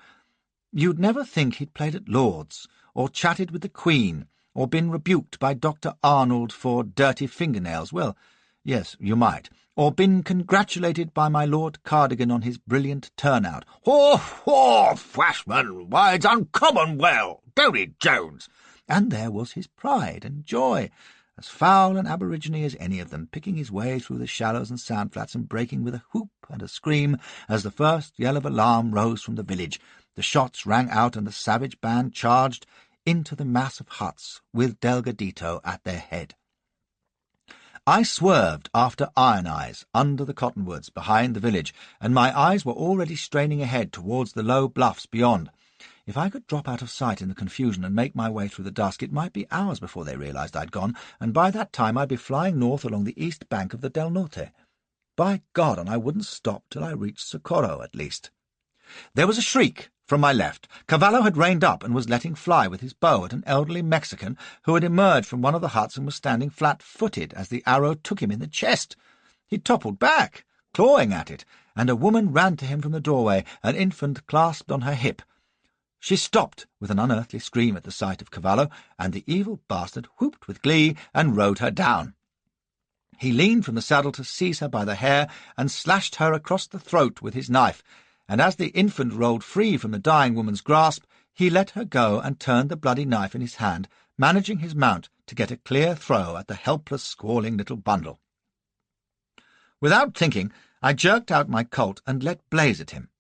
[SPEAKER 1] You'd never think he'd played at Lord's, or chatted with the Queen, or been rebuked by Dr. Arnold for dirty fingernails. Well, yes, you might. Or been congratulated by my Lord Cardigan on his brilliant turnout. "Haw, haw, Flashman rides uncommon well, don't he, Jones?" And there was his pride and joy, as foul an aborigine as any of them, picking his way through the shallows and sandflats and breaking with a whoop and a scream as the first yell of alarm rose from the village. The shots rang out and the savage band charged into the mass of huts, with Delgadito at their head. I swerved after Iron Eyes under the cottonwoods behind the village, and my eyes were already straining ahead towards the low bluffs beyond. If I could drop out of sight in the confusion and make my way through the dusk, it might be hours before they realized I'd gone, and by that time I'd be flying north along the east bank of the Del Norte. By God, and I wouldn't stop till I reached Socorro, at least. There was a shriek from my left. Cavallo had reined up and was letting fly with his bow at an elderly Mexican who had emerged from one of the huts and was standing flat-footed as the arrow took him in the chest. He toppled back, clawing at it, and a woman ran to him from the doorway, an infant clasped on her hip. She stopped with an unearthly scream at the sight of Cavallo, and the evil bastard whooped with glee and rode her down. He leaned from the saddle to seize her by the hair and slashed her across the throat with his knife, and as the infant rolled free from the dying woman's grasp, he let her go and turned the bloody knife in his hand, managing his mount to get a clear throw at the helpless, squalling little bundle. Without thinking, I jerked out my Colt and let blaze at him.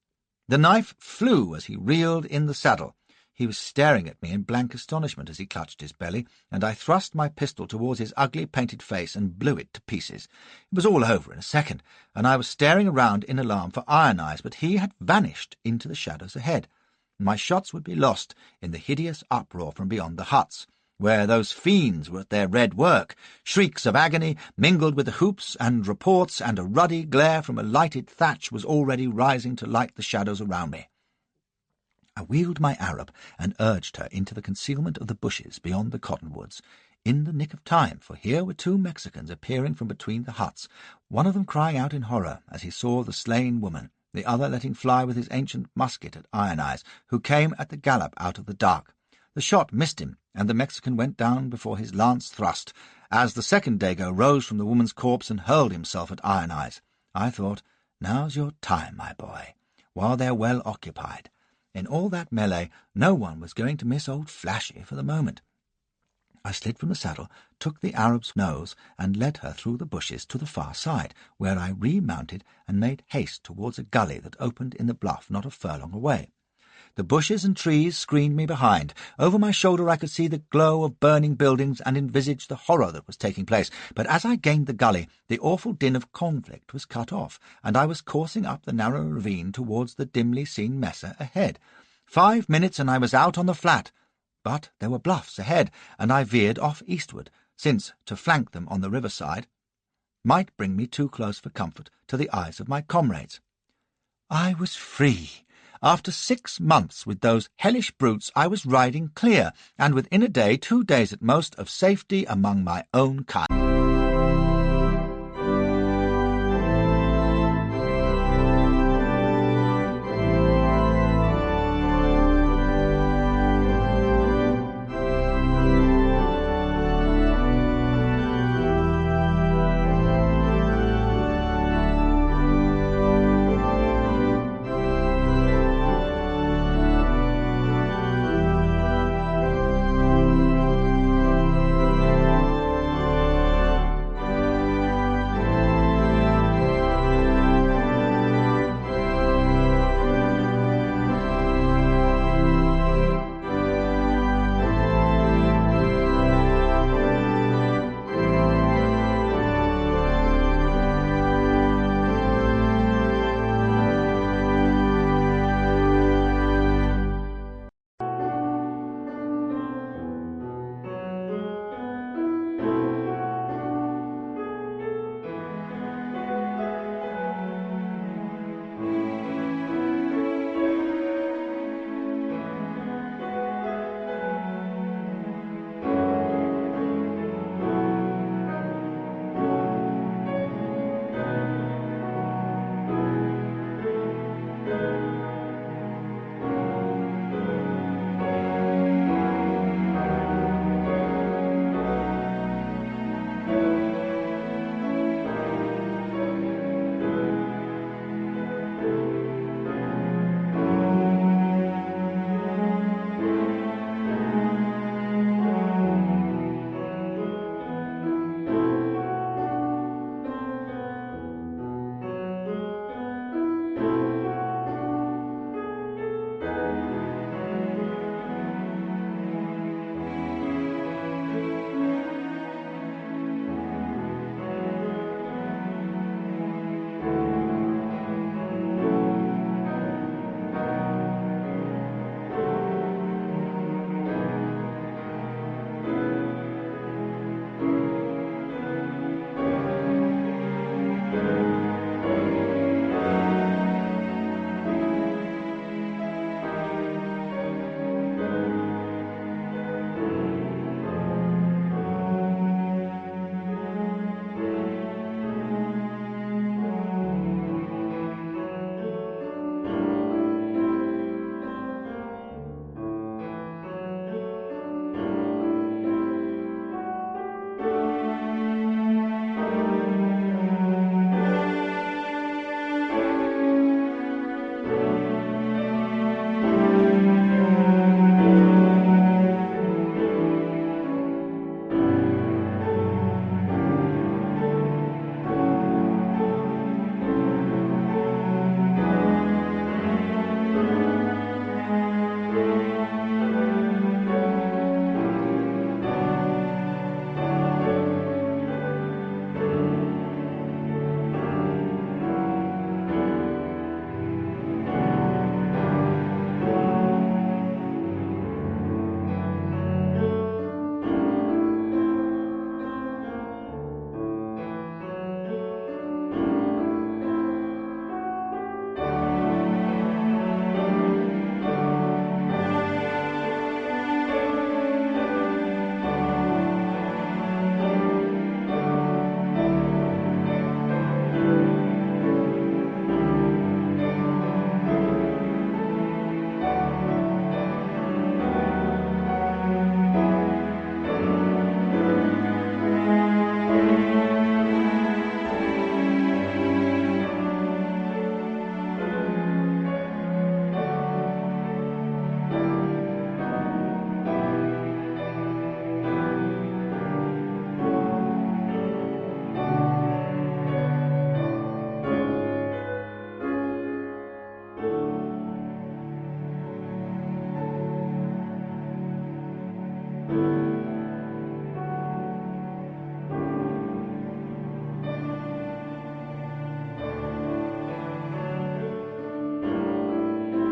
[SPEAKER 1] The knife flew as he reeled in the saddle. He was staring at me in blank astonishment as he clutched his belly, and I thrust my pistol towards his ugly painted face and blew it to pieces. It was all over in a second, and I was staring around in alarm for Iron Eyes, but he had vanished into the shadows ahead. My shots would be lost in the hideous uproar from beyond the huts, where those fiends were at their red work. Shrieks of agony mingled with the hoops and reports, and a ruddy glare from a lighted thatch was already rising to light the shadows around me. I wheeled my Arab and urged her into the concealment of the bushes beyond the cottonwoods, in the nick of time, for here were two Mexicans appearing from between the huts, one of them crying out in horror as he saw the slain woman, the other letting fly with his ancient musket at Iron Eyes, who came at the gallop out of the dark. The shot missed him, and the Mexican went down before his lance thrust, as the second Dago rose from the woman's corpse and hurled himself at Iron Eyes. I thought, now's your time, my boy, while they're well occupied. In all that melee, no one was going to miss old Flashy for the moment. I slid from the saddle, took the Arab's nose, and led her through the bushes to the far side, where I remounted and made haste towards a gully that opened in the bluff not a furlong away. The bushes and trees screened me behind. Over my shoulder I could see the glow of burning buildings and envisage the horror that was taking place, but as I gained the gully, the awful din of conflict was cut off, and I was coursing up the narrow ravine towards the dimly seen mesa ahead. 5 minutes and I was out on the flat, but there were bluffs ahead, and I veered off eastward, since to flank them on the riverside might bring me too close for comfort to the eyes of my comrades. I was free. After 6 months with those hellish brutes I was riding clear, and within a day, 2 days at most, of safety among my own kind.